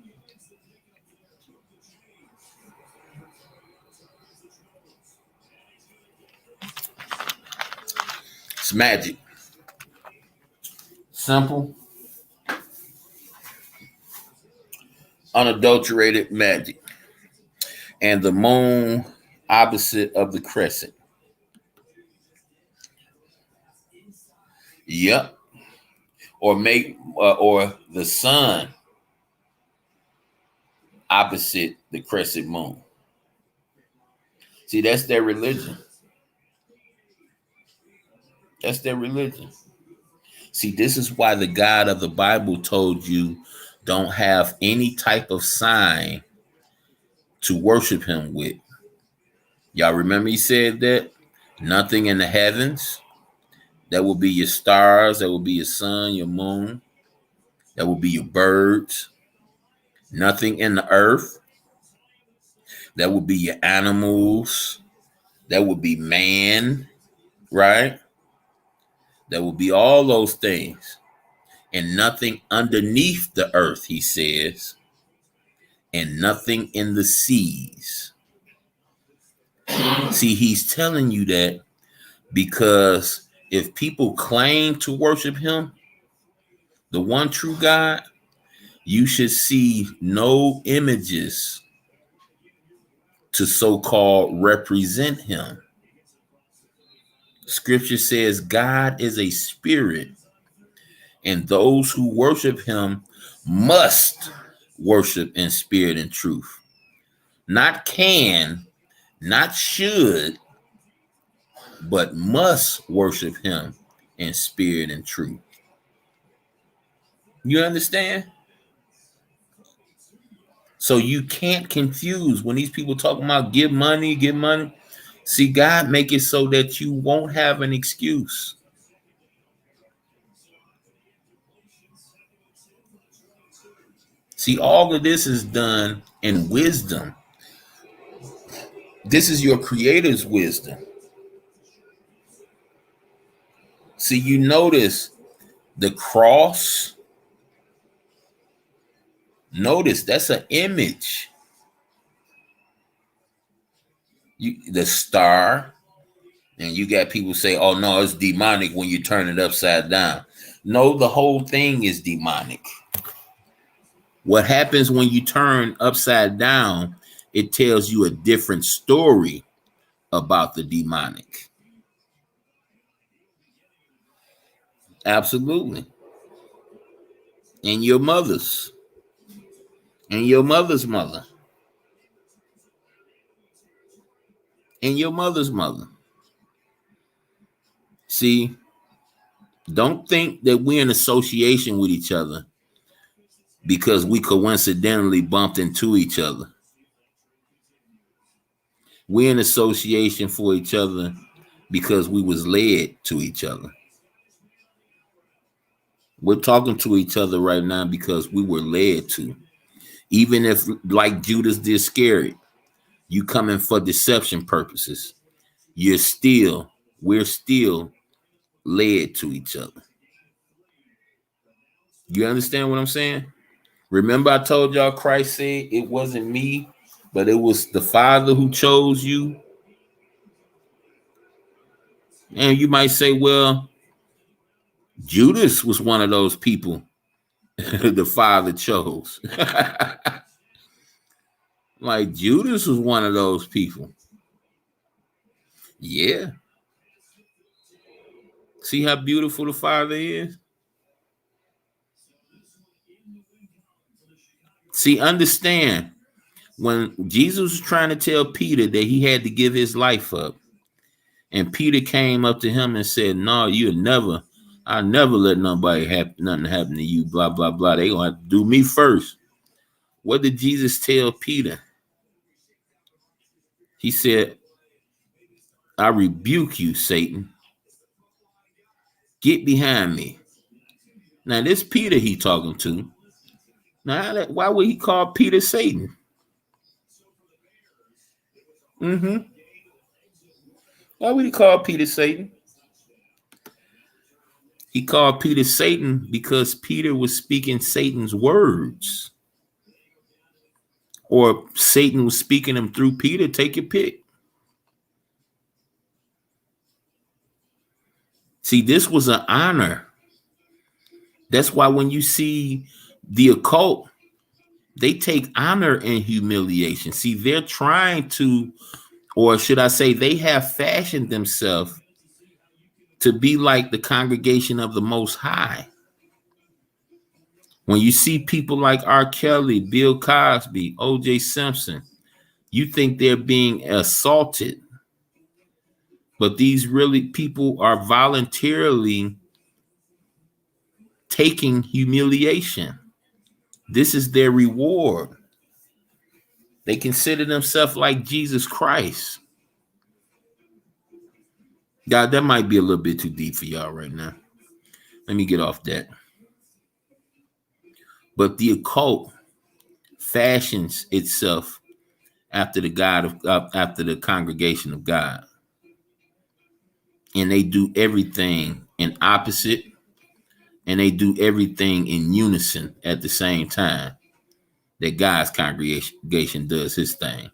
It's magic. Simple, unadulterated magic. And the moon opposite of the crescent. Yep. Or the sun opposite the crescent moon. See, that's their religion. That's their religion. See, this is why the God of the Bible told you don't have any type of sign to worship him with. Y'all remember he said that? Nothing in the heavens. That will be your stars. That will be your sun, your moon. That will be your birds. Nothing in the earth. That will be your animals. That will be man, right? That will be all those things. And nothing underneath the earth, he says. And nothing in the seas. See, he's telling you that because if people claim to worship him, the one true God, you should see no images to so-called represent him. Scripture says God is a spirit, and those who worship him must worship in spirit and truth. Not can, not should, but must worship him in spirit and truth. You understand? So you can't confuse when these people talking about give money. See, God make it so that you won't have an excuse. See, all of this is done in wisdom. This is your creator's wisdom. See, you notice the cross. Notice that's an image. The star, and you got people say, oh no, it's demonic when you turn it upside down. No, the whole thing is demonic. What happens when you turn upside down, it tells you a different story about the demonic. Absolutely. And your mother's. And your mother's mother. And your mother's mother. See, don't think that we're in association with each other because we coincidentally bumped into each other. We're in association for each other because we was led to each other. We're talking to each other right now because we were led to. Even if, like Judas did Iscariot, you coming for deception purposes, we're still led to each other. You understand what I'm saying? Remember I told y'all Christ said it wasn't me, but it was the Father who chose you. And you might say, well, Judas was one of those people the Father chose. Like Judas was one of those people. Yeah. See how beautiful the Father is? See, understand, when Jesus was trying to tell Peter that he had to give his life up, and Peter came up to him and said, no, I'll never let nothing happen to you, blah, blah, blah. They gonna have to do me first. What did Jesus tell Peter? He said, I rebuke you, Satan. Get behind me. Now, this Peter he talking to. Now, why would he call Peter Satan? Why would he call Peter Satan? He called Peter Satan because Peter was speaking Satan's words. Or Satan was speaking them through Peter. Take your pick. See, this was an honor. That's why when you see the occult, they take honor in humiliation. See, they're trying to, or should I say, they have fashioned themselves to be like the congregation of the Most High. When you see people like R. Kelly, Bill Cosby, O.J. Simpson, you think they're being assaulted. But these really people are voluntarily taking humiliation. This is their reward. They consider themselves like Jesus Christ. God, that might be a little bit too deep for y'all right now. Let me get off that. But the occult fashions itself after the after the congregation of God, and they do everything in opposite, and they do everything in unison at the same time that God's congregation does his thing.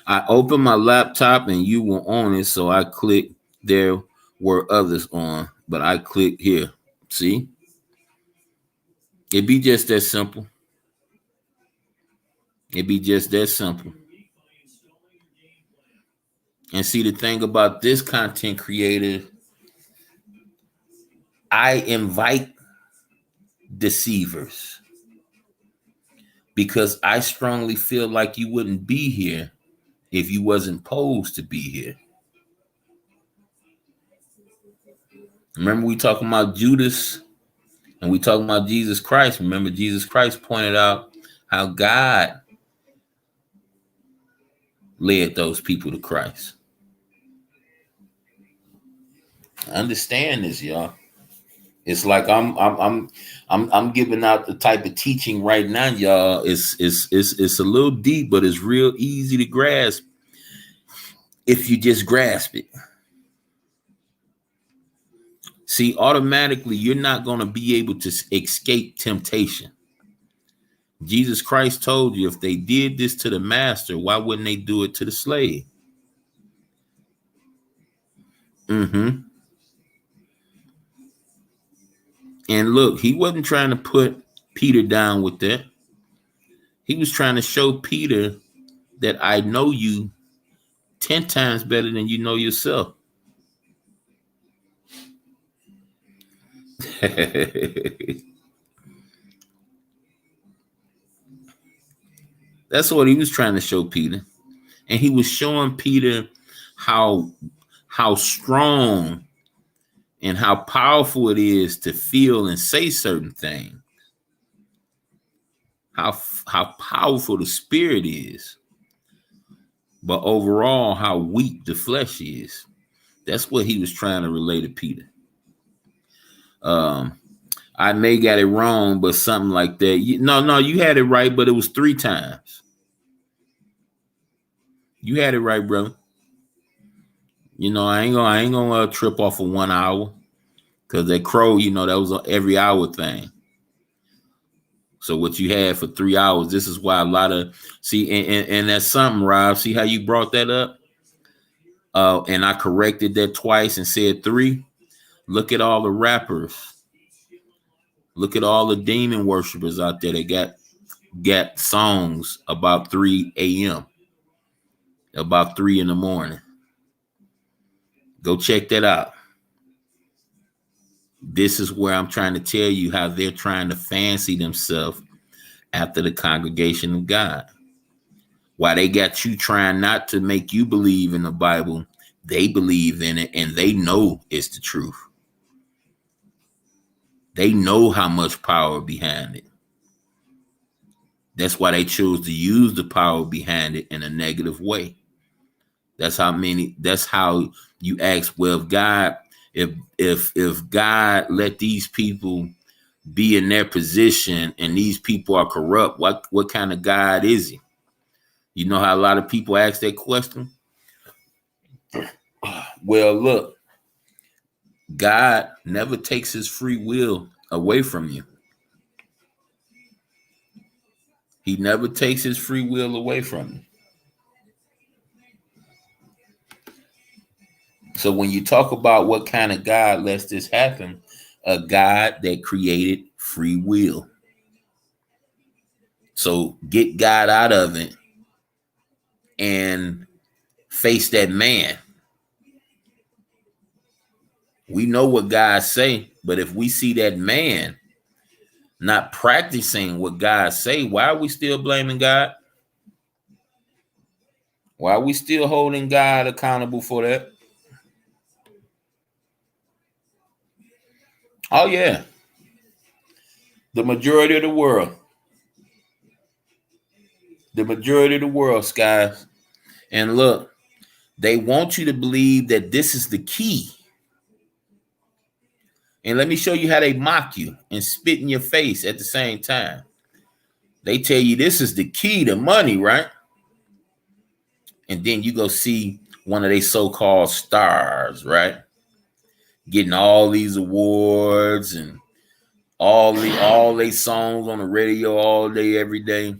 I opened my laptop and you were on it, so I clicked. There were others on, but I clicked here. See? It be just that simple. It be just that simple. And see, the thing about this content creator, I invite deceivers because I strongly feel like you wouldn't be here if you wasn't supposed to be here. Remember we talking about Judas and we talking about Jesus Christ. Remember Jesus Christ pointed out how God led those people to Christ. Understand this, y'all. It's like I'm giving out the type of teaching right now, y'all. It's a little deep, but it's real easy to grasp if you just grasp it. See, automatically you're not going to be able to escape temptation. Jesus Christ told you if they did this to the master, why wouldn't they do it to the slave? And look, he wasn't trying to put Peter down with that. He was trying to show Peter that I know you 10 times better than you know yourself. That's what he was trying to show Peter. And he was showing Peter how strong and how powerful it is to feel and say certain things. How powerful the spirit is. But overall, how weak the flesh is. That's what he was trying to relate to Peter. I may got it wrong, but something like that. No, you had it right, but it was 3 times. You had it right, brother. You know, I ain't gonna trip off of 1 hour, because that crow, you know, that was an every hour thing. So what you had for 3 hours, this is why a lot of and that's something, Rob. See how you brought that up? And I corrected that twice and said 3. Look at all the rappers. Look at all the demon worshipers out there that got songs about 3 a.m. about 3 in the morning. Go check that out. This is where I'm trying to tell you how they're trying to fancy themselves after the congregation of God. Why they got you trying not to make you believe in the Bible, they believe in it and they know it's the truth. They know how much power behind it. That's why they chose to use the power behind it in a negative way. That's how you ask, well, if God let these people be in their position and these people are corrupt, what kind of God is he? You know how a lot of people ask that question? Well, look, God never takes his free will away from you. He never takes his free will away from you. So when you talk about what kind of God lets this happen, a God that created free will. So get God out of it and face that man. We know what God say, but if we see that man not practicing what God say, why are we still blaming God? Why are we still holding God accountable for that? Oh yeah, the majority of the world, guys. And look, they want you to believe that this is the key. And let me show you how they mock you and spit in your face at the same time. They tell you this is the key to money, right? And then you go see one of their so-called stars, right? Getting all these awards and all they songs on the radio all day, every day.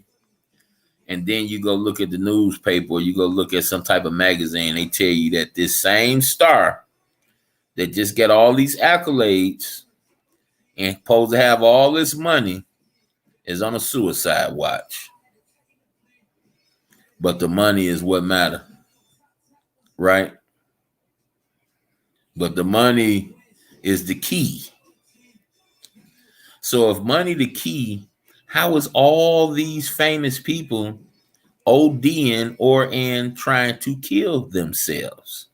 And then you go look at the newspaper or you go look at some type of magazine. They tell you that this same star that just got all these accolades and supposed to have all this money is on a suicide watch. But the money is what matters, right? But the money is the key. So if money the key, how is all these famous people ODing or in trying to kill themselves?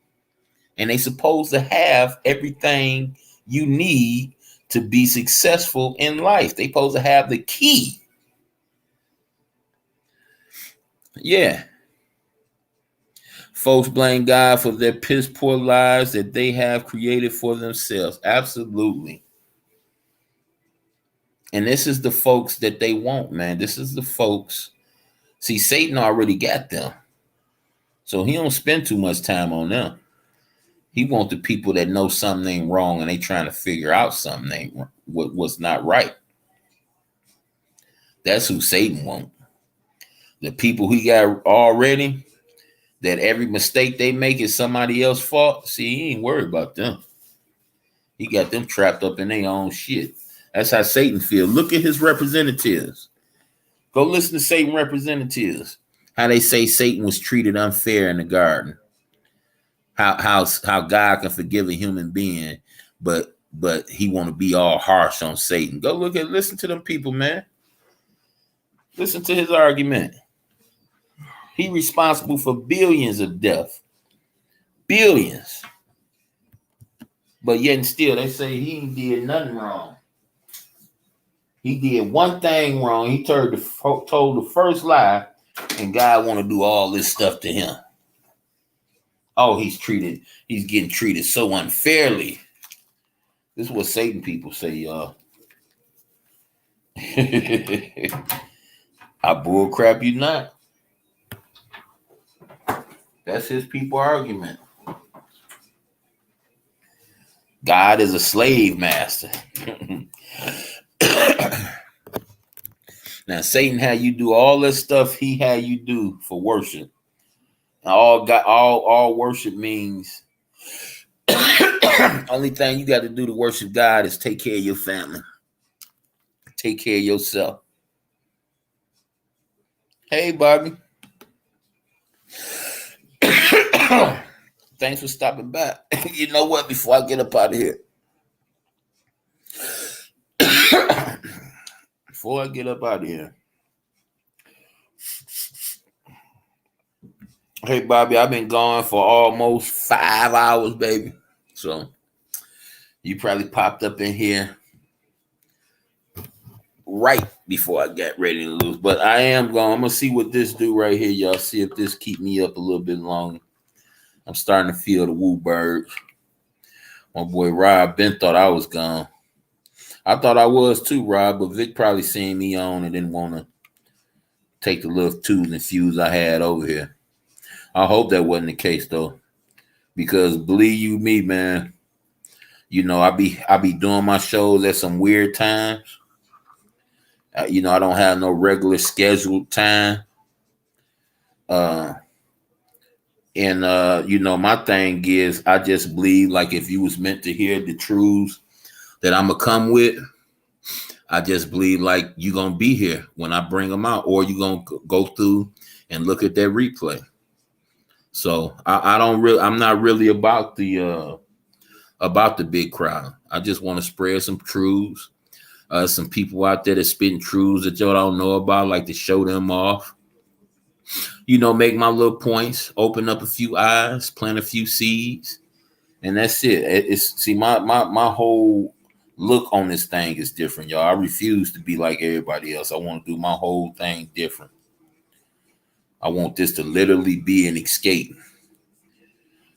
And they supposed to have everything you need to be successful in life. They supposed to have the key. Yeah. Folks blame God for their piss poor lives that they have created for themselves. Absolutely. And this is the folks that they want, man. This is the folks. See, Satan already got them. So he don't spend too much time on them. He wants the people that know something ain't wrong and they trying to figure out something ain't what's not right. That's who Satan wants. The people he got already, that every mistake they make is somebody else's fault. See, he ain't worried about them. He got them trapped up in their own shit. That's how Satan feels. Look at his representatives. Go listen to Satan representatives. How they say Satan was treated unfair in the garden. How God can forgive a human being, but he want to be all harsh on Satan. Go listen to them people, man. Listen to his argument. He responsible for billions of death. Billions. But yet and still they say he did nothing wrong. He did one thing wrong. He told the first lie, and God want to do all this stuff to him. Oh, he's getting treated so unfairly. This is what Satan people say, y'all. I bull crap you not. That's his people argument. God is a slave master. Now, Satan had you do all this stuff he had you do for worship. All worship means only thing you got to do to worship God is take care of your family. Take care of yourself. Hey, Bobby. Thanks for stopping by. You know what? Before I get up out of here. Before I get up out of here. Hey, Bobby, I've been gone for almost 5 hours, baby. So you probably popped up in here right before I got ready to lose. But I am gone. I'm going to see what this do right here, y'all. See if this keep me up a little bit longer. I'm starting to feel the woo birds. My boy Rob Ben thought I was gone. I thought I was too, Rob, but Vic probably seen me on and didn't want to take the little tools and fuse I had over here. I hope that wasn't the case though, because believe you me, man, you know I be doing my shows at some weird times. You know I don't have no regular scheduled time. And you know, my thing is I just believe like if you was meant to hear the truths that I'm gonna come with, I just believe like you gonna be here when I bring them out, or you gonna go through and look at that replay. So I don't really, I'm not really about the big crowd. I just want to spread some truths. Some people out there that spitting truths that y'all don't know about, like to show them off. You know, make my little points, open up a few eyes, plant a few seeds, and that's it. It's see my whole look on this thing is different, y'all. I refuse to be like everybody else. I want to do my whole thing different. I want this to literally be an escape.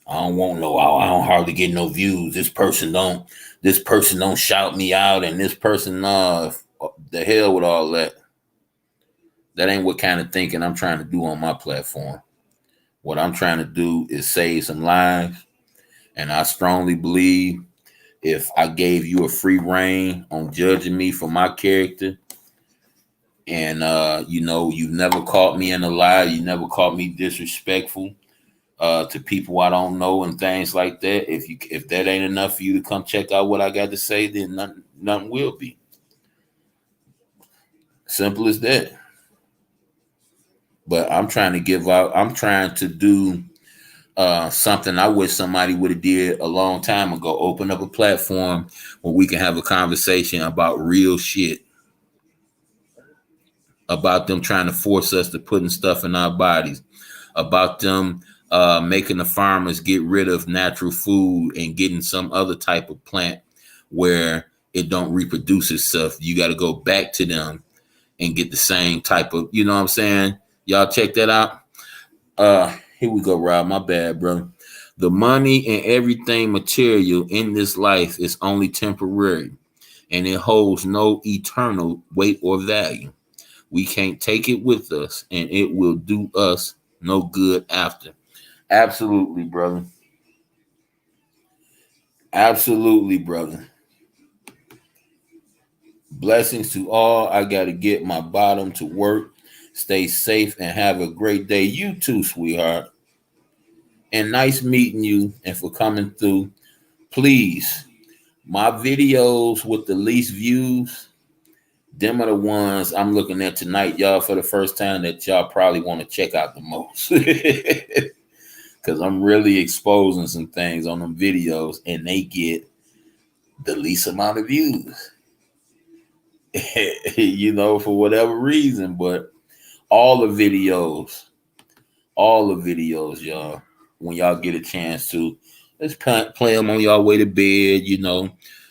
I don't want no. I don't hardly get no views. This person don't. This person don't shout me out, and this person the hell with all that. That ain't what kind of thinking I'm trying to do on my platform. What I'm trying to do is save some lives, and I strongly believe if I gave you a free reign on judging me for my character, and you know, you never caught me in a lie, you never caught me disrespectful to people I don't know and things like that. If that ain't enough for you to come check out what I got to say, then nothing will be. Simple as that. But I'm trying to give out. I'm trying to do something I wish somebody would have did a long time ago. Open up a platform where we can have a conversation about real shit, about them trying to force us to putting stuff in our bodies, about them making the farmers get rid of natural food and getting some other type of plant where it don't reproduce itself. You got to go back to them and get the same type of, you know what I'm saying? Y'all check that out. Here we go, Rob. My bad, brother. The money and everything material in this life is only temporary, and it holds no eternal weight or value. We can't take it with us, and it will do us no good after. Absolutely, brother. Absolutely, brother. Blessings to all. I got to get my bottom to work. Stay safe and have a great day. You too, sweetheart. And nice meeting you and for coming through. Please, my videos with the least views, them are the ones I'm looking at tonight, y'all, for the first time that y'all probably want to check out the most. Because I'm really exposing some things on them videos and they get the least amount of views. You know, for whatever reason. But all the videos, y'all, when y'all get a chance to, let's play them on y'all way to bed, you know.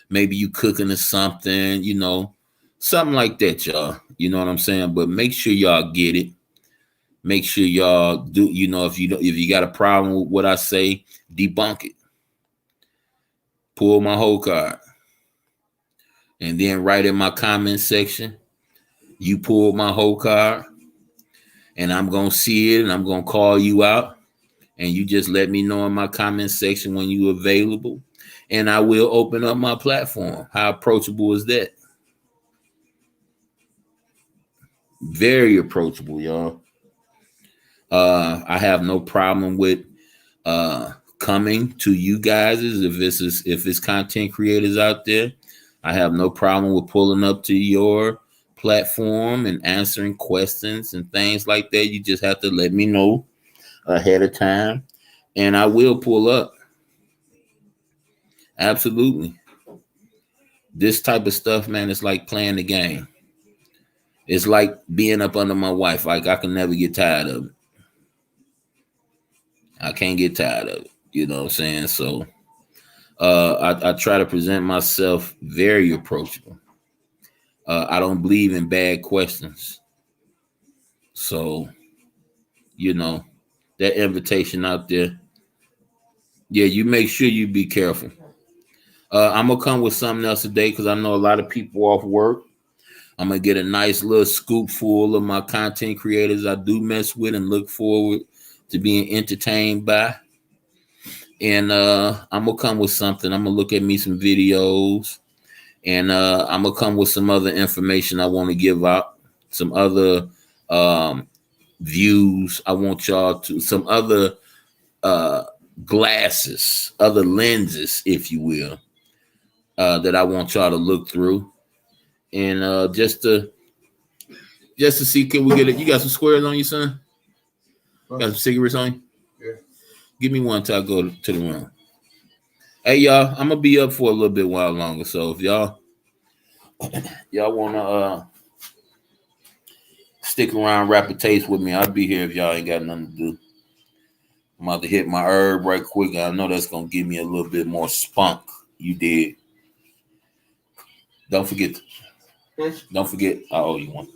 Maybe you cooking or something, you know, something like that, y'all. You know what I'm saying? But make sure y'all get it. Make sure y'all do, you know, if you got a problem with what I say, debunk it. Pull my whole card. And then write in my comment section, you pulled my whole card. And I'm going to see it and I'm going to call you out. And you just let me know in my comment section when you're available. And I will open up my platform. How approachable is that? Very approachable, y'all. I have no problem with coming to you guys if it's content creators out there. I have no problem with pulling up to your platform and answering questions and things like that. You just have to let me know ahead of time, and I will pull up. Absolutely. This type of stuff, man, it's like playing the game. It's like being up under my wife. Like I can never get tired of it. I can't get tired of it. You know what I'm saying? So I try to present myself very approachable. I don't believe in bad questions. So, you know, that invitation out there. Yeah, you make sure you be careful. I'm going to come with something else today because I know a lot of people off work. I'm going to get a nice little scoop full of my content creators I do mess with and look forward to being entertained by. And I'm going to come with something. I'm going to look at me some videos. And I'm going to come with some other information I want to give out. Some other views I want y'all to. Some other uh, glasses, other lenses, if you will, that I want y'all to look through, and just to see, can we get it? You got some squares on you, son? Got some cigarettes on you? Yeah. Give me one till I go to the room. Hey, y'all, I'm gonna be up for a little bit while longer. So if y'all wanna stick around, rap a taste with me, I'll be here if y'all ain't got nothing to do. I'm about to hit my herb right quick. I know that's gonna give me a little bit more spunk. You did. Don't forget. Don't forget. I owe you one.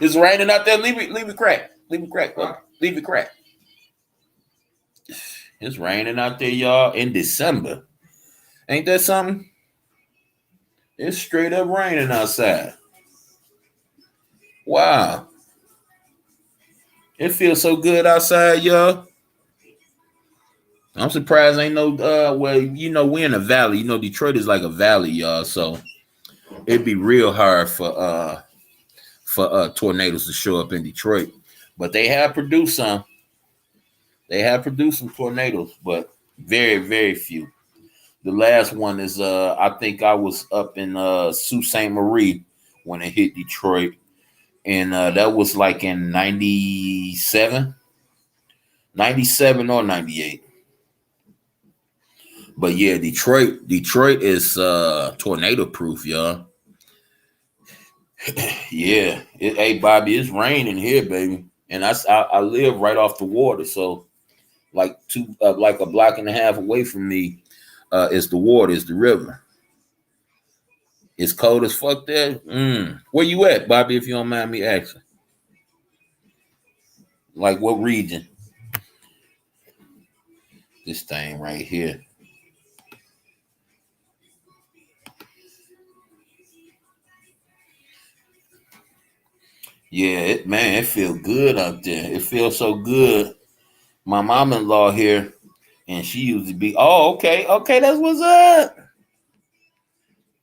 It's raining out there. Leave it crack. Leave it crack. Leave it crack. It's raining out there, y'all, in December. Ain't that something? It's straight up raining outside. Wow. It feels so good outside, y'all. I'm surprised ain't no well, you know, we're in a valley. You know, Detroit is like a valley, y'all. So it'd be real hard for tornadoes to show up in Detroit. But they have produced some. They have produced some tornadoes, but very, very few. The last one is I think I was up in Sault Ste. Marie when it hit Detroit. And that was like in 97 or 98. But yeah, Detroit is tornado proof, y'all. Yeah. Hey, Bobby, it's raining here, baby. And I live right off the water. So like like a block and a half away from me is the water, is the river. It's cold as fuck there. Where you at, Bobby, if you don't mind me asking? Like what region? This thing right here. Yeah, it feels good out there. It feels so good. My mom-in-law here, and she used to be. Oh, okay, that's what's up.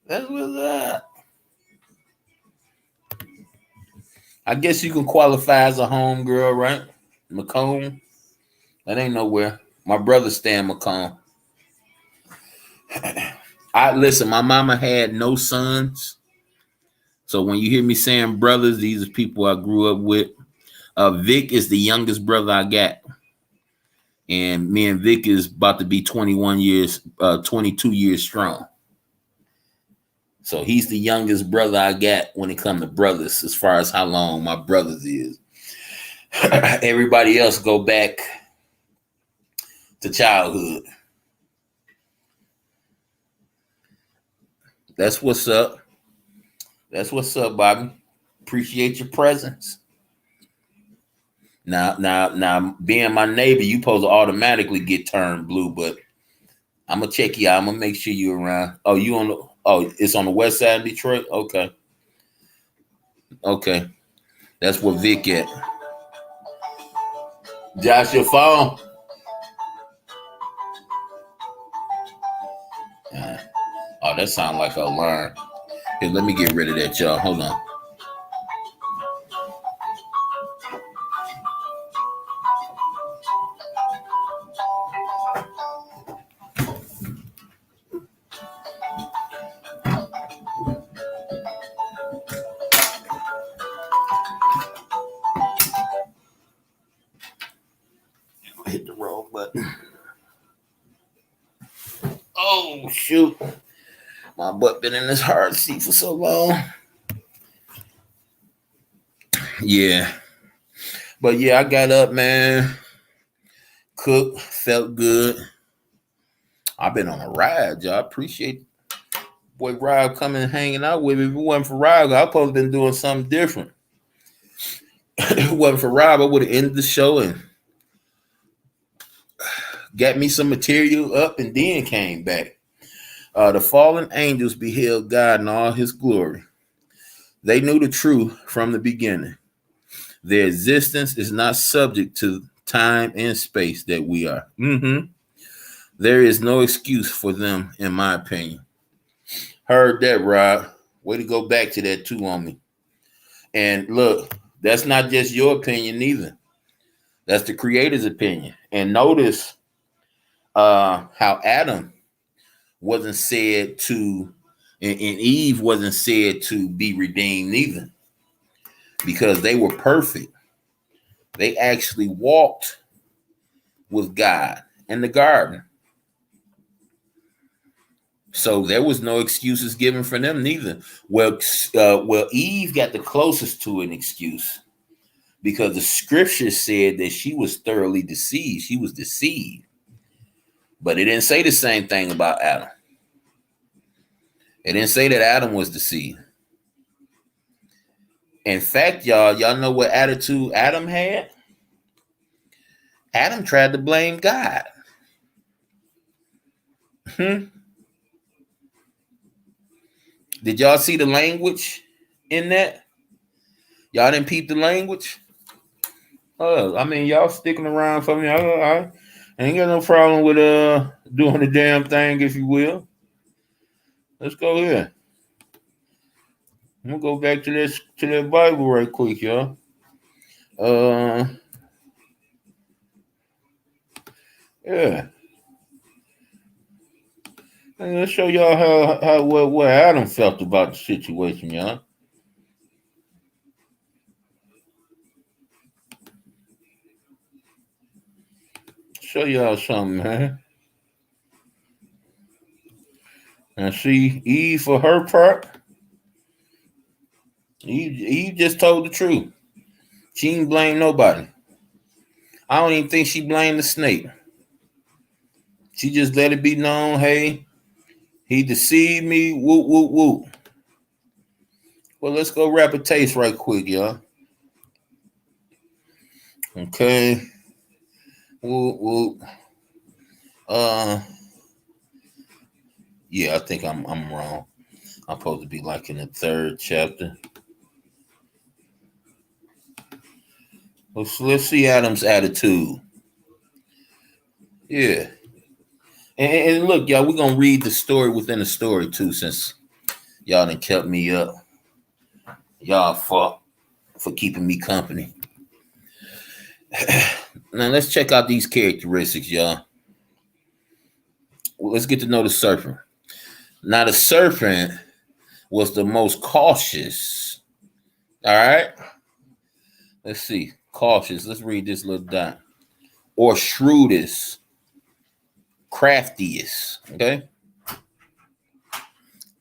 That's what's up. I guess you can qualify as a home girl, right? Macomb. That ain't nowhere. My brother stay in Macomb. I listen. My mama had no sons, so when you hear me saying brothers, these are people I grew up with. Vic is the youngest brother I got. And me and Vic is about to be 22 years strong. So he's the youngest brother I got when it comes to brothers, as far as how long my brothers is. Everybody else go back to childhood. That's what's up. That's what's up, Bobby. Appreciate your presence. Now, being my neighbor, you supposed to automatically get turned blue, but I'm gonna check you out. I'm gonna make sure you're around. Oh, you on the? Oh, it's on the west side of Detroit. Okay, that's where Vic at. Josh, your phone. Oh, that sounds like an alarm. Here, let me get rid of that, y'all. Hold on. Hit the wrong button. Oh shoot. My butt been in this hard seat for so long. Yeah. But yeah, I got up, man. Cooked, felt good. I've been on a ride, y'all. I appreciate boy Rob coming and hanging out with me. If it wasn't for Rob, I'd probably been doing something different. If it wasn't for Rob, I would have ended the show and got me some material up and then came back. The fallen angels beheld God in all his glory. They knew the truth from the beginning. Their existence is not subject to time and space that we are. There is no excuse for them, in my opinion. Heard that, Rob. Way to go back to that too on me. And look, That's not just your opinion either. That's the creator's opinion. And notice how Adam wasn't said to, and Eve wasn't said to be redeemed either, because they were perfect. They actually walked with God in the garden. So there was no excuses given for them neither. Well, Eve got the closest to an excuse because the scripture said that she was thoroughly deceived. She was deceived. But it didn't say the same thing about Adam. It didn't say that Adam was deceived. In fact, y'all know what attitude Adam had? Adam tried to blame God. Did y'all see the language in that? Y'all didn't peep the language? I mean, y'all sticking around for me. I ain't got no problem with doing the damn thing, if you will. Let's go here. I'm gonna go back to that Bible right quick, y'all. Yeah. And let's show y'all how what Adam felt about the situation, y'all. Show y'all something, man. And see, Eve, for her part, Eve just told the truth. She didn't blame nobody. I don't even think she blamed the snake. She just let it be known, hey, he deceived me, whoop, whoop, whoop. Well, let's go wrap a taste right quick, y'all. Okay. Whoop, whoop. Yeah, I think I'm wrong. I'm supposed to be like in the 3rd chapter. Let's see Adam's attitude. Yeah. And look, y'all, we're gonna read the story within the story too, since y'all done kept me up. Y'all for keeping me company. Now let's check out these characteristics, y'all. Let's get to know the serpent. Now the serpent was the most cautious. All right. Let's see. Cautious. Let's read this little dot. Or shrewdest. Craftiest. Okay.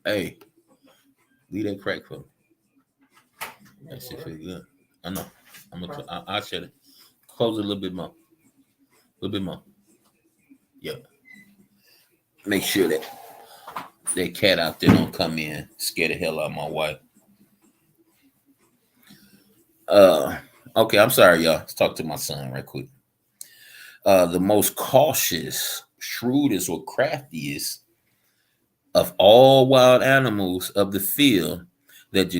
Hey, leave that crack for me. That shit feel good. I know. I'll shut it. Close it a little bit more. A little bit more. Yeah. Make sure that cat out there don't come in, scare the hell out of my wife. Okay, I'm sorry, y'all. Let's talk to my son right quick. The most cautious, shrewdest, or craftiest of all wild animals of the field that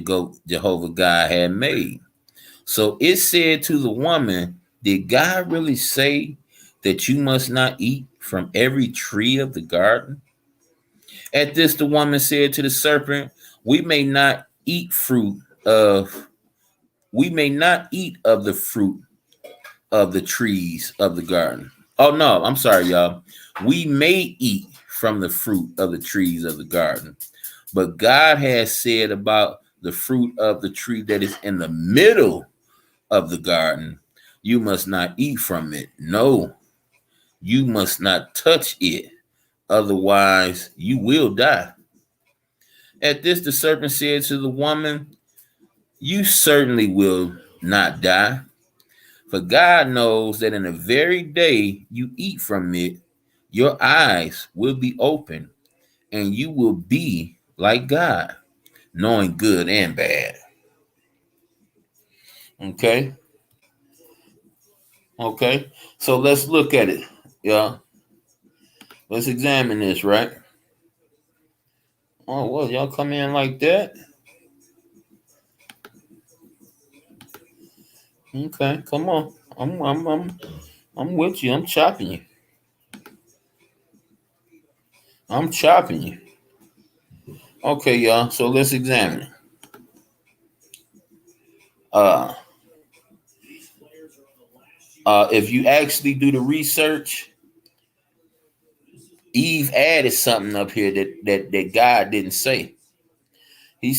Jehovah God had made. So it said to the woman, did God really say that you must not eat from every tree of the garden? At this, the woman said to the serpent, we may not eat of the fruit of the trees of the garden. Oh no, I'm sorry, y'all. We may eat from the fruit of the trees of the garden, but God has said about the fruit of the tree that is in the middle of the garden, you must not eat from it. No, you must not touch it, otherwise you will die. At this, the serpent said to the woman, you certainly will not die, for God knows that in the very day you eat from it, your eyes will be open, and you will be like God, knowing good and bad. Okay? Okay? So let's look at it. Yeah. Let's examine this, right? Oh, well, y'all come in like that? Okay, come on. I'm with you. I'm chopping you. I'm chopping you. Okay, y'all. So let's examine it. If you actually do the research, Eve added something up here that God didn't say. She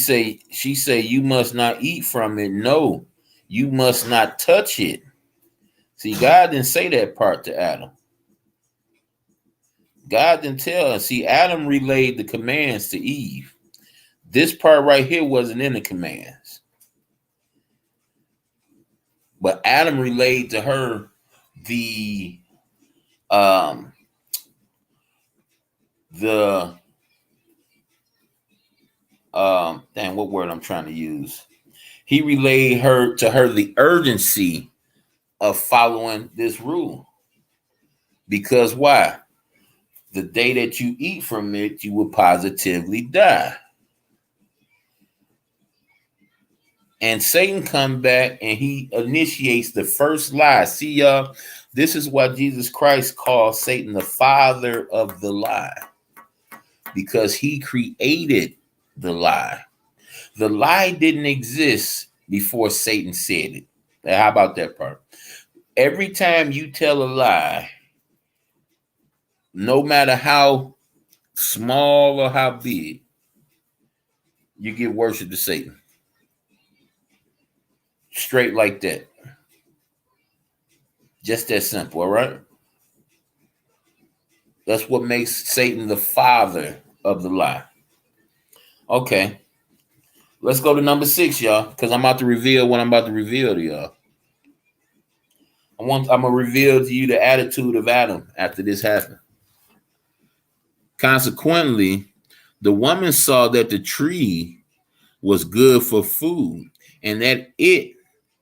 say, you must not eat from it. No, you must not touch it. See, God didn't say that part to Adam. God didn't tell us. See, Adam relayed the commands to Eve. This part right here wasn't in the commands. But Adam relayed to her the the dang, what word I'm trying to use. He relayed to her the urgency of following this rule. Because why? The day that you eat from it, you will positively die. And Satan come back and he initiates the first lie. See, y'all, this is why Jesus Christ calls Satan the father of the lie. Because he created the lie. The lie didn't exist before Satan said it. Now, how about that part? Every time you tell a lie, no matter how small or how big, you give worship to Satan. Straight like that. Just that simple, all right? That's what makes Satan the father of the lie. Okay. Let's go to number 6, y'all, because I'm about to reveal what I'm about to reveal to y'all. I'm going to reveal to you the attitude of Adam after this happened. Consequently, the woman saw that the tree was good for food and that it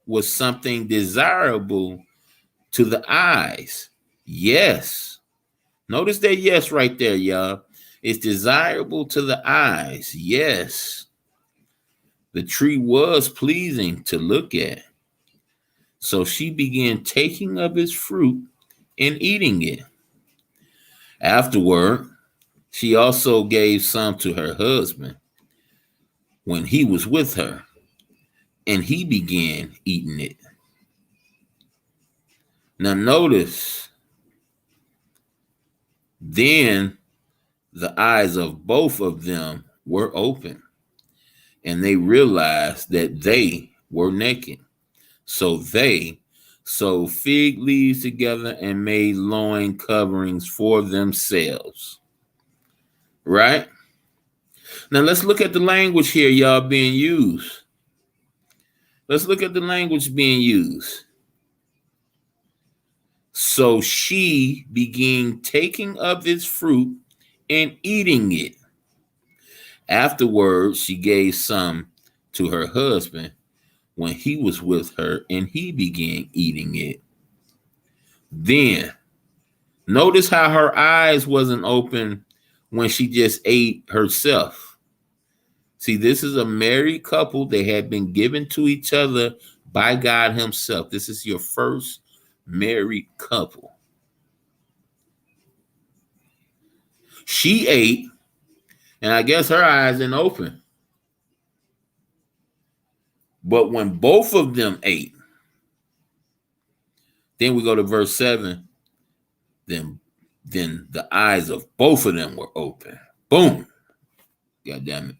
was something desirable to the eyes. Yes. Notice that yes right there, y'all. It's desirable to the eyes. Yes. The tree was pleasing to look at. So she began taking of its fruit and eating it. Afterward, she also gave some to her husband when he was with her, and he began eating it. Now notice, then the eyes of both of them were open, and they realized that they were naked. So they sewed fig leaves together and made loin coverings for themselves. Right? Now let's look at the language here, y'all, being used. Let's look at the language being used. So she began taking of its fruit and eating it. Afterwards, she gave some to her husband when he was with her, and he began eating it. Then, notice how her eyes wasn't open when she just ate herself. See, this is a married couple. They had been given to each other by God himself. This is your first married couple. She ate, and I guess her eyes didn't open. But when both of them ate, then we go to verse 7, then the eyes of both of them were open. Boom. God damn it.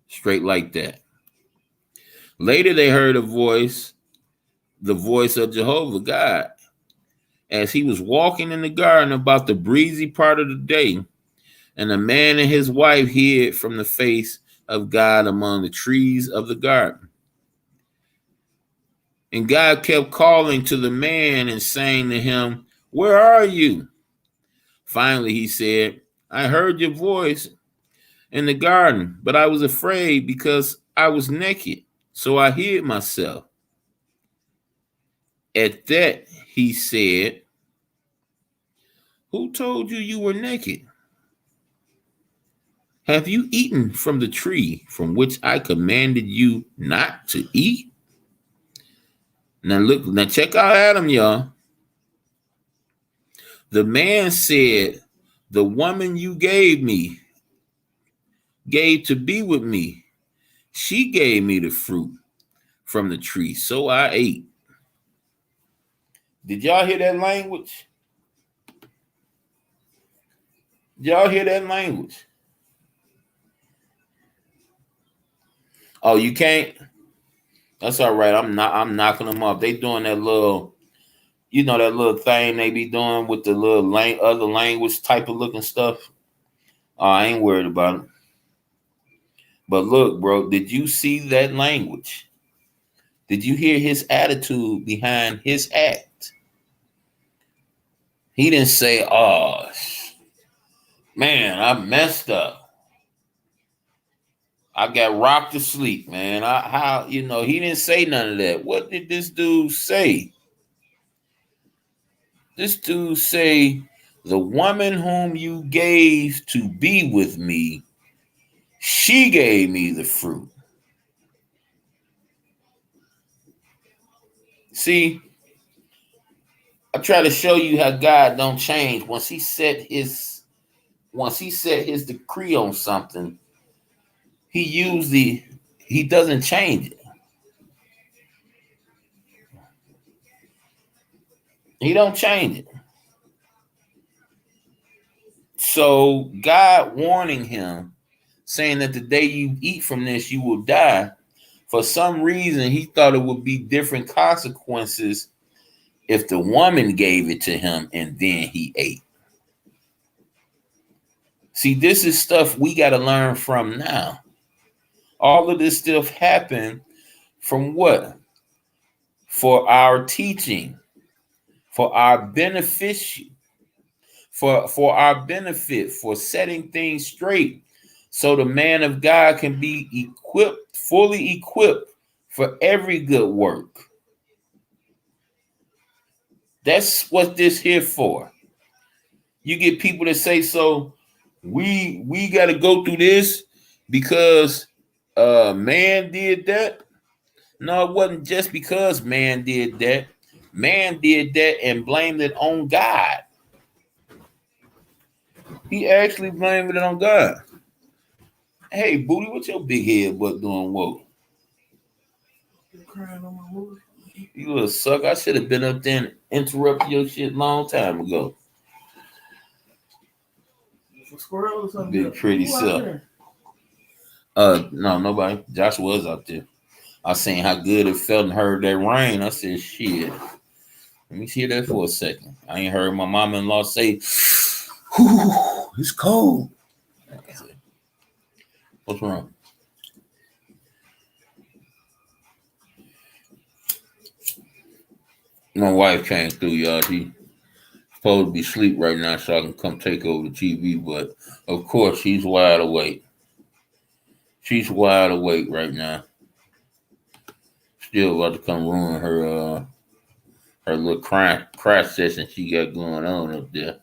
Straight like that. Later they heard the voice of Jehovah God, as he was walking in the garden about the breezy part of the day, and a man and his wife hid from the face of God among the trees of the garden. And God kept calling to the man and saying to him, "Where are you?" Finally, he said, "I heard your voice in the garden, but I was afraid because I was naked, so I hid myself." At that, he said, "Who told you you were naked? Have you eaten from the tree from which I commanded you not to eat?" Now check out Adam, y'all. The man said, "The woman you gave to be with me, she gave me the fruit from the tree, so I ate." Did y'all hear that language? Y'all hear that language? Oh, you can't? That's all right. I'm knocking them off. They doing that little, that little thing they be doing with the little other language type of looking stuff. Oh, I ain't worried about it. But look, bro, did you see that language? Did you hear his attitude behind his act? He didn't say, "Oh, man, I messed up. I got rocked to sleep, man." He didn't say none of that. What did this dude say? This dude say, "The woman whom you gave to be with me, she gave me the fruit." See, I try to show you how God don't change. Once he set his decree on something, he doesn't change it. He don't change it. So God warning him, saying that the day you eat from this, you will die. For some reason, he thought it would be different consequences if the woman gave it to him and then he ate. See, this is stuff we got to learn from now. All of this stuff happened from what? For our teaching, for our benefit, for our benefit, for setting things straight, so the man of God can be equipped, fully equipped for every good work. That's what this here for. You get people that say, so we got to go through this because man did that. No, it wasn't just because man did that. Man did that and blamed it on God. He actually blamed it on God. Hey, Booty, what your big head butt doing? Whoa. You're crying on my movie. You little suck. I should have been up there and interrupted your shit long time ago. Some squirrel or something. Big pretty self. No, nobody. Josh was out there. I seen how good it felt and heard that rain. I said, shit. Let me hear that for a second. I ain't heard my mama-in-law say, whew, it's cold. What's wrong? My wife came through, y'all. She supposed to be asleep right now so I can come take over the TV, but of course she's wide awake. She's wide awake right now. Still about to come ruin her little cry session she got going on up there.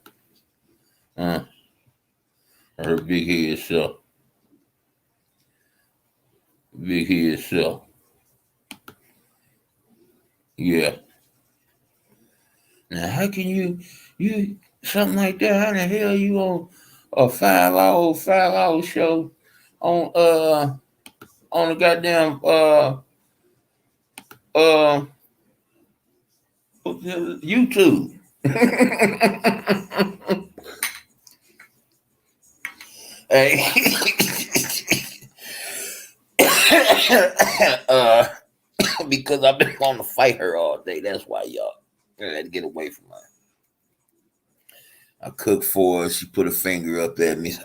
Her big head self. Big head self. Yeah. Now how can you something like that? How the hell you on a 5 hour show on the goddamn YouTube? Hey. Because I've been wanting to fight her all day. That's why, y'all. I had to get away from her. I cooked for her. She put a finger up at me. So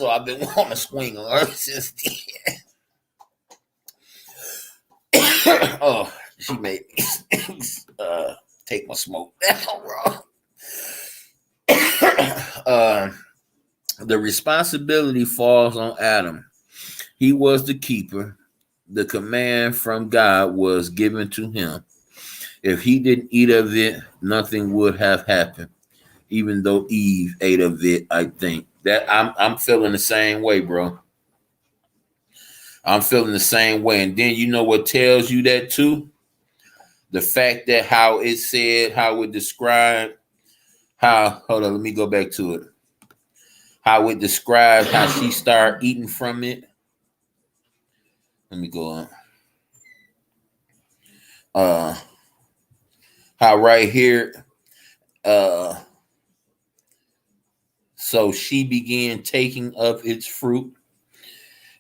I've been wanting to swing on her since then. Oh, she made me take my smoke down, bro. The responsibility falls on Adam. He was the keeper. The command from God was given to him. If he didn't eat of it, nothing would have happened. Even though Eve ate of it, I think that I'm feeling the same way, bro. I'm feeling the same way. And then you know what tells you that too? The fact that how it said, how it described, hold on, let me go back to it. How it described how she started eating from it. Let me go on. Uh, how right here, so she began taking of its fruit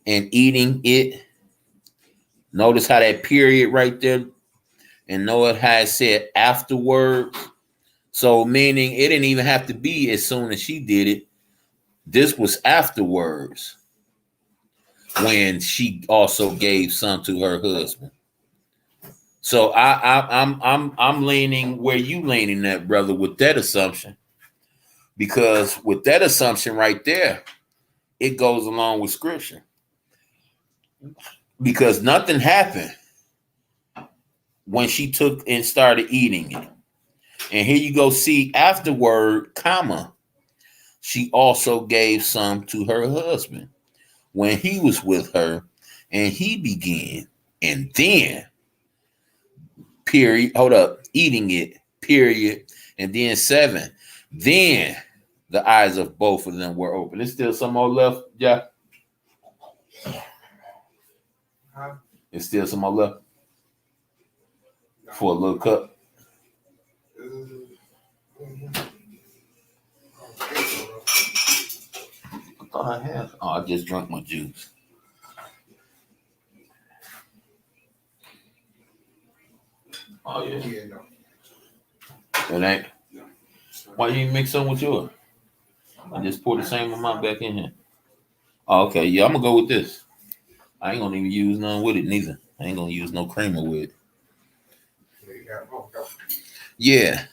and eating it. Notice how that period right there, and notice how it said afterwards. So meaning it didn't even have to be as soon as she did it. This was afterwards when she also gave some to her husband. So I'm leaning where you leaning at, brother, with that assumption, because with that assumption right there, it goes along with scripture, because nothing happened when she took and started eating it. And here you go, see afterward, comma, she also gave some to her husband when he was with her, and he began, and then period, hold up, eating it, period, and then 7, then the eyes of both of them were open. There's still some more left, yeah. Huh? There's still some more left for a little cup. I thought I had. Oh, I just drank my juice. Oh yeah. Yeah, no. It ain't. Why you ain't mix some with yours? I just pour the same amount back in here. Oh, okay, yeah, I'm gonna go with this. I ain't gonna even use none with it neither. I ain't gonna use no creamer with it. Yeah.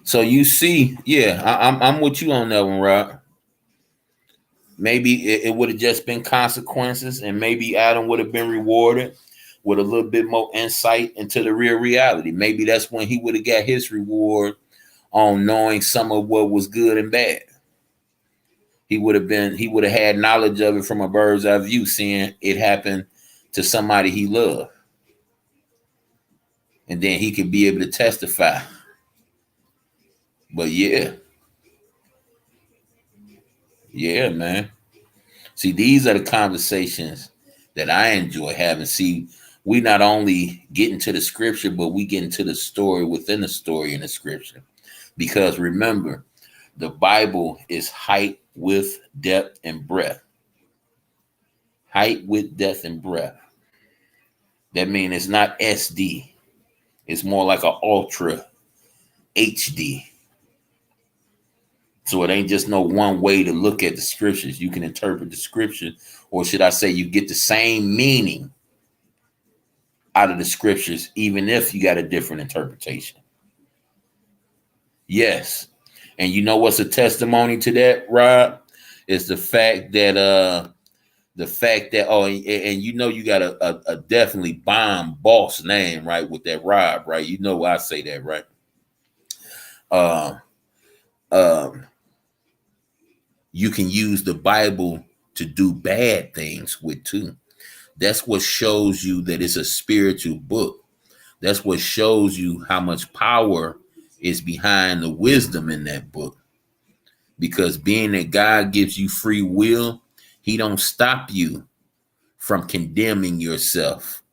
So you see, yeah, I'm with you on that one, Rob. Maybe it would have just been consequences, and maybe Adam would have been rewarded with a little bit more insight into the real reality. Maybe that's when he would have got his reward on knowing some of what was good and bad. He would have had knowledge of it from a bird's eye view, seeing it happen to somebody he loved. And then he could be able to testify. But yeah. Yeah, man. See, these are the conversations that I enjoy having. See, we not only get into the scripture, but we get into the story within the story in the scripture. Because remember, the Bible is height, width, depth, and breadth. Height, width, depth, and breadth. That means it's not SD. It's more like an ultra HD. So it ain't just no one way to look at the scriptures. You can interpret the scripture, or should I say you get the same meaning out of the scriptures, even if you got a different interpretation. Yes. And you know what's a testimony to that, Rob? Is the fact that and you know you got a definitely bomb boss name, right? With that Rob, right? You know I say that, right? You can use the Bible to do bad things with too. That's what shows you that it's a spiritual book. That's what shows you how much power is behind the wisdom in that book. Because being that God gives you free will, he don't stop you from condemning yourself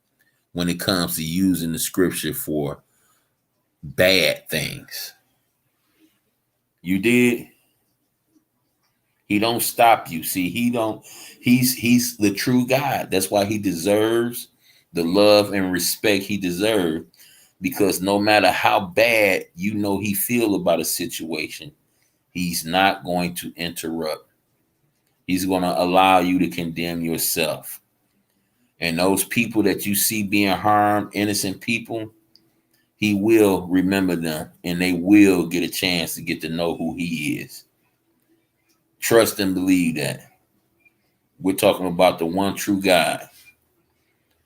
when it comes to using the scripture for bad things. You did? He don't stop you. See, he's the true God. That's why he deserves the love and respect he deserves, because no matter how bad you know he feel about a situation, he's not going to interrupt. He's going to allow you to condemn yourself. And those people that you see being harmed, innocent people, he will remember them, and they will get a chance to get to know who he is. Trust and believe that. We're talking about the one true God.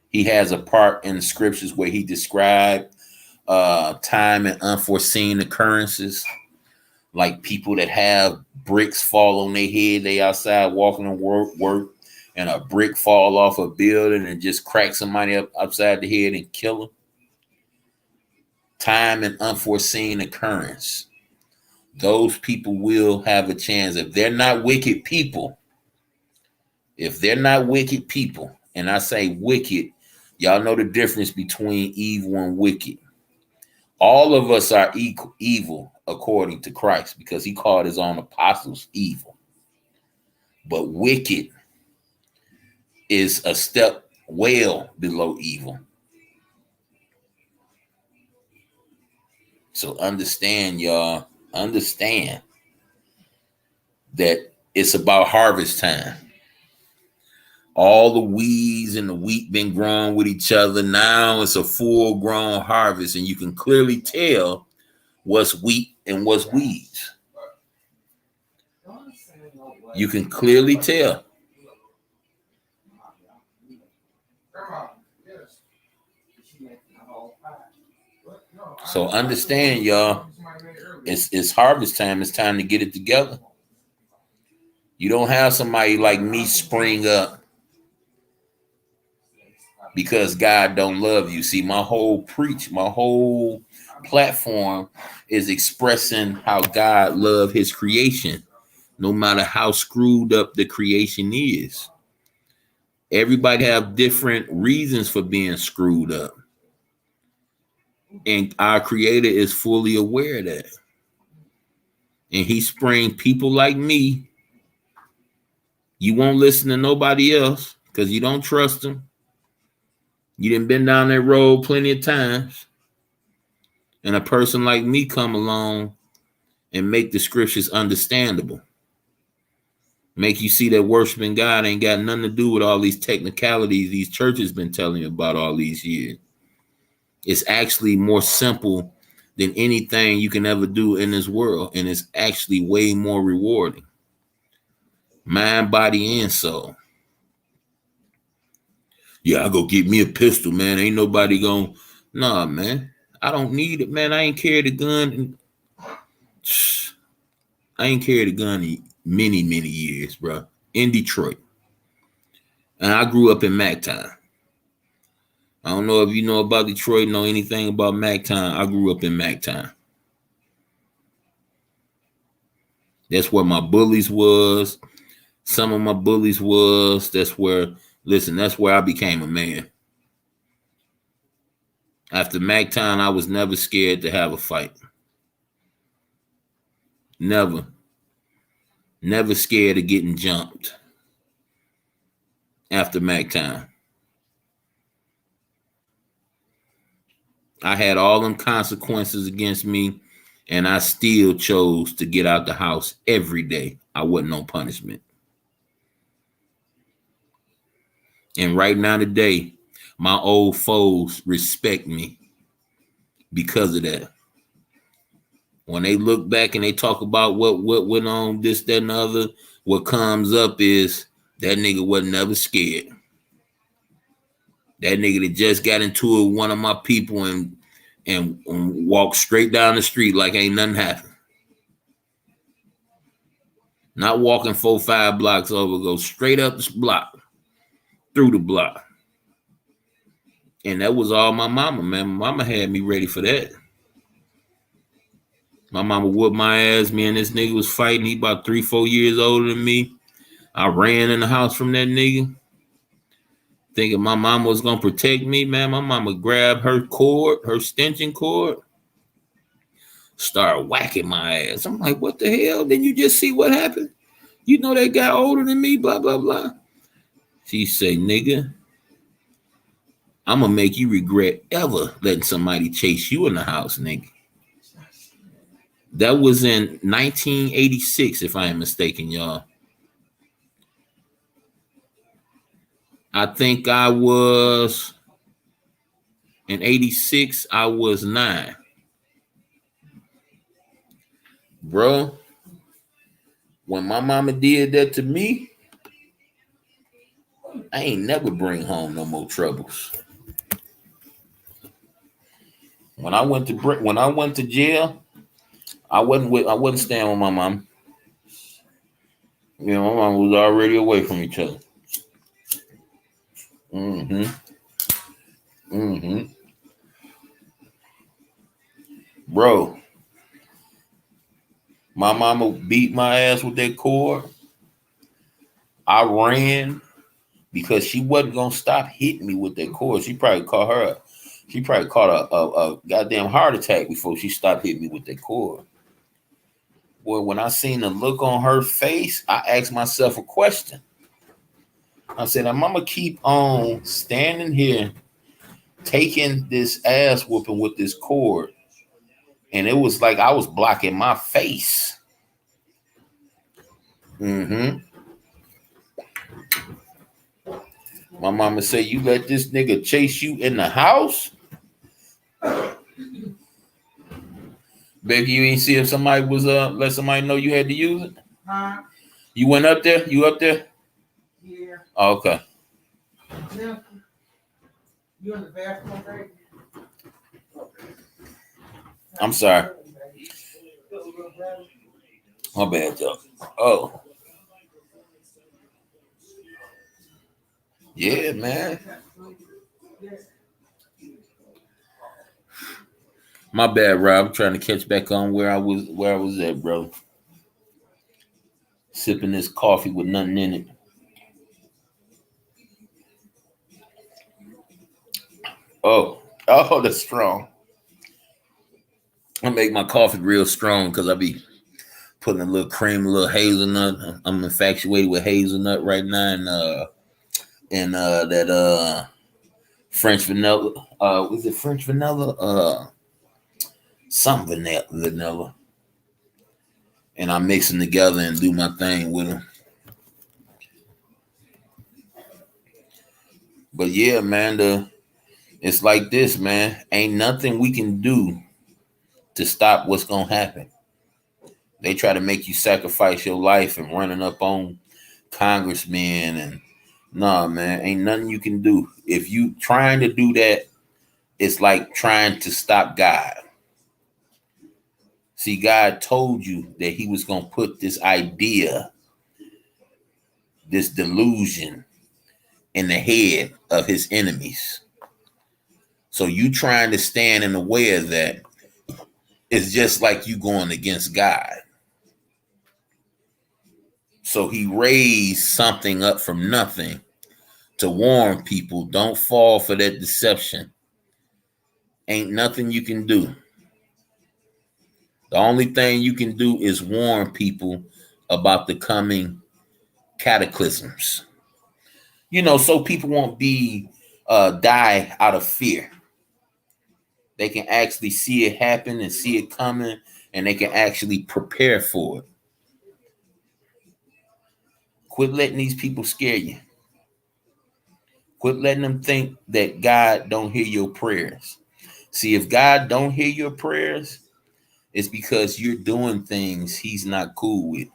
He has a part in the scriptures where he described time and unforeseen occurrences, like people that have bricks fall on their head. They outside walking to work, and a brick fall off a building and just crack somebody upside the head and kill them. Time and unforeseen occurrence. Those people will have a chance. If they're not wicked people, and I say wicked, Y'all know the difference between evil and wicked. All of us are evil according to Christ because he called his own apostles evil. But wicked is a step well below evil. So understand, y'all, understand that it's about harvest time. All the weeds and the wheat been growing with each other. Now it's a full grown harvest, and you can clearly tell what's wheat and what's weeds. You can clearly tell. So understand, y'all, it's harvest time. It's time to get it together. You don't have somebody like me spring up because God don't love you. See, my whole platform is expressing how God loved his creation, no matter how screwed up the creation is. Everybody have different reasons for being screwed up. And our creator is fully aware of that. And he sprang people like me. You won't listen to nobody else because you don't trust them. You done been down that road plenty of times. And a person like me come along and make the scriptures understandable. Make you see that worshiping God ain't got nothing to do with all these technicalities these churches been telling you about all these years. It's actually more simple than anything you can ever do in this world. And it's actually way more rewarding. Mind, body, and soul. Yeah, I go get me a pistol, man. Ain't nobody gonna. Nah, man. I don't need it, man. I ain't carried a gun. I ain't carried a gun in many, many years, bro. In Detroit. And I grew up in MacTown. I don't know if you know about Detroit, know anything about MacTown. I grew up in MacTown. That's where my bullies was. Some of my bullies was. That's where I became a man. After MacTown, I was never scared to have a fight. Never. Never scared of getting jumped. After MacTown. I had all them consequences against me, and I still chose to get out the house every day. I wasn't on punishment. And right now today, my old foes respect me because of that. When they look back and they talk about what went on, this, that, and the other, what comes up is that nigga wasn't never scared. That nigga that just got into it with one of my people and walked straight down the street like ain't nothing happened. Not walking 4-5 blocks over, go straight up this block, through the block. And that was all my mama, man. My mama had me ready for that. My mama whooped my ass. Me and this nigga was fighting. He about 3-4 years older than me. I ran in the house from that nigga, thinking my mama was gonna protect me, man. My mama grabbed her cord, her extension cord, started whacking my ass. I'm like, what the hell? Didn't you just see what happened? You know that guy older than me, blah, blah, blah. She say, nigga, I'm gonna make you regret ever letting somebody chase you in the house, nigga. That was in 1986, if I am mistaken, y'all. I think I was, in 86, I was 9. Bro, when my mama did that to me, I ain't never bring home no more troubles. When I went to jail, I wasn't staying with my mom. You know, my mom was already away from each other. Bro, my mama beat my ass with that cord. I ran because she wasn't gonna stop hitting me with that cord. She probably caught a goddamn heart attack before she stopped hitting me with that cord. Boy, when I seen the look on her face, I asked myself a question. I said, I'm gonna keep on standing here taking this ass whooping with this cord. And it was like I was blocking my face. Mm-hmm. My mama said, you let this nigga chase you in the house? Becky, you ain't see if somebody was let somebody know you had to use it? Huh? You went up there? You up there? Yeah. Oh, okay. Yeah. You in the bathroom, baby? I'm sorry. My bad, y'all. Oh. Yeah, man. My bad, Rob. I'm trying to catch back on where I was at, bro. Sipping this coffee with nothing in it. Oh, that's strong. I make my coffee real strong because I be putting a little cream, a little hazelnut. I'm infatuated with hazelnut right now, and that French vanilla. Was it French vanilla? Some vanilla. And I mix them together and do my thing with them. But yeah, man, it's like this, man. Ain't nothing we can do to stop what's gonna happen. They try to make you sacrifice your life and running up on congressmen and nah, man, ain't nothing you can do. If you trying to do that, it's like trying to stop God. See, God told you that he was gonna put this idea, this delusion in the head of his enemies. So you trying to stand in the way of that is just like you going against God. So he raised something up from nothing to warn people, don't fall for that deception. Ain't nothing you can do. The only thing you can do is warn people about the coming cataclysms. So people won't be die out of fear. They can actually see it happen and see it coming, and they can actually prepare for it. Quit letting these people scare you. Quit letting them think that God don't hear your prayers. See, if God don't hear your prayers, it's because you're doing things he's not cool with.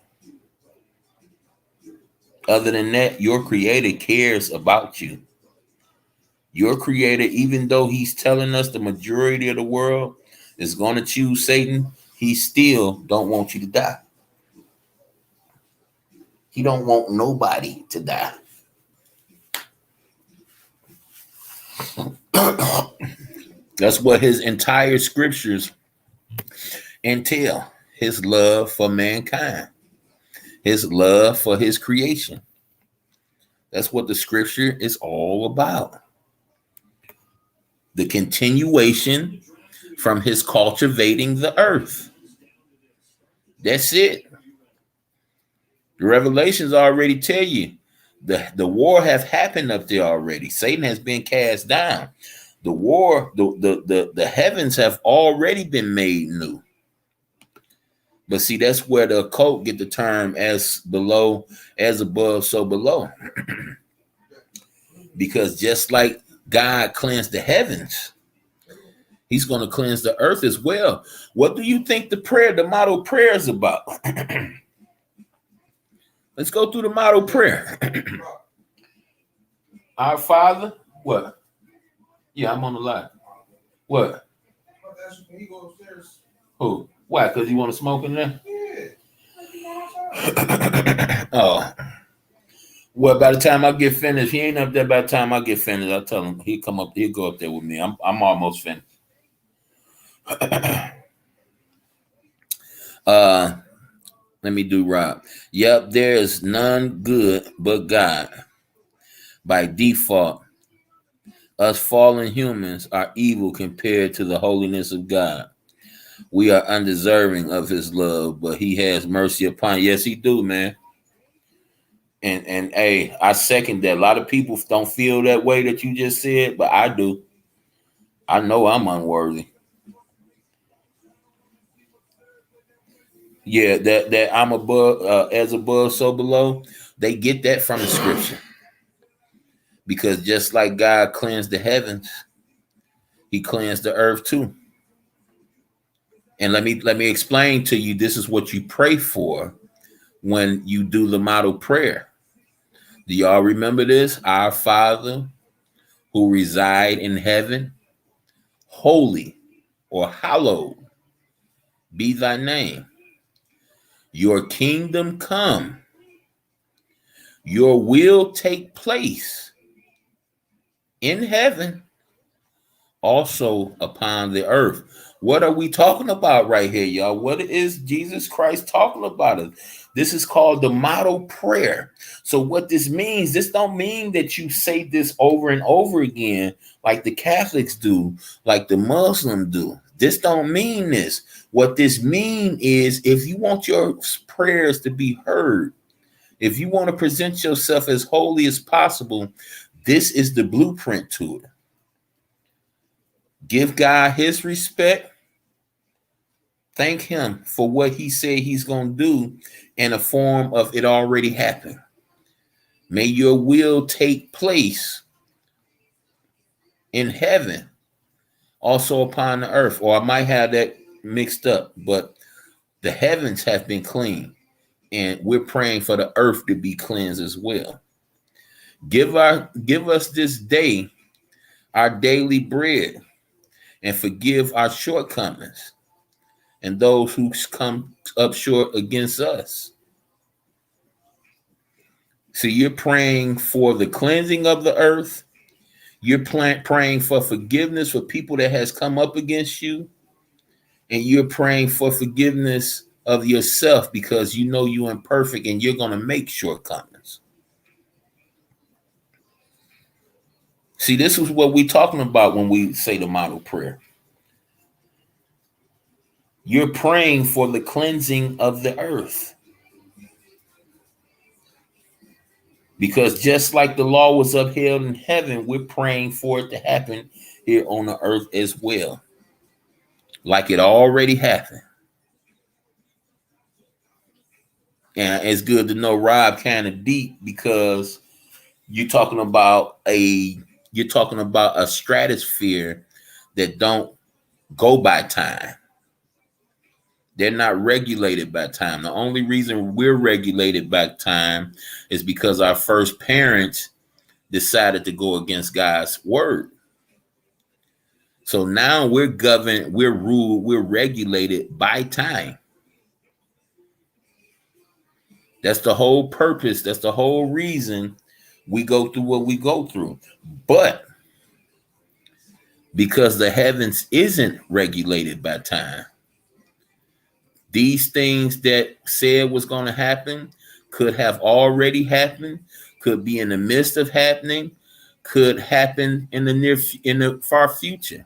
Other than that, your creator cares about you. Your creator, even though he's telling us the majority of the world is going to choose Satan, he still don't want you to die. He don't want nobody to die. That's what his entire scriptures entail. His love for mankind. His love for his creation. That's what the scripture is all about. The continuation from his cultivating the earth. That's it. The Revelations already tell you the war have happened up there already. Satan has been cast down. The war, the heavens have already been made new. But see, that's where the occult get the term as below, as above, so below. Because just like God cleansed the heavens, he's going to cleanse the earth as well. What do you think the model prayer is about? Let's go through the model prayer. Our Father, what? Yeah, I'm on the line. What? Who? Why? Because you want to smoke in there? Yeah. Oh. Well, by the time I get finished, he ain't up there by the time I get finished. I'll tell him he'll go up there with me. I'm almost finished. Let me do Rob. Yep, there is none good but God. By default, us fallen humans are evil compared to the holiness of God. We are undeserving of his love, but he has mercy upon. Yes, he do, man. And hey, I second that. A lot of people don't feel that way that you just said, but I do. I know I'm unworthy. Yeah, that I'm above, as above, so below. They get that from the scripture because just like God cleansed the heavens, he cleansed the earth too. And let me explain to you. This is what you pray for when you do the model prayer. Do y'all remember this? Our Father who reside in heaven, holy or hallowed be thy name. Your kingdom come. Your will take place in heaven, also upon the earth. What are we talking about right here, y'all? What is Jesus Christ talking about? This is called the model prayer. So what this means, this don't mean that you say this over and over again like the Catholics do, like the Muslims do. This don't mean this. What this mean is if you want your prayers to be heard, if you want to present yourself as holy as possible, this is the blueprint to it. Give God his respect. Thank him for what he said he's going to do in a form of it already happened. May your will take place in heaven, also upon the earth. Or I might have that mixed up, but the heavens have been cleaned, and we're praying for the earth to be cleansed as well. Give us this day our daily bread, and forgive our shortcomings and those who come up short against us. So you're praying for the cleansing of the earth. You're praying for forgiveness for people that has come up against you. And you're praying for forgiveness of yourself because you know you're imperfect and you're going to make shortcomings. See, this is what we're talking about when we say the model prayer. You're praying for the cleansing of the earth. Because just like the law was upheld in heaven, we're praying for it to happen here on the earth as well. Like it already happened. And it's good to know Rob kind of deep because you're talking about a stratosphere that don't go by time. They're not regulated by time. The only reason we're regulated by time is because our first parents decided to go against God's word. So now we're governed, we're ruled, we're regulated by time. That's the whole purpose. That's the whole reason we go through what we go through. But because the heavens isn't regulated by time, these things that said was going to happen could have already happened, could be in the midst of happening, could happen in the far future.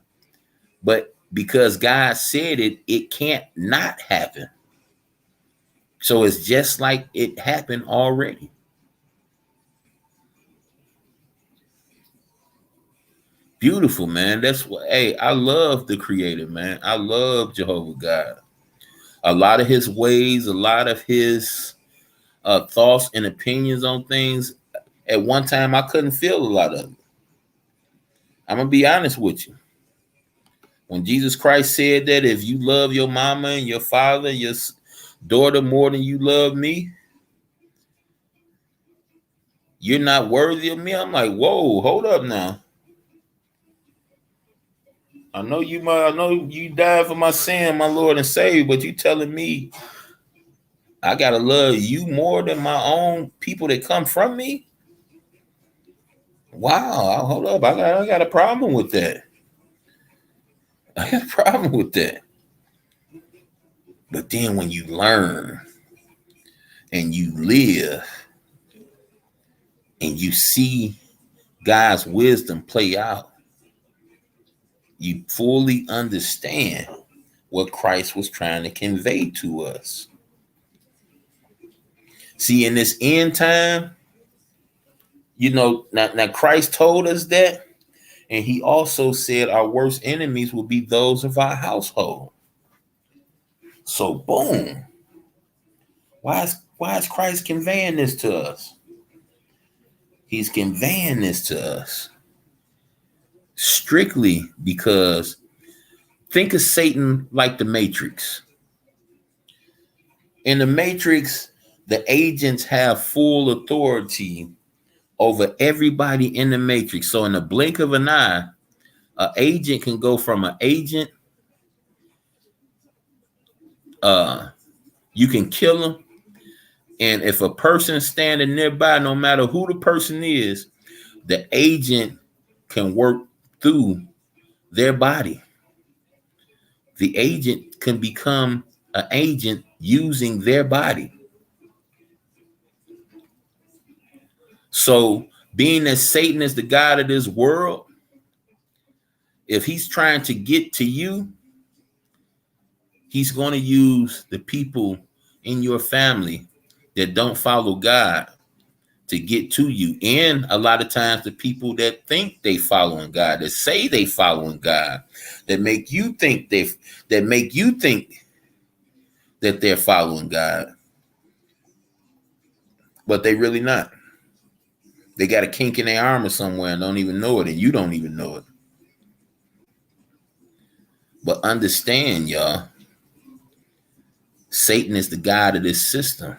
But because God said it, it can't not happen. So it's just like it happened already. Beautiful, man. That's what, hey, I love the Creator, man. I love Jehovah God. A lot of his ways, a lot of his thoughts and opinions on things. At one time, I couldn't feel a lot of it. I'm going to be honest with you. When Jesus Christ said that if you love your mama and your father, your daughter more than you love me, you're not worthy of me. I'm like, whoa, hold up now. I know you died for my sin, my Lord and Savior, but you telling me I gotta love you more than my own people that come from me? Wow, hold up. I got a problem with that. I got a problem with that. But then when you learn and you live and you see God's wisdom play out, you fully understand what Christ was trying to convey to us. See, in this end time, now Christ told us that, and he also said our worst enemies will be those of our household. So boom. Why is Christ conveying this to us? He's conveying this to us strictly because think of Satan like the Matrix. In the Matrix, the agents have full authority over everybody in the Matrix. So in the blink of an eye, an agent can go from an agent, you can kill him. And if a person is standing nearby, no matter who the person is, the agent can work through their body. The agent can become an agent using their body. So, being that Satan is the God of this world, if he's trying to get to you, he's going to use the people in your family that don't follow God to get to you. And a lot of times the people that think they following God, that say they following God, that make you think that they're following God, but they really not. They got a kink in their armor somewhere and don't even know it, and you don't even know it. But understand, y'all, Satan is the God of this system.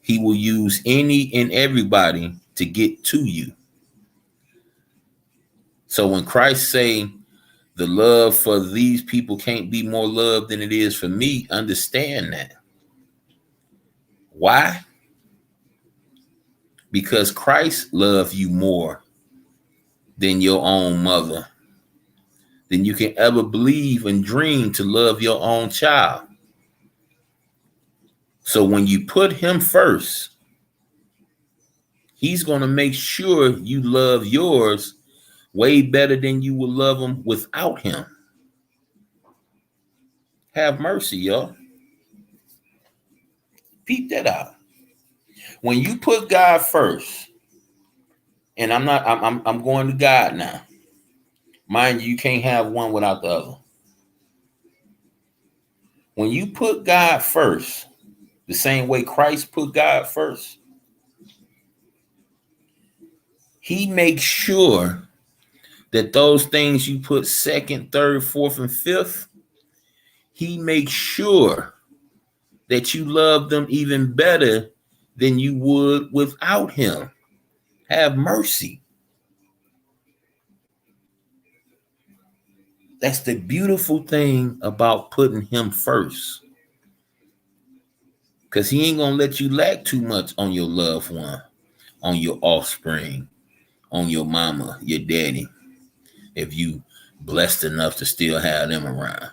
He will use any and everybody to get to you. So when Christ say the love for these people can't be more love than it is for me, understand that. Why? Because Christ loved you more than your own mother, than you can ever believe and dream to love your own child. So when you put him first, he's going to make sure you love yours way better than you will love him without him. Have mercy, y'all. Peep that out. When you put God first, and I'm going to God now. Mind you, you can't have one without the other. When you put God first, the same way Christ put God first, he makes sure that those things you put second, third, fourth, and fifth, he makes sure that you love them even better than you would without him. Have mercy. That's the beautiful thing about putting him first. Because he ain't going to let you lack too much on your loved one, on your offspring, on your mama, your daddy, if you blessed enough to still have them around.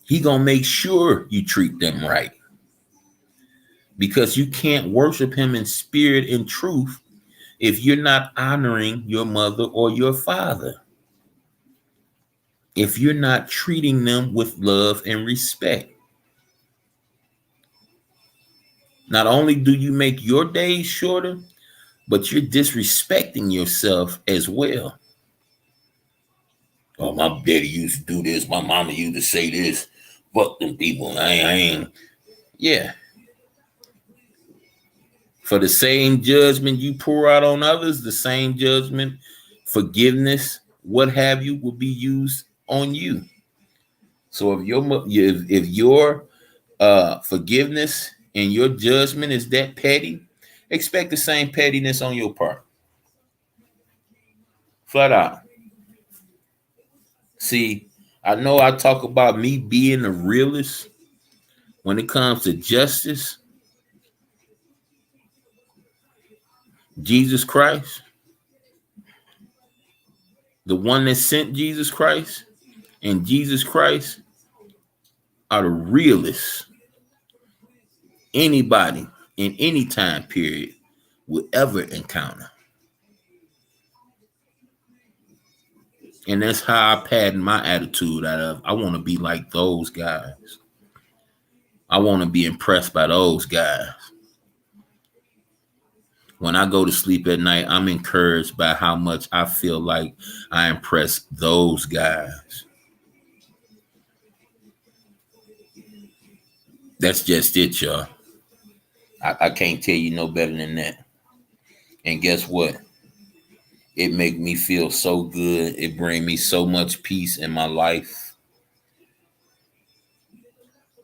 He going to make sure you treat them right. Because you can't worship him in spirit and truth if you're not honoring your mother or your father. If you're not treating them with love and respect. Not only do you make your days shorter, but you're disrespecting yourself as well. Oh, my daddy used to do this. My mama used to say this. Fuck them people. I ain't. Yeah. For the same judgment you pour out on others, the same judgment, forgiveness, what have you, will be used on you. So if your forgiveness and your judgment is that petty, expect the same pettiness on your part. Flat out. See, I know I talk about me being a realist when it comes to justice. Jesus Christ, the one that sent Jesus Christ, and Jesus Christ are the realest anybody in any time period will ever encounter. And that's how I pattern my attitude out of. I want to be like those guys. I want to be impressed by those guys. When I go to sleep at night, I'm encouraged by how much I feel like I impress those guys. That's just it, y'all. I can't tell you no better than that. And guess what? It make me feel so good. It bring me so much peace in my life.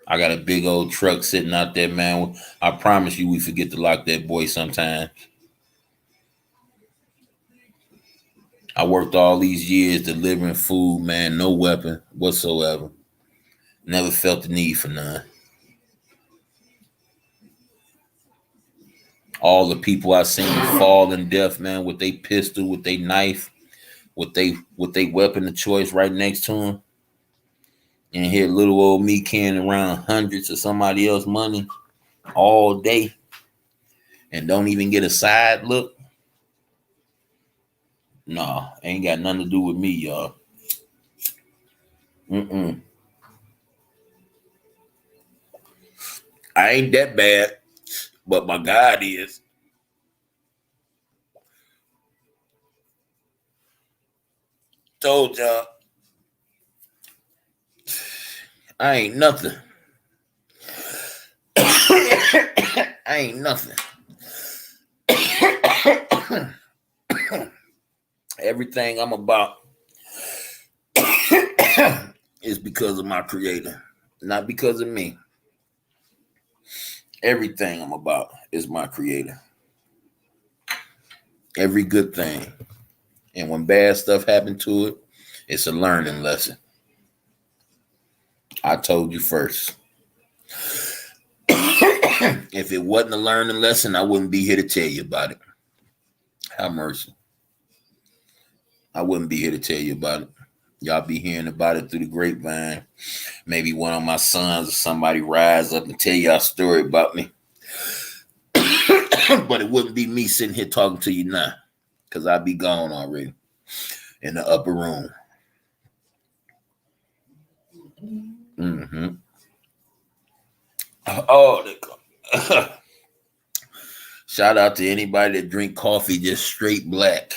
I got a big old truck sitting out there, man. I promise you we forget to lock that boy sometimes. I worked all these years delivering food, man. No weapon whatsoever. Never felt the need for none. All the people I seen fall in death, man, with their pistol, with their knife, with they weapon of choice right next to them. And here little old me carrying around hundreds of somebody else's money all day and don't even get a side look. Nah, ain't got nothing to do with me, y'all. I ain't that bad, but my God is. Told y'all, I ain't nothing. I ain't nothing. Everything I'm about is because of my creator, not because of me. Everything I'm about is my creator. Every good thing. And when bad stuff happened to it, it's a learning lesson. I told you first. If it wasn't a learning lesson, I wouldn't be here to tell you about it. Have mercy. I wouldn't be here to tell you about it. Y'all be hearing about it through the grapevine. Maybe one of my sons or somebody rise up and tell y'all a story about me. But it wouldn't be me sitting here talking to you now, because I'd be gone already in the upper room. Oh, shout out to anybody that drink coffee just straight black.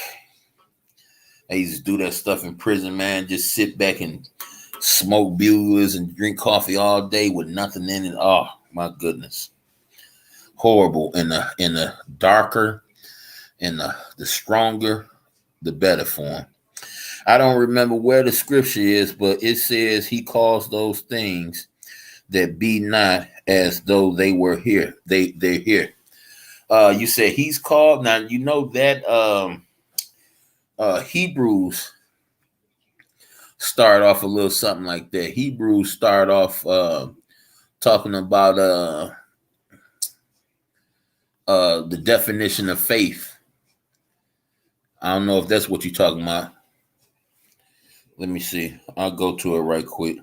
I used to do that stuff in prison, man. Just sit back and smoke buglers and drink coffee all day with nothing in it. Oh my goodness, horrible. In the darker, in the stronger, the better form. I don't remember where the scripture is, but it says he calls those things that be not as though they were here. They're here. You said he's called. Now you know that Hebrews start off a little something like that. Hebrews start off talking about the definition of faith. I don't know if that's what you're talking about. Let me see. I'll go to it right quick.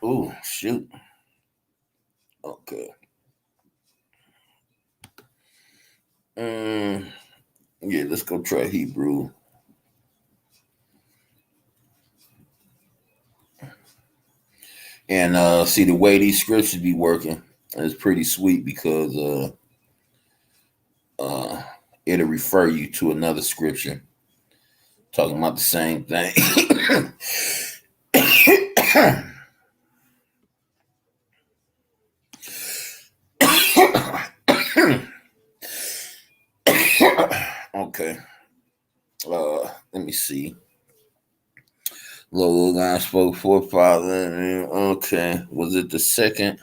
Oh, shoot. Okay. Yeah, let's go try Hebrew. And see the way these scriptures be working is pretty sweet because it'll refer you to another scripture talking about the same thing. Okay. Let me see. Little guy spoke for Father. Okay. Was it the second?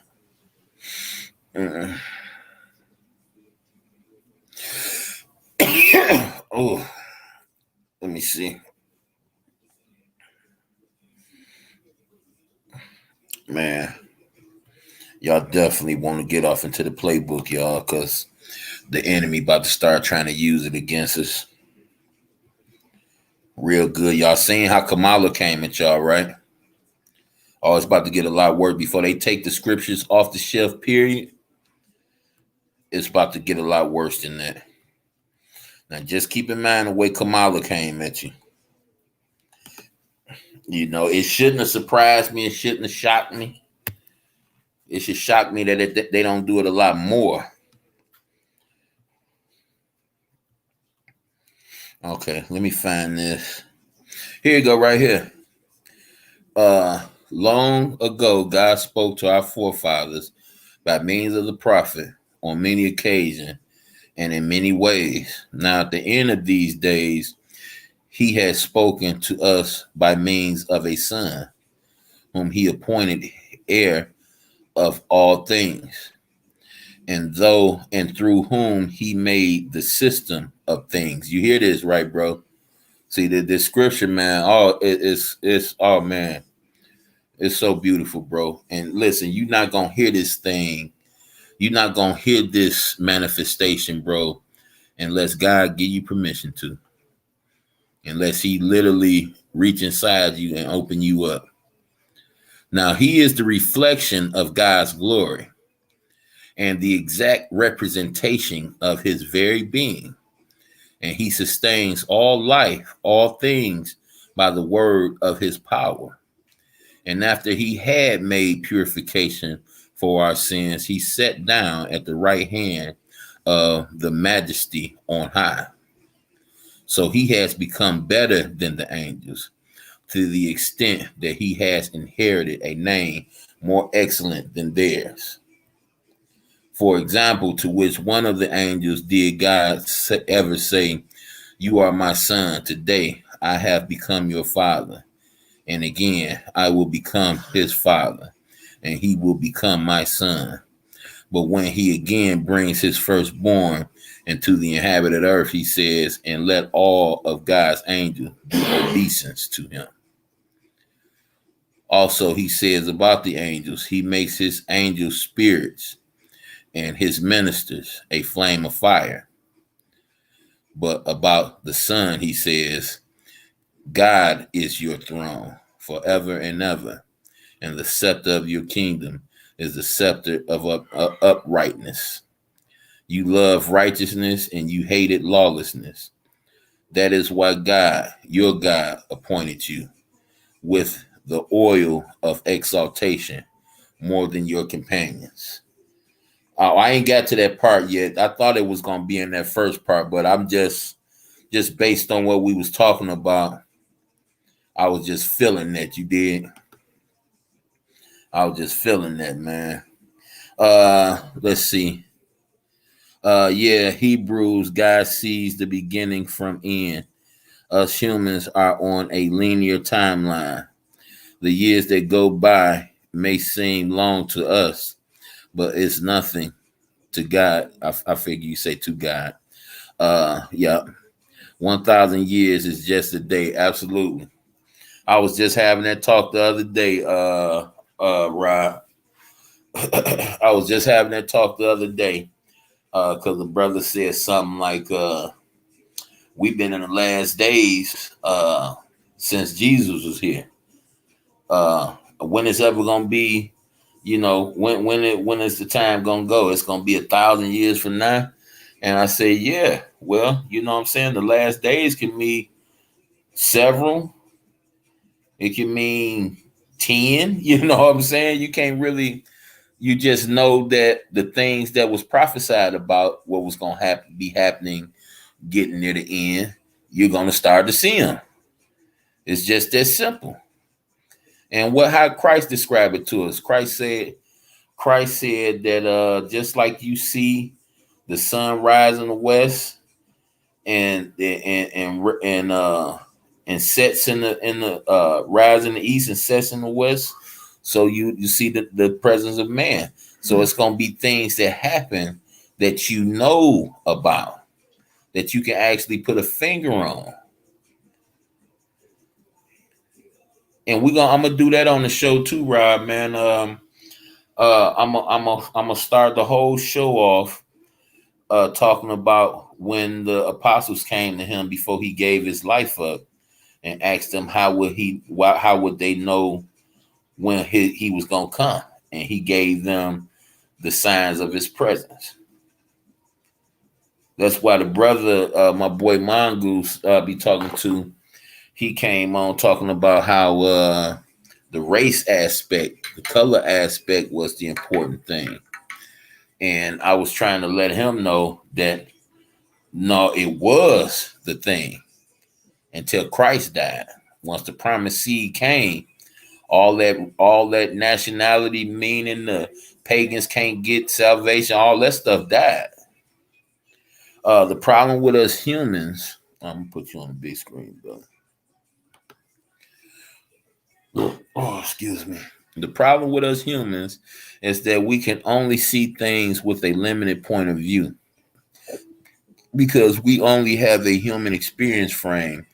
Oh, let me see. Man, y'all definitely want to get off into the playbook, y'all, because the enemy about to start trying to use it against us. Real good. Y'all seen how Kamala came at y'all, right? Oh, it's about to get a lot worse before they take the scriptures off the shelf, period. It's about to get a lot worse than that. Now, just keep in mind the way Kamala came at you. You know, it shouldn't have surprised me. It shouldn't have shocked me. It should shock me that they don't do it a lot more. Okay, let me find this. Here you go, right here. Long ago, God spoke to our forefathers by means of the prophet on many occasions and in many ways. Now, at the end of these days, he has spoken to us by means of a son, whom he appointed heir of all things, and through whom he made the system of things. You hear this, right, bro? See the scripture, man. Oh, it's oh man, it's so beautiful, bro. And listen, you're not gonna hear this thing. You're not gonna hear this manifestation, bro, unless God give you permission to. Unless he literally reach inside you and open you up. Now, he is the reflection of God's glory and the exact representation of his very being. And he sustains all life, all things by the word of his power. And after he had made purification for our sins, he sat down at the right hand of the majesty on high. So he has become better than the angels to the extent that he has inherited a name more excellent than theirs. For example, to which one of the angels did God ever say, "You are my son, today I have become your father. And again, I will become his father, and he will become my son." But when he again brings his firstborn into the inhabited earth, he says, "And let all of God's angels do obeisance to him." Also, he says about the angels, he makes his angels spirits and his ministers a flame of fire. But about the Son, he says, "God is your throne forever and ever, and the scepter of your kingdom is the scepter of uprightness. You love righteousness and you hated lawlessness. That is why God, your God, appointed you with the oil of exaltation more than your companions." Oh, I ain't got to that part yet. I thought it was gonna be in that first part, but I'm just based on what we was talking about. I was just feeling that you did. I was just feeling that, man. Let's see. Yeah, Hebrews, God sees the beginning from end. Us humans are on a linear timeline. The years that go by may seem long to us, but it's nothing to God. I figure you say to God. Yeah. 1,000 years is just a day. Absolutely. I was just having that talk the other day, Rob. I was just having that talk the other day, because the brother said something like, we've been in the last days since Jesus was here. When it's ever gonna be, when is the time gonna go? It's gonna be 1,000 years from now. And I say, yeah, well, you know what I'm saying? The last days can mean several. It can mean 10. You know what I'm saying? You can't really, you just know that the things that was prophesied about what was going to be happening, getting near the end, you're going to start to see them. It's just that simple. And how Christ described it to us. Christ said that just like you see the sun rise in the west and sets in the rise in the east and sets in the west, so you see the presence of man. So it's gonna be things that happen that you know about, that you can actually put a finger on. And I'm gonna do that on the show too, Rob, man. I'm gonna start the whole show off talking about when the apostles came to him before he gave his life up, and asked them how would they know when he was gonna come, and he gave them the signs of his presence. That's why the brother, my boy Mongoose, be talking to, he came on talking about how the race aspect, the color aspect was the important thing. And I was trying to let him know that no, it was the thing until Christ died. Once the promised seed came, all that nationality, meaning the pagans can't get salvation, all that stuff died. The problem with us humans, I'm gonna put you on the big screen, brother. Oh, excuse me. The problem with us humans is that we can only see things with a limited point of view because we only have a human experience frame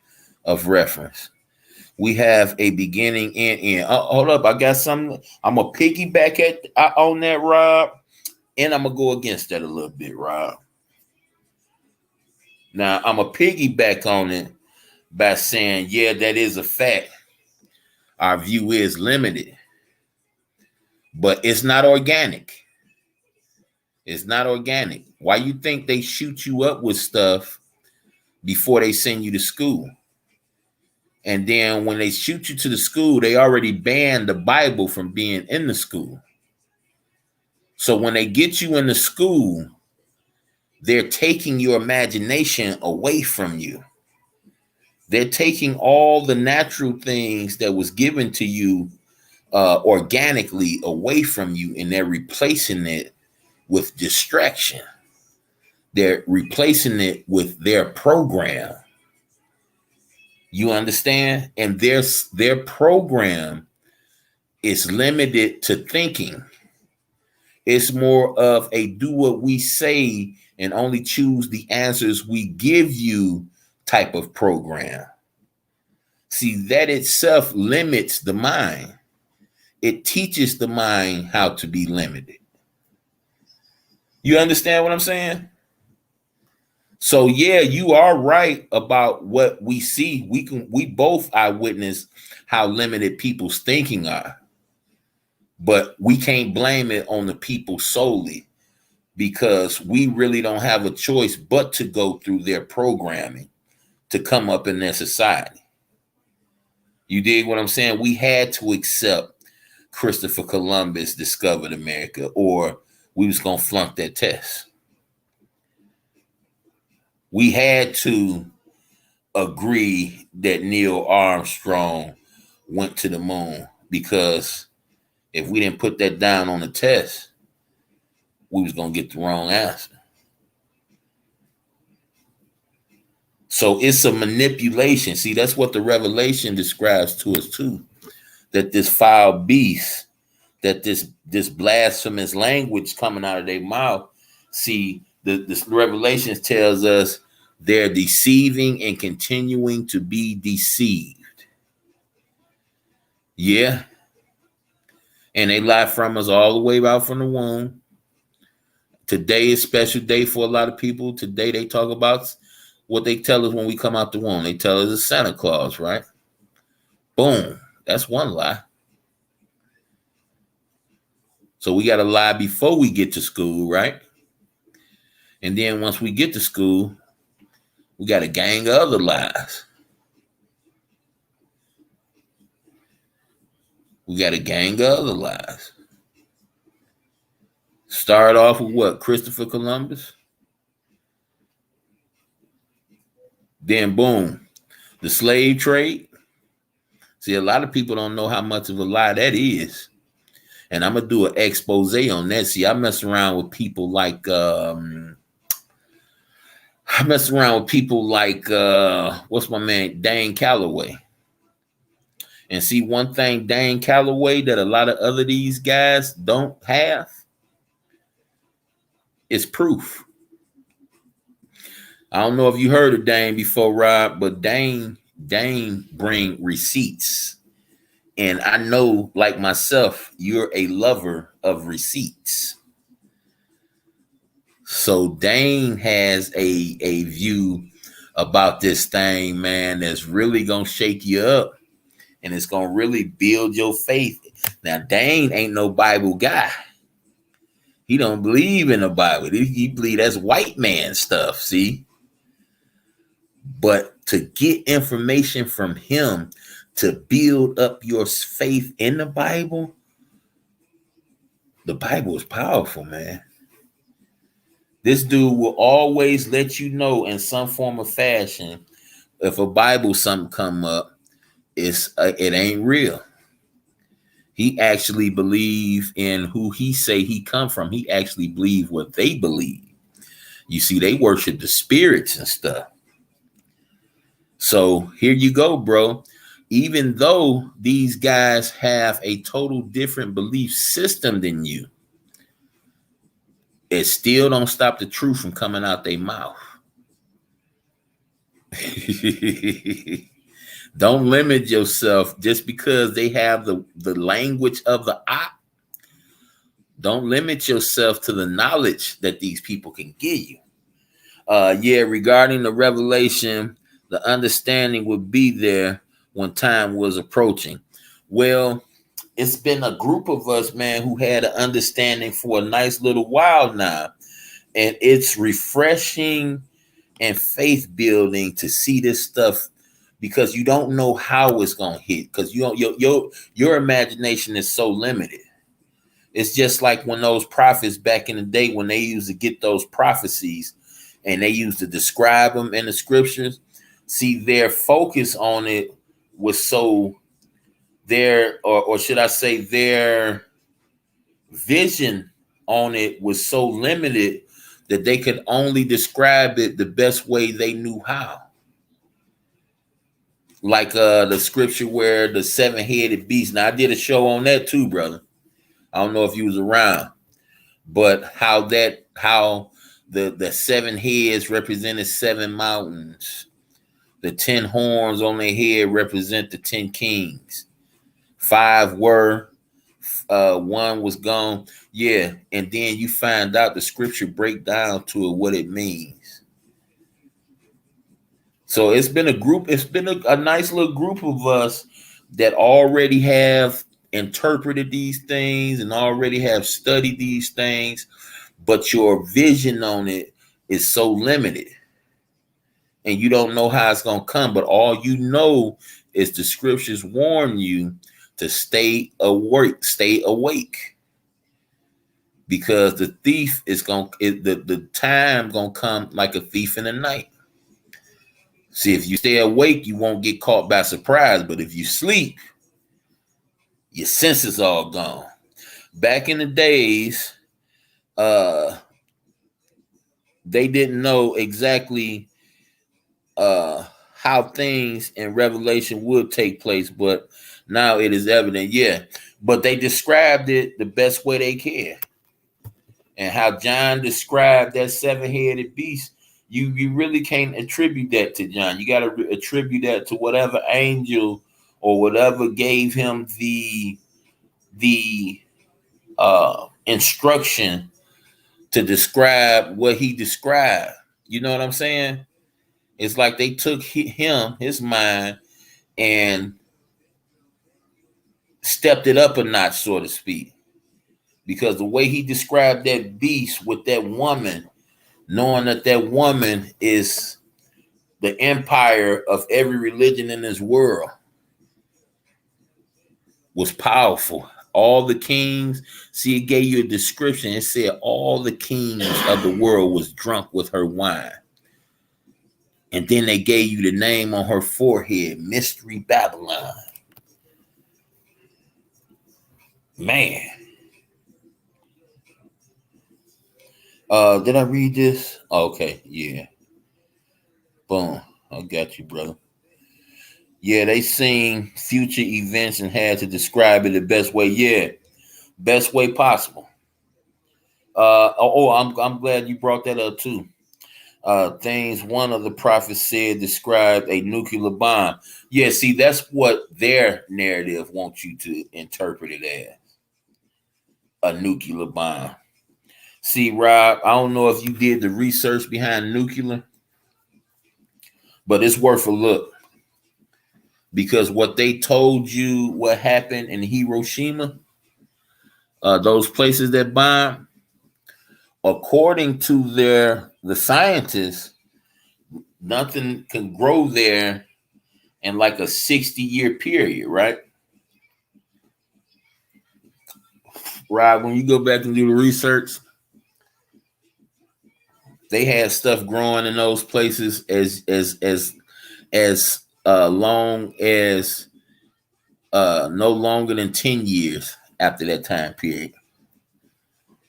of reference. We have a beginning and end. Hold up, I got something. I'm gonna piggyback on that, Rob, and I'm gonna go against that a little bit, Rob. Now I'm gonna piggyback on it by saying, yeah, that is a fact. Our view is limited, but it's not organic. It's not organic. Why you think they shoot you up with stuff before they send you to school? And then when they shoot you to the school, they already banned the Bible from being in the school. So when they get you in the school, they're taking your imagination away from you. They're taking all the natural things that was given to you organically away from you, and they're replacing it with distraction. They're replacing it with their program. You understand? And their program is limited to thinking. It's more of a do what we say and only choose the answers we give you type of program. See, that itself limits the mind. It teaches the mind how to be limited. You understand what I'm saying? So yeah, you are right about what we see. We both eyewitness how limited people's thinking are. But we can't blame it on the people solely because we really don't have a choice but to go through their programming to come up in their society. You dig what I'm saying? We had to accept Christopher Columbus discovered America, or we was going to flunk that test. We had to agree that Neil Armstrong went to the moon, because if we didn't put that down on the test, we was going to get the wrong answer. So it's a manipulation. See, that's what the Revelation describes to us too. That this foul beast, that this blasphemous language coming out of their mouth. See, the Revelations tells us they're deceiving and continuing to be deceived. Yeah. And they lie from us all the way out from the womb. Today is a special day for a lot of people. Today they talk about what they tell us when we come out the womb. They tell us it's Santa Claus, right? Boom. That's one lie. So we got to lie before we get to school, right? And then once we get to school, we got a gang of other lies. We got a gang of other lies. Start off with what? Christopher Columbus? Then boom, the slave trade. See, a lot of people don't know how much of a lie that is. And I'm going to do an expose on that. See, I mess around with people like, what's my man, Dane Calloway. And see, one thing Dane Calloway that a lot of other these guys don't have is proof. I don't know if you heard of Dane before, Rob, but Dane bring receipts. And I know, like myself, you're a lover of receipts. So Dane has a view about this thing, man, that's really gonna shake you up and it's gonna really build your faith. Now, Dane ain't no Bible guy. He don't believe in the Bible. He believe that's white man stuff, see? But to get information from him to build up your faith in the Bible is powerful, man. This dude will always let you know in some form of fashion if a Bible something come up, it ain't real. He actually believe in who he say he come from. He actually believe what they believe. You see, they worship the spirits and stuff. So here you go, bro. Even though these guys have a total different belief system than you, it still don't stop the truth from coming out their mouth. Don't limit yourself just because they have the language of the op. Don't limit yourself to the knowledge that these people can give you. Yeah, regarding the revelation, the understanding would be there when time was approaching. Well, it's been a group of us, man, who had an understanding for a nice little while now. And it's refreshing and faith building to see this stuff because you don't know how it's gonna hit because you don't your imagination is so limited. It's just like when those prophets back in the day when they used to get those prophecies and they used to describe them in the scriptures. See, their focus on it was so or should I say their vision on it was so limited that they could only describe it the best way they knew how. Like the scripture where the seven-headed beast. Now I did a show on that too, brother. I don't know if you was around, but how the seven heads represented seven mountains. The 10 horns on their head represent the 10 kings. 5 were, one was gone. Yeah, and then you find out the scripture break down to it what it means. So it's been a nice little group of us that already have interpreted these things and already have studied these things, but your vision on it is so limited and you don't know how it's going to come. But all you know is the scriptures warn you to stay awake because the thief is the time going to come like a thief in the night. See, if you stay awake, you won't get caught by surprise. But if you sleep, your senses all gone. Back in the days, they didn't know exactly how things in Revelation would take place, but now it is evident. Yeah, but they described it the best way they can. And how John described that seven-headed beast, you really can't attribute that to John. You got to attribute that to whatever angel or whatever gave him the instruction to describe what he described. You know what I'm saying? It's like they took his mind, and stepped it up a notch, so to speak. Because the way he described that beast with that woman, knowing that woman is the empire of every religion in this world, was powerful. All the kings, see, it gave you a description. It said all the kings of the world was drunk with her wine. And then they gave you the name on her forehead, Mystery Babylon. Man. Did I read this? Okay, yeah. Boom. I got you, brother. Yeah, they seen future events and had to describe it the best way. Yeah, best way possible. I'm glad you brought that up too. Things one of the prophets said described a nuclear bomb. Yeah, see, that's what their narrative wants you to interpret it as. A nuclear bomb. See, Rob, I don't know if you did the research behind nuclear, but it's worth a look, because what they told you, what happened in Hiroshima, those places that bombed, according to the scientists, nothing can grow there in like a 60-year period, right? Rob, when you go back and do the research, they had stuff growing in those places as long as no longer than 10 years after that time period,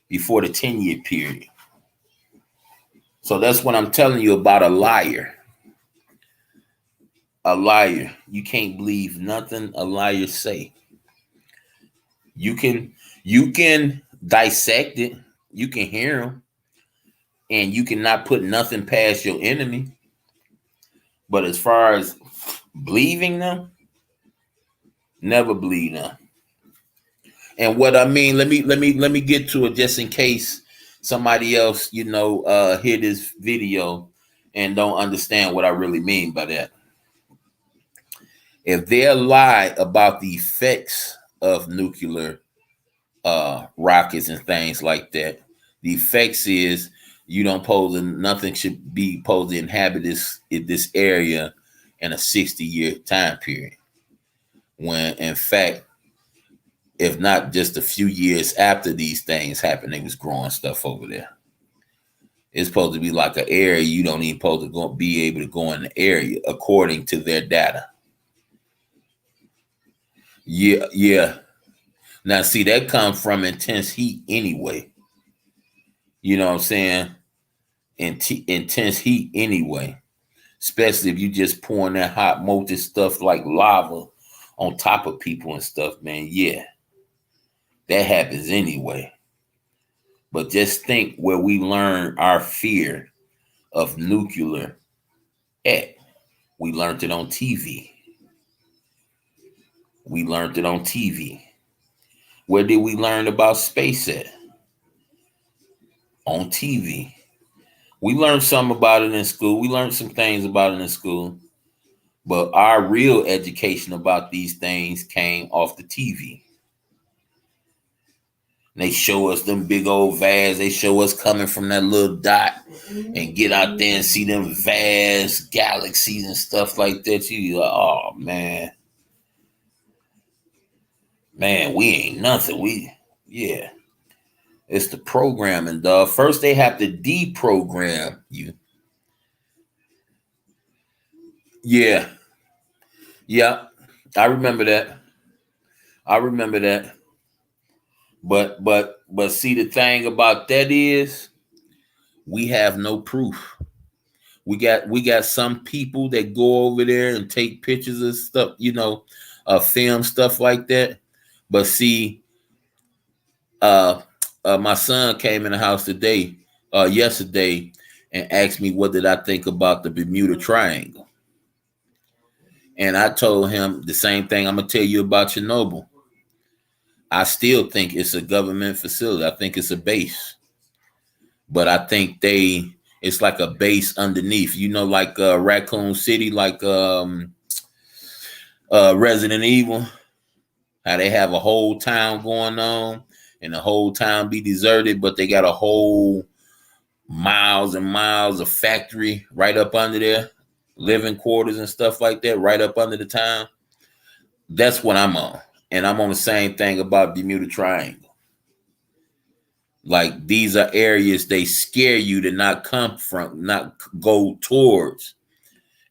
before the 10-year period. So that's what I'm telling you about a liar. A liar. You can't believe nothing a liar say. You can dissect it. You can hear them, and you cannot put nothing past your enemy. But as far as believing them, never believe them. And what I mean, let me get to it just in case somebody else, hear this video and don't understand what I really mean by that. If they lie about the effects of nuclear rockets and things like that, the effects is you don't pose, nothing should be posed to inhabit this area in a 60-year time period. When in fact, if not just a few years after these things happened, they was growing stuff over there. It's supposed to be like an area you don't even supposed to be able to go in the area according to their data. Yeah. Now, see, that comes from intense heat anyway. You know what I'm saying? Intense heat anyway. Especially if you just pouring that hot molten stuff like lava on top of people and stuff, man. Yeah, that happens anyway. But just think where we learn our fear of nuclear at. We learned it on TV. We learned it on TV. Where did we learn about space at? On TV. We learned something about it in school. We learned some things about it in school. But our real education about these things came off the TV. They show us them big old vast. They show us coming from that little dot and get out there and see them vast galaxies and stuff like that. You like, oh man. Man, we ain't nothing. Yeah. It's the programming, dog. First, they have to deprogram you. Yeah. I remember that. But see, the thing about that is we have no proof. We got some people that go over there and take pictures of stuff, film stuff like that. But see, my son came in the house yesterday, and asked me what did I think about the Bermuda Triangle. And I told him the same thing I'm gonna tell you about Chernobyl. I still think it's a government facility. I think it's a base. But I think it's like a base underneath, like Raccoon City, like Resident Evil, how they have a whole town going on and the whole town be deserted, but they got a whole miles and miles of factory right up under there, living quarters and stuff like that, right up under the town. That's what I'm on. And I'm on the same thing about Bermuda Triangle. Like, these are areas they scare you to not come from, not go towards.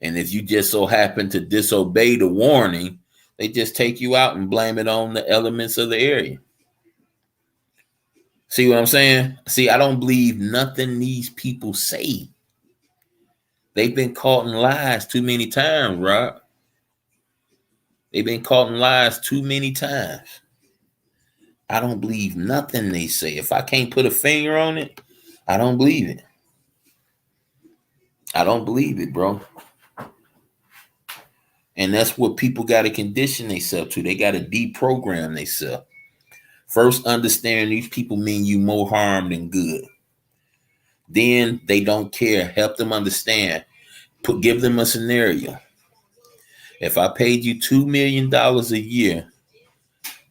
And if you just so happen to disobey the warning, they just take you out and blame it on the elements of the area. See what I'm saying? See, I don't believe nothing these people say. They've been caught in lies too many times, Rob. They've been caught in lies too many times. I don't believe nothing they say. If I can't put a finger on it, I don't believe it. I don't believe it, bro. And that's what people got to condition themselves to. They got to deprogram themselves. First, understand these people mean you more harm than good. Then they don't care. Help them understand. Give them a scenario. If I paid you $2 million a year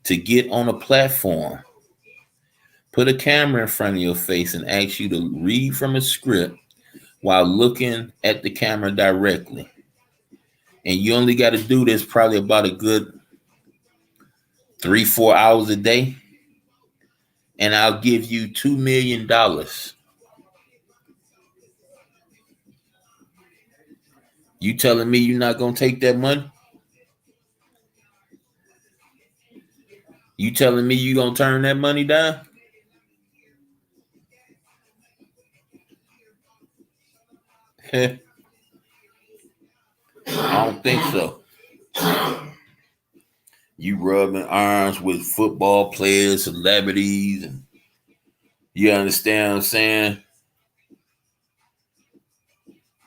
to get on a platform, put a camera in front of your face and ask you to read from a script while looking at the camera directly, and you only got to do this probably about a good 3-4 hours a day, and I'll give you $2 million. You telling me you're not gonna take that money? You telling me you gonna turn that money down? I don't think so. You rubbing arms with football players, celebrities, and you understand what I'm saying?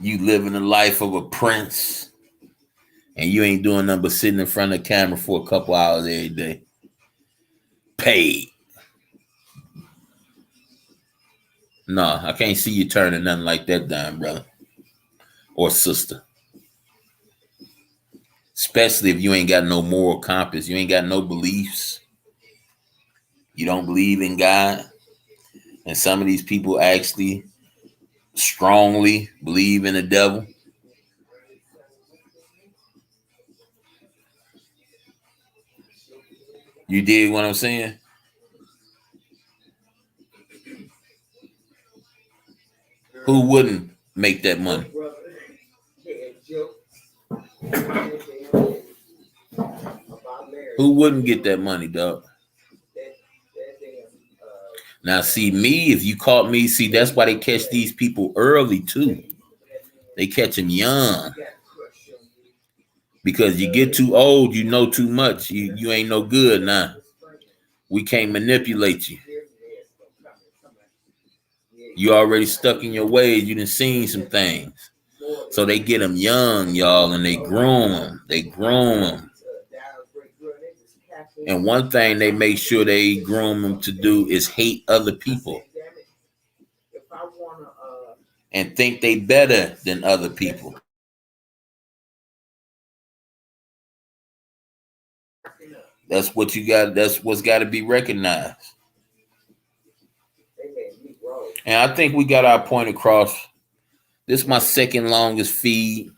You living the life of a prince, and you ain't doing nothing but sitting in front of the camera for a couple hours every day. Paid. No, I can't see you turning nothing like that down, brother or sister. Especially if you ain't got no moral compass, you ain't got no beliefs, you don't believe in God, and some of these people actually strongly believe in the devil. You dig what I'm saying? Who wouldn't make that money? Who wouldn't get that money, dog? Now, see me, if you caught me, see, that's why they catch these people early, too. They catch them young. Because you get too old, you know too much. You ain't no good now. We can't manipulate you. You already stuck in your ways. You done seen some things. So they get them young, y'all, and they groom them. They groom them. And one thing they make sure they groom them to do is hate other people and think they better than other people. That's what you got. That's what's got to be recognized. And I think we got our point across. This is my second longest feed.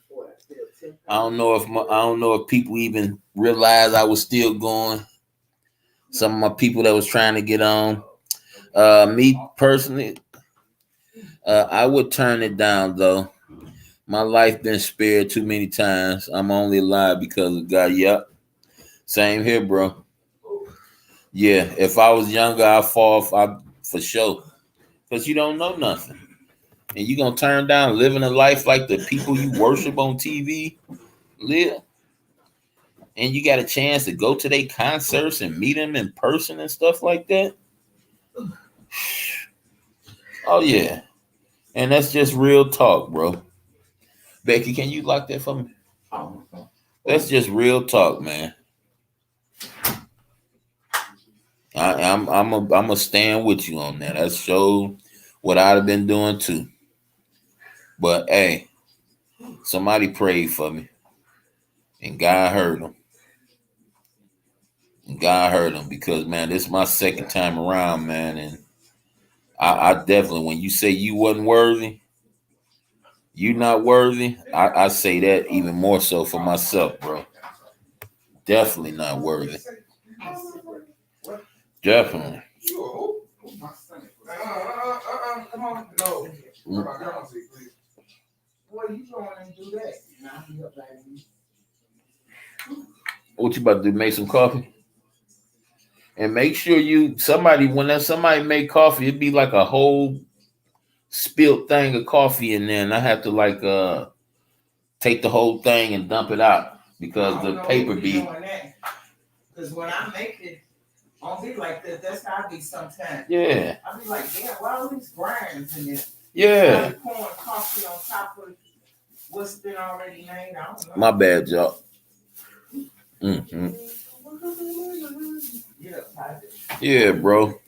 I don't know if people even realized I was still going. Some of my people that was trying to get on. Me personally, I would turn it down though. My life been spared too many times. I'm only alive because of God. Yep. Same here, bro. Yeah, if I was younger, I'd fall for sure. Because you don't know nothing. And you going to turn down living a life like the people you worship on TV live. And you got a chance to go to their concerts and meet them in person and stuff like that. Oh, yeah. And that's just real talk, bro. Becky, can you lock that for me? That's just real talk, man. I'm a stand with you on that. That showed what I'd have been doing too. But hey, somebody prayed for me, and God heard them. And God heard them because man, this is my second time around, man, and I definitely, when you say you wasn't worthy, you not worthy, I say that even more so for myself, bro. Definitely not worthy. Definitely. Come on, no. Boy, you going and do that? What you about to do? Make some coffee? And make sure when somebody make coffee, it'd be like a whole spilled thing of coffee in there, and I have to take the whole thing and dump it out because the paper be. Because when I make it, I'll be like that. That's how I be sometimes. Yeah. I'll be like, damn, why all these grinds in this? Yeah. Pouring coffee on top of what's been already made. I don't know. My bad, y'all. Mm-hmm. Yeah, bro.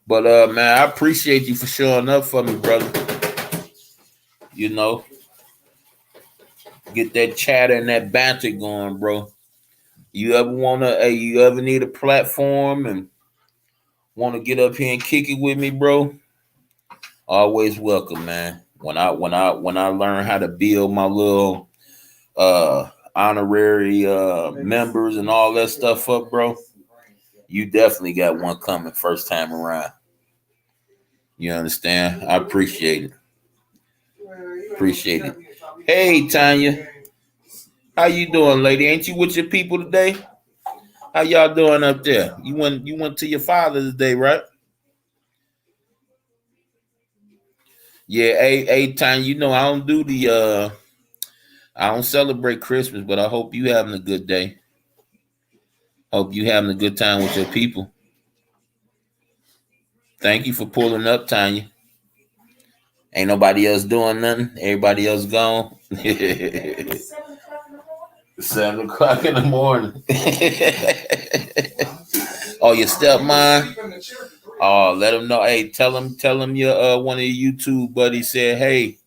But man, I appreciate you for showing up for me, brother. You know, get that chatter and that banter going, bro. You ever you ever need a platform and want to get up here and kick it with me, bro? Always welcome, man. When I learn how to build my little honorary members and all that stuff up, bro, you definitely got one coming first time around. You understand? I appreciate it. Appreciate it. Hey, Tanya. How you doing, lady? Ain't you with your people today? How y'all doing up there? You went to your father's day, right? Yeah, hey, Tanya, you know I don't celebrate Christmas, but I hope you having a good day. Hope you having a good time with your people. Thank you for pulling up, Tanya. Ain't nobody else doing nothing. Everybody else gone. 7 o'clock in the morning. Oh, your stepmom? Oh, let them know. Hey, tell them your one of your YouTube buddies said, hey,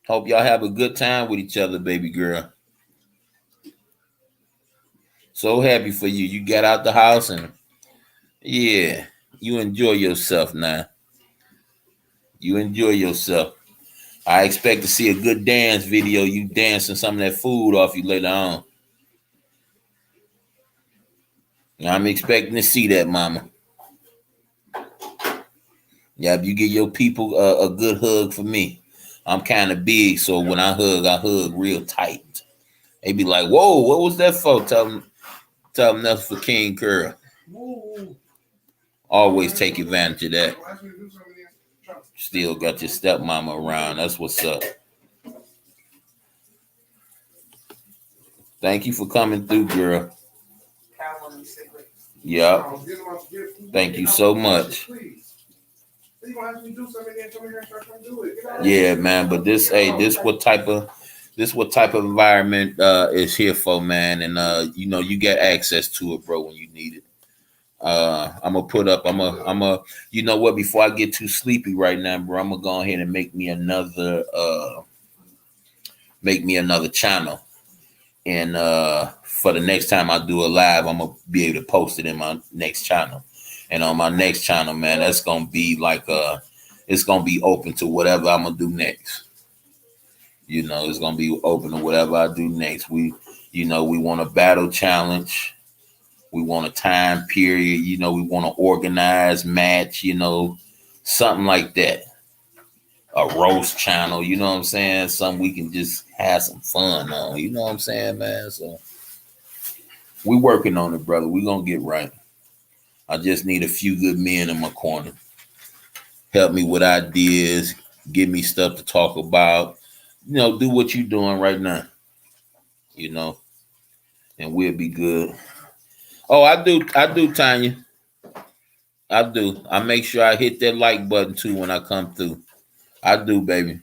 hope y'all have a good time with each other, baby girl. So happy for you. You got out the house and yeah, you enjoy yourself now. You enjoy yourself. I expect to see a good dance video. You dancing some of that food off you later on. I'm expecting to see that, mama. Yeah, if you give your people a good hug for me. I'm kind of big, so when I hug real tight. They be like, whoa, what was that for? Tell them that's for King Curl. Always take advantage of that. Still got your stepmama around. That's what's up. Thank you for coming through, girl. Yep. Thank you so much. Yeah, man. But this what type of environment is here for, man. And you get access to it, bro, when you need it. I'm gonna put up. You know what? Before I get too sleepy right now, bro, I'm gonna go ahead and make me another channel. And for the next time I do a live, I'm gonna be able to post it in my next channel. And on my next channel, man, that's gonna be like it's gonna be open to whatever I'm gonna do next. You know, it's gonna be open to whatever I do next. We want a battle challenge. We want a time period. You know, we want to organize match. You know, something like that. A roast channel. You know what I'm saying? Something we can just have some fun on. You know what I'm saying, man? So we working on it, brother. We gonna get right. I just need a few good men in my corner. Help me with ideas. Give me stuff to talk about. You know, do what you're doing right now. You know, and we'll be good. Oh, I do, Tanya. I do. I make sure I hit that like button too when I come through. I do, baby.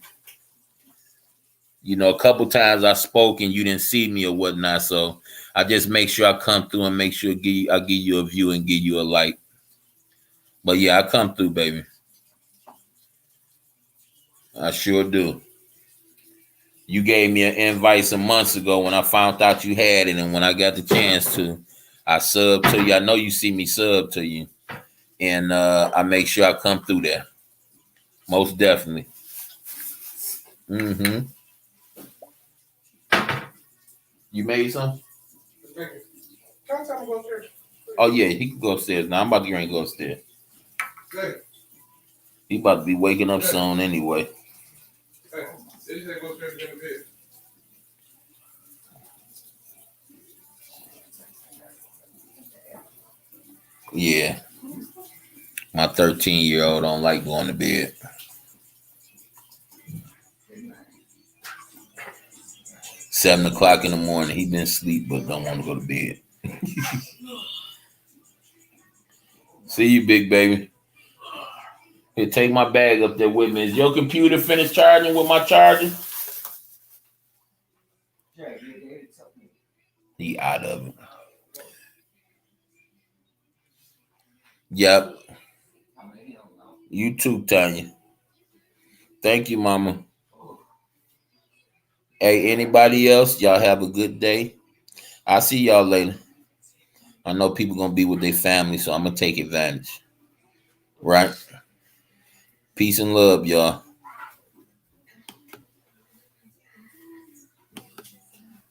You know, a couple times I spoke and you didn't see me or whatnot, so I just make sure I come through and make sure I give you a view and give you a like. But yeah, I come through, baby. I sure do. You gave me an invite some months ago when I found out you had it, and when I got the chance to, I sub to you. I know you see me sub to you, and I make sure I come through there. Most definitely. Mm-hmm. You made some? Oh yeah, he can go upstairs. Now I'm about to get ready to go upstairs. He about to be waking up soon anyway. Yeah. My 13-year-old don't like going to bed. 7 o'clock in the morning. He been asleep but don't want to go to bed. See you, big baby. Here, take my bag up there with me. Is your computer finished charging with my charger? He out of it. Yep. You too, Tanya. Thank you, mama. Hey, anybody else? Y'all have a good day. I'll see y'all later. I know people gonna be with their family, so I'm gonna take advantage. Right? Peace and love, y'all.